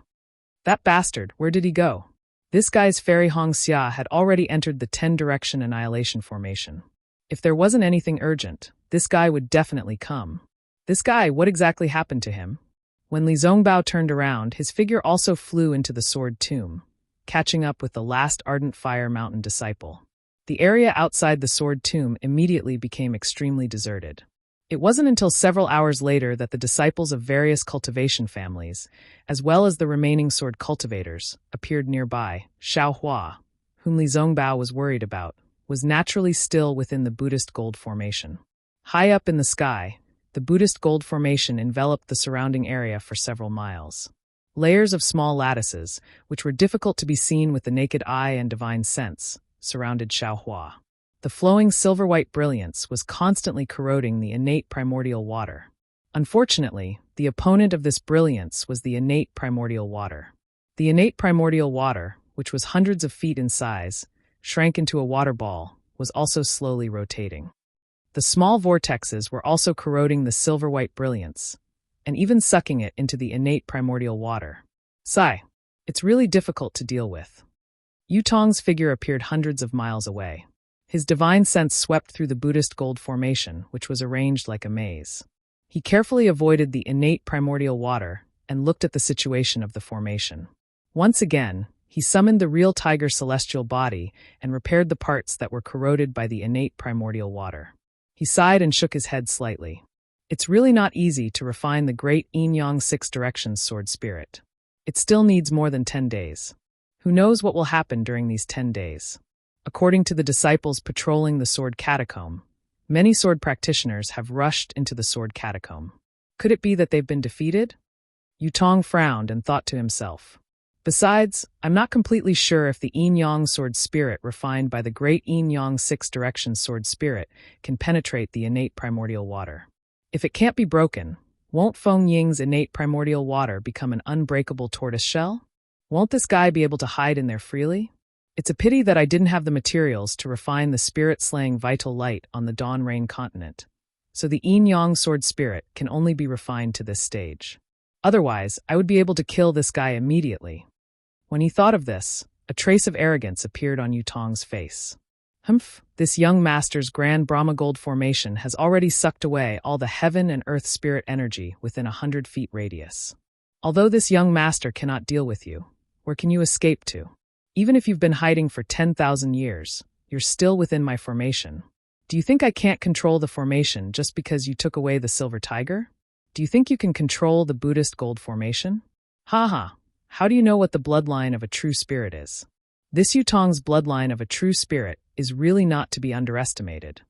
That bastard, where did he go? This guy's fairy Hong Xia had already entered the 10-direction annihilation formation. If there wasn't anything urgent, this guy would definitely come. This guy, what exactly happened to him? When Li Zongbao turned around, his figure also flew into the sword tomb, catching up with the last Ardent Fire Mountain disciple. The area outside the sword tomb immediately became extremely deserted. It wasn't until several hours later that the disciples of various cultivation families, as well as the remaining sword cultivators, appeared nearby. Xiaohua, whom Li Zongbao was worried about, was naturally still within the Buddhist gold formation. High up in the sky, the Buddhist gold formation enveloped the surrounding area for several miles. Layers of small lattices, which were difficult to be seen with the naked eye and divine sense, surrounded Xiaohua. The flowing silver-white brilliance was constantly corroding the innate primordial water. Unfortunately, the opponent of this brilliance was the innate primordial water. The innate primordial water, which was hundreds of feet in size, shrank into a water ball, was also slowly rotating. The small vortexes were also corroding the silver-white brilliance, and even sucking it into the innate primordial water. Sigh. It's really difficult to deal with. Yutong's figure appeared hundreds of miles away. His divine sense swept through the Buddhist gold formation, which was arranged like a maze. He carefully avoided the innate primordial water and looked at the situation of the formation. Once again, he summoned the real tiger celestial body and repaired the parts that were corroded by the innate primordial water. He sighed and shook his head slightly. It's really not easy to refine the great yin-yang six directions sword spirit. It still needs more than 10 days. Who knows what will happen during these 10 days? According to the disciples patrolling the sword catacomb, many sword practitioners have rushed into the sword catacomb. Could it be that they've been defeated? Yutong frowned and thought to himself. Besides, I'm not completely sure if the yin-yang sword spirit refined by the great yin-yang six directions sword spirit can penetrate the innate primordial water. If it can't be broken, won't Feng Ying's innate primordial water become an unbreakable tortoise shell? Won't this guy be able to hide in there freely? It's a pity that I didn't have the materials to refine the spirit-slaying vital light on the Dawn Rain continent, so the yin-yang sword spirit can only be refined to this stage. Otherwise, I would be able to kill this guy immediately. When he thought of this, a trace of arrogance appeared on Yutong's face. Humph, this young master's grand Brahma gold formation has already sucked away all the heaven and earth spirit energy within 100 feet radius. Although this young master cannot deal with you, where can you escape to? Even if you've been hiding for 10,000 years, you're still within my formation. Do you think I can't control the formation just because you took away the silver tiger? Do you think you can control the Buddhist gold formation? Ha. How do you know what the bloodline of a true spirit is? This Yutong's bloodline of a true spirit is really not to be underestimated.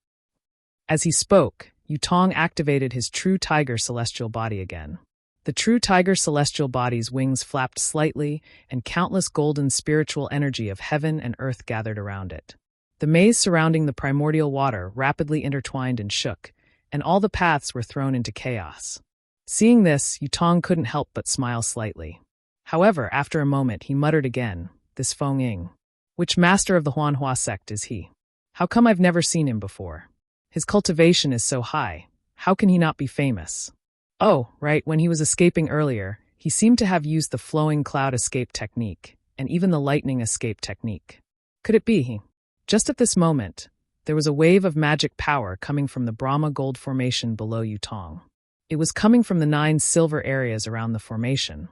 As he spoke, Yutong activated his true tiger celestial body again. The true tiger celestial body's wings flapped slightly, and countless golden spiritual energy of heaven and earth gathered around it. The maze surrounding the primordial water rapidly intertwined and shook, and all the paths were thrown into chaos. Seeing this, Yutong couldn't help but smile slightly. However, after a moment, he muttered again, "This Feng Ying. Which master of the Huanhua sect is he? How come I've never seen him before? His cultivation is so high. How can he not be famous? Oh, right, when he was escaping earlier, he seemed to have used the flowing cloud escape technique, and even the lightning escape technique. Could it be he?" Just at this moment, there was a wave of magic power coming from the Brahma gold formation below Yutong. It was coming from the 9 silver areas around the formation.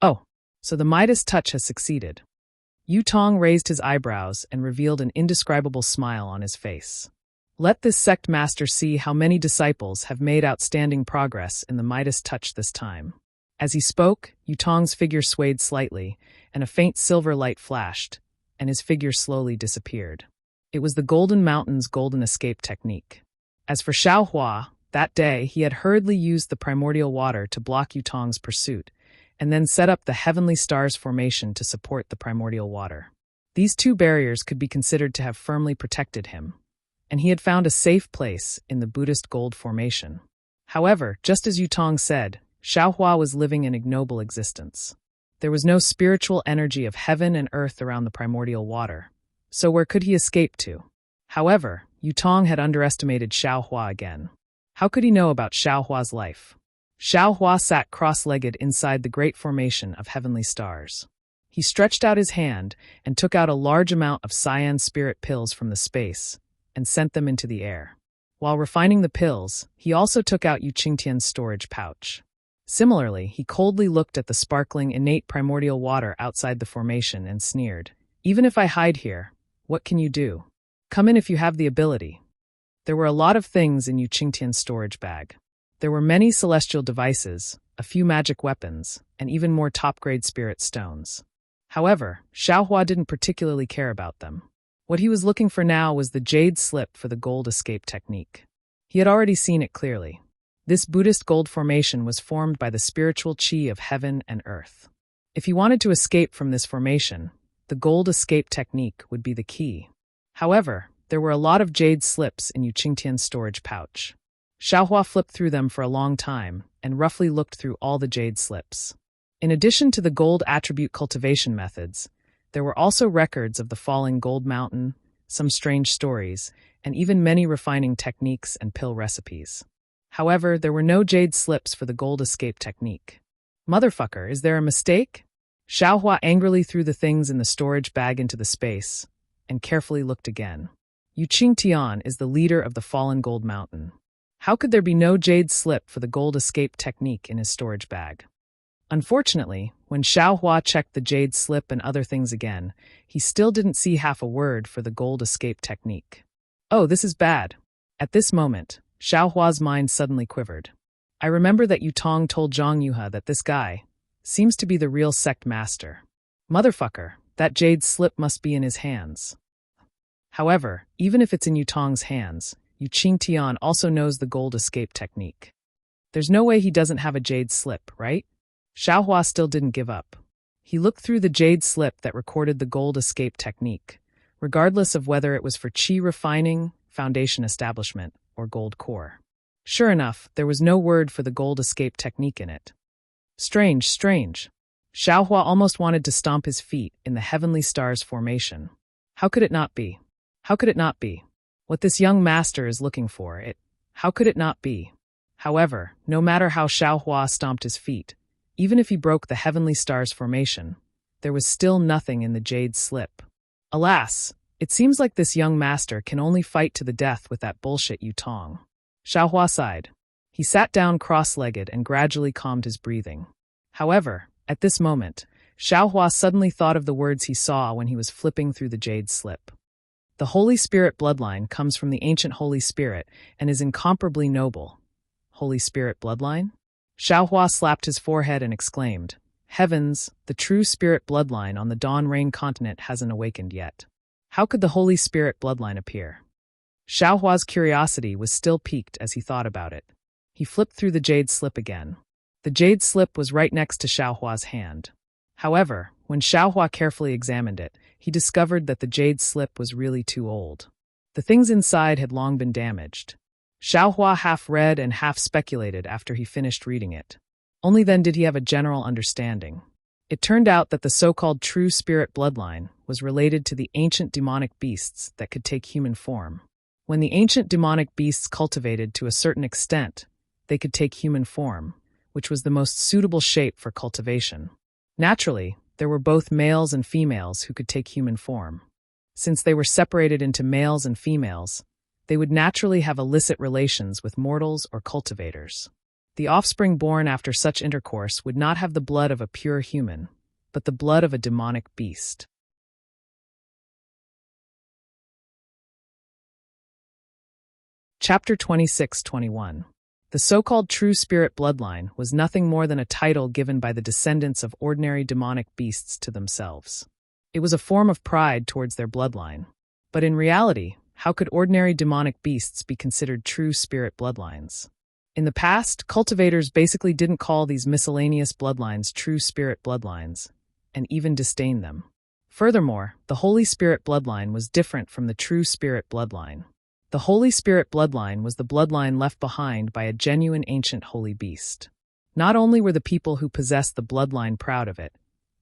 Oh, so the Midas touch has succeeded. Yutong raised his eyebrows and revealed an indescribable smile on his face. Let this sect master see how many disciples have made outstanding progress in the Midas touch this time. As he spoke, Yutong's figure swayed slightly, and a faint silver light flashed, and his figure slowly disappeared. It was the Golden Mountain's golden escape technique. As for Xiaohua, that day he had hurriedly used the primordial water to block Yutong's pursuit, and then set up the Heavenly Stars formation to support the primordial water. These 2 barriers could be considered to have firmly protected him, and he had found a safe place in the Buddhist gold formation. However, just as Yutong said, Xiaohua was living an ignoble existence. There was no spiritual energy of heaven and earth around the primordial water, so where could he escape to? However, Yutong had underestimated Xiaohua again. How could he know about Xiaohua's life? Xiaohua sat cross-legged inside the great formation of heavenly stars. He stretched out his hand and took out a large amount of cyan spirit pills from the space and sent them into the air. While refining the pills, he also took out Yu Qingtian's storage pouch. Similarly, he coldly looked at the sparkling innate primordial water outside the formation and sneered, "Even if I hide here, what can you do? Come in if you have the ability." There were a lot of things in Yu Qingtian's storage bag. There were many celestial devices, a few magic weapons, and even more top-grade spirit stones. However, Xiaohua didn't particularly care about them. What he was looking for now was the jade slip for the gold escape technique. He had already seen it clearly. This Buddhist gold formation was formed by the spiritual chi of heaven and earth. If he wanted to escape from this formation, the gold escape technique would be the key. However, there were a lot of jade slips in Yu Qingtian's storage pouch. Xiaohua flipped through them for a long time and roughly looked through all the jade slips. In addition to the gold attribute cultivation methods, There were also records of the falling gold mountain, some strange stories, and even many refining techniques and pill recipes. However, there were no jade slips for the gold escape technique. Motherfucker, is there a mistake? Xiaohua angrily threw the things in the storage bag into the space and carefully looked again. Yu Qingtian is the leader of the fallen gold mountain. How could there be no jade slip for the gold escape technique in his storage bag? Unfortunately, when Xiaohua checked the jade slip and other things again, he still didn't see half a word for the gold escape technique. Oh, this is bad. At this moment, Xiaohua's mind suddenly quivered. I remember that Yutong told Zhang Yuhe that this guy seems to be the real sect master. Motherfucker, that jade slip must be in his hands. However, even if it's in Yutong's hands, Yu Qingtian also knows the gold escape technique. There's no way he doesn't have a jade slip, right? Xiaohua still didn't give up. He looked through the jade slip that recorded the gold escape technique, regardless of whether it was for qi refining, foundation establishment, or gold core. Sure enough, there was no word for the gold escape technique in it. Strange, strange. Xiaohua almost wanted to stomp his feet in the heavenly stars formation. How could it not be? How could it not be? What this young master is looking for, how could it not be? However, no matter how Xiaohua stomped his feet, even if he broke the heavenly stars formation, there was still nothing in the jade slip. Alas, it seems like this young master can only fight to the death with that bullshit Yutong. Xiaohua sighed. He sat down cross-legged and gradually calmed his breathing. However, at this moment, Xiaohua suddenly thought of the words he saw when he was flipping through the jade slip. The Holy Spirit bloodline comes from the ancient Holy Spirit and is incomparably noble. Holy Spirit bloodline? Xiaohua slapped his forehead and exclaimed, Heavens, the true Spirit bloodline on the Dawn Rain continent hasn't awakened yet. How could the Holy Spirit bloodline appear? Xiaohua's curiosity was still piqued as he thought about it. He flipped through the jade slip again. The jade slip was right next to Xiaohua's hand. However, when Xiaohua carefully examined it, he discovered that the jade slip was really too old. The things inside had long been damaged. Xiaohua half read and half speculated after he finished reading it. Only then did he have a general understanding. It turned out that the so-called true spirit bloodline was related to the ancient demonic beasts that could take human form. When the ancient demonic beasts cultivated to a certain extent, they could take human form, which was the most suitable shape for cultivation. Naturally, there were both males and females who could take human form. Since they were separated into males and females, they would naturally have illicit relations with mortals or cultivators. The offspring born after such intercourse would not have the blood of a pure human, but the blood of a demonic beast. Chapter 26-21. The so-called true spirit bloodline was nothing more than a title given by the descendants of ordinary demonic beasts to themselves. It was a form of pride towards their bloodline. But in reality, how could ordinary demonic beasts be considered true spirit bloodlines? In the past, cultivators basically didn't call these miscellaneous bloodlines true spirit bloodlines, and even disdained them. Furthermore, the Holy Spirit bloodline was different from the true spirit bloodline. The Holy Spirit bloodline was the bloodline left behind by a genuine ancient holy beast. Not only were the people who possessed the bloodline proud of it,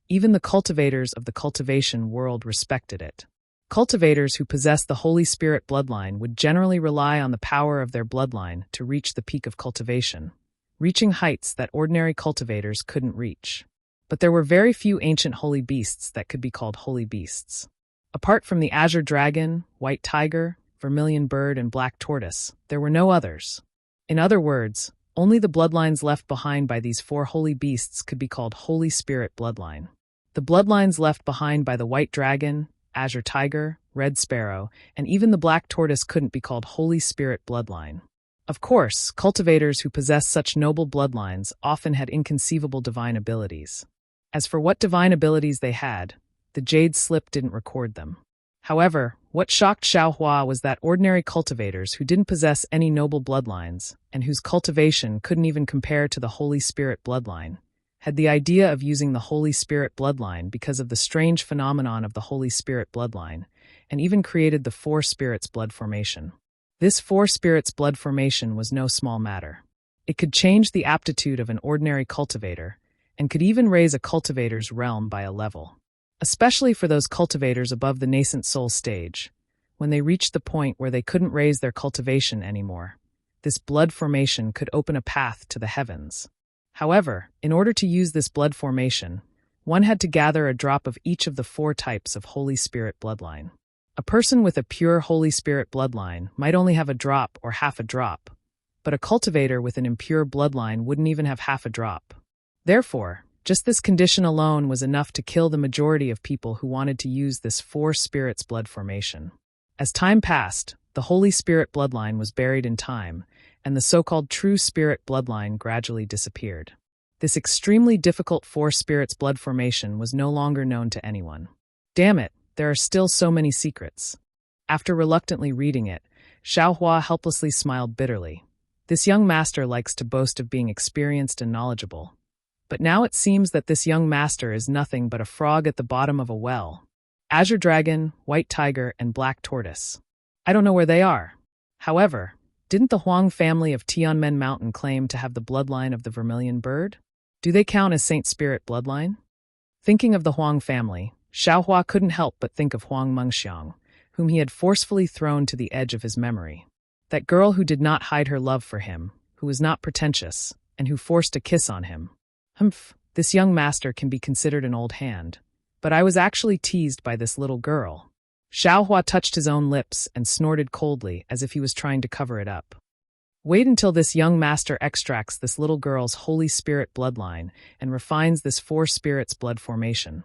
even the cultivators of the cultivation world respected it. Cultivators who possessed the Holy Spirit bloodline would generally rely on the power of their bloodline to reach the peak of cultivation, reaching heights that ordinary cultivators couldn't reach. But there were very few ancient holy beasts that could be called holy beasts. Apart from the azure dragon, white tiger, vermilion bird, and black tortoise, there were no others. In other words, only the bloodlines left behind by these four holy beasts could be called Holy Spirit bloodline. The bloodlines left behind by the white dragon, azure tiger, red sparrow, and even the black tortoise couldn't be called Holy Spirit bloodline. Of course, cultivators who possessed such noble bloodlines often had inconceivable divine abilities. As for what divine abilities they had, the jade slip didn't record them. However, what shocked Xiaohua was that ordinary cultivators who didn't possess any noble bloodlines, and whose cultivation couldn't even compare to the Holy Spirit bloodline, had the idea of using the Holy Spirit bloodline because of the strange phenomenon of the Holy Spirit bloodline, and even created the Four Spirits blood formation. This Four Spirits blood formation was no small matter. It could change the aptitude of an ordinary cultivator, and could even raise a cultivator's realm by a level. especially for those cultivators above the nascent soul stage, when they reached the point where they couldn't raise their cultivation anymore. This blood formation could open a path to the heavens. However, in order to use this blood formation, one had to gather a drop of each of the 4 types of Holy Spirit bloodline. A person with a pure Holy Spirit bloodline might only have a drop or half a drop, but a cultivator with an impure bloodline wouldn't even have half a drop. Therefore, just this condition alone was enough to kill the majority of people who wanted to use this 4 spirits blood formation. As time passed, the Holy Spirit bloodline was buried in time, and the so-called true spirit bloodline gradually disappeared. This extremely difficult 4 spirits blood formation was no longer known to anyone. Damn it, there are still so many secrets. After reluctantly reading it, Xiaohua helplessly smiled bitterly. This young master likes to boast of being experienced and knowledgeable. But now it seems that this young master is nothing but a frog at the bottom of a well. Azure Dragon, White Tiger, and Black Tortoise. I don't know where they are. However, didn't the Huang family of Tianmen Mountain claim to have the bloodline of the Vermilion Bird? Do they count as Saint Spirit bloodline? Thinking of the Huang family, Xiaohua couldn't help but think of Huang Mengxiang, whom he had forcefully thrown to the edge of his memory. That girl who did not hide her love for him, who was not pretentious, and who forced a kiss on him. Humph, this young master can be considered an old hand. But I was actually teased by this little girl. Xiaohua touched his own lips and snorted coldly as if he was trying to cover it up. Wait until this young master extracts this little girl's Holy Spirit bloodline and refines this 4 spirits blood formation.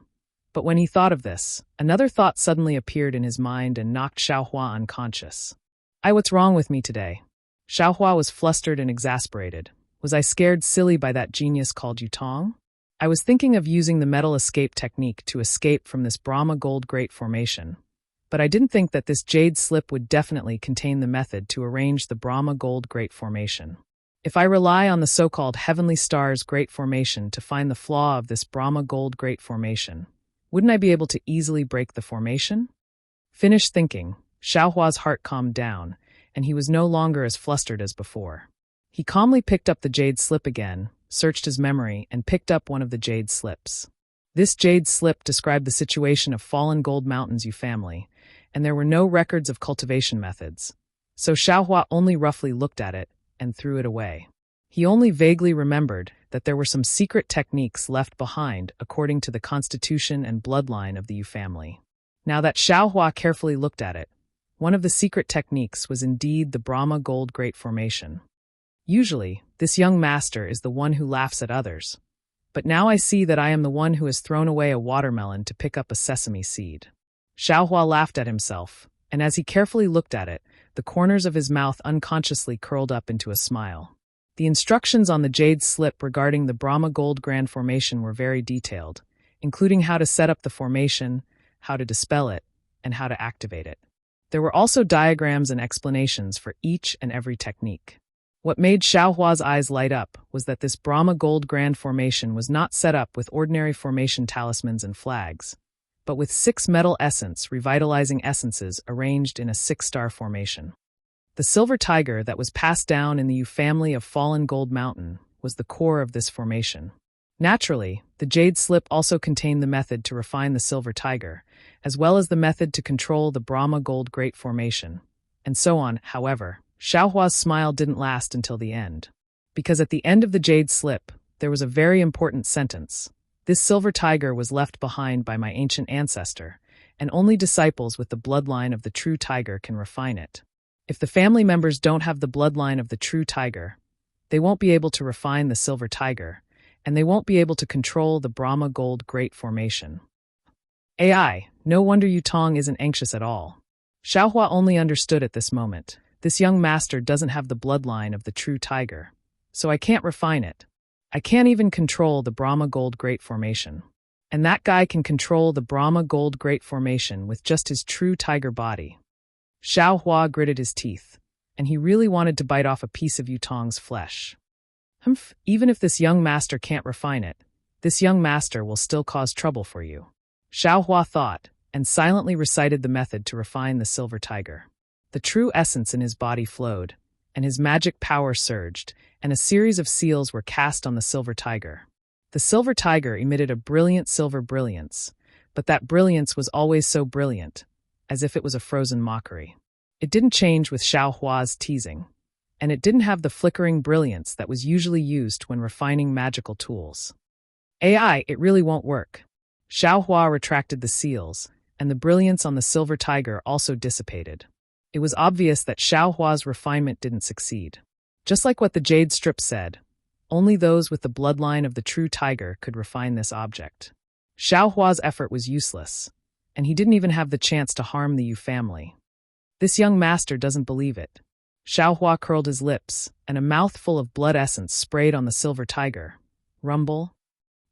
But when he thought of this, another thought suddenly appeared in his mind and knocked Xiaohua unconscious. What's wrong with me today? Xiaohua was flustered and exasperated. Was I scared silly by that genius called Yutong? I was thinking of using the metal escape technique to escape from this Brahma Gold Great Formation. But I didn't think that this jade slip would definitely contain the method to arrange the Brahma Gold Great Formation. If I rely on the so-called Heavenly Stars Great Formation to find the flaw of this Brahma Gold Great Formation, wouldn't I be able to easily break the formation? Finished thinking, Xiaohua's heart calmed down, and he was no longer as flustered as before. He calmly picked up the jade slip again, searched his memory, and picked up one of the jade slips. This jade slip described the situation of fallen Gold Mountain's Yu family, and there were no records of cultivation methods. So Xiaohua only roughly looked at it and threw it away. He only vaguely remembered that there were some secret techniques left behind according to the constitution and bloodline of the Yu family. Now that Xiaohua carefully looked at it, one of the secret techniques was indeed the Brahma Gold Great Formation. Usually, this young master is the one who laughs at others. But now I see that I am the one who has thrown away a watermelon to pick up a sesame seed. Xiaohua laughed at himself, and as he carefully looked at it, the corners of his mouth unconsciously curled up into a smile. The instructions on the jade slip regarding the Brahma Gold Grand Formation were very detailed, including how to set up the formation, how to dispel it, and how to activate it. There were also diagrams and explanations for each and every technique. What made Xiaohua's eyes light up was that this Brahma Gold Grand Formation was not set up with ordinary formation talismans and flags, but with 6 metal essence revitalizing essences arranged in a 6-star formation. The silver tiger that was passed down in the Yu family of fallen Gold Mountain was the core of this formation. Naturally, the jade slip also contained the method to refine the silver tiger, as well as the method to control the Brahma Gold Great Formation, and so on. However, Xiaohua's smile didn't last until the end. Because at the end of the jade slip, there was a very important sentence. This silver tiger was left behind by my ancient ancestor, and only disciples with the bloodline of the true tiger can refine it. If the family members don't have the bloodline of the true tiger, they won't be able to refine the silver tiger, and they won't be able to control the Brahma Gold Great Formation. No wonder Yutong isn't anxious at all. Xiaohua only understood at this moment. This young master doesn't have the bloodline of the true tiger, so I can't refine it. I can't even control the Brahma Gold Great Formation. And that guy can control the Brahma Gold Great Formation with just his true tiger body. Xiaohua gritted his teeth, and he really wanted to bite off a piece of Yutong's flesh. Even if this young master can't refine it, this young master will still cause trouble for you. Xiaohua thought, and silently recited the method to refine the silver tiger. The true essence in his body flowed, and his magic power surged, and a series of seals were cast on the silver tiger. The silver tiger emitted a brilliant silver brilliance, but that brilliance was always so brilliant, as if it was a frozen mockery. It didn't change with Xiao Hua's teasing, and it didn't have the flickering brilliance that was usually used when refining magical tools. AI, it really won't work. Xiao Hua retracted the seals, and the brilliance on the silver tiger also dissipated. It was obvious that Xiao Hua's refinement didn't succeed. Just like what the jade strip said, only those with the bloodline of the true tiger could refine this object. Xiao Hua's effort was useless, and he didn't even have the chance to harm the Yu family. This young master doesn't believe it. Xiao Hua curled his lips, and a mouthful of blood essence sprayed on the silver tiger. Rumble.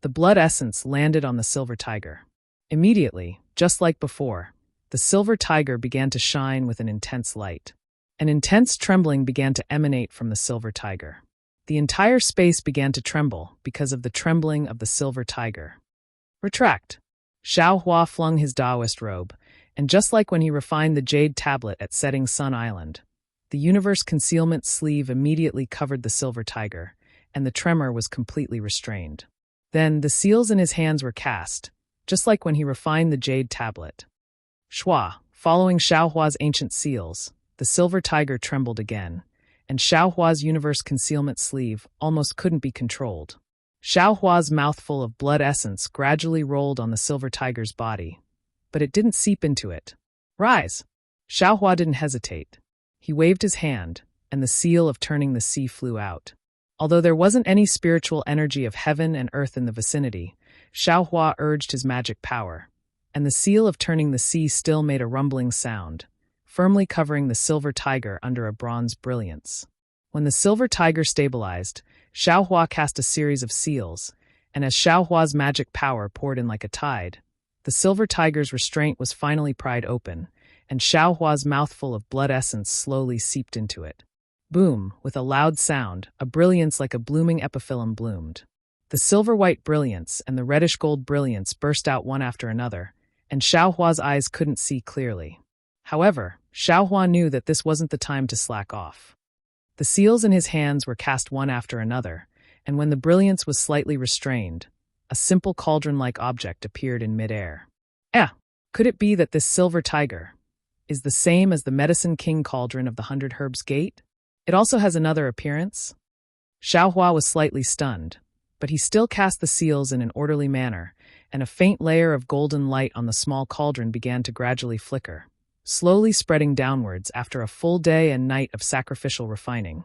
The blood essence landed on the silver tiger. Immediately, just like before, the silver tiger began to shine with an intense light. An intense trembling began to emanate from the silver tiger. The entire space began to tremble because of the trembling of the silver tiger. Retract. Xiao Hua flung his Taoist robe, and just like when he refined the jade tablet at Setting Sun Island, the universe concealment sleeve immediately covered the silver tiger, and the tremor was completely restrained. Then the seals in his hands were cast, just like when he refined the jade tablet. Shua, following Xiao Hua's ancient seals, the silver tiger trembled again, and Xiao Hua's universe concealment sleeve almost couldn't be controlled. Xiao Hua's mouthful of blood essence gradually rolled on the silver tiger's body, but it didn't seep into it. Rise! Xiao Hua didn't hesitate. He waved his hand, and the seal of turning the sea flew out. Although there wasn't any spiritual energy of heaven and earth in the vicinity, Xiao Hua urged his magic power, and the seal of turning the sea still made a rumbling sound, firmly covering the silver tiger under a bronze brilliance. When the silver tiger stabilized, Xiao Hua cast a series of seals, and as Xiao Hua's magic power poured in like a tide, the silver tiger's restraint was finally pried open, and Xiao Hua's mouthful of blood essence slowly seeped into it. Boom, with a loud sound, a brilliance like a blooming epiphyllum bloomed. The silver-white brilliance and the reddish-gold brilliance burst out one after another, and Xiao Hua's eyes couldn't see clearly. However, Xiao Hua knew that this wasn't the time to slack off. The seals in his hands were cast one after another, and when the brilliance was slightly restrained, a simple cauldron-like object appeared in midair. Could it be that this silver tiger is the same as the Medicine King cauldron of the 100 Herbs Gate? It also has another appearance? Xiao Hua was slightly stunned, but he still cast the seals in an orderly manner, and a faint layer of golden light on the small cauldron began to gradually flicker, slowly spreading downwards after a full day and night of sacrificial refining.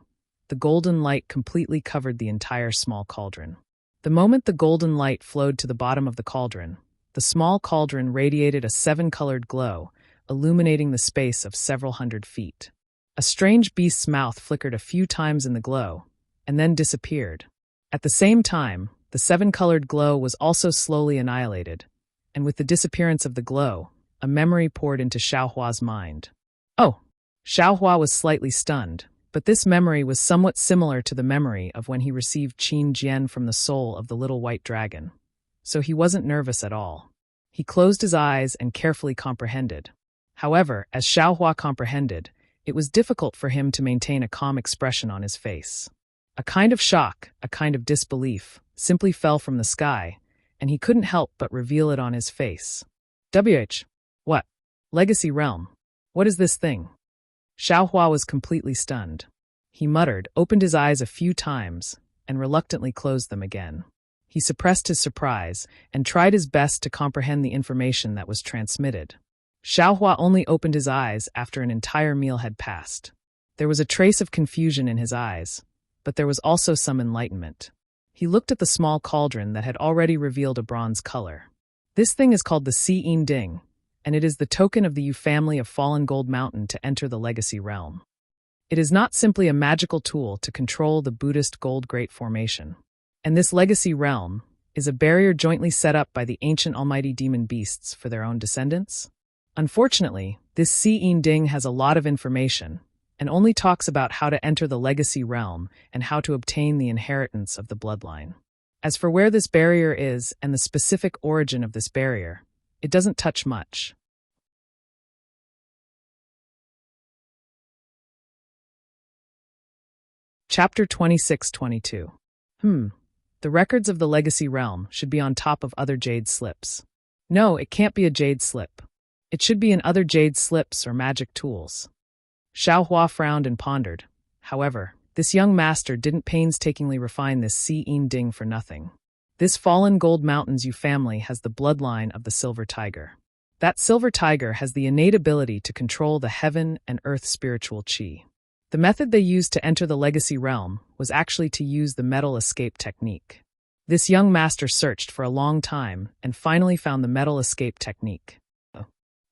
The golden light completely covered the entire small cauldron. The moment the golden light flowed to the bottom of the cauldron, the small cauldron radiated a 7-colored glow, illuminating the space of several hundred feet. A strange beast's mouth flickered a few times in the glow, and then disappeared. At the same time, the 7-colored glow was also slowly annihilated, and with the disappearance of the glow, a memory poured into Xiao Hua's mind. Oh! Xiao Hua was slightly stunned, but this memory was somewhat similar to the memory of when he received Qin Jian from the soul of the little white dragon. So he wasn't nervous at all. He closed his eyes and carefully comprehended. However, as Xiao Hua comprehended, it was difficult for him to maintain a calm expression on his face. A kind of shock, a kind of disbelief, simply fell from the sky, and he couldn't help but reveal it on his face. What? Legacy Realm. What is this thing? Xiao Hua was completely stunned. He muttered, opened his eyes a few times, and reluctantly closed them again. He suppressed his surprise, and tried his best to comprehend the information that was transmitted. Xiao Hua only opened his eyes after an entire meal had passed. There was a trace of confusion in his eyes, but there was also some enlightenment. He looked at the small cauldron that had already revealed a bronze color. This thing is called the Si Ding, and it is the token of the Yu family of Fallen Gold Mountain to enter the Legacy Realm. It is not simply a magical tool to control the Buddhist Gold Great Formation. And this Legacy Realm is a barrier jointly set up by the ancient almighty demon beasts for their own descendants. Unfortunately, this Si Ding has a lot of information, and only talks about how to enter the Legacy Realm and how to obtain the inheritance of the bloodline. As for where this barrier is and the specific origin of this barrier, it doesn't touch much. Chapter 26-22. The records of the Legacy Realm should be on top of other jade slips. No, it can't be a jade slip. It should be in other jade slips or magic tools. Xiao Hua frowned and pondered. However, this young master didn't painstakingly refine this Si-In Ding for nothing. This fallen gold mountains you family has the bloodline of the silver tiger. That silver tiger has the innate ability to control the heaven and earth spiritual qi. The method they used to enter the legacy realm was actually to use the metal escape technique. This young master searched for a long time and finally found the metal escape technique.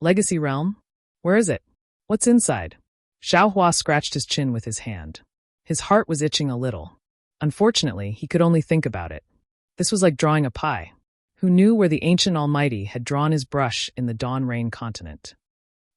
Legacy realm? Where is it? What's inside? Xiao Hua scratched his chin with his hand. His heart was itching a little. Unfortunately, he could only think about it. This was like drawing a pie. Who knew where the ancient Almighty had drawn his brush in the Dawn Rain continent?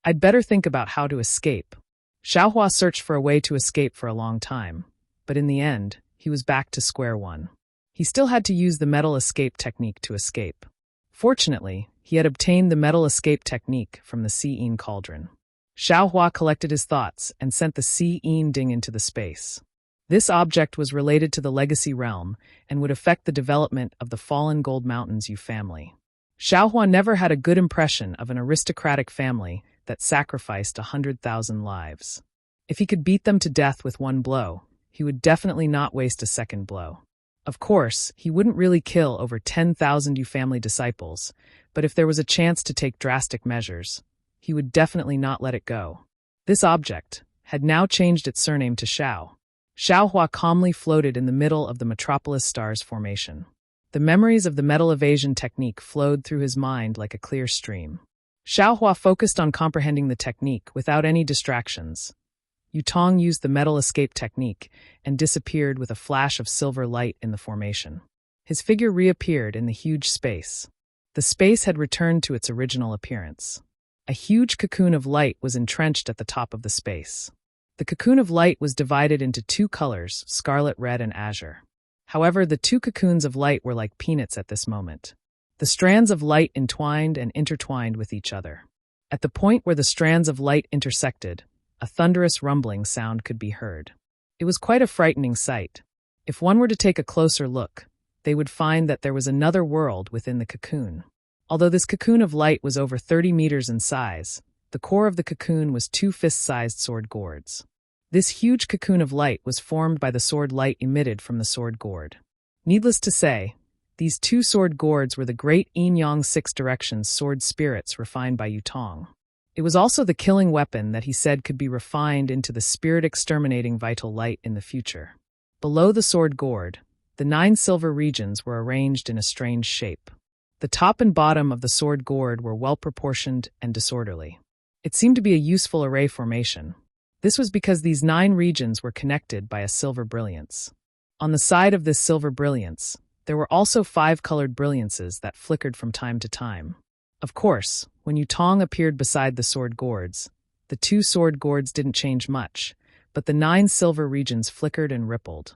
I'd better think about how to escape. Xiao Hua searched for a way to escape for a long time, but in the end, he was back to square one. He still had to use the metal escape technique to escape. Fortunately, he had obtained the metal escape technique from the Si-In cauldron. Xiao Hua collected his thoughts and sent the Si-In Ding into the space. This object was related to the legacy realm and would affect the development of the fallen gold mountains you family. Xiao Hua never had a good impression of an aristocratic family that sacrificed 100,000 lives. If he could beat them to death with one blow, he would definitely not waste a second blow. Of course, he wouldn't really kill over 10,000 you family disciples, but if there was a chance to take drastic measures, he would definitely not let it go. This object had now changed its surname to Xiao. Xiao Hua calmly floated in the middle of the Metropolis Stars formation. The memories of the metal evasion technique flowed through his mind like a clear stream. Xiao Hua focused on comprehending the technique without any distractions. Yutong used the metal escape technique and disappeared with a flash of silver light in the formation. His figure reappeared in the huge space. The space had returned to its original appearance. A huge cocoon of light was entrenched at the top of the space. The cocoon of light was divided into two colors, scarlet red and azure. However, the two cocoons of light were like peanuts at this moment. The strands of light entwined and intertwined with each other. At the point where the strands of light intersected, a thunderous rumbling sound could be heard. It was quite a frightening sight. If one were to take a closer look, they would find that there was another world within the cocoon. Although this cocoon of light was over 30 meters in size, the core of the cocoon was 2 fist-sized sword gourds. This huge cocoon of light was formed by the sword light emitted from the sword gourd. Needless to say, these 2 sword gourds were the great Yin-Yang 6 directions sword spirits refined by Yutong. It was also the killing weapon that he said could be refined into the spirit-exterminating vital light in the future. Below the sword gourd, the 9 silver regions were arranged in a strange shape. The top and bottom of the sword gourd were well-proportioned and disorderly. It seemed to be a useful array formation. This was because these 9 regions were connected by a silver brilliance. On the side of this silver brilliance, there were also 5 colored brilliances that flickered from time to time. Of course, when Yutong appeared beside the sword gourds, the 2 sword gourds didn't change much, but the 9 silver regions flickered and rippled.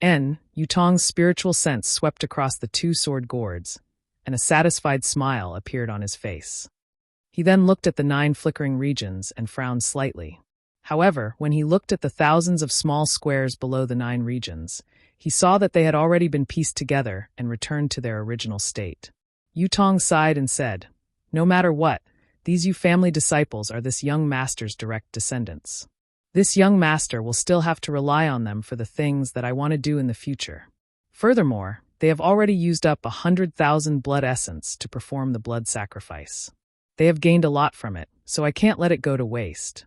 Yutong's spiritual sense swept across the 2 sword gourds, and a satisfied smile appeared on his face. He then looked at the 9 flickering regions and frowned slightly. However, when he looked at the thousands of small squares below the 9 regions, he saw that they had already been pieced together and returned to their original state. Yutong sighed and said, "No matter what, these you family disciples are this young master's direct descendants. This young master will still have to rely on them for the things that I want to do in the future. Furthermore, they have already used up 100,000 blood essence to perform the blood sacrifice. They have gained a lot from it, so I can't let it go to waste."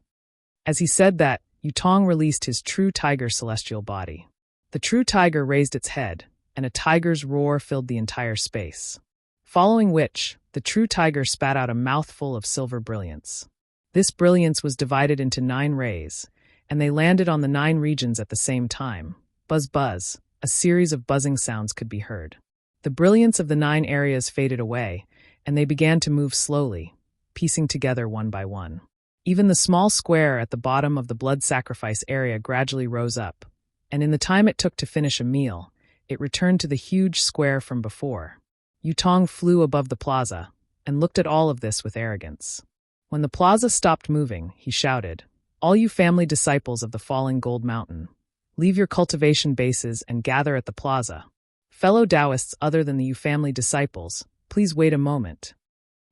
As he said that, Yutong released his true tiger celestial body. The true tiger raised its head, and a tiger's roar filled the entire space. Following which, the true tiger spat out a mouthful of silver brilliance. This brilliance was divided into 9 rays, and they landed on the 9 regions at the same time. Buzz buzz, a series of buzzing sounds could be heard. The brilliance of the 9 areas faded away, and they began to move slowly, piecing together one by one. Even the small square at the bottom of the blood sacrifice area gradually rose up, and in the time it took to finish a meal, it returned to the huge square from before. Yutong flew above the plaza, and looked at all of this with arrogance. When the plaza stopped moving, he shouted, "All you family disciples of the falling gold mountain, leave your cultivation bases and gather at the plaza. Fellow Taoists other than the you family disciples, please wait a moment."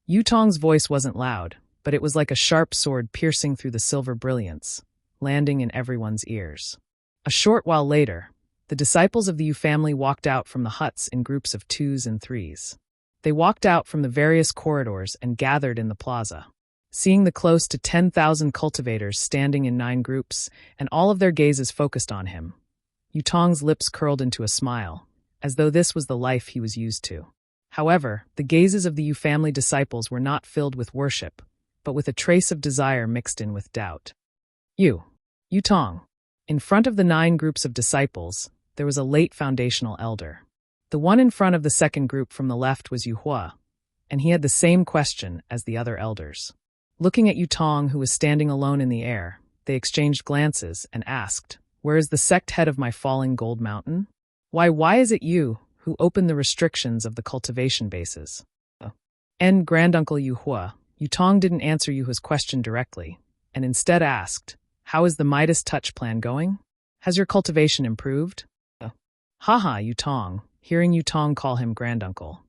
Yutong's voice wasn't loud, but it was like a sharp sword piercing through the silver brilliance, landing in everyone's ears. A short while later, the disciples of the Yu family walked out from the huts in groups of 2s and 3s. They walked out from the various corridors and gathered in the plaza. Seeing the close to 10,000 cultivators standing in 9 groups, and all of their gazes focused on him, Yutong's lips curled into a smile, as though this was the life he was used to. However, the gazes of the Yu family disciples were not filled with worship, but with a trace of desire mixed in with doubt. Yutong. In front of the 9 groups of disciples, there was a late foundational elder. The one in front of the second group from the left was Yu Hua, and he had the same question as the other elders. Looking at Yutong, who was standing alone in the air, they exchanged glances and asked, "Where is the sect head of my falling gold mountain? Why is it you who opened the restrictions of the cultivation bases?" And Granduncle Yu Hua, Yutong didn't answer Yu Hua's question directly, and instead asked, "How is the Midas Touch plan going? Has your cultivation improved?" Haha, Yutong, hearing Yutong call him Granduncle.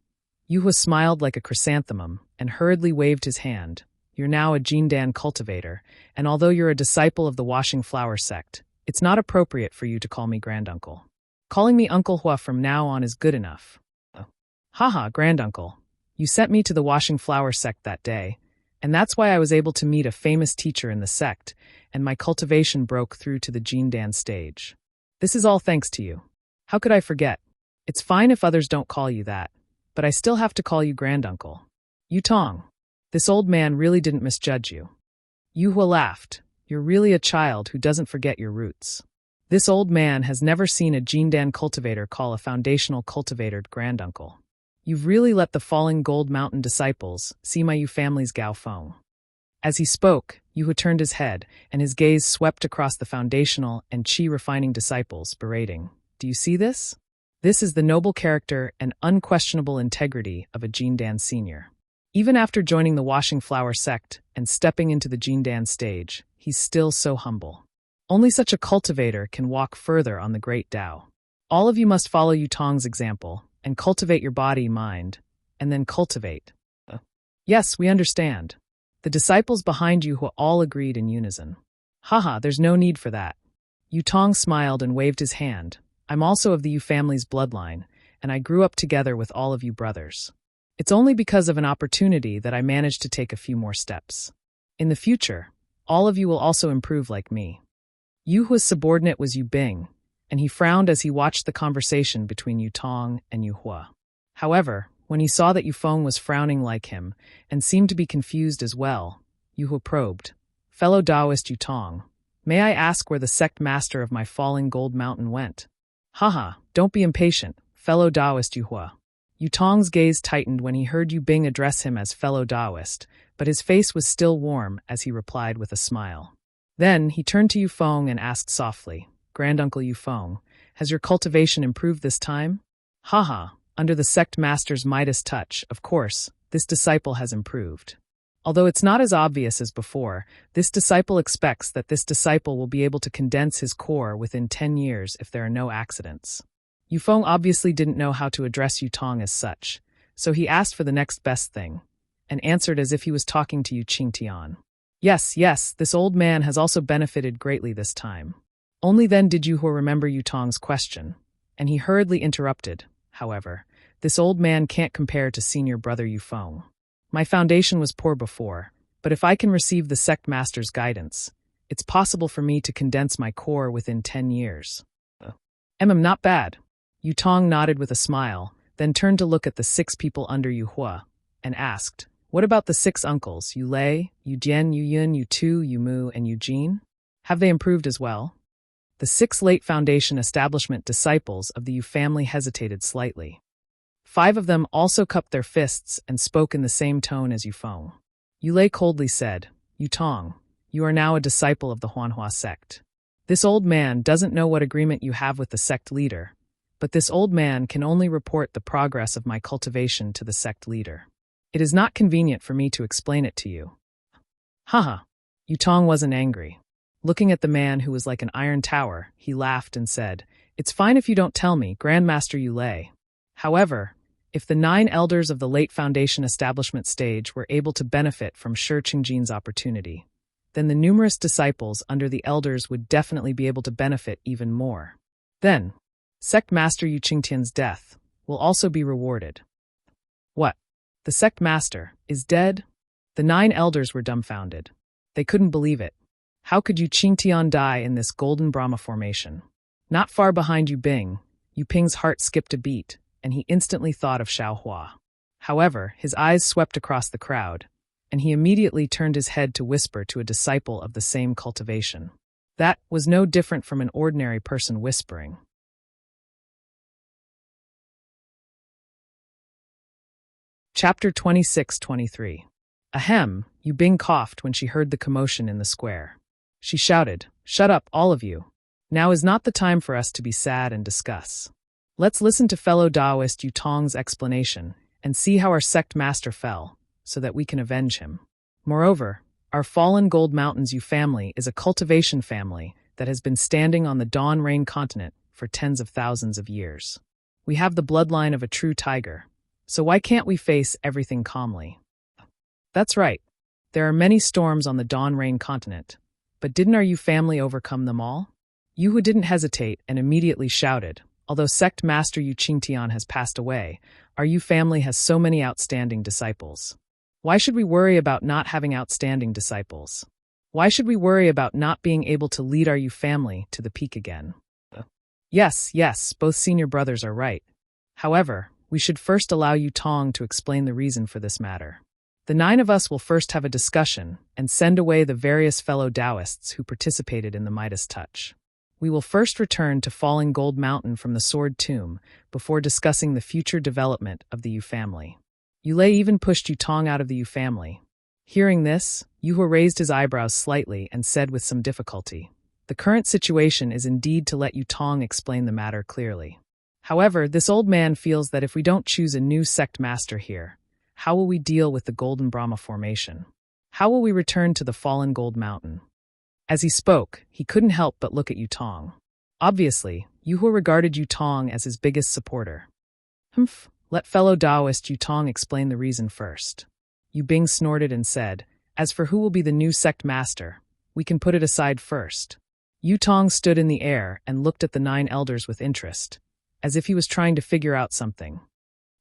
Yu Hua smiled like a chrysanthemum and hurriedly waved his hand. "You're now a Jindan cultivator, and although you're a disciple of the Washing Flower sect, it's not appropriate for you to call me Granduncle. Calling me Uncle Hua from now on is good enough." Haha, Granduncle, you sent me to the Washing Flower sect that day, and that's why I was able to meet a famous teacher in the sect, and my cultivation broke through to the Jindan stage. This is all thanks to you. How could I forget? It's fine if others don't call you that, but I still have to call you Granduncle. Yutong, this old man really didn't misjudge you. Yu Hua laughed. You're really a child who doesn't forget your roots. This old man has never seen a Jindan cultivator call a foundational cultivator Granduncle. You've really let the falling gold mountain disciples see my Yu family's Gao Feng. As he spoke, Yu Hua turned his head, and his gaze swept across the foundational and qi refining disciples, berating, "Do you see this? This is the noble character and unquestionable integrity of a Jindan senior. Even after joining the Washing Flower sect and stepping into the Jindan stage, he's still so humble. Only such a cultivator can walk further on the great Tao. All of you must follow Yutong's example and cultivate your body, mind, and then cultivate." Yes, we understand. The disciples behind Yu Hua all agreed in unison. Haha, there's no need for that. Yutong smiled and waved his hand. I'm also of the Yu family's bloodline, and I grew up together with all of you brothers. It's only because of an opportunity that I managed to take a few more steps. In the future, all of you will also improve like me. Yu Hua's subordinate was Yu Bing, and he frowned as he watched the conversation between Yutong and Yu Hua. However, when he saw that Yu Feng was frowning like him and seemed to be confused as well, Yu Hua probed, "Fellow Taoist Yutong, may I ask where the sect master of my falling gold mountain went?" Haha, don't be impatient, fellow Taoist Yu Hua. Yutong's gaze tightened when he heard Yu Bing address him as fellow Taoist, but his face was still warm as he replied with a smile. Then he turned to Yu Feng and asked softly, "Granduncle Yu Feng, has your cultivation improved this time?" Haha, under the sect master's Midas touch, of course, this disciple has improved. Although it's not as obvious as before, this disciple expects that this disciple will be able to condense his core within 10 years if there are no accidents. Yu Feng obviously didn't know how to address Yutong as such, so he asked for the next best thing, and answered as if he was talking to Yu Qingtian. Yes, this old man has also benefited greatly this time. Only then did Yu Hua remember Yutong's question, and he hurriedly interrupted. However, this old man can't compare to senior brother Yu Feng. My foundation was poor before, but if I can receive the sect master's guidance, it's possible for me to condense my core within 10 years. Not bad. Yutong nodded with a smile, then turned to look at the 6 people under Yu Hua, and asked, "What about the 6 uncles, Yu Lei, Yu Jian, Yu Yun, Yu Tu, Yu Mu, and Yu Jin? Have they improved as well?" The 6 late foundation establishment disciples of the Yu family hesitated slightly. 5 of them also cupped their fists and spoke in the same tone as Yu Feng. Yu Lei coldly said, "Yutong, you are now a disciple of the Huanhua sect. This old man doesn't know what agreement you have with the sect leader, but this old man can only report the progress of my cultivation to the sect leader. It is not convenient for me to explain it to you." Haha. Yutong wasn't angry. Looking at the man who was like an iron tower, he laughed and said, "It's fine if you don't tell me, Grandmaster Yu Lei. However, If the 9 elders of the late Foundation establishment stage were able to benefit from Shi Qingjin's opportunity, then the numerous disciples under the elders would definitely be able to benefit even more. Then, Sect Master Yu Qingtian's death will also be rewarded. What? The Sect Master is dead? The 9 elders were dumbfounded. They couldn't believe it. How could Yu Qingtian die in this golden Brahma formation? Not far behind Yu Bing, Yu Ping's heart skipped a beat, and he instantly thought of Xiaohua. However, his eyes swept across the crowd, and he immediately turned his head to whisper to a disciple of the same cultivation. That was no different from an ordinary person whispering. Chapter 26-23. Ahem, Yu Bing coughed when she heard the commotion in the square. She shouted, "Shut up, all of you. Now is not the time for us to be sad and discuss. Let's listen to fellow Taoist Yu Tong's explanation and see how our sect master fell, so that we can avenge him. Moreover, our fallen Gold Mountains Yu family is a cultivation family that has been standing on the Dawn Rain continent for tens of thousands of years. We have the bloodline of a true tiger, so why can't we face everything calmly? That's right. There are many storms on the Dawn Rain continent, but didn't our Yu family overcome them all? Yu Hu didn't hesitate and immediately shouted, although Sect Master Yu Qingtian has passed away, our Yu family has so many outstanding disciples. Why should we worry about not having outstanding disciples? Why should we worry about not being able to lead our Yu family to the peak again? Yes, both senior brothers are right. However, we should first allow Yu Tong to explain the reason for this matter. The 9 of us will first have a discussion and send away the various fellow Taoists who participated in the Midas Touch. We will first return to Falling Gold Mountain from the Sword Tomb before discussing the future development of the Yu family. Yu Lei even pushed Yu Tong out of the Yu family. Hearing this, Yu Hu raised his eyebrows slightly and said with some difficulty, "The current situation is indeed to let Yu Tong explain the matter clearly. However, this old man feels that if we don't choose a new sect master here, how will we deal with the Golden Brahma formation? How will we return to the Fallen Gold Mountain?" As he spoke, he couldn't help but look at Yu Tong. Obviously, Yu Hu regarded Yu Tong as his biggest supporter. Let fellow Taoist Yu Tong explain the reason first. Yu Bing snorted and said, "As for who will be the new sect master, we can put it aside first." Yu Tong stood in the air and looked at the 9 elders with interest, as if he was trying to figure out something.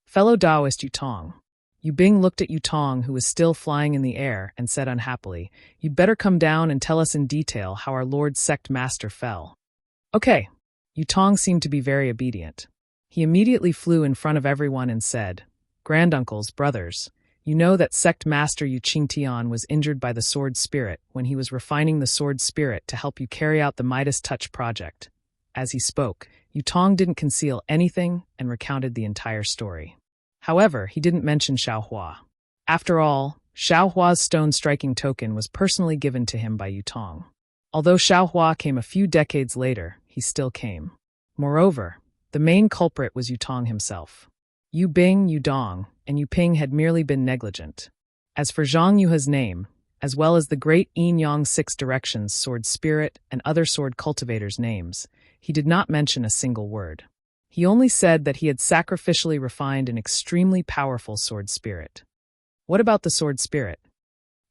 Fellow Taoist Yu Tong. Yu Bing looked at Yu Tong, who was still flying in the air, and said unhappily, "You'd better come down and tell us in detail how our Lord Sect Master fell." Okay. Yu Tong seemed to be very obedient. He immediately flew in front of everyone and said, "Granduncles, brothers, you know that Sect Master Yu Qingtian was injured by the Sword Spirit when he was refining the Sword Spirit to help you carry out the Midas Touch project." As he spoke, Yu Tong didn't conceal anything and recounted the entire story. However, he didn't mention Xiaohua. After all, Xiaohua's stone-striking token was personally given to him by Yu Tong. Although Xiaohua came a few decades later, he still came. Moreover, the main culprit was Yu Tong himself. Yu Bing, Yu Dong, and Yu Ping had merely been negligent. As for Zhang Yuhe's name, as well as the great Yin Yang 6 Directions Sword Spirit and other sword cultivators' names, he did not mention a single word. He only said that he had sacrificially refined an extremely powerful sword spirit. What about the sword spirit?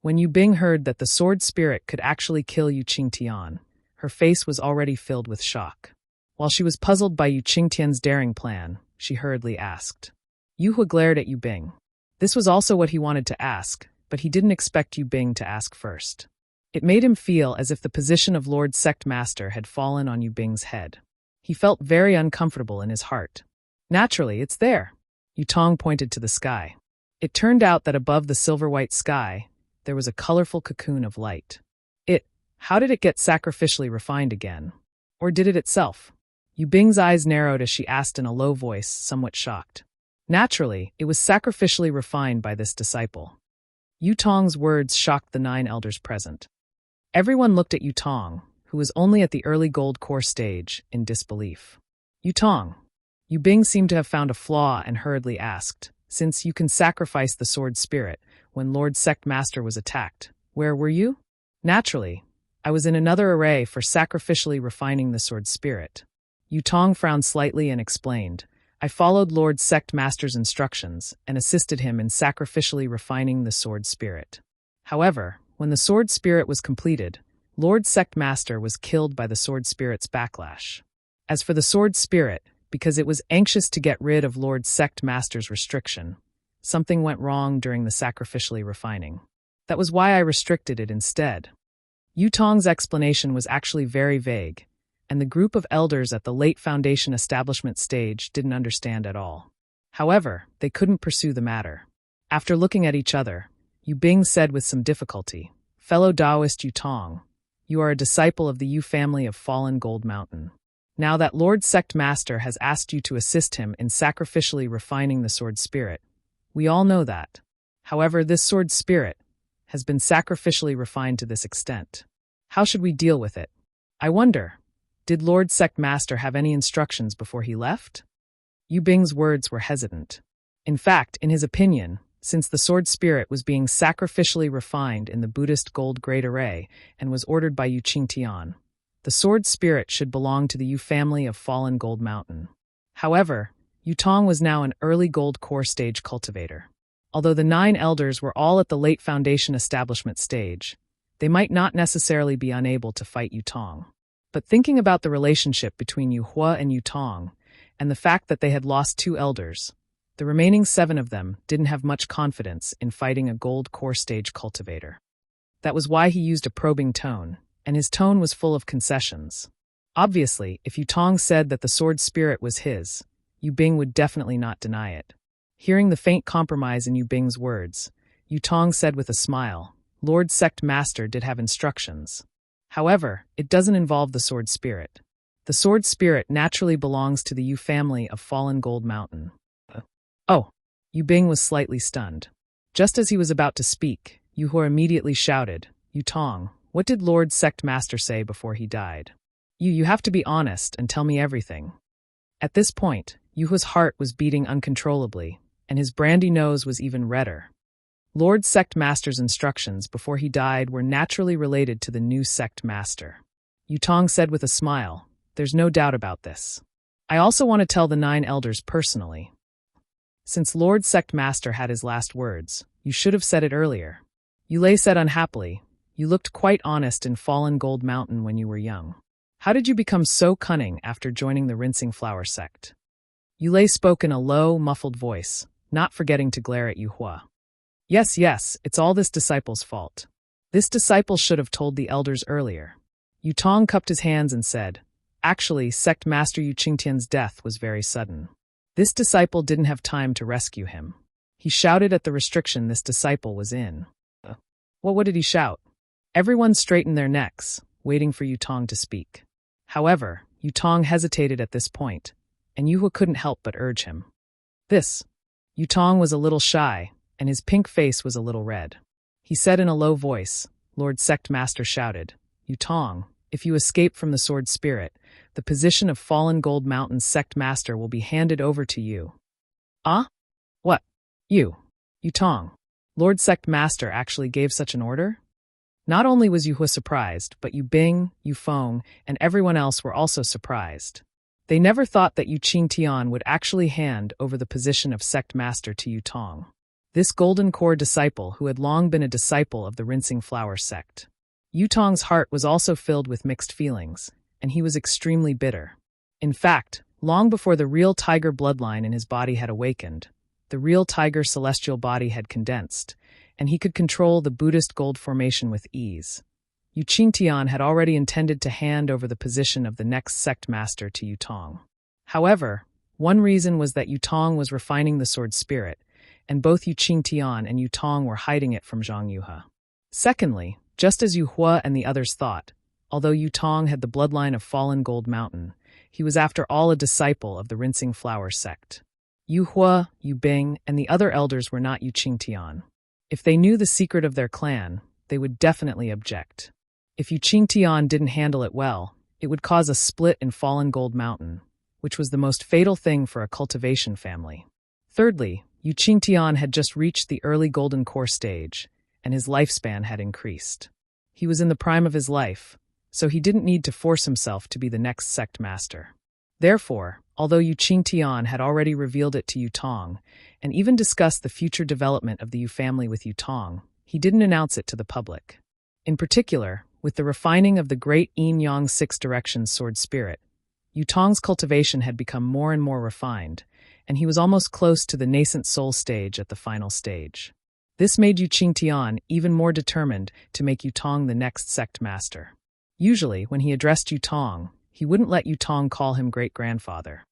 When Yu Bing heard that the sword spirit could actually kill Yu Qingtian, her face was already filled with shock. While she was puzzled by Yu Qingtian's daring plan, she hurriedly asked. Yu Hu glared at Yu Bing. This was also what he wanted to ask, but he didn't expect Yu Bing to ask first. It made him feel as if the position of Lord Sect Master had fallen on Yu Bing's head. He felt very uncomfortable in his heart. Naturally, it's there. Yu Tong pointed to the sky. It turned out that above the silver-white sky, there was a colorful cocoon of light. How did it get sacrificially refined again? Or did it itself? Yu Bing's eyes narrowed as she asked in a low voice, somewhat shocked. Naturally, it was sacrificially refined by this disciple. Yu Tong's words shocked the 9 elders present. Everyone looked at Yu Tong, who was only at the early gold core stage, in disbelief. Yu Tong. Yu Bing seemed to have found a flaw and hurriedly asked, "Since you can sacrifice the sword spirit, when Lord Sect Master was attacked, where were you?" "Naturally, I was in another array for sacrificially refining the sword spirit." Yu Tong frowned slightly and explained, I followed Lord Sect Master's instructions and assisted him in sacrificially refining the sword spirit. However, when the sword spirit was completed, Lord Sect Master was killed by the sword spirit's backlash. As for the sword spirit, because it was anxious to get rid of Lord Sect Master's restriction, something went wrong during the sacrificially refining. That was why I restricted it instead. Yutong's explanation was actually very vague, and the group of elders at the late Foundation establishment stage didn't understand at all. However, they couldn't pursue the matter. After looking at each other, Yu Bing said with some difficulty, "Fellow Taoist Yutong, you are a disciple of the Yu family of Fallen Gold Mountain. Now that Lord Sect Master has asked you to assist him in sacrificially refining the sword spirit, we all know that. However, this sword spirit has been sacrificially refined to this extent. How should we deal with it? I wonder, did Lord Sect Master have any instructions before he left?" Yu Bing's words were hesitant. In fact, in his opinion, since the sword spirit was being sacrificially refined in the Buddhist gold grade array and was ordered by Yu Qingtian, the sword spirit should belong to the Yu family of Fallen Gold Mountain. However, Yutong was now an early gold core stage cultivator. Although the 9 elders were all at the late Foundation establishment stage, they might not necessarily be unable to fight Yutong. But thinking about the relationship between Yu Hua and Yutong, and the fact that they had lost 2 elders, the remaining 7 of them didn't have much confidence in fighting a gold core stage cultivator. That was why he used a probing tone, and his tone was full of concessions. Obviously, if Yutong said that the sword spirit was his, Yu Bing would definitely not deny it. Hearing the faint compromise in Yu Bing's words, Yutong said with a smile, "Lord Sect Master did have instructions. However, it doesn't involve the sword spirit. The sword spirit naturally belongs to the Yu family of Fallen Gold Mountain." Oh, Yu Bing was slightly stunned. Just as he was about to speak, Yu Hua immediately shouted, "Yutong, what did Lord Sect Master say before he died? You have to be honest and tell me everything." At this point, Yu Hua's heart was beating uncontrollably, and his brandy nose was even redder. Lord Sect Master's instructions before he died were naturally related to the new Sect Master. Yutong said with a smile, "There's no doubt about this. I also want to tell the 9 elders personally. Since Lord Sect Master had his last words, you should have said it earlier." Yulei said unhappily, "You looked quite honest in Fallen Gold Mountain when you were young. How did you become so cunning after joining the Rinsing Flower sect?" Yulei spoke in a low, muffled voice, not forgetting to glare at Yu Hua. Yes, it's all this disciple's fault. This disciple should have told the elders earlier." Yutong cupped his hands and said, "Actually, Sect Master Yu Qingtian's death was very sudden. This disciple didn't have time to rescue him. He shouted at the restriction this disciple was in." What did he shout? Everyone straightened their necks, waiting for Yutong to speak. However, Yutong hesitated at this point, and Yu Hua couldn't help but urge him. Yutong was a little shy, and his pink face was a little red. He said in a low voice, Lord Sect Master shouted, "Yutong, if you escape from the sword spirit, the position of Fallen Gold Mountain's Sect Master will be handed over to you." "Ah? What? You? Yutong? Lord Sect Master actually gave such an order?" Not only was Yu Hua surprised, but Yu Bing, Yu Feng, and everyone else were also surprised. They never thought that Yu Qingtian would actually hand over the position of Sect Master to Yutong, this Golden Core disciple who had long been a disciple of the Rinsing Flower sect. Yutong's heart was also filled with mixed feelings, and he was extremely bitter. In fact, long before the real tiger bloodline in his body had awakened, the real tiger celestial body had condensed, and he could control the Buddhist gold formation with ease. Yu Qingtian had already intended to hand over the position of the next sect master to Yutong. However, one reason was that Yutong was refining the sword spirit, and both Yu Qingtian and Yutong were hiding it from Zhang Yuhe. Secondly, just as Yu Hua and the others thought, although Yutong had the bloodline of Fallen Gold Mountain, he was after all a disciple of the Rinsing Flower sect. Yu Hua, Yu Bing, and the other elders were not Yu Qingtian. If they knew the secret of their clan, they would definitely object. If Yu Qingtian didn't handle it well, it would cause a split in Fallen Gold Mountain, which was the most fatal thing for a cultivation family. Thirdly, Yu Qingtian had just reached the early Golden Core stage, and his lifespan had increased. He was in the prime of his life, so he didn't need to force himself to be the next sect master. Therefore, although Yu Qingtian had already revealed it to Yu Tong, and even discussed the future development of the Yu family with Yu Tong, he didn't announce it to the public. In particular, with the refining of the great Yin Yang Six Directions sword spirit, Yu Tong's cultivation had become more and more refined, and he was almost close to the nascent soul stage at the final stage. This made Yu Qingtian even more determined to make Yu Tong the next sect master. Usually, when he addressed Yu Tong, he wouldn't let Yu Tong call him great-grandfather.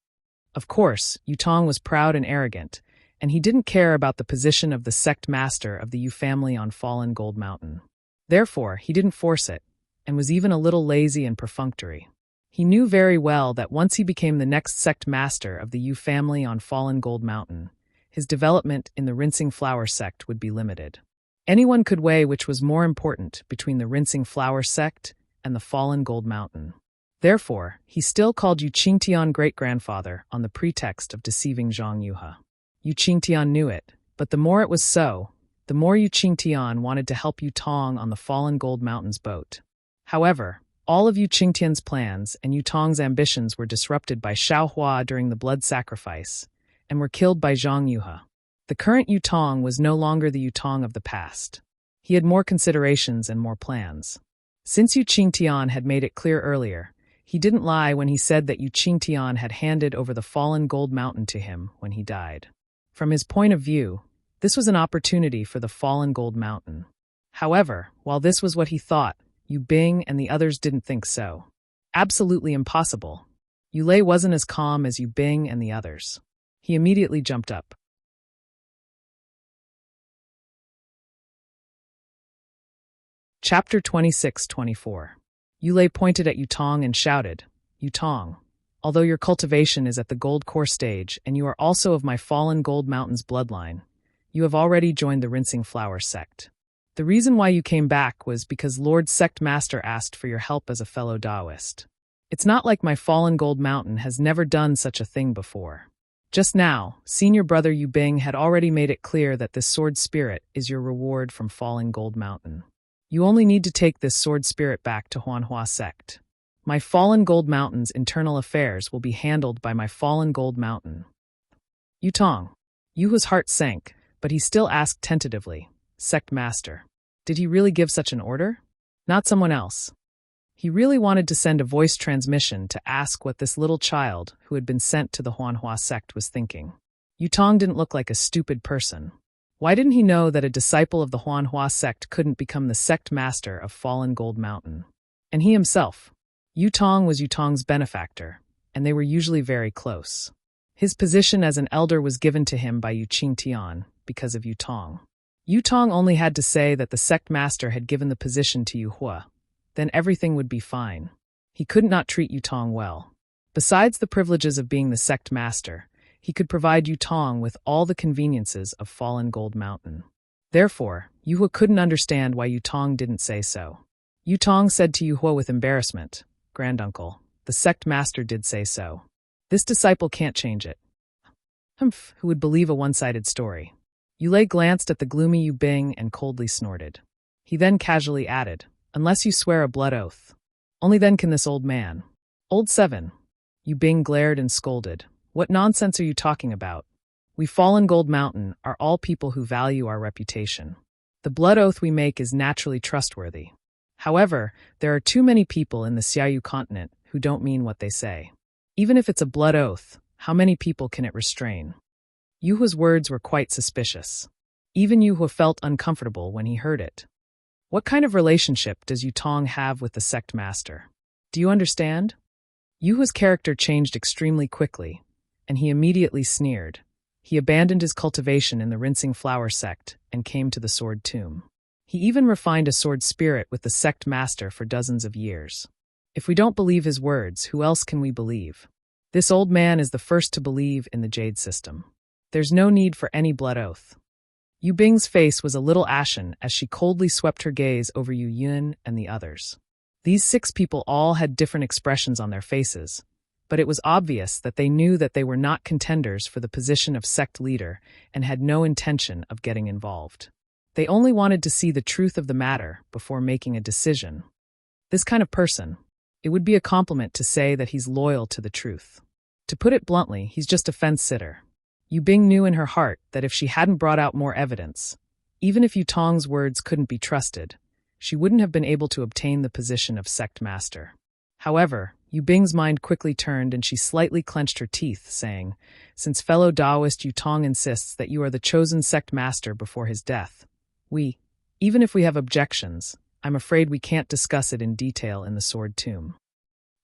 Of course, Yu Tong was proud and arrogant, and he didn't care about the position of the sect master of the Yu family on Fallen Gold Mountain. Therefore, he didn't force it, and was even a little lazy and perfunctory. He knew very well that once he became the next sect master of the Yu family on Fallen Gold Mountain, his development in the Rinsing Flower sect would be limited. Anyone could weigh which was more important between the Rinsing Flower sect and the Fallen Gold Mountain. Therefore, he still called Yu Qingtian great-grandfather on the pretext of deceiving Zhang Yuhe. Yu Qingtian knew it, but the more it was so, the more Yu Qingtian wanted to help Yu Tong on the Fallen Gold Mountain's boat. However, all of Yu Qingtian's plans and Yu Tong's ambitions were disrupted by Xiaohua during the blood sacrifice, and were killed by Zhang Yuhe. The current Yu Tong was no longer the Yu Tong of the past. He had more considerations and more plans. Since Yu Qingtian had made it clear earlier, he didn't lie when he said that Yu Qingtian had handed over the Fallen Gold Mountain to him when he died. From his point of view, this was an opportunity for the Fallen Gold Mountain. However, while this was what he thought, Yu Bing and the others didn't think so. Absolutely impossible. Yu Lei wasn't as calm as Yu Bing and the others. He immediately jumped up. Chapter 26-24. Yu Lei pointed at Yu Tong and shouted, "Yu Tong, although your cultivation is at the Gold Core stage and you are also of my Fallen Gold Mountain's bloodline, you have already joined the Rinsing Flower sect. The reason why you came back was because Lord Sect Master asked for your help as a fellow Taoist. It's not like my Fallen Gold Mountain has never done such a thing before. Just now, senior brother Yu Bing had already made it clear that this sword spirit is your reward from Fallen Gold Mountain. You only need to take this sword spirit back to Huanhua sect. My Fallen Gold Mountain's internal affairs will be handled by my Fallen Gold Mountain." Yu Tong. Yuhu's heart sank, but he still asked tentatively, "Sect Master, did he really give such an order? Not someone else?" He really wanted to send a voice transmission to ask what this little child who had been sent to the Huanhua sect was thinking. Yu Tong didn't look like a stupid person. Why didn't he know that a disciple of the Huanhua sect couldn't become the sect master of Fallen Gold Mountain? And he himself. Yu Tong was Yu Tong's benefactor, and they were usually very close. His position as an elder was given to him by Yu Qingtian because of Yu Tong. Yu Tong only had to say that the sect master had given the position to Yu Hua. Then everything would be fine. He could not treat Yu Tong well. Besides the privileges of being the sect master, he could provide Yu Tong with all the conveniences of Fallen Gold Mountain. Therefore, Yu Hua couldn't understand why Yu Tong didn't say so. Yu Tong said to Yu Hua with embarrassment, "Granduncle, the sect master did say so. This disciple can't change it." Humph, who would believe a one-sided story? Yu Lei glanced at the gloomy Yu Bing and coldly snorted. He then casually added, "Unless you swear a blood oath. Only then can this old man." "Old 7. Yu Bing glared and scolded. "What nonsense are you talking about? We Fallen Gold Mountain are all people who value our reputation. The blood oath we make is naturally trustworthy. However, there are too many people in the Xiaoyu continent who don't mean what they say. Even if it's a blood oath, how many people can it restrain?" Yu Hua's words were quite suspicious. Even Yu Hua felt uncomfortable when he heard it. What kind of relationship does Yu Tong have with the sect master? Do you understand? Yu Hua's character changed extremely quickly, and he immediately sneered. He abandoned his cultivation in the Rinsing Flower sect and came to the Sword Tomb. He even refined a sword spirit with the sect master for dozens of years. If we don't believe his words, who else can we believe? This old man is the first to believe in the Jade system. There's no need for any blood oath. Yu Bing's face was a little ashen as she coldly swept her gaze over Yu Yun and the others. These 6 people all had different expressions on their faces, but it was obvious that they knew that they were not contenders for the position of sect leader and had no intention of getting involved. They only wanted to see the truth of the matter before making a decision. This kind of person, it would be a compliment to say that he's loyal to the truth. To put it bluntly, he's just a fence-sitter. Yu Bing knew in her heart that if she hadn't brought out more evidence, even if Yu Tong's words couldn't be trusted, she wouldn't have been able to obtain the position of sect master. However, Yu Bing's mind quickly turned and she slightly clenched her teeth, saying, "Since fellow Taoist Yu Tong insists that you are the chosen sect master before his death, even if we have objections, I'm afraid we can't discuss it in detail in the Sword Tomb.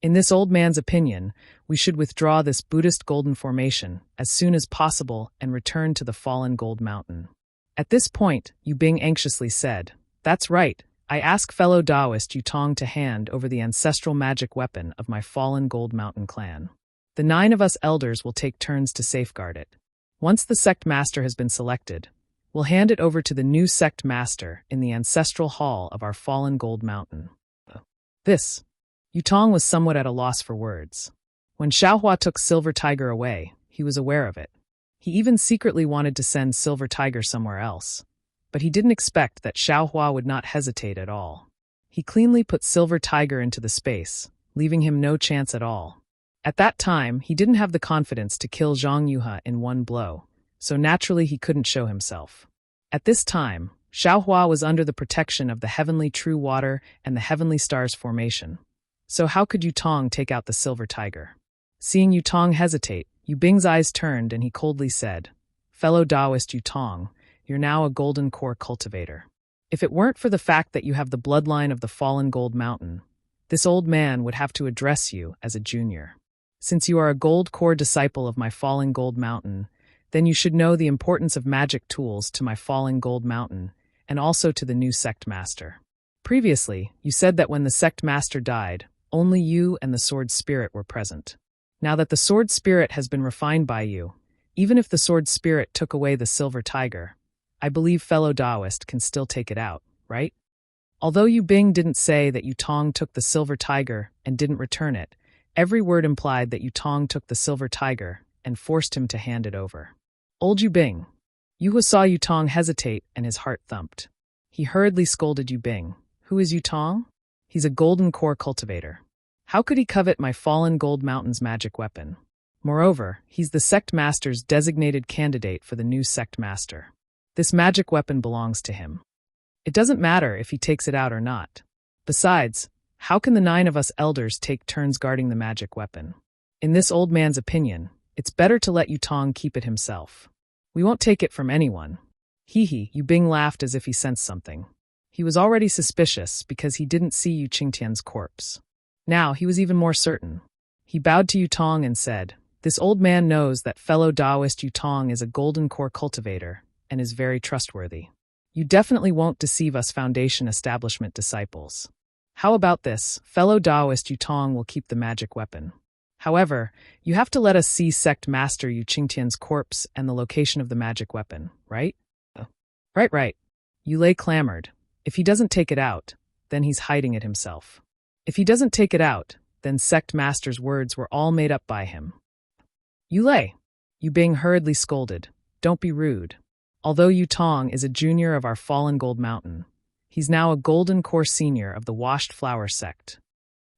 In this old man's opinion, we should withdraw this Buddhist golden formation as soon as possible and return to the fallen gold mountain." At this point, Yu Bing anxiously said, "That's right. I ask fellow Taoist Yu Tong to hand over the ancestral magic weapon of my fallen Gold Mountain clan. The 9 of us elders will take turns to safeguard it. Once the sect master has been selected, we'll hand it over to the new sect master in the ancestral hall of our fallen Gold Mountain." Yu Tong was somewhat at a loss for words. When Xiaohua took Silver Tiger away, he was aware of it. He even secretly wanted to send Silver Tiger somewhere else. But he didn't expect that Xiaohua would not hesitate at all. He cleanly put Silver Tiger into the space, leaving him no chance at all. At that time, he didn't have the confidence to kill Zhang Yuhe in one blow, so naturally he couldn't show himself. At this time, Xiaohua was under the protection of the Heavenly True Water and the Heavenly Stars formation. So how could Yu Tong take out the Silver Tiger? Seeing Yu Tong hesitate, Yu Bing's eyes turned and he coldly said, "Fellow Taoist Yu Tong, you're now a golden core cultivator. If it weren't for the fact that you have the bloodline of the fallen Gold Mountain, this old man would have to address you as a junior. Since you are a gold core disciple of my fallen Gold Mountain, then you should know the importance of magic tools to my fallen Gold Mountain and also to the new sect master. Previously, you said that when the sect master died, only you and the sword spirit were present. Now that the sword spirit has been refined by you, even if the sword spirit took away the Silver Tiger, I believe fellow Taoist can still take it out, right?" Although Yu Bing didn't say that Yu Tong took the Silver Tiger and didn't return it, every word implied that Yu Tong took the Silver Tiger and forced him to hand it over. Old Yu Bing. Yu saw Yu Tong hesitate and his heart thumped. He hurriedly scolded Yu Bing. "Who is Yu Tong? He's a golden core cultivator. How could he covet my fallen Gold Mountain's magic weapon? Moreover, he's the sect master's designated candidate for the new sect master. This magic weapon belongs to him. It doesn't matter if he takes it out or not. Besides, how can the 9 of us elders take turns guarding the magic weapon? In this old man's opinion, it's better to let Yu Tong keep it himself. We won't take it from anyone." Yu Bing laughed as if he sensed something. He was already suspicious because he didn't see Yu Qingtian's corpse. Now he was even more certain. He bowed to Yu Tong and said, "This old man knows that fellow Taoist Yu Tong is a golden core cultivator and is very trustworthy. You definitely won't deceive us Foundation Establishment disciples. How about this? Fellow Taoist Yu Tong will keep the magic weapon. However, you have to let us see Sect Master Yu Qingtian's corpse and the location of the magic weapon, right?" Right. Yulei clamored. "If he doesn't take it out, then he's hiding it himself. If he doesn't take it out, then Sect Master's words were all made up by him." "Yulei!" Yu Bing hurriedly scolded. "Don't be rude. Although Yu Tong is a junior of our fallen Gold Mountain, he's now a golden core senior of the Washed Flower sect."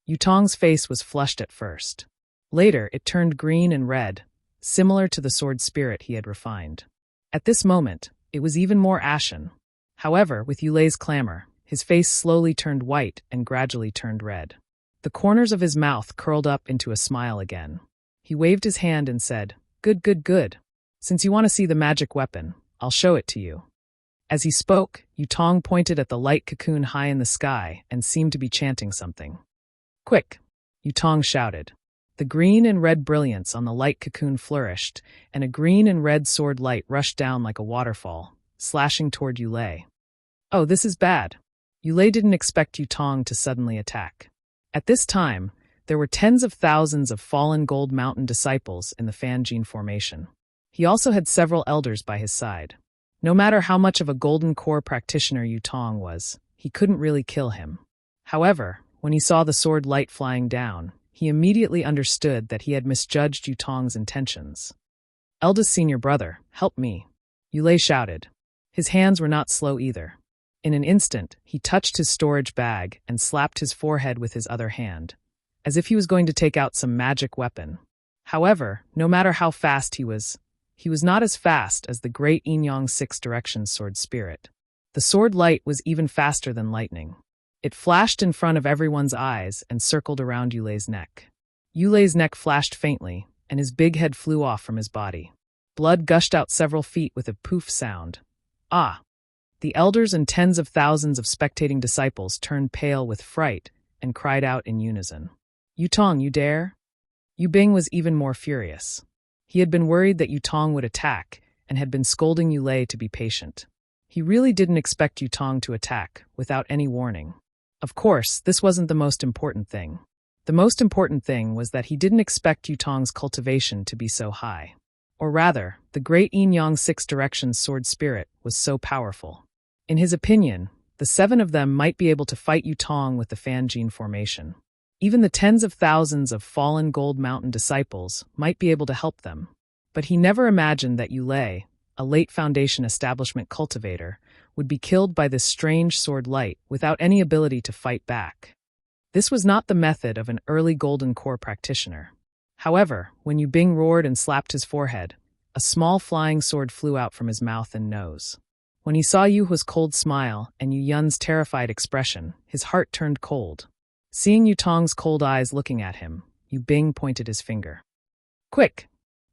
Yu Tong's face was flushed at first. Later, it turned green and red, similar to the sword spirit he had refined. At this moment, it was even more ashen. However, with Yulei's clamor, his face slowly turned white and gradually turned red. The corners of his mouth curled up into a smile again. He waved his hand and said, Good. Since you want to see the magic weapon, I'll show it to you." As he spoke, Yu Tong pointed at the light cocoon high in the sky and seemed to be chanting something. "Quick!" Yu Tong shouted. The green and red brilliance on the light cocoon flourished, and a green and red sword light rushed down like a waterfall, slashing toward Yulei. Oh, this is bad. Yulei didn't expect Yu Tong to suddenly attack. At this time, there were tens of thousands of fallen Gold Mountain disciples in the Fanjin formation. He also had several elders by his side. No matter how much of a golden core practitioner Yu Tong was, he couldn't really kill him. However, when he saw the sword light flying down, he immediately understood that he had misjudged Yu Tong's intentions. "Eldest senior brother, help me," Yulei shouted. His hands were not slow either. In an instant, he touched his storage bag and slapped his forehead with his other hand, as if he was going to take out some magic weapon. However, no matter how fast he was not as fast as the great Yin-Yang Six Directions sword spirit. The sword light was even faster than lightning. It flashed in front of everyone's eyes and circled around Yulei's neck. Yulei's neck flashed faintly, and his big head flew off from his body. Blood gushed out several feet with a poof sound. Ah! The elders and tens of thousands of spectating disciples turned pale with fright and cried out in unison. Yutong, you dare? Yu Bing was even more furious. He had been worried that Yutong would attack and had been scolding Yulei to be patient. He really didn't expect Yutong to attack without any warning. Of course, this wasn't the most important thing. The most important thing was that he didn't expect Yutong's cultivation to be so high. Or rather, the great Yin-Yang Six Directions sword spirit was so powerful. In his opinion, the 7 of them might be able to fight Yutong with the Fanjin formation. Even the tens of thousands of fallen Gold Mountain disciples might be able to help them. But he never imagined that Yulei, a late Foundation establishment cultivator, would be killed by this strange sword light without any ability to fight back. This was not the method of an early Golden Core practitioner. However, when Yu Bing roared and slapped his forehead, a small flying sword flew out from his mouth and nose. When he saw Yu Hua's cold smile and Yu Yun's terrified expression, his heart turned cold. Seeing Yutong's cold eyes looking at him, Yu Bing pointed his finger. Quick!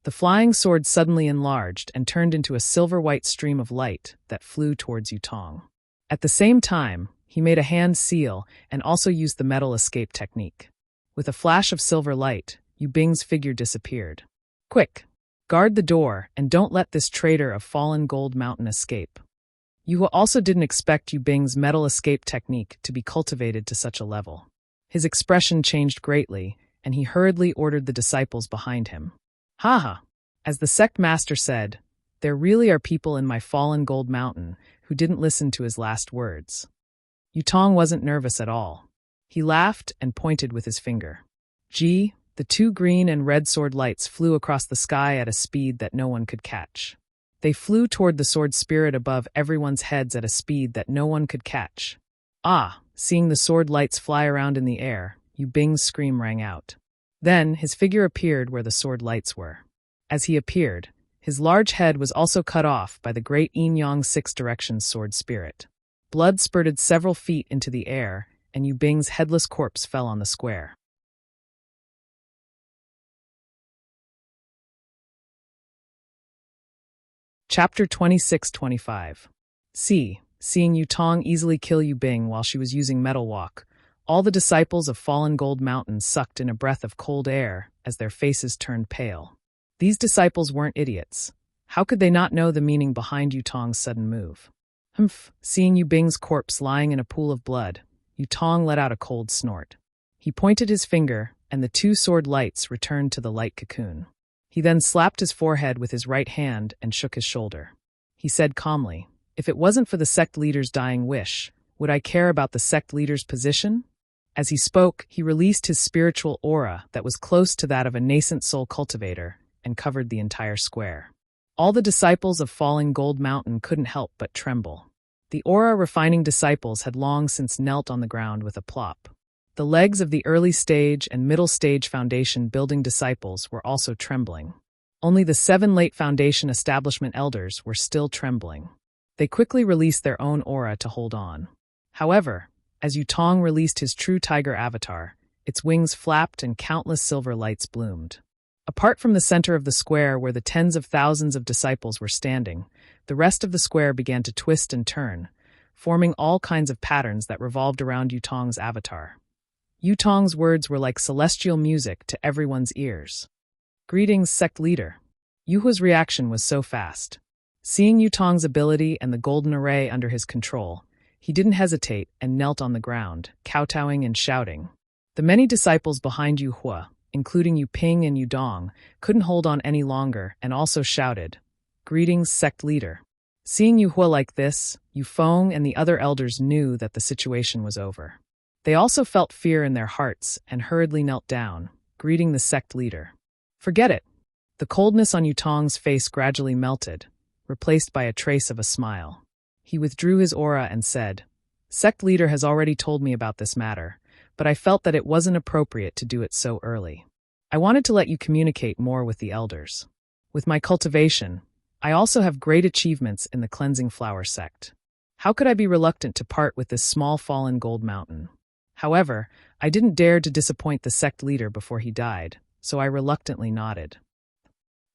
The flying sword suddenly enlarged and turned into a silver-white stream of light that flew towards Yutong. At the same time, he made a hand seal and also used the metal escape technique. With a flash of silver light, Yu Bing's figure disappeared. Quick! Guard the door and don't let this traitor of fallen Gold Mountain escape. Yu Hua also didn't expect Yu Bing's metal escape technique to be cultivated to such a level. His expression changed greatly, and he hurriedly ordered the disciples behind him. Haha! As the sect master said, there really are people in my fallen Gold Mountain who didn't listen to his last words. Yutong wasn't nervous at all. He laughed and pointed with his finger. Gee, the 2 green and red sword lights flew across the sky at a speed that no one could catch. They flew toward the sword spirit above everyone's heads at a speed that no one could catch. Ah! Seeing the sword lights fly around in the air, Yu Bing's scream rang out. Then his figure appeared where the sword lights were. As he appeared, his large head was also cut off by the great Yin-Yang Six Directions sword spirit. Blood spurted several feet into the air, and Yu Bing's headless corpse fell on the square. Chapter 26-25. Seeing Yutong easily kill Yu Bing while she was using Metal Walk, all the disciples of Fallen Gold Mountain sucked in a breath of cold air as their faces turned pale. These disciples weren't idiots. How could they not know the meaning behind Yutong's sudden move? Seeing Yu Bing's corpse lying in a pool of blood, Yutong let out a cold snort. He pointed his finger, and the 2 sword lights returned to the light cocoon. He then slapped his forehead with his right hand and shook his shoulder. He said calmly, "If it wasn't for the sect leader's dying wish, would I care about the sect leader's position?" As he spoke, he released his spiritual aura that was close to that of a nascent soul cultivator and covered the entire square. All the disciples of Falling Gold Mountain couldn't help but tremble. The aura-refining disciples had long since knelt on the ground with a plop. The legs of the early stage and middle stage foundation building disciples were also trembling. Only the 7 late foundation establishment elders were still trembling. They quickly released their own aura to hold on. However, as Yutong released his true tiger avatar, its wings flapped and countless silver lights bloomed. Apart from the center of the square where the tens of thousands of disciples were standing, the rest of the square began to twist and turn, forming all kinds of patterns that revolved around Yutong's avatar. Yutong's words were like celestial music to everyone's ears. "Greetings, sect leader." Yu Hua's reaction was so fast. Seeing Yutong's ability and the golden array under his control, he didn't hesitate and knelt on the ground, kowtowing and shouting. The many disciples behind Yu Hua, including Yu Ping and Yu Dong, couldn't hold on any longer and also shouted, "Greetings, sect leader." Seeing Yu Hua like this, Yu Feng and the other elders knew that the situation was over. They also felt fear in their hearts and hurriedly knelt down, greeting the sect leader. Forget it. The coldness on Yutong's face gradually melted, replaced by a trace of a smile. He withdrew his aura and said, "Sect leader has already told me about this matter, but I felt that it wasn't appropriate to do it so early. I wanted to let you communicate more with the elders. With my cultivation, I also have great achievements in the cleansing flower sect. How could I be reluctant to part with this small fallen gold mountain? However, I didn't dare to disappoint the sect leader before he died, so I reluctantly nodded.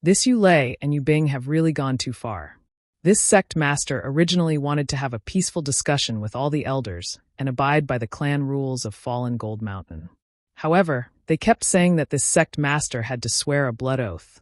This Yu Lei and Yu Bing have really gone too far. This sect master originally wanted to have a peaceful discussion with all the elders and abide by the clan rules of Fallen Gold Mountain. However, they kept saying that this sect master had to swear a blood oath,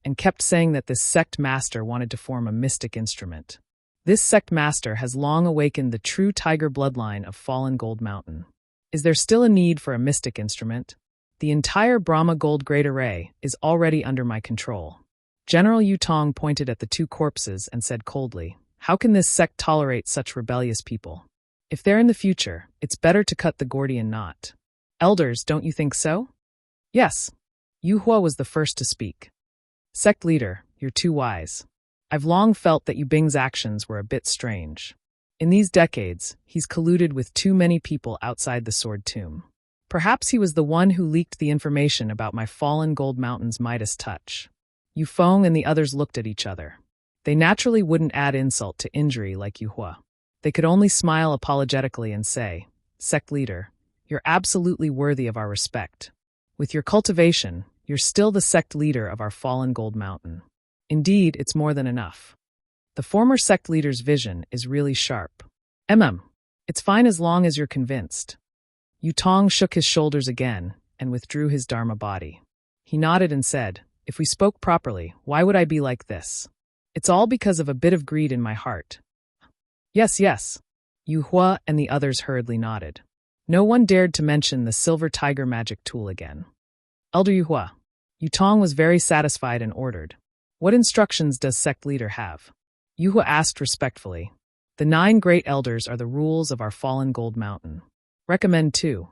and kept saying that this sect master wanted to form a mystic instrument. This sect master has long awakened the true tiger bloodline of Fallen Gold Mountain. Is there still a need for a mystic instrument? The entire Brahma Gold Great Array is already under my control. General Yutong pointed at the two corpses and said coldly, "How can this sect tolerate such rebellious people? If they're in the future, it's better to cut the Gordian knot. Elders, don't you think so?" Yes. Yu Hua was the first to speak. Sect leader, you're too wise. I've long felt that Yu Bing's actions were a bit strange. In these decades, he's colluded with too many people outside the Sword Tomb. Perhaps he was the one who leaked the information about my Fallen Gold Mountain's Midas touch. Yu Feng and the others looked at each other. They naturally wouldn't add insult to injury like Yu Hua. They could only smile apologetically and say, "Sect leader, you're absolutely worthy of our respect. With your cultivation, you're still the sect leader of our Fallen Gold Mountain. Indeed, it's more than enough. The former sect leader's vision is really sharp. It's fine as long as you're convinced." Yutong shook his shoulders again and withdrew his Dharma body. He nodded and said, "If we spoke properly, why would I be like this? It's all because of a bit of greed in my heart." Yes. Yu Hua and the others hurriedly nodded. No one dared to mention the silver tiger magic tool again. Elder Yu Hua. Yutong was very satisfied and ordered, "What instructions does sect leader have?" Yu Hua asked respectfully. "The 9 great elders are the rules of our Fallen Gold Mountain. Recommend 2.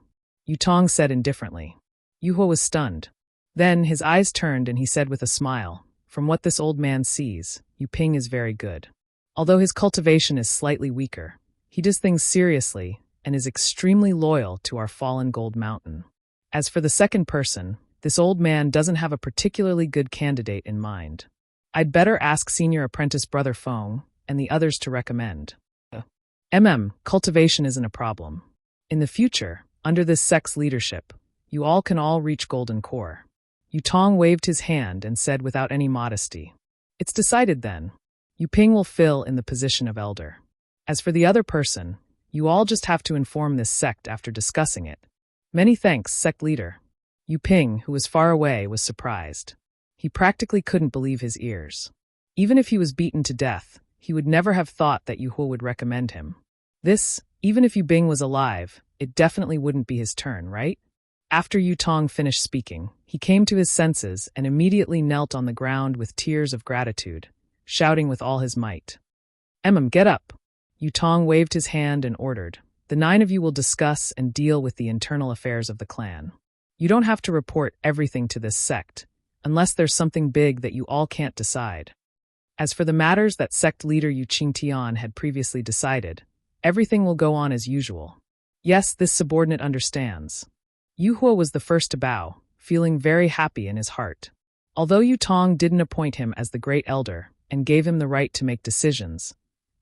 Yutong said indifferently. Yu Hua was stunned. Then his eyes turned and he said with a smile, "From what this old man sees, Yu Ping is very good. Although his cultivation is slightly weaker, he does things seriously and is extremely loyal to our Fallen Gold Mountain. As for the second person, this old man doesn't have a particularly good candidate in mind. I'd better ask Senior Apprentice Brother Feng and the others to recommend." Cultivation isn't a problem. In the future, under this sect's leadership, you all can reach Golden Core. Yutong waved his hand and said without any modesty, "It's decided then. Yu Ping will fill in the position of elder. As for the other person, you all just have to inform this sect after discussing it. Many thanks, sect leader." Yu Ping, who was far away, was surprised. He practically couldn't believe his ears. Even if he was beaten to death, he would never have thought that Yu Hua would recommend him. Even if Yu Bing was alive, it definitely wouldn't be his turn, right? After Yutong finished speaking, he came to his senses and immediately knelt on the ground with tears of gratitude, shouting with all his might. Get up." Yutong waved his hand and ordered, "The 9 of you will discuss and deal with the internal affairs of the clan. You don't have to report everything to this sect, unless there's something big that you all can't decide. As for the matters that sect leader Yu Qingtian had previously decided, everything will go on as usual. Yes, this subordinate understands." Yu Hua was the first to bow, feeling very happy in his heart. Although Yutong didn't appoint him as the great elder and gave him the right to make decisions,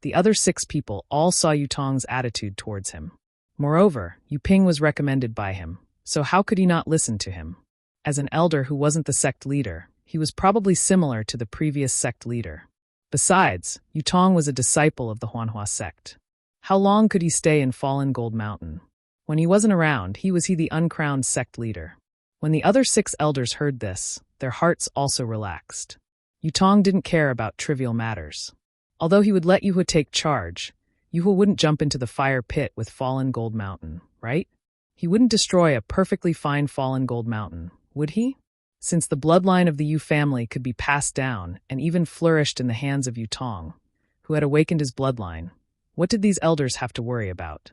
the other 6 people all saw Yutong's attitude towards him. Moreover, Yu Ping was recommended by him, so how could he not listen to him? As an elder who wasn't the sect leader, he was probably similar to the previous sect leader. Besides, Yutong was a disciple of the Huanhua sect. How long could he stay in Fallen Gold Mountain? When he wasn't around, he was the uncrowned sect leader. When the other 6 elders heard this, their hearts also relaxed. Yutong didn't care about trivial matters. Although he would let Yu Hua take charge, Yu Hua wouldn't jump into the fire pit with Fallen Gold Mountain, right? He wouldn't destroy a perfectly fine Fallen Gold Mountain, would he? Since the bloodline of the Yu family could be passed down and even flourished in the hands of Yutong, who had awakened his bloodline, what did these elders have to worry about?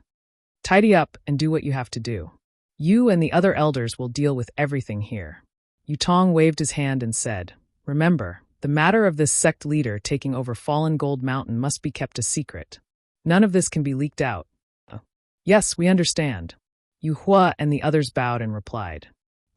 Tidy up and do what you have to do. You and the other elders will deal with everything here. Yutong waved his hand and said, "Remember, the matter of this sect leader taking over Fallen Gold Mountain must be kept a secret. None of this can be leaked out." Yes, we understand. Yu Hua and the others bowed and replied.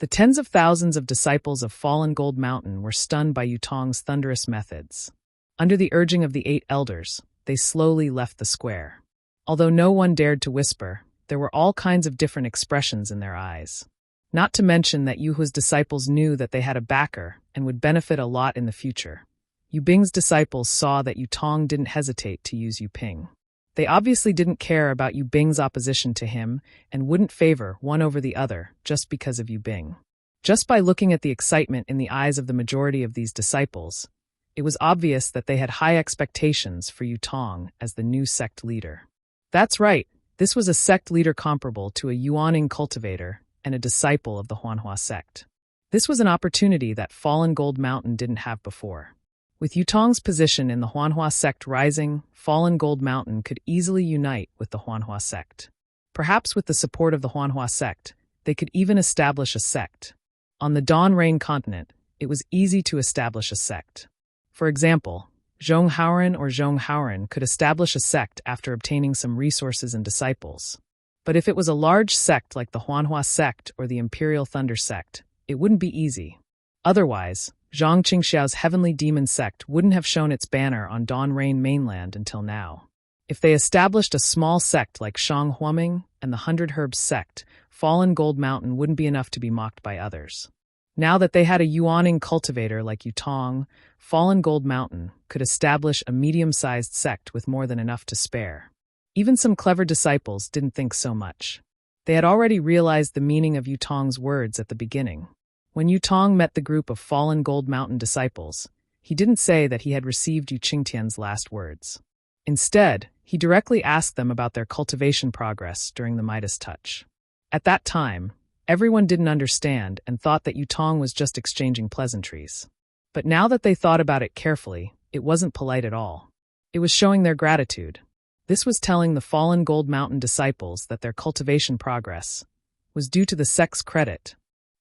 The tens of thousands of disciples of fallen Gold Mountain were stunned by Yutong's thunderous methods. Under the urging of the 8 elders, they slowly left the square. Although no one dared to whisper, there were all kinds of different expressions in their eyes. Not to mention that Yu Hua's disciples knew that they had a backer and would benefit a lot in the future. Yu Bing's disciples saw that Yutong didn't hesitate to use Yu Ping. They obviously didn't care about Yu Bing's opposition to him and wouldn't favor one over the other just because of Yu Bing. Just by looking at the excitement in the eyes of the majority of these disciples, it was obvious that they had high expectations for Yutong as the new sect leader. That's right, this was a sect leader comparable to a Yuaning cultivator and a disciple of the Huanhua sect. This was an opportunity that Fallen Gold Mountain didn't have before. With Yutong's position in the Huanhua sect rising, Fallen Gold Mountain could easily unite with the Huanhua sect. Perhaps with the support of the Huanhua sect, they could even establish a sect. On the Dawn Rain continent, it was easy to establish a sect. For example, Zhonghaoren or Zhonghaoren could establish a sect after obtaining some resources and disciples. But if it was a large sect like the Huanhua sect or the Imperial Thunder sect, it wouldn't be easy. Otherwise, Zhang Qingxiao's Heavenly Demon sect wouldn't have shown its banner on Dawn Rain mainland until now. If they established a small sect like Shang Huaming and the 100 Herbs sect, Fallen Gold Mountain wouldn't be enough to be mocked by others. Now that they had a Yuaning cultivator like Yutong, Fallen Gold Mountain could establish a medium-sized sect with more than enough to spare. Even some clever disciples didn't think so much. They had already realized the meaning of Yutong's words at the beginning. When Yutong met the group of Fallen Gold Mountain disciples, he didn't say that he had received Yu Qingtian's last words. Instead, he directly asked them about their cultivation progress during the Midas touch. At that time, everyone didn't understand and thought that Yutong was just exchanging pleasantries. But now that they thought about it carefully, it wasn't polite at all. It was showing their gratitude. This was telling the Fallen Gold Mountain disciples that their cultivation progress was due to the sect's credit.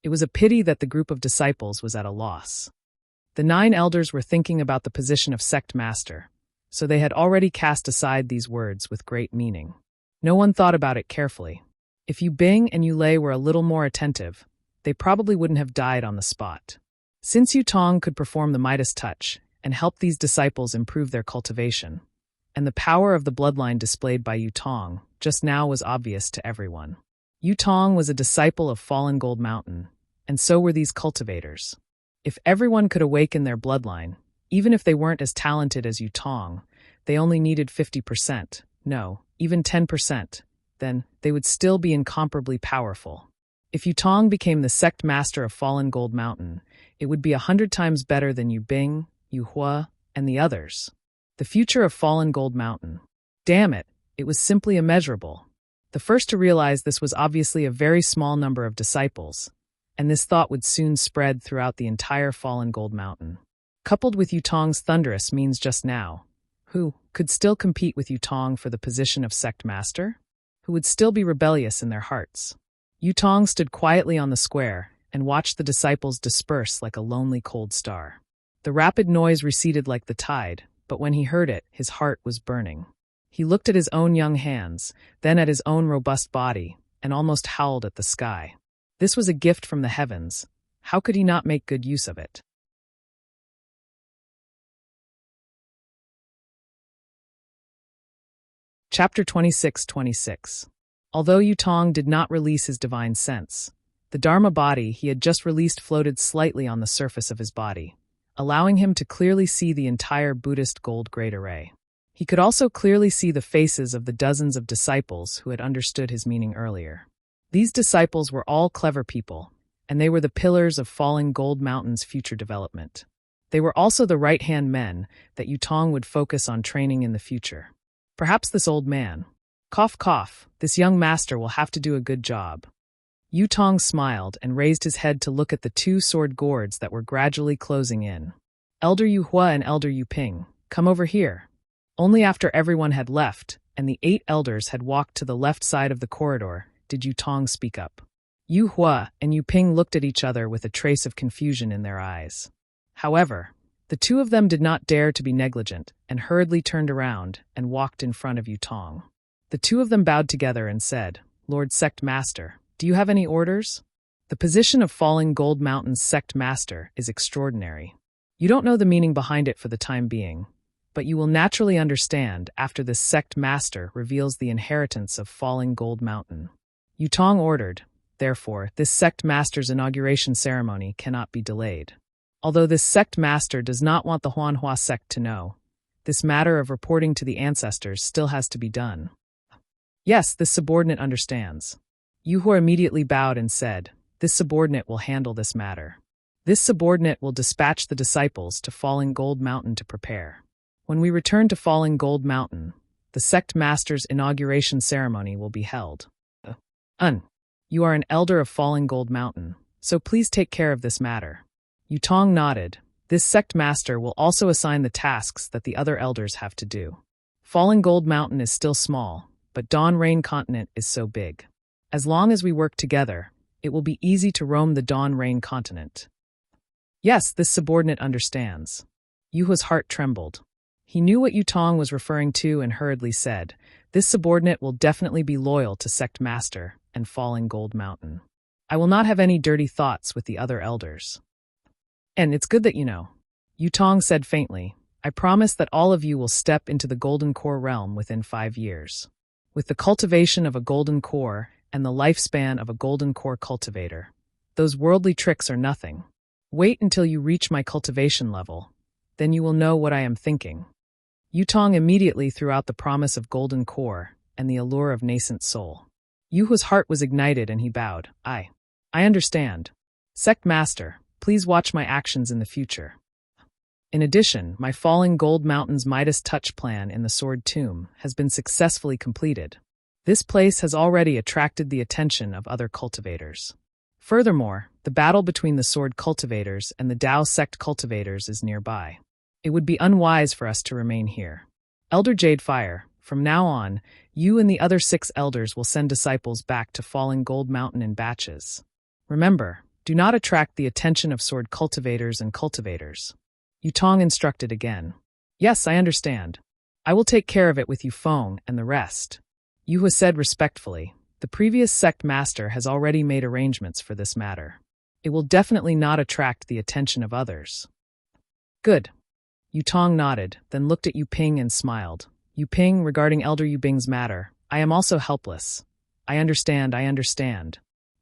It was a pity that the group of disciples was at a loss. The 9 elders were thinking about the position of sect master, so they had already cast aside these words with great meaning. No one thought about it carefully. If Yu Bing and Yu Lei were a little more attentive, they probably wouldn't have died on the spot. Since Yutong could perform the Midas touch and help these disciples improve their cultivation, and the power of the bloodline displayed by Yutong just now was obvious to everyone. Yutong was a disciple of Fallen Gold Mountain, and so were these cultivators. If everyone could awaken their bloodline, even if they weren't as talented as Yutong, they only needed 50%, no, even 10%, then they would still be incomparably powerful. If Yutong became the sect master of Fallen Gold Mountain, it would be 100 times better than Yu Bing, Yu Hua, and the others. The future of Fallen Gold Mountain. Damn it, it was simply immeasurable. The first to realize this was obviously a very small number of disciples, and this thought would soon spread throughout the entire Fallen Gold Mountain. Coupled with Yutong's thunderous means just now, who could still compete with Yutong for the position of sect master? Who would still be rebellious in their hearts? Yutong stood quietly on the square and watched the disciples disperse like a lonely cold star. The rapid noise receded like the tide, but when he heard it, his heart was burning. He looked at his own young hands, then at his own robust body, and almost howled at the sky. This was a gift from the heavens. How could he not make good use of it? Chapter 26:26. Although Yutong did not release his divine sense, the Dharma body he had just released floated slightly on the surface of his body, allowing him to clearly see the entire Buddhist gold great array. He could also clearly see the faces of the dozens of disciples who had understood his meaning earlier. These disciples were all clever people, and they were the pillars of Fallen Gold Mountain's future development. They were also the right-hand men that Yutong would focus on training in the future. Perhaps this old man, cough cough, this young master will have to do a good job. Yutong smiled and raised his head to look at the 2 sword gourds that were gradually closing in. Elder Yu Hua and Elder Yu Ping, come over here. Only after everyone had left, and the 8 elders had walked to the left side of the corridor, did Yutong speak up. Yu Hua and Yu Ping looked at each other with a trace of confusion in their eyes. However, the 2 of them did not dare to be negligent and hurriedly turned around and walked in front of Yutong. The 2 of them bowed together and said, "Lord Sect Master, do you have any orders?" The position of Falling Gold Mountain's sect master is extraordinary. You don't know the meaning behind it for the time being, but you will naturally understand after this sect master reveals the inheritance of Falling Gold Mountain. Yutong ordered, therefore, this sect master's inauguration ceremony cannot be delayed. Although this sect master does not want the Huanhua sect to know, this matter of reporting to the ancestors still has to be done. Yes, this subordinate understands. Yuhua immediately bowed and said, this subordinate will handle this matter. This subordinate will dispatch the disciples to Falling Gold Mountain to prepare. When we return to Falling Gold Mountain, the sect master's inauguration ceremony will be held. You are an elder of Falling Gold Mountain, so please take care of this matter. Yutong nodded. This sect master will also assign the tasks that the other elders have to do. Falling Gold Mountain is still small, but Dawn Rain Continent is so big. As long as we work together, it will be easy to roam the Dawn Rain Continent. Yes, this subordinate understands. Yuhua's heart trembled. He knew what Yutong was referring to and hurriedly said, this subordinate will definitely be loyal to Sect Master and Falling Gold Mountain. I will not have any dirty thoughts with the other elders. And it's good that you know. Yutong said faintly, I promise that all of you will step into the Golden Core realm within 5 years. With the cultivation of a Golden Core and the lifespan of a Golden Core cultivator, those worldly tricks are nothing. Wait until you reach my cultivation level, then you will know what I am thinking. Yutong immediately threw out the promise of Golden Core and the allure of nascent soul. Yuhua's heart was ignited and he bowed. I understand. Sect Master, please watch my actions in the future. In addition, my Falling Gold Mountain's Midas Touch plan in the Sword Tomb has been successfully completed. This place has already attracted the attention of other cultivators. Furthermore, the battle between the Sword Cultivators and the Dao Sect Cultivators is nearby. It would be unwise for us to remain here. Elder Jade Fire, from now on, you and the other 6 elders will send disciples back to Falling Gold Mountain in batches. Remember, do not attract the attention of Sword Cultivators and Cultivators. Yutong instructed again. Yes, I understand. I will take care of it with Yufeng and the rest. Yuhua said respectfully, the previous sect master has already made arrangements for this matter. It will definitely not attract the attention of others. Good. Yutong nodded, then looked at Yuping and smiled. Yuping, regarding Elder Yubing's matter, I am also helpless. I understand.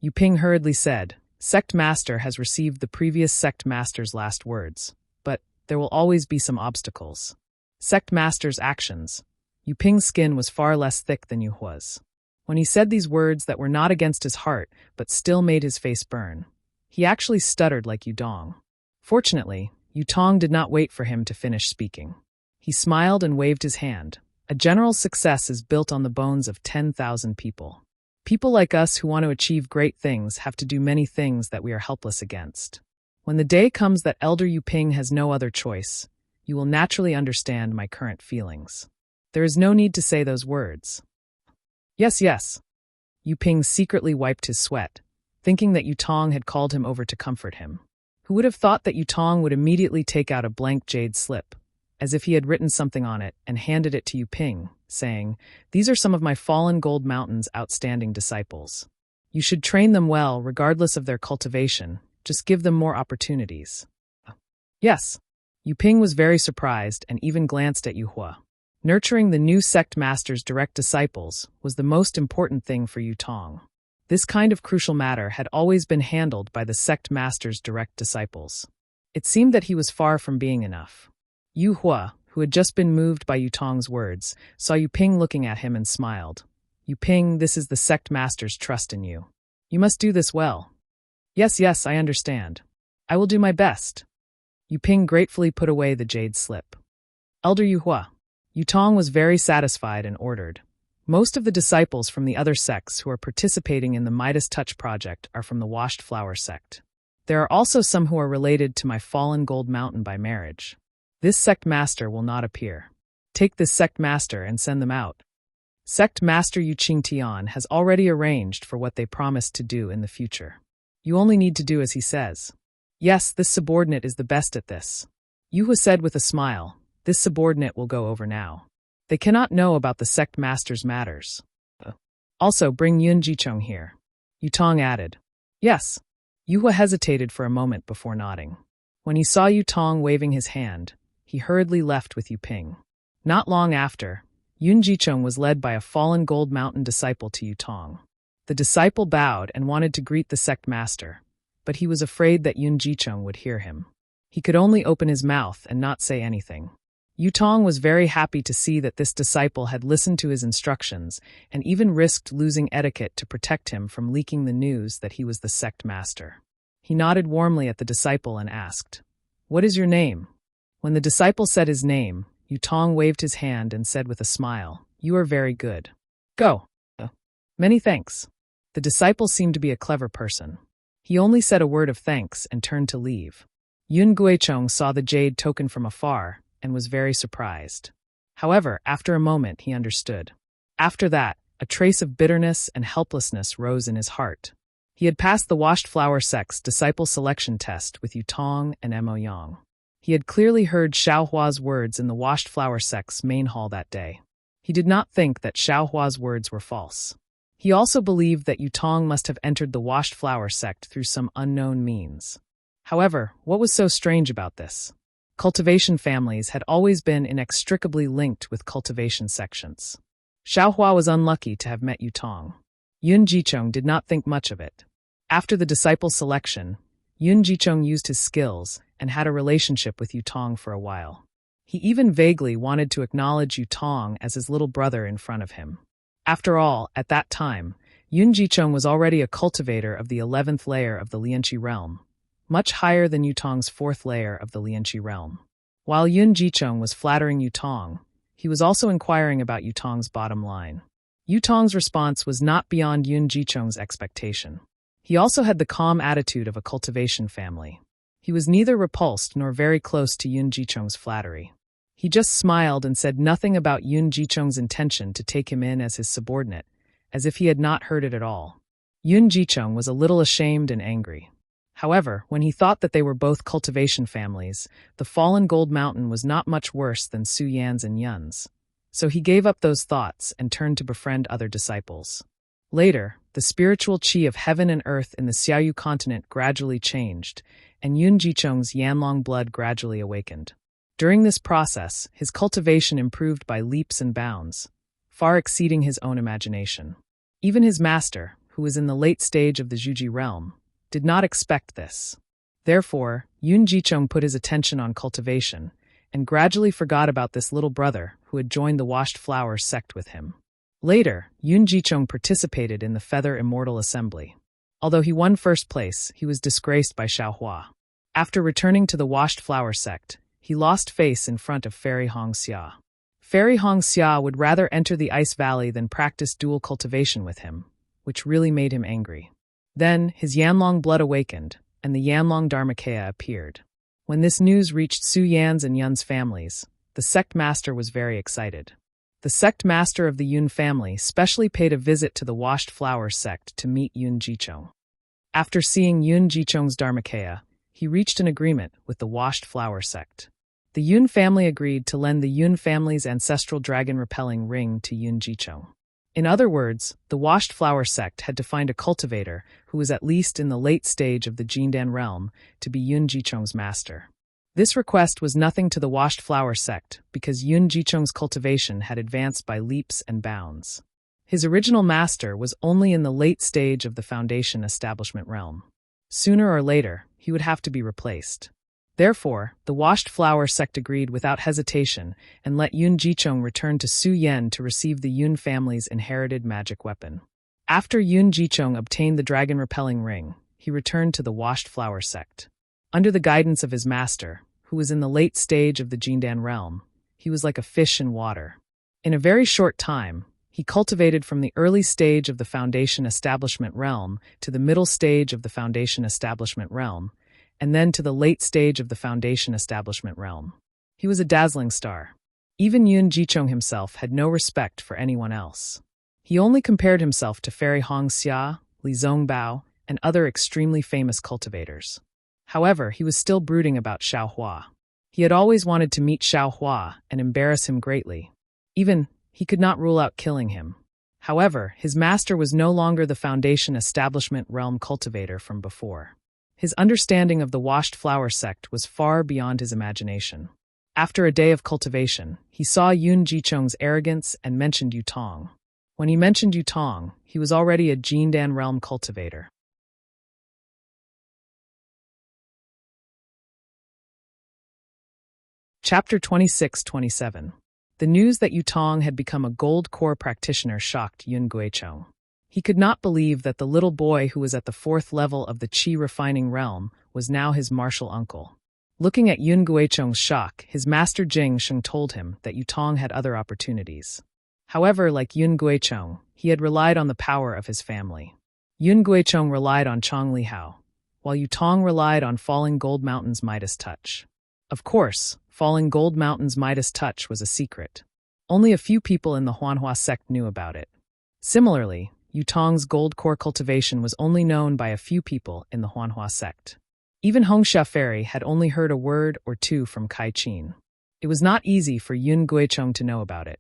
Yuping hurriedly said, Sect Master has received the previous Sect Master's last words, but there will always be some obstacles. Sect Master's actions. Yuping's skin was far less thick than Yuhua's. When he said these words that were not against his heart, but still made his face burn, he actually stuttered like Yudong. Fortunately, Yutong did not wait for him to finish speaking. He smiled and waved his hand. A general's success is built on the bones of 10,000 people. People like us who want to achieve great things have to do many things that we are helpless against. When the day comes that Elder Yuping has no other choice, you will naturally understand my current feelings. There is no need to say those words. Yes. Yuping secretly wiped his sweat, thinking that Yutong had called him over to comfort him. Who would have thought that Yutong would immediately take out a blank jade slip, as if he had written something on it, and handed it to Yuping, saying, These are some of my Fallen Gold Mountain's outstanding disciples. You should train them well regardless of their cultivation, just give them more opportunities. Yes. Yuping was very surprised and even glanced at Yuhua. Nurturing the new sect master's direct disciples was the most important thing for Yutong. This kind of crucial matter had always been handled by the sect master's direct disciples. It seemed that he was far from being enough. Yuhua, who had just been moved by Yutong's words, saw Yuping looking at him and smiled. Yuping, this is the sect master's trust in you. You must do this well. Yes, I understand. I will do my best. Yuping gratefully put away the jade slip. Elder Yuhua. Yutong was very satisfied and ordered. Most of the disciples from the other sects who are participating in the Midas Touch project are from the Washed Flower sect. There are also some who are related to my Fallen Gold Mountain by marriage. This sect master will not appear. Take this sect master and send them out. Sect Master Yuqing Tian has already arranged for what they promised to do in the future. You only need to do as he says. Yes, this subordinate is the best at this. Yuhua said with a smile, this subordinate will go over now. They cannot know about the sect master's matters. Also, bring Yun Jicheng here. Yutong added. Yes. Yuhua hesitated for a moment before nodding. When he saw Yutong waving his hand, he hurriedly left with Yuping. Not long after, Yun Jicheng was led by a fallen Gold Mountain disciple to Yutong. The disciple bowed and wanted to greet the sect master, but he was afraid that Yun Jicheng would hear him. He could only open his mouth and not say anything. Yutong was very happy to see that this disciple had listened to his instructions and even risked losing etiquette to protect him from leaking the news that he was the sect master. He nodded warmly at the disciple and asked, "What is your name?" When the disciple said his name, Yutong waved his hand and said with a smile, "You are very good. Go." "Many thanks." The disciple seemed to be a clever person. He only said a word of thanks and turned to leave. Yun Guichong saw the jade token from afar and was very surprised. However, after a moment he understood. After that, a trace of bitterness and helplessness rose in his heart. He had passed the Washed Flower sect's disciple selection test with Yutong and Mo Yang. He had clearly heard Xiaohua's words in the Washed Flower sect's main hall that day. He did not think that Xiaohua's words were false. He also believed that Yutong must have entered the Washed Flower sect through some unknown means. However, what was so strange about this? Cultivation families had always been inextricably linked with cultivation sections. Xiaohua was unlucky to have met Yutong. Yun Jicheng did not think much of it. After the disciple selection, Yun Jicheng used his skills and had a relationship with Yutong for a while. He even vaguely wanted to acknowledge Yutong as his little brother in front of him. After all, at that time, Yun Jicheng was already a cultivator of the 11th layer of the Lianqi realm, much higher than Yutong's 4th layer of the Lianqi realm. While Yun Jicheng was flattering Yutong, he was also inquiring about Yutong's bottom line. Yutong's response was not beyond Yun Jicheng's expectation. He also had the calm attitude of a cultivation family. He was neither repulsed nor very close to Yun Jicheng's flattery. He just smiled and said nothing about Yun Jicheng's intention to take him in as his subordinate, as if he had not heard it at all. Yun Jicheng was a little ashamed and angry. However, when he thought that they were both cultivation families, the fallen Gold Mountain was not much worse than Su Yan's and Yun's. So he gave up those thoughts and turned to befriend other disciples. Later, the spiritual qi of heaven and earth in the Xiaoyu continent gradually changed, and Yun Jicheng's Yanlong blood gradually awakened. During this process, his cultivation improved by leaps and bounds, far exceeding his own imagination. Even his master, who was in the late stage of the Zhuji realm, did not expect this. Therefore, Yun Jicheng put his attention on cultivation, and gradually forgot about this little brother who had joined the Washed Flowers sect with him. Later, Yun Jicheng participated in the Feather Immortal Assembly. Although he won first place, he was disgraced by Xiaohua. After returning to the Washed Flower sect, he lost face in front of Fairy Hongxia. Fairy Hongxia would rather enter the Ice Valley than practice dual cultivation with him, which really made him angry. Then, his Yanlong blood awakened, and the Yanlong Dharmakaya appeared. When this news reached Su Yan's and Yun's families, the sect master was very excited. The sect master of the Yun family specially paid a visit to the Washed Flowers sect to meet Yun Jicheng. After seeing Yun Jicheng's Dharmakaya, he reached an agreement with the Washed Flower sect. The Yun family agreed to lend the Yun family's ancestral dragon-repelling ring to Yun Jicheng. In other words, the Washed Flower sect had to find a cultivator who was at least in the late stage of the Jindan realm to be Yun Jicheng's master. This request was nothing to the Washed Flower sect because Yun Jicheng's cultivation had advanced by leaps and bounds. His original master was only in the late stage of the Foundation establishment realm. Sooner or later, he would have to be replaced. Therefore, the Washed Flower sect agreed without hesitation and let Yun Jicheng return to Su Yan to receive the Yun family's inherited magic weapon. After Yun Jicheng obtained the dragon-repelling ring, he returned to the Washed Flower sect. Under the guidance of his master, who was in the late stage of the Jindan realm, he was like a fish in water. In a very short time, he cultivated from the early stage of the Foundation establishment realm to the middle stage of the Foundation establishment realm, and then to the late stage of the Foundation establishment realm. He was a dazzling star. Even Yun Jicheng himself had no respect for anyone else. He only compared himself to Fairy Hongxia, Li Zongbao, and other extremely famous cultivators. However, he was still brooding about Xiaohua. He had always wanted to meet Xiaohua and embarrass him greatly. Even, he could not rule out killing him. However, his master was no longer the Foundation establishment realm cultivator from before. His understanding of the washed flower sect was far beyond his imagination. After a day of cultivation, he saw Yun Jicheng's arrogance and mentioned Yutong. When he mentioned Yutong, he was already a Jindan realm cultivator. Chapter 26-27. The news that Yutong had become a gold core practitioner shocked Yun Guicheng. He could not believe that the little boy who was at the 4th level of the qi refining realm was now his martial uncle. Looking at Yun Guicheng's shock, his master Jing Sheng told him that Yutong had other opportunities. However, like Yun Guicheng, he had relied on the power of his family. Yun Guicheng relied on Chong Lihao, while Yutong relied on Falling Gold Mountain's Midas touch. Of course, Falling Gold Mountain's Midas touch was a secret. Only a few people in the Huanhua sect knew about it. Similarly, Yutong's gold core cultivation was only known by a few people in the Huanhua sect. Even Hong Xiaoferi had only heard a word or two from Kai Qin. It was not easy for Yun Guicheng to know about it.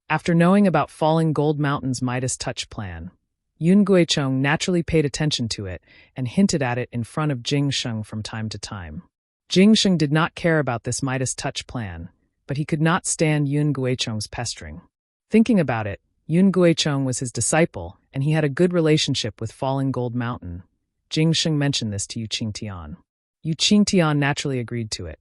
After knowing about Falling Gold Mountain's Midas touch plan, Yun Guicheng naturally paid attention to it and hinted at it in front of Jing Sheng from time to time. Jing Sheng did not care about this Midas touch plan, but he could not stand Yun Guicheng's pestering. Thinking about it, Yun Guicheng was his disciple, and he had a good relationship with Falling Gold Mountain. Jing Sheng mentioned this to Yu Qingtian. Yu Qingtian naturally agreed to it.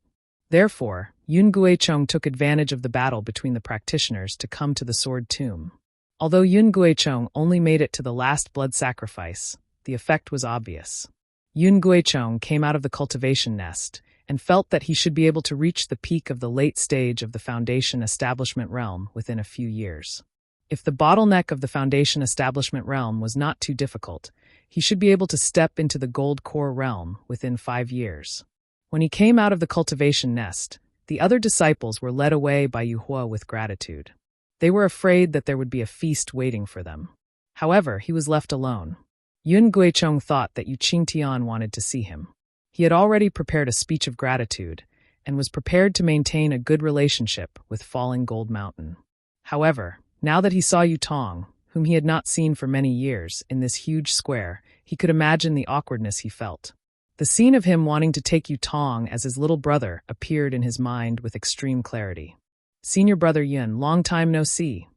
Therefore, Yun Guicheng took advantage of the battle between the practitioners to come to the Sword Tomb. Although Yun Guicheng only made it to the last blood sacrifice, the effect was obvious. Yun Guicheng came out of the cultivation nest and felt that he should be able to reach the peak of the late stage of the Foundation Establishment realm within a few years. If the bottleneck of the Foundation Establishment realm was not too difficult, he should be able to step into the Gold Core realm within 5 years. When he came out of the cultivation nest, the other disciples were led away by Yu Hua with gratitude. They were afraid that there would be a feast waiting for them. However, he was left alone. Yun Guicheng thought that Yu Qingtian wanted to see him. He had already prepared a speech of gratitude and was prepared to maintain a good relationship with Falling Gold Mountain. However, now that he saw Yutong, whom he had not seen for many years, in this huge square, he could imagine the awkwardness he felt. The scene of him wanting to take Yutong as his little brother appeared in his mind with extreme clarity. Senior brother Yun, long time no see.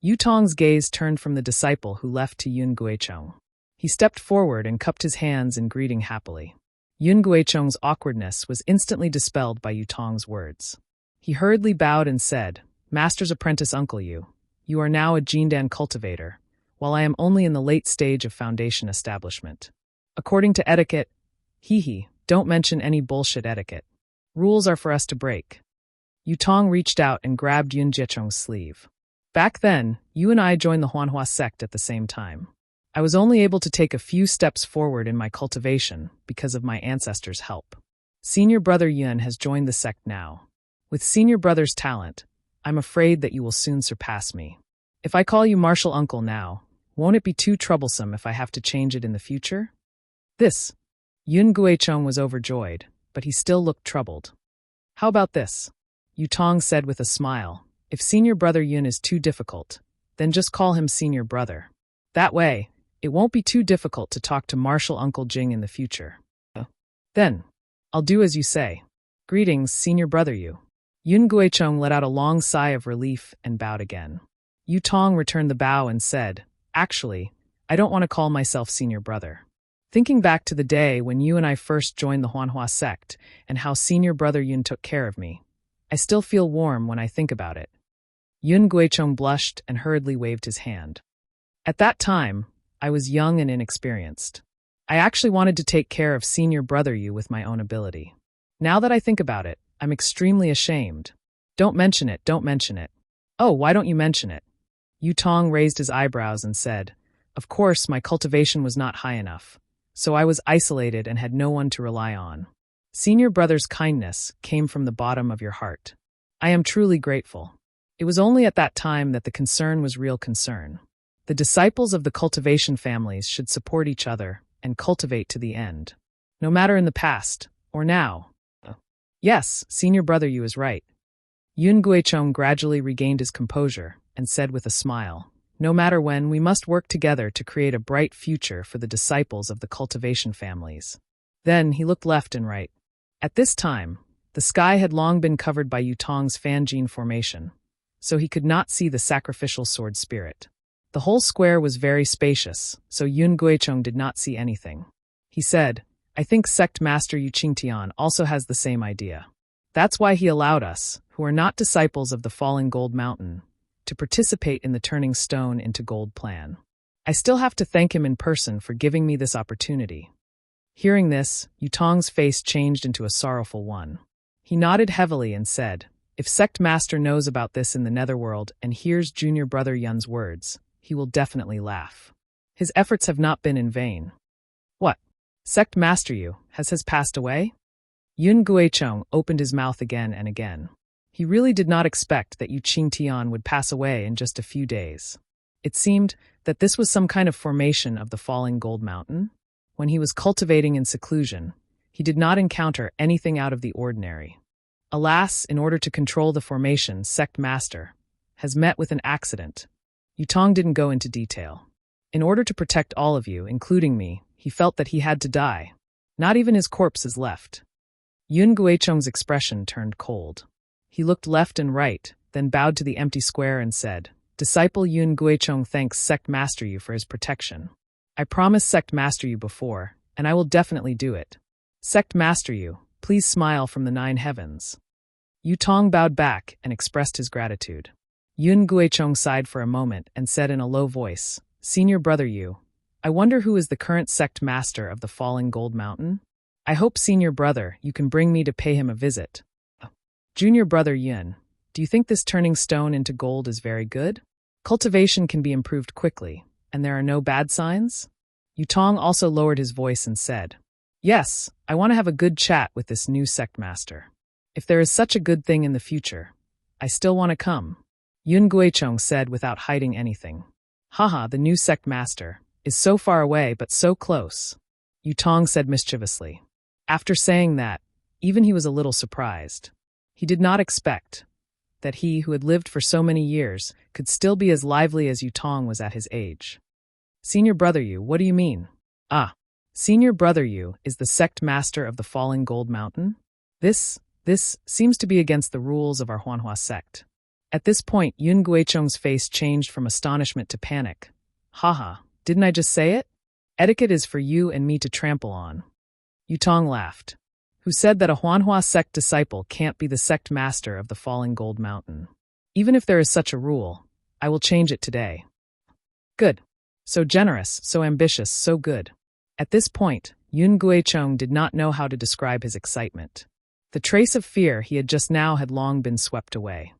Yutong's gaze turned from the disciple who left to Yun Guicheng. He stepped forward and cupped his hands in greeting happily. Yun Guicheng's awkwardness was instantly dispelled by Yutong's words. He hurriedly bowed and said, "Master's apprentice Uncle Yu, you are now a Jindan cultivator, while I am only in the late stage of Foundation establishment. According to etiquette, don't mention any bullshit etiquette. Rules are for us to break." Yutong reached out and grabbed Yun Jiecheng's sleeve. "Back then, you and I joined the Huanhua sect at the same time. I was only able to take a few steps forward in my cultivation because of my ancestors' help. Senior brother Yun has joined the sect now. With senior brother's talent, I'm afraid that you will soon surpass me. If I call you martial uncle now, won't it be too troublesome if I have to change it in the future?" This. Yun Guicheng was overjoyed, but he still looked troubled. "How about this?" Yutong said with a smile. "If senior brother Yun is too difficult, then just call him senior brother. That way, it won't be too difficult to talk to martial Uncle Jing in the future." "Then, I'll do as you say. Greetings, senior brother Yu." Yun Guicheng let out a long sigh of relief and bowed again. Yutong returned the bow and said, "Actually, I don't want to call myself senior brother. Thinking back to the day when you and I first joined the Huanhua sect and how senior brother Yun took care of me, I still feel warm when I think about it." Yun Guicheng blushed and hurriedly waved his hand. "At that time, I was young and inexperienced. I actually wanted to take care of senior brother Yu with my own ability. Now that I think about it, I'm extremely ashamed. Don't mention it, don't mention it." "Oh, why don't you mention it?" Yutong raised his eyebrows and said, "Of course, my cultivation was not high enough, so I was isolated and had no one to rely on. Senior brother's kindness came from the bottom of your heart. I am truly grateful. It was only at that time that the concern was real concern. The disciples of the cultivation families should support each other and cultivate to the end, no matter in the past or now." "Yes, senior brother Yu is right." Yun Guicheng gradually regained his composure and said with a smile, "No matter when, we must work together to create a bright future for the disciples of the cultivation families." Then he looked left and right. At this time, the sky had long been covered by Yutong's Fanjin formation, so he could not see the sacrificial sword spirit. The whole square was very spacious, so Yun Guicheng did not see anything. He said, I think Sect Master Yu Qingtian also has the same idea. That's why he allowed us, who are not disciples of the falling gold mountain, to participate in the turning stone into gold plan. I still have to thank him in person for giving me this opportunity. Hearing this, Yutong's face changed into a sorrowful one. He nodded heavily and said, if Sect Master knows about this in the Netherworld and hears junior brother Yun's words, he will definitely laugh. His efforts have not been in vain. What? Sect Master Yu has passed away? Yun Guicheng opened his mouth again and again. He really did not expect that Yu Qingtian would pass away in just a few days. It seemed that this was some kind of formation of the falling gold mountain. When he was cultivating in seclusion, he did not encounter anything out of the ordinary. Alas, in order to control the formation, Sect Master has met with an accident. Yutong didn't go into detail. In order to protect all of you, including me, he felt that he had to die. Not even his corpse is left. Yun Guicheng's expression turned cold. He looked left and right, then bowed to the empty square and said, Disciple Yun Guicheng thanks Sect Master Yu for his protection. I promised Sect Master Yu before, and I will definitely do it. Sect Master Yu, please smile from the 9 heavens. Yutong bowed back and expressed his gratitude. Yun Guicheng sighed for a moment and said in a low voice, Senior Brother Yu, I wonder who is the current sect master of the falling gold mountain? I hope, Senior Brother, you can bring me to pay him a visit. Junior Brother Yun, do you think this turning stone into gold is very good? Cultivation can be improved quickly, and there are no bad signs? Yutong also lowered his voice and said, Yes, I want to have a good chat with this new sect master. If there is such a good thing in the future, I still want to come. Yun Guicheng said without hiding anything. Haha, the new sect master is so far away but so close. Yutong said mischievously. After saying that, even he was a little surprised. He did not expect that he, who had lived for so many years, could still be as lively as Yutong was at his age. Senior Brother Yu, what do you mean? Ah, Senior Brother Yu is the sect master of the falling gold mountain? This seems to be against the rules of our Huanhua sect. At this point, Yun Guicheng's face changed from astonishment to panic. Haha, didn't I just say it? Etiquette is for you and me to trample on. Yutong laughed. Who said that a Huanhua sect disciple can't be the sect master of the falling gold mountain? Even if there is such a rule, I will change it today. Good. So generous, so ambitious, so good. At this point, Yun Guicheng did not know how to describe his excitement. The trace of fear he had just now had long been swept away.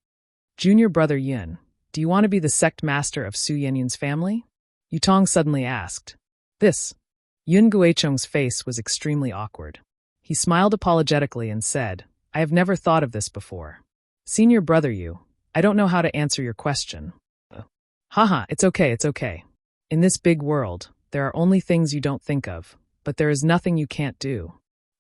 Junior Brother Yun, do you want to be the sect master of Su Yenyun's family? Yutong suddenly asked. Yun Guicheng's face was extremely awkward. He smiled apologetically and said, I have never thought of this before. Senior Brother Yu, I don't know how to answer your question. Haha, it's okay. In this big world, there are only things you don't think of, but there is nothing you can't do.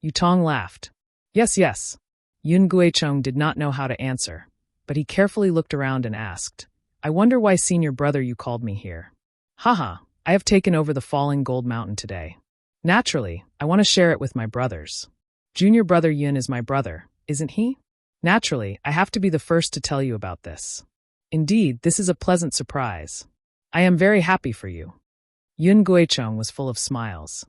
Yutong laughed. Yes. Yun Guicheng did not know how to answer, but he carefully looked around and asked, I wonder why Senior Brother Yu called me here. Haha, I have taken over the falling gold mountain today. Naturally, I want to share it with my brothers. Junior Brother Yun is my brother, isn't he? Naturally, I have to be the first to tell you about this. Indeed, this is a pleasant surprise. I am very happy for you. Yun Guicheng was full of smiles.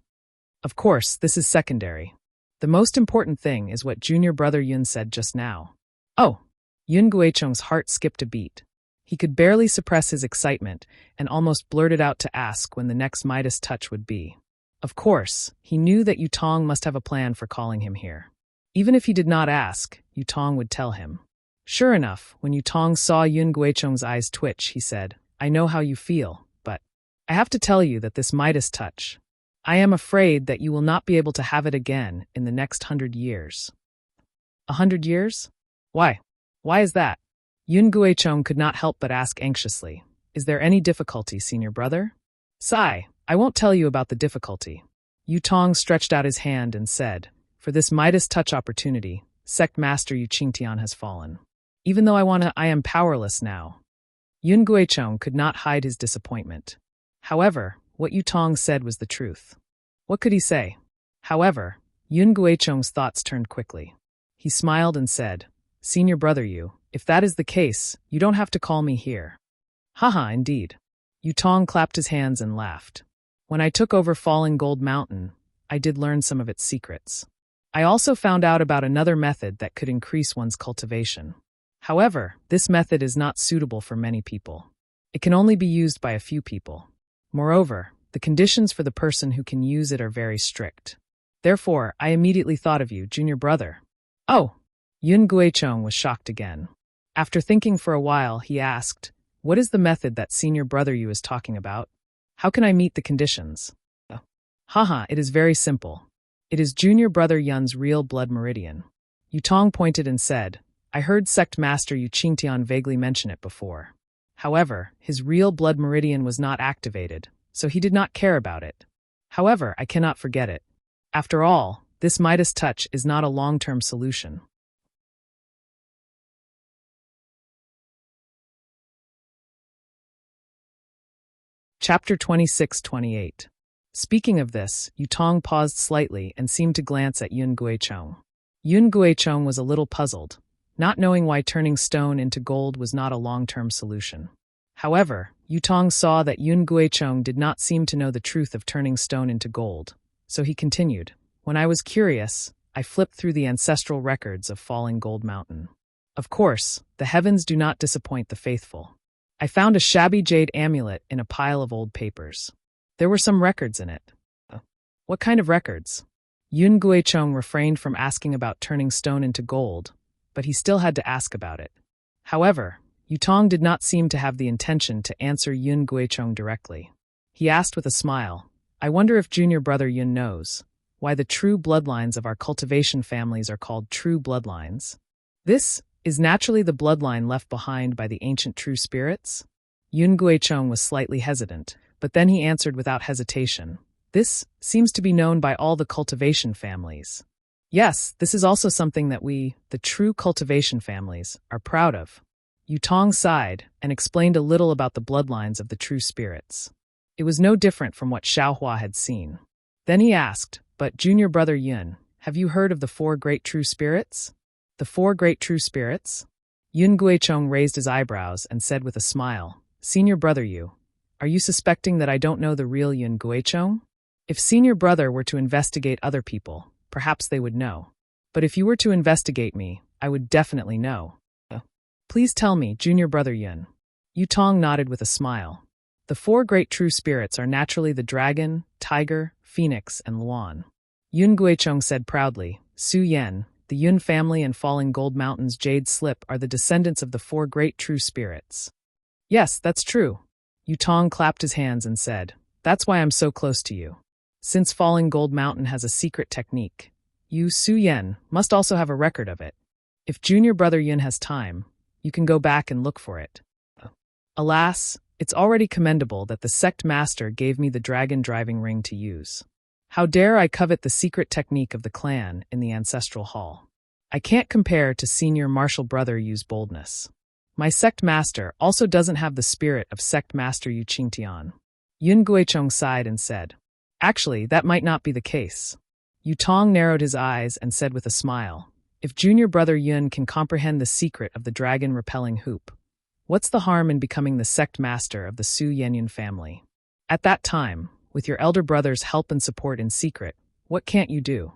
Of course, this is secondary. The most important thing is what Junior Brother Yun said just now. Oh! Yun Guicheng's heart skipped a beat. He could barely suppress his excitement and almost blurted out to ask when the next Midas touch would be. Of course, he knew that Yutong must have a plan for calling him here. Even if he did not ask, Yutong would tell him. Sure enough, when Yutong saw Yun Guicheng's eyes twitch, he said, I know how you feel, but I have to tell you that this Midas touch, I am afraid that you will not be able to have it again in the next 100 years. 100 years? Why? Why is that? Yun Guicheng could not help but ask anxiously. Is there any difficulty, Senior Brother? Sigh, I won't tell you about the difficulty. Yutong stretched out his hand and said, For this Midas touch opportunity, Sect Master Yu Qingtian has fallen. Even though I am powerless now. Yun Guicheng could not hide his disappointment. However, what Yutong said was the truth. What could he say? However, Yun Guicheng's thoughts turned quickly. He smiled and said, Senior brother Yu, if that is the case, you don't have to call me here. Haha, indeed. Yu Tong clapped his hands and laughed. When I took over Falling Gold Mountain, I did learn some of its secrets. I also found out about another method that could increase one's cultivation. However, this method is not suitable for many people. It can only be used by a few people. Moreover, the conditions for the person who can use it are very strict. Therefore, I immediately thought of you, junior brother. Oh! Yun Guicheng was shocked again. After thinking for a while, he asked, What is the method that senior brother Yu is talking about? How can I meet the conditions? Haha, it is very simple. It is junior brother Yun's real blood meridian. Yu Tong pointed and said, I heard sect master Yu Qingtian vaguely mention it before. However, his real blood meridian was not activated, so he did not care about it. However, I cannot forget it. After all, this Midas touch is not a long-term solution. Chapter 26-28. Speaking of this, Yu Tong paused slightly and seemed to glance at Yun Guicheng. Yun Guicheng was a little puzzled, not knowing why turning stone into gold was not a long-term solution. However, Yu Tong saw that Yun Guicheng did not seem to know the truth of turning stone into gold, so he continued, When I was curious, I flipped through the ancestral records of Falling Gold Mountain. Of course, the heavens do not disappoint the faithful. I found a shabby jade amulet in a pile of old papers. There were some records in it. What kind of records? Yun Guicheng refrained from asking about turning stone into gold, but he still had to ask about it. However, Yu Tong did not seem to have the intention to answer Yun Guicheng directly. He asked with a smile, I wonder if junior brother Yun knows why the true bloodlines of our cultivation families are called true bloodlines. This is naturally the bloodline left behind by the ancient true spirits? Yun Guicheng was slightly hesitant, but then he answered without hesitation. This seems to be known by all the cultivation families. Yes, this is also something that we, the true cultivation families, are proud of. Yu Tong sighed and explained a little about the bloodlines of the true spirits. It was no different from what Xiaohua had seen. Then he asked, But junior brother Yun, have you heard of the 4 great true spirits? The 4 great true spirits? Yun Guicheng raised his eyebrows and said with a smile, Senior brother Yu, are you suspecting that I don't know the real Yun Guicheng? If senior brother were to investigate other people, perhaps they would know. But if you were to investigate me, I would definitely know. Please tell me, junior brother Yun. Yu Tong nodded with a smile. The 4 great true spirits are naturally the dragon, tiger, phoenix, and Luan. Yun Guicheng said proudly, Su Yen, the Yun family and Falling Gold Mountain's jade slip are the descendants of the 4 great true spirits. Yes, that's true. Yu Tong clapped his hands and said, That's why I'm so close to you. Since Falling Gold Mountain has a secret technique, you, Su Yen, must also have a record of it. If junior brother Yun has time, you can go back and look for it. Alas, it's already commendable that the sect master gave me the dragon driving ring to use. How dare I covet the secret technique of the clan in the ancestral hall? I can't compare to senior martial brother Yu's boldness. My sect master also doesn't have the spirit of sect master Yu Qingtian. Yun Guicheng sighed and said, Actually, that might not be the case. Yu Tong narrowed his eyes and said with a smile, If junior brother Yun can comprehend the secret of the dragon-repelling hoop, what's the harm in becoming the sect master of the Su Yenyun family? At that time, with your elder brother's help and support in secret, what can't you do?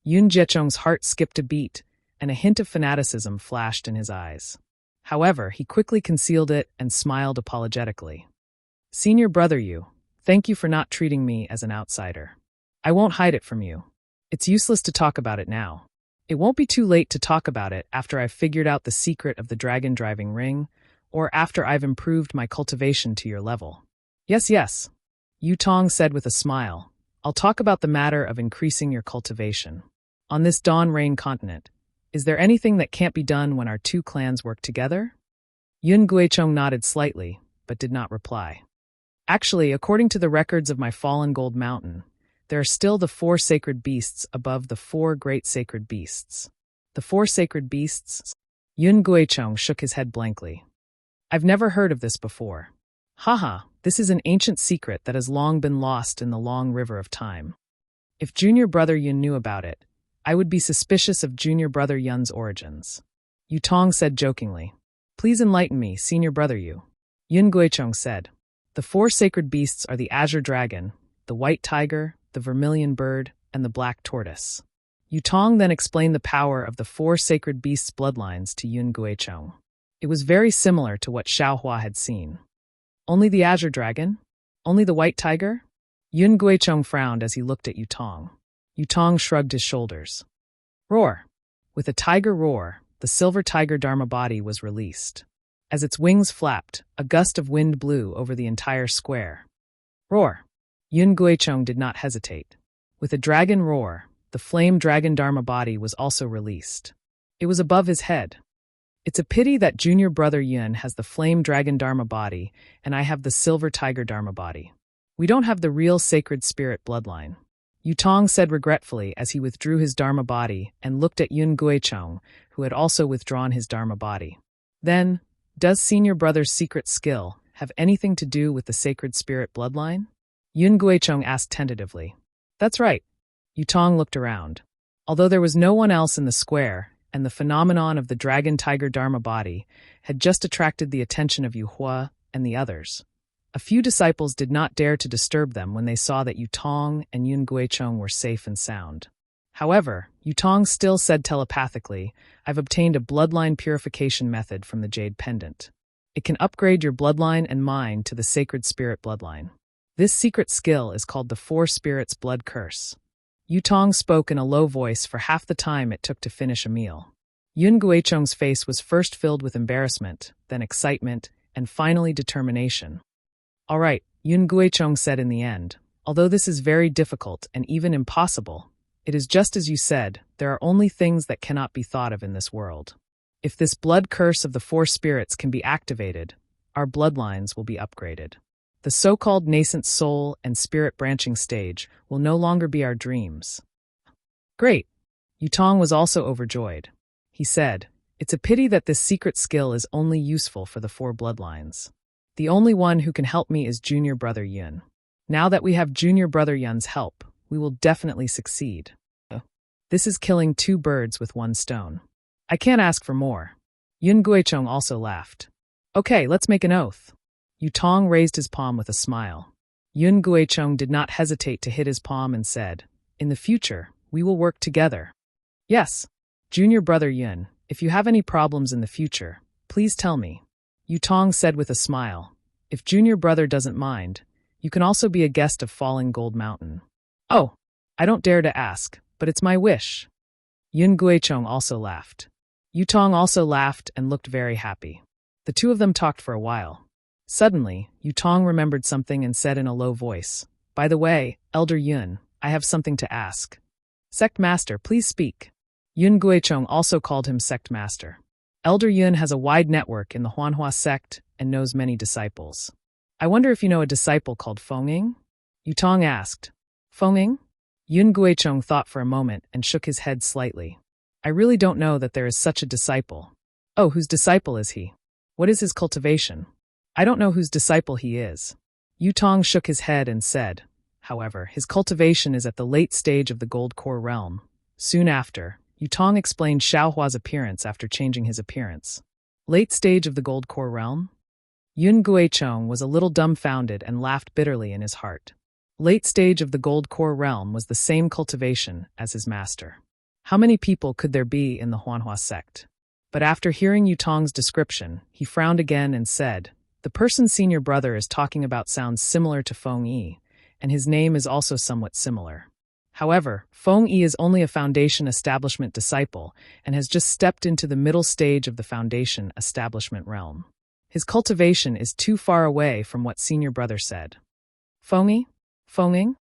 Yun Guicheng's heart skipped a beat, and a hint of fanaticism flashed in his eyes. However, he quickly concealed it and smiled apologetically. Senior brother Yu, thank you for not treating me as an outsider. I won't hide it from you. It's useless to talk about it now. It won't be too late to talk about it after I've figured out the secret of the dragon driving ring, or after I've improved my cultivation to your level. Yes. Yu Tong said with a smile, I'll talk about the matter of increasing your cultivation. On this Dawn Rain continent, is there anything that can't be done when our 2 clans work together? Yun Guicheng nodded slightly, but did not reply. Actually, according to the records of my Fallen Gold Mountain, there are still the 4 sacred beasts above the 4 great sacred beasts. The 4 sacred beasts? Yun Guicheng shook his head blankly. I've never heard of this before. Haha, this is an ancient secret that has long been lost in the long river of time. If Junior Brother Yun knew about it, I would be suspicious of Junior Brother Yun's origins. Yutong said jokingly. Please enlighten me, Senior Brother Yu. Yun Guichong said. The 4 sacred beasts are the azure dragon, the white tiger, the vermilion bird, and the black tortoise. Yutong then explained the power of the 4 sacred beasts' bloodlines to Yun Guichong. It was very similar to what Xiaohua had seen. Only the azure dragon? Only the white tiger? Yun Guichong frowned as he looked at Yutong. Yutong shrugged his shoulders. Roar! With a tiger roar, the silver tiger Dharma body was released. As its wings flapped, a gust of wind blew over the entire square. Roar! Yun Guichong did not hesitate. With a dragon roar, the flame dragon Dharma body was also released. It was above his head. It's a pity that Junior Brother Yun has the flame dragon Dharma body and I have the silver tiger Dharma body. We don't have the real sacred spirit bloodline. Yutong said regretfully as he withdrew his Dharma body and looked at Yun Guichong, who had also withdrawn his Dharma body. Then, does Senior Brother's secret skill have anything to do with the sacred spirit bloodline? Yun Guichong asked tentatively. That's right. Yutong looked around. Although there was no one else in the square, and the phenomenon of the dragon tiger Dharma body had just attracted the attention of Yu Hua and the others, a few disciples did not dare to disturb them when they saw that Yutong and Yun Guichong were safe and sound. However, Yutong still said telepathically, I've obtained a bloodline purification method from the Jade Pendant. It can upgrade your bloodline and mine to the sacred spirit bloodline. This secret skill is called the 4 Spirits Blood Curse. Yutong spoke in a low voice for half the time it took to finish a meal. Yun Guichong's face was first filled with embarrassment, then excitement, and finally determination. All right, Yun Guichong said in the end, although this is very difficult and even impossible, it is just as you said, there are only things that cannot be thought of in this world. If this blood curse of the 4 spirits can be activated, our bloodlines will be upgraded. The so-called nascent soul and spirit branching stage will no longer be our dreams. Great! Yutong was also overjoyed. He said, it's a pity that this secret skill is only useful for the 4 bloodlines. The only one who can help me is Junior Brother Yun. Now that we have Junior Brother Yun's help, we will definitely succeed. This is killing 2 birds with 1 stone. I can't ask for more. Yun Guichong also laughed. Okay, let's make an oath. Yutong raised his palm with a smile. Yun Guichong did not hesitate to hit his palm and said, in the future, we will work together. Yes, Junior Brother Yun, if you have any problems in the future, please tell me. Yutong said with a smile, if Junior Brother doesn't mind, you can also be a guest of Falling Gold Mountain. Oh, I don't dare to ask, but it's my wish. Yun Guichong also laughed. Yutong also laughed and looked very happy. The 2 of them talked for a while. Suddenly, Yutong remembered something and said in a low voice, by the way, Elder Yun, I have something to ask. Sect Master, please speak. Yun Guichong also called him Sect Master. Elder Yun has a wide network in the Huanhua sect and knows many disciples. I wonder if you know a disciple called Fenging? Yutong asked. Fenging? Yun Guichong thought for a moment and shook his head slightly. I really don't know that there is such a disciple. Oh, whose disciple is he? What is his cultivation? I don't know whose disciple he is. Yutong shook his head and said, however, his cultivation is at the late stage of the Gold Core realm. Soon after, Yutong explained Xiaohua's appearance after changing his appearance. Late stage of the Gold Core realm? Yun Guichong was a little dumbfounded and laughed bitterly in his heart. Late stage of the Gold Core realm was the same cultivation as his master. How many people could there be in the Huanhua sect? But after hearing Yutong's description, he frowned again and said, the person Senior Brother is talking about sounds similar to Feng Yi, and his name is also somewhat similar. However, Feng Yi is only a Foundation Establishment disciple and has just stepped into the middle stage of the Foundation Establishment realm. His cultivation is too far away from what Senior Brother said. Feng Yi? Fenging?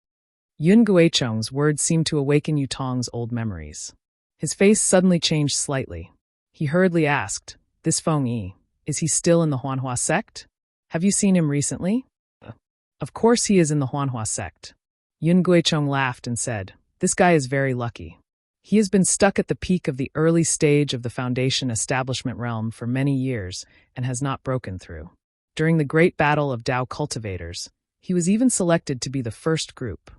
Yun Guichong's words seemed to awaken Yutong's old memories. His face suddenly changed slightly. He hurriedly asked, this Feng Yi, is he still in the Huanhua sect? Have you seen him recently? Of course he is in the Huanhua sect. Yun Guichong laughed and said, this guy is very lucky. He has been stuck at the peak of the early stage of the Foundation Establishment realm for many years and has not broken through. During the Great Battle of Dao Cultivators, he was even selected to be the first group.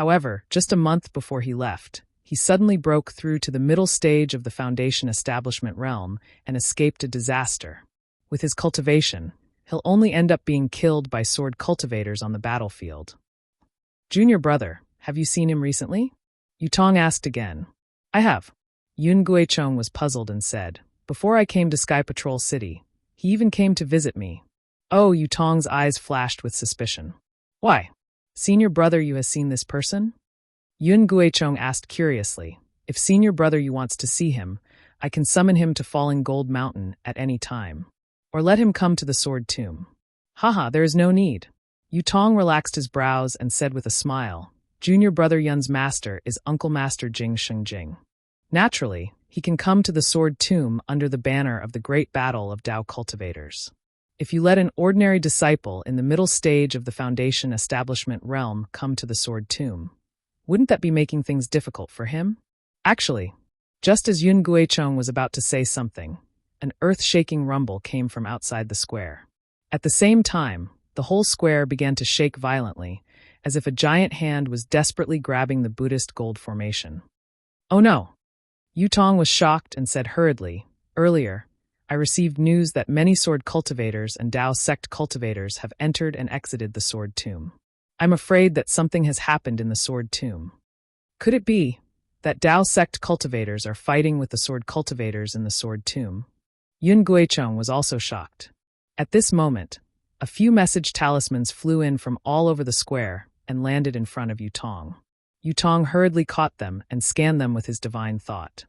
However, just a month before he left, he suddenly broke through to the middle stage of the Foundation establishment realm and escaped a disaster. With his cultivation, he'll only end up being killed by sword cultivators on the battlefield. Junior brother, have you seen him recently? Yutong asked again. I have. Yun Guichong was puzzled and said, before I came to Sky Patrol City, he even came to visit me. Oh, Yutong's eyes flashed with suspicion. Why? Senior brother, you has seen this person? Yun Guichong asked curiously. If senior brother you wants to see him, I can summon him to Falling Gold Mountain at any time. Or let him come to the Sword Tomb. Haha, there is no need. Yutong relaxed his brows and said with a smile, Junior brother Yun's master is Uncle Master Jing Shengjing. Naturally, he can come to the Sword Tomb under the banner of the Great Battle of Dao Cultivators. If you let an ordinary disciple in the middle stage of the Foundation establishment realm come to the Sword Tomb, wouldn't that be making things difficult for him? Actually, just as Yun Guichong was about to say something, an earth-shaking rumble came from outside the square. At the same time, the whole square began to shake violently, as if a giant hand was desperately grabbing the Buddhist gold formation. Oh no! Yutong was shocked and said hurriedly, earlier, I received news that many sword cultivators and Dao sect cultivators have entered and exited the Sword Tomb. I'm afraid that something has happened in the Sword Tomb. Could it be that Dao sect cultivators are fighting with the sword cultivators in the Sword Tomb? Yun Guichong was also shocked. At this moment, a few message talismans flew in from all over the square and landed in front of Yutong. Yutong hurriedly caught them and scanned them with his divine thought.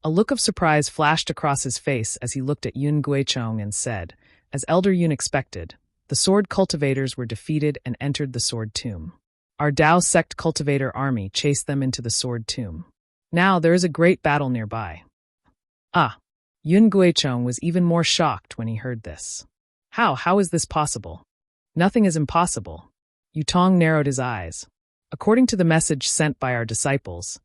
A look of surprise flashed across his face as he looked at Yun Guichong and said, as Elder Yun expected, the sword cultivators were defeated and entered the Sword Tomb. Our Dao sect cultivator army chased them into the Sword Tomb. Now there is a great battle nearby. Ah! Yun Guichong was even more shocked when he heard this. How is this possible? Nothing is impossible. Yutong narrowed his eyes. According to the message sent by our disciples,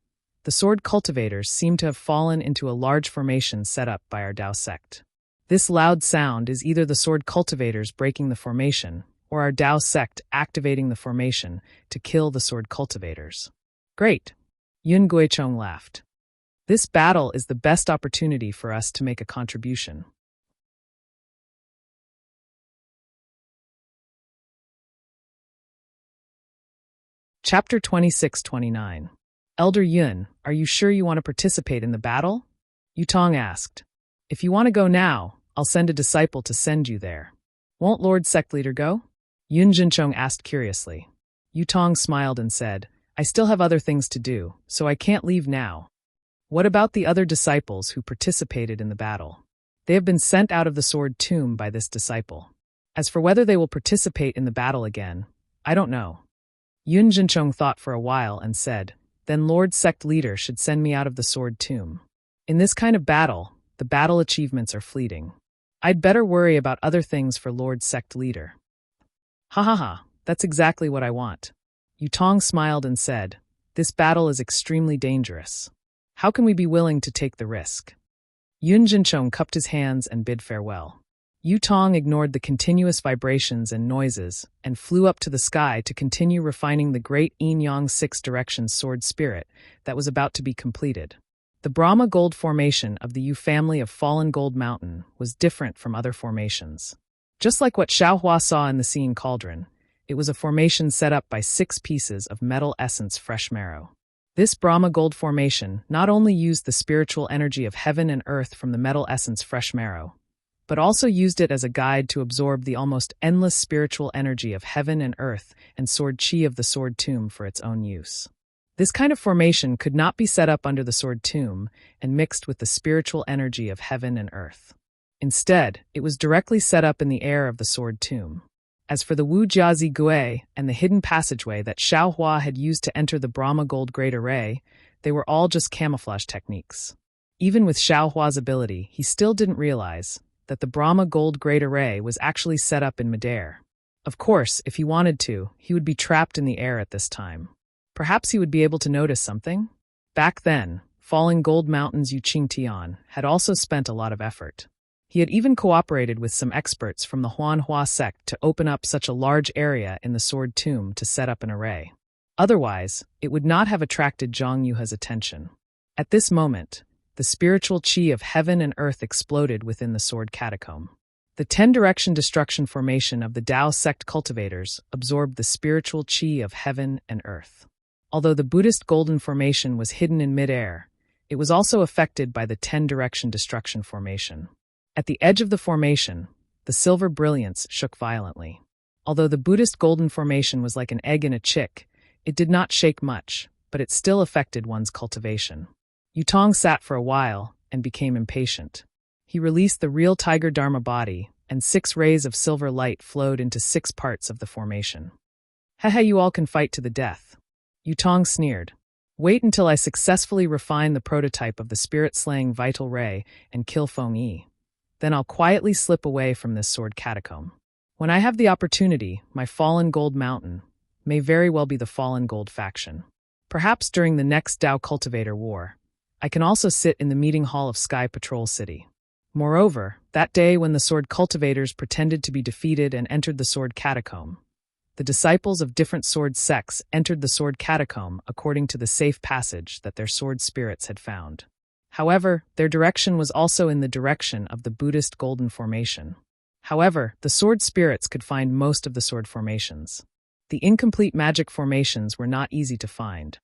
the sword cultivators seem to have fallen into a large formation set up by our Dao sect. This loud sound is either the sword cultivators breaking the formation, or our Dao sect activating the formation to kill the sword cultivators. Great! Yun Guichong laughed. This battle is the best opportunity for us to make a contribution. Chapter 26-29. Elder Yun, are you sure you want to participate in the battle? Yutong asked. If you want to go now, I'll send a disciple to send you there. Won't Lord Sect Leader go? Yun Jinchong asked curiously. Yutong smiled and said, I still have other things to do, so I can't leave now. What about the other disciples who participated in the battle? They have been sent out of the Sword Tomb by this disciple. As for whether they will participate in the battle again, I don't know. Yun Jinchong thought for a while and said, then Lord Sect Leader should send me out of the Sword Tomb. In this kind of battle, the battle achievements are fleeting. I'd better worry about other things for Lord Sect Leader. Ha ha ha, that's exactly what I want. Yutong smiled and said, this battle is extremely dangerous. How can we be willing to take the risk? Yun Jinchong cupped his hands and bid farewell. Yutong ignored the continuous vibrations and noises and flew up to the sky to continue refining the great Yin-Yang six-direction sword spirit that was about to be completed. The Brahma Gold formation of the Yu family of Fallen Gold Mountain was different from other formations. Just like what Xiaohua saw in the Seeing Cauldron, it was a formation set up by 6 pieces of metal essence fresh marrow. This Brahma Gold formation not only used the spiritual energy of heaven and earth from the metal essence fresh marrow, but also used it as a guide to absorb the almost endless spiritual energy of heaven and earth and sword chi of the Sword Tomb for its own use. This kind of formation could not be set up under the Sword Tomb and mixed with the spiritual energy of heaven and earth. Instead, it was directly set up in the air of the Sword Tomb. As for the Wu Jiazi Gui and the hidden passageway that Xiaohua had used to enter the Brahma Gold Great Array, they were all just camouflage techniques. Even with Xiaohua's ability, he still didn't realize that the Brahma Gold Great Array was actually set up in midair. Of course, if he wanted to, he would be trapped in the air at this time. Perhaps he would be able to notice something? Back then, Falling Gold Mountain's Yu Qingtian had also spent a lot of effort. He had even cooperated with some experts from the Huanhua sect to open up such a large area in the Sword Tomb to set up an array. Otherwise, it would not have attracted Zhang Yuhe's attention. At this moment, the spiritual qi of heaven and earth exploded within the sword catacomb. The 10-direction destruction formation of the Tao sect cultivators absorbed the spiritual qi of heaven and earth. Although the Buddhist golden formation was hidden in midair, it was also affected by the 10-direction destruction formation. At the edge of the formation, the silver brilliance shook violently. Although the Buddhist golden formation was like an egg in a chick, it did not shake much, but it still affected one's cultivation. Yutong sat for a while and became impatient. He released the real tiger dharma body, and 6 rays of silver light flowed into 6 parts of the formation. Hehe, you all can fight to the death. Yutong sneered. Wait until I successfully refine the prototype of the spirit-slaying vital ray and kill Feng Yi. Then I'll quietly slip away from this sword catacomb. When I have the opportunity, my fallen gold mountain may very well be the fallen gold faction. Perhaps during the next Tao Cultivator War, I can also sit in the meeting hall of Sky Patrol City. Moreover, that day when the sword cultivators pretended to be defeated and entered the sword catacomb, the disciples of different sword sects entered the sword catacomb according to the safe passage that their sword spirits had found. However, their direction was also in the direction of the Buddhist golden formation. However, the sword spirits could find most of the sword formations. The incomplete magic formations were not easy to find.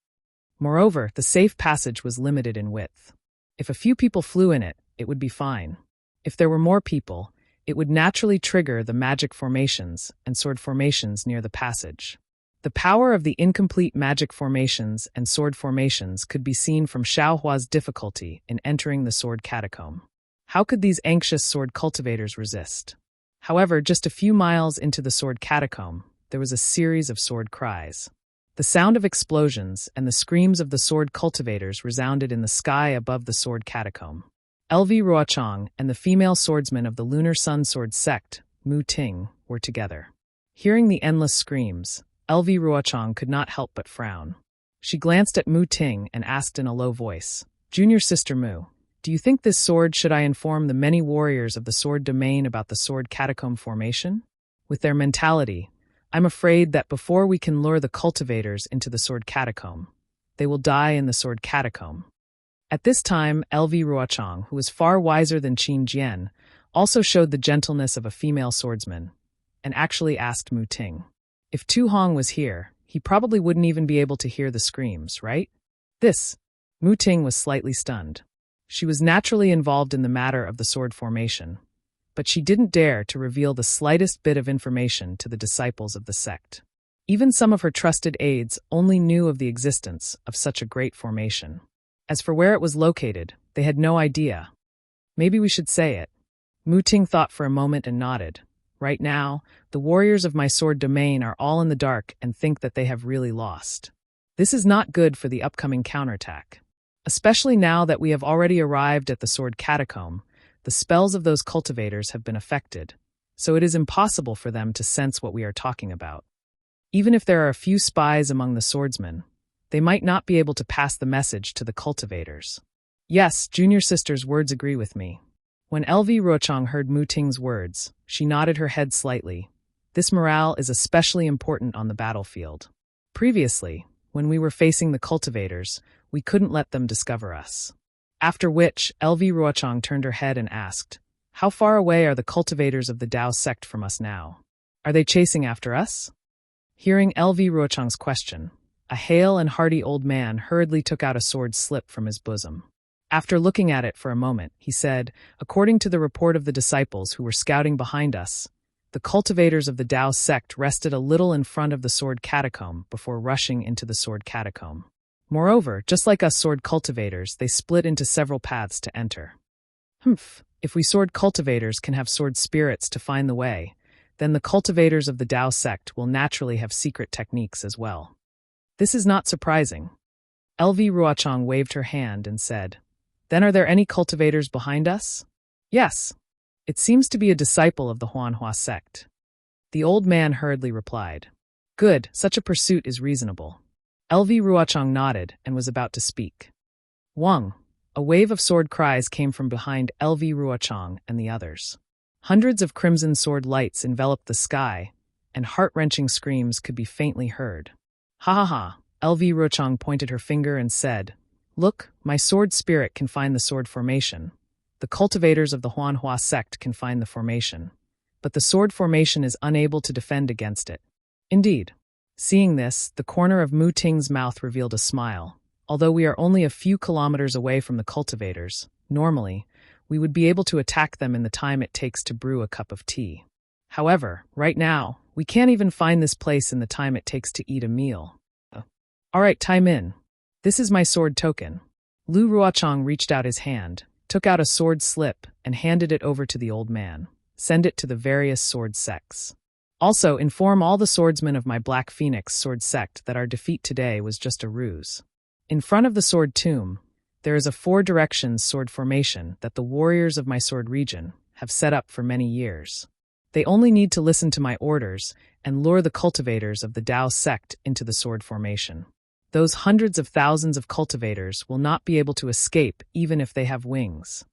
Moreover, the safe passage was limited in width. If a few people flew in it, it would be fine. If there were more people, it would naturally trigger the magic formations and sword formations near the passage. The power of the incomplete magic formations and sword formations could be seen from Xiaohua's difficulty in entering the sword catacomb. How could these anxious sword cultivators resist? However, just a few miles into the sword catacomb, there was a series of sword cries. The sound of explosions and the screams of the sword cultivators resounded in the sky above the sword catacomb. LV Ruochang and the female swordsman of the Lunar Sun Sword sect, Mu Ting, were together. Hearing the endless screams, LV Ruochang could not help but frown. She glanced at Mu Ting and asked in a low voice, "Junior Sister Mu, do you think this sword should I inform the many warriors of the sword domain about the sword catacomb formation? With their mentality, I'm afraid that before we can lure the cultivators into the sword catacomb, they will die in the sword catacomb." At this time, LV Ruochang, who was far wiser than Qin Jian, also showed the gentleness of a female swordsman, and actually asked Mu Ting. If Tu Hong was here, he probably wouldn't even be able to hear the screams, right? Mu Ting was slightly stunned. She was naturally involved in the matter of the sword formation, but she didn't dare to reveal the slightest bit of information to the disciples of the sect. Even some of her trusted aides only knew of the existence of such a great formation. As for where it was located, they had no idea. Maybe we should say it. Mu Ting thought for a moment and nodded. Right now, the warriors of my sword domain are all in the dark and think that they have really lost. This is not good for the upcoming counterattack. Especially now that we have already arrived at the sword catacomb, the spells of those cultivators have been affected, so it is impossible for them to sense what we are talking about. Even if there are a few spies among the swordsmen, they might not be able to pass the message to the cultivators. Yes, Junior Sister's words agree with me. When LV Ruochang heard Mu Ting's words, she nodded her head slightly. This morale is especially important on the battlefield. Previously, when we were facing the cultivators, we couldn't let them discover us. After which, LV Ruochang turned her head and asked, "How far away are the cultivators of the Tao sect from us now? Are they chasing after us?" Hearing LV Ruochang's question, a hale and hearty old man hurriedly took out a sword slip from his bosom. After looking at it for a moment, he said, "According to the report of the disciples who were scouting behind us, the cultivators of the Tao sect rested a little in front of the sword catacomb before rushing into the sword catacomb. Moreover, just like us sword cultivators, they split into several paths to enter. If we sword cultivators can have sword spirits to find the way, then the cultivators of the Tao sect will naturally have secret techniques as well. This is not surprising." LV Ruochang waved her hand and said, "Then are there any cultivators behind us?" "Yes. It seems to be a disciple of the Huanhua sect." The old man hurriedly replied. "Good, such a pursuit is reasonable." LV Ruochang nodded and was about to speak. Wang! A wave of sword cries came from behind LV Ruochang and the others. Hundreds of crimson sword lights enveloped the sky, and heart-wrenching screams could be faintly heard. "Ha ha ha, LV Ruochang pointed her finger and said, "Look, my sword spirit can find the sword formation. The cultivators of the Huanhua sect can find the formation, but the sword formation is unable to defend against it." Indeed. Seeing this, the corner of Mu Ting's mouth revealed a smile. Although we are only a few kilometers away from the cultivators, normally, we would be able to attack them in the time it takes to brew a cup of tea. However, right now, we can't even find this place in the time it takes to eat a meal. All right, time in. This is my sword token. Lu Ruochang reached out his hand, took out a sword slip, and handed it over to the old man. Send it to the various sword sects. Also, inform all the swordsmen of my Black Phoenix sword sect that our defeat today was just a ruse. In front of the sword tomb, there is a 4 directions sword formation that the warriors of my sword region have set up for many years. They only need to listen to my orders and lure the cultivators of the Dao sect into the sword formation. Those hundreds of thousands of cultivators will not be able to escape even if they have wings.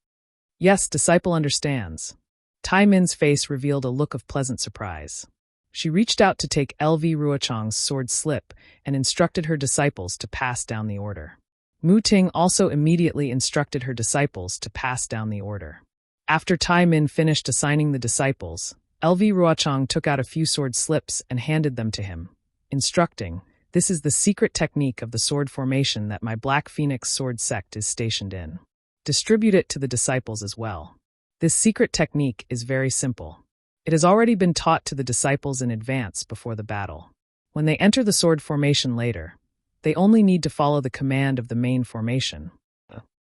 Yes, disciple understands. Tai Min's face revealed a look of pleasant surprise. She reached out to take LV Ruochang's sword slip and instructed her disciples to pass down the order. Mu Ting also immediately instructed her disciples to pass down the order. After Tai Min finished assigning the disciples, LV Ruochang took out a few sword slips and handed them to him, instructing, "This is the secret technique of the sword formation that my Black Phoenix sword sect is stationed in. Distribute it to the disciples as well." This secret technique is very simple. It has already been taught to the disciples in advance before the battle. When they enter the sword formation later, they only need to follow the command of the main formation.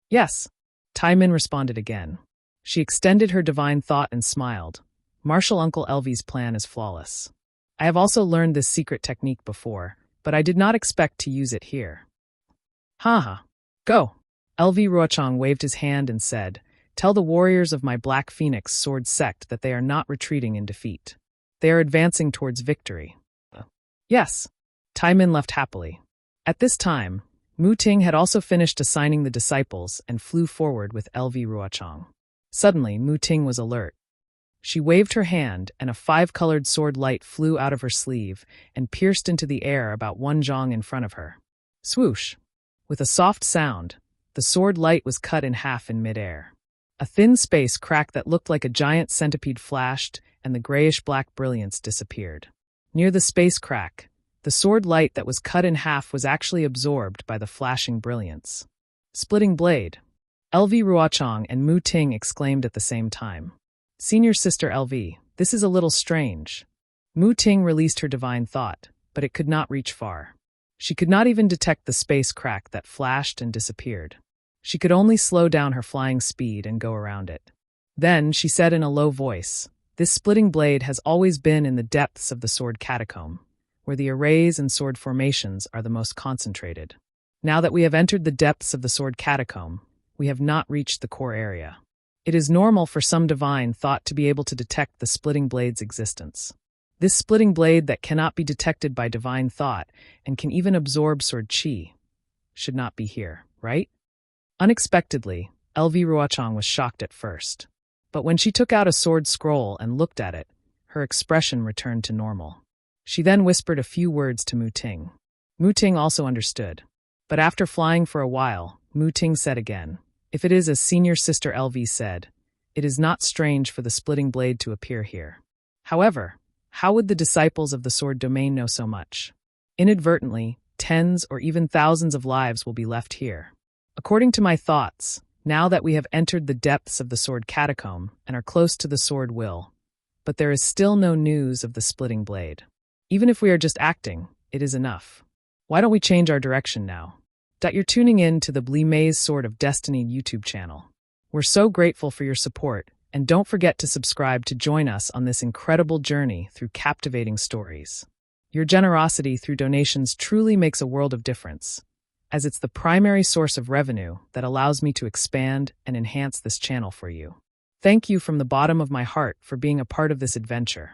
Yes, Tai Min responded again. She extended her divine thought and smiled. Martial Uncle Elvi's plan is flawless. I have also learned this secret technique before, but I did not expect to use it here. Haha. Go. LV Ruochang waved his hand and said, "Tell the warriors of my Black Phoenix sword sect that they are not retreating in defeat. They are advancing towards victory." Yes. Tai Min left happily. At this time, Mu Ting had also finished assigning the disciples and flew forward with LV Ruochang. Suddenly, Mu Ting was alert. She waved her hand, and a 5-colored sword light flew out of her sleeve and pierced into the air about 1 zhang in front of her. Swoosh! With a soft sound, the sword light was cut in half in midair. A thin space crack that looked like a giant centipede flashed, and the grayish-black brilliance disappeared. Near the space crack, the sword light that was cut in half was actually absorbed by the flashing brilliance. Splitting blade! LV Ruochang and Mu Ting exclaimed at the same time. "Senior Sister LV, this is a little strange." Mu Ting released her divine thought, but it could not reach far. She could not even detect the space crack that flashed and disappeared. She could only slow down her flying speed and go around it. Then she said in a low voice, "This splitting blade has always been in the depths of the sword catacomb, where the arrays and sword formations are the most concentrated. Now that we have entered the depths of the sword catacomb, we have not reached the core area. It is normal for some divine thought to be able to detect the splitting blade's existence. This splitting blade that cannot be detected by divine thought and can even absorb sword chi should not be here, right?" Unexpectedly, LV Ruochang was shocked at first. But when she took out a sword scroll and looked at it, her expression returned to normal. She then whispered a few words to Mu Ting. Mu Ting also understood. But after flying for a while, Mu Ting said again, "If it is as Senior Sister LV said, it is not strange for the splitting blade to appear here. However, how would the disciples of the sword domain know so much? Inadvertently, tens or even thousands of lives will be left here. According to my thoughts, now that we have entered the depths of the sword catacomb and are close to the sword will, but there is still no news of the splitting blade. Even if we are just acting, it is enough. Why don't we change our direction now?" You're tuning in to the Bli Mei's Sword of Destiny YouTube channel. We're so grateful for your support, and don't forget to subscribe to join us on this incredible journey through captivating stories. Your generosity through donations truly makes a world of difference, as it's the primary source of revenue that allows me to expand and enhance this channel for you. Thank you from the bottom of my heart for being a part of this adventure.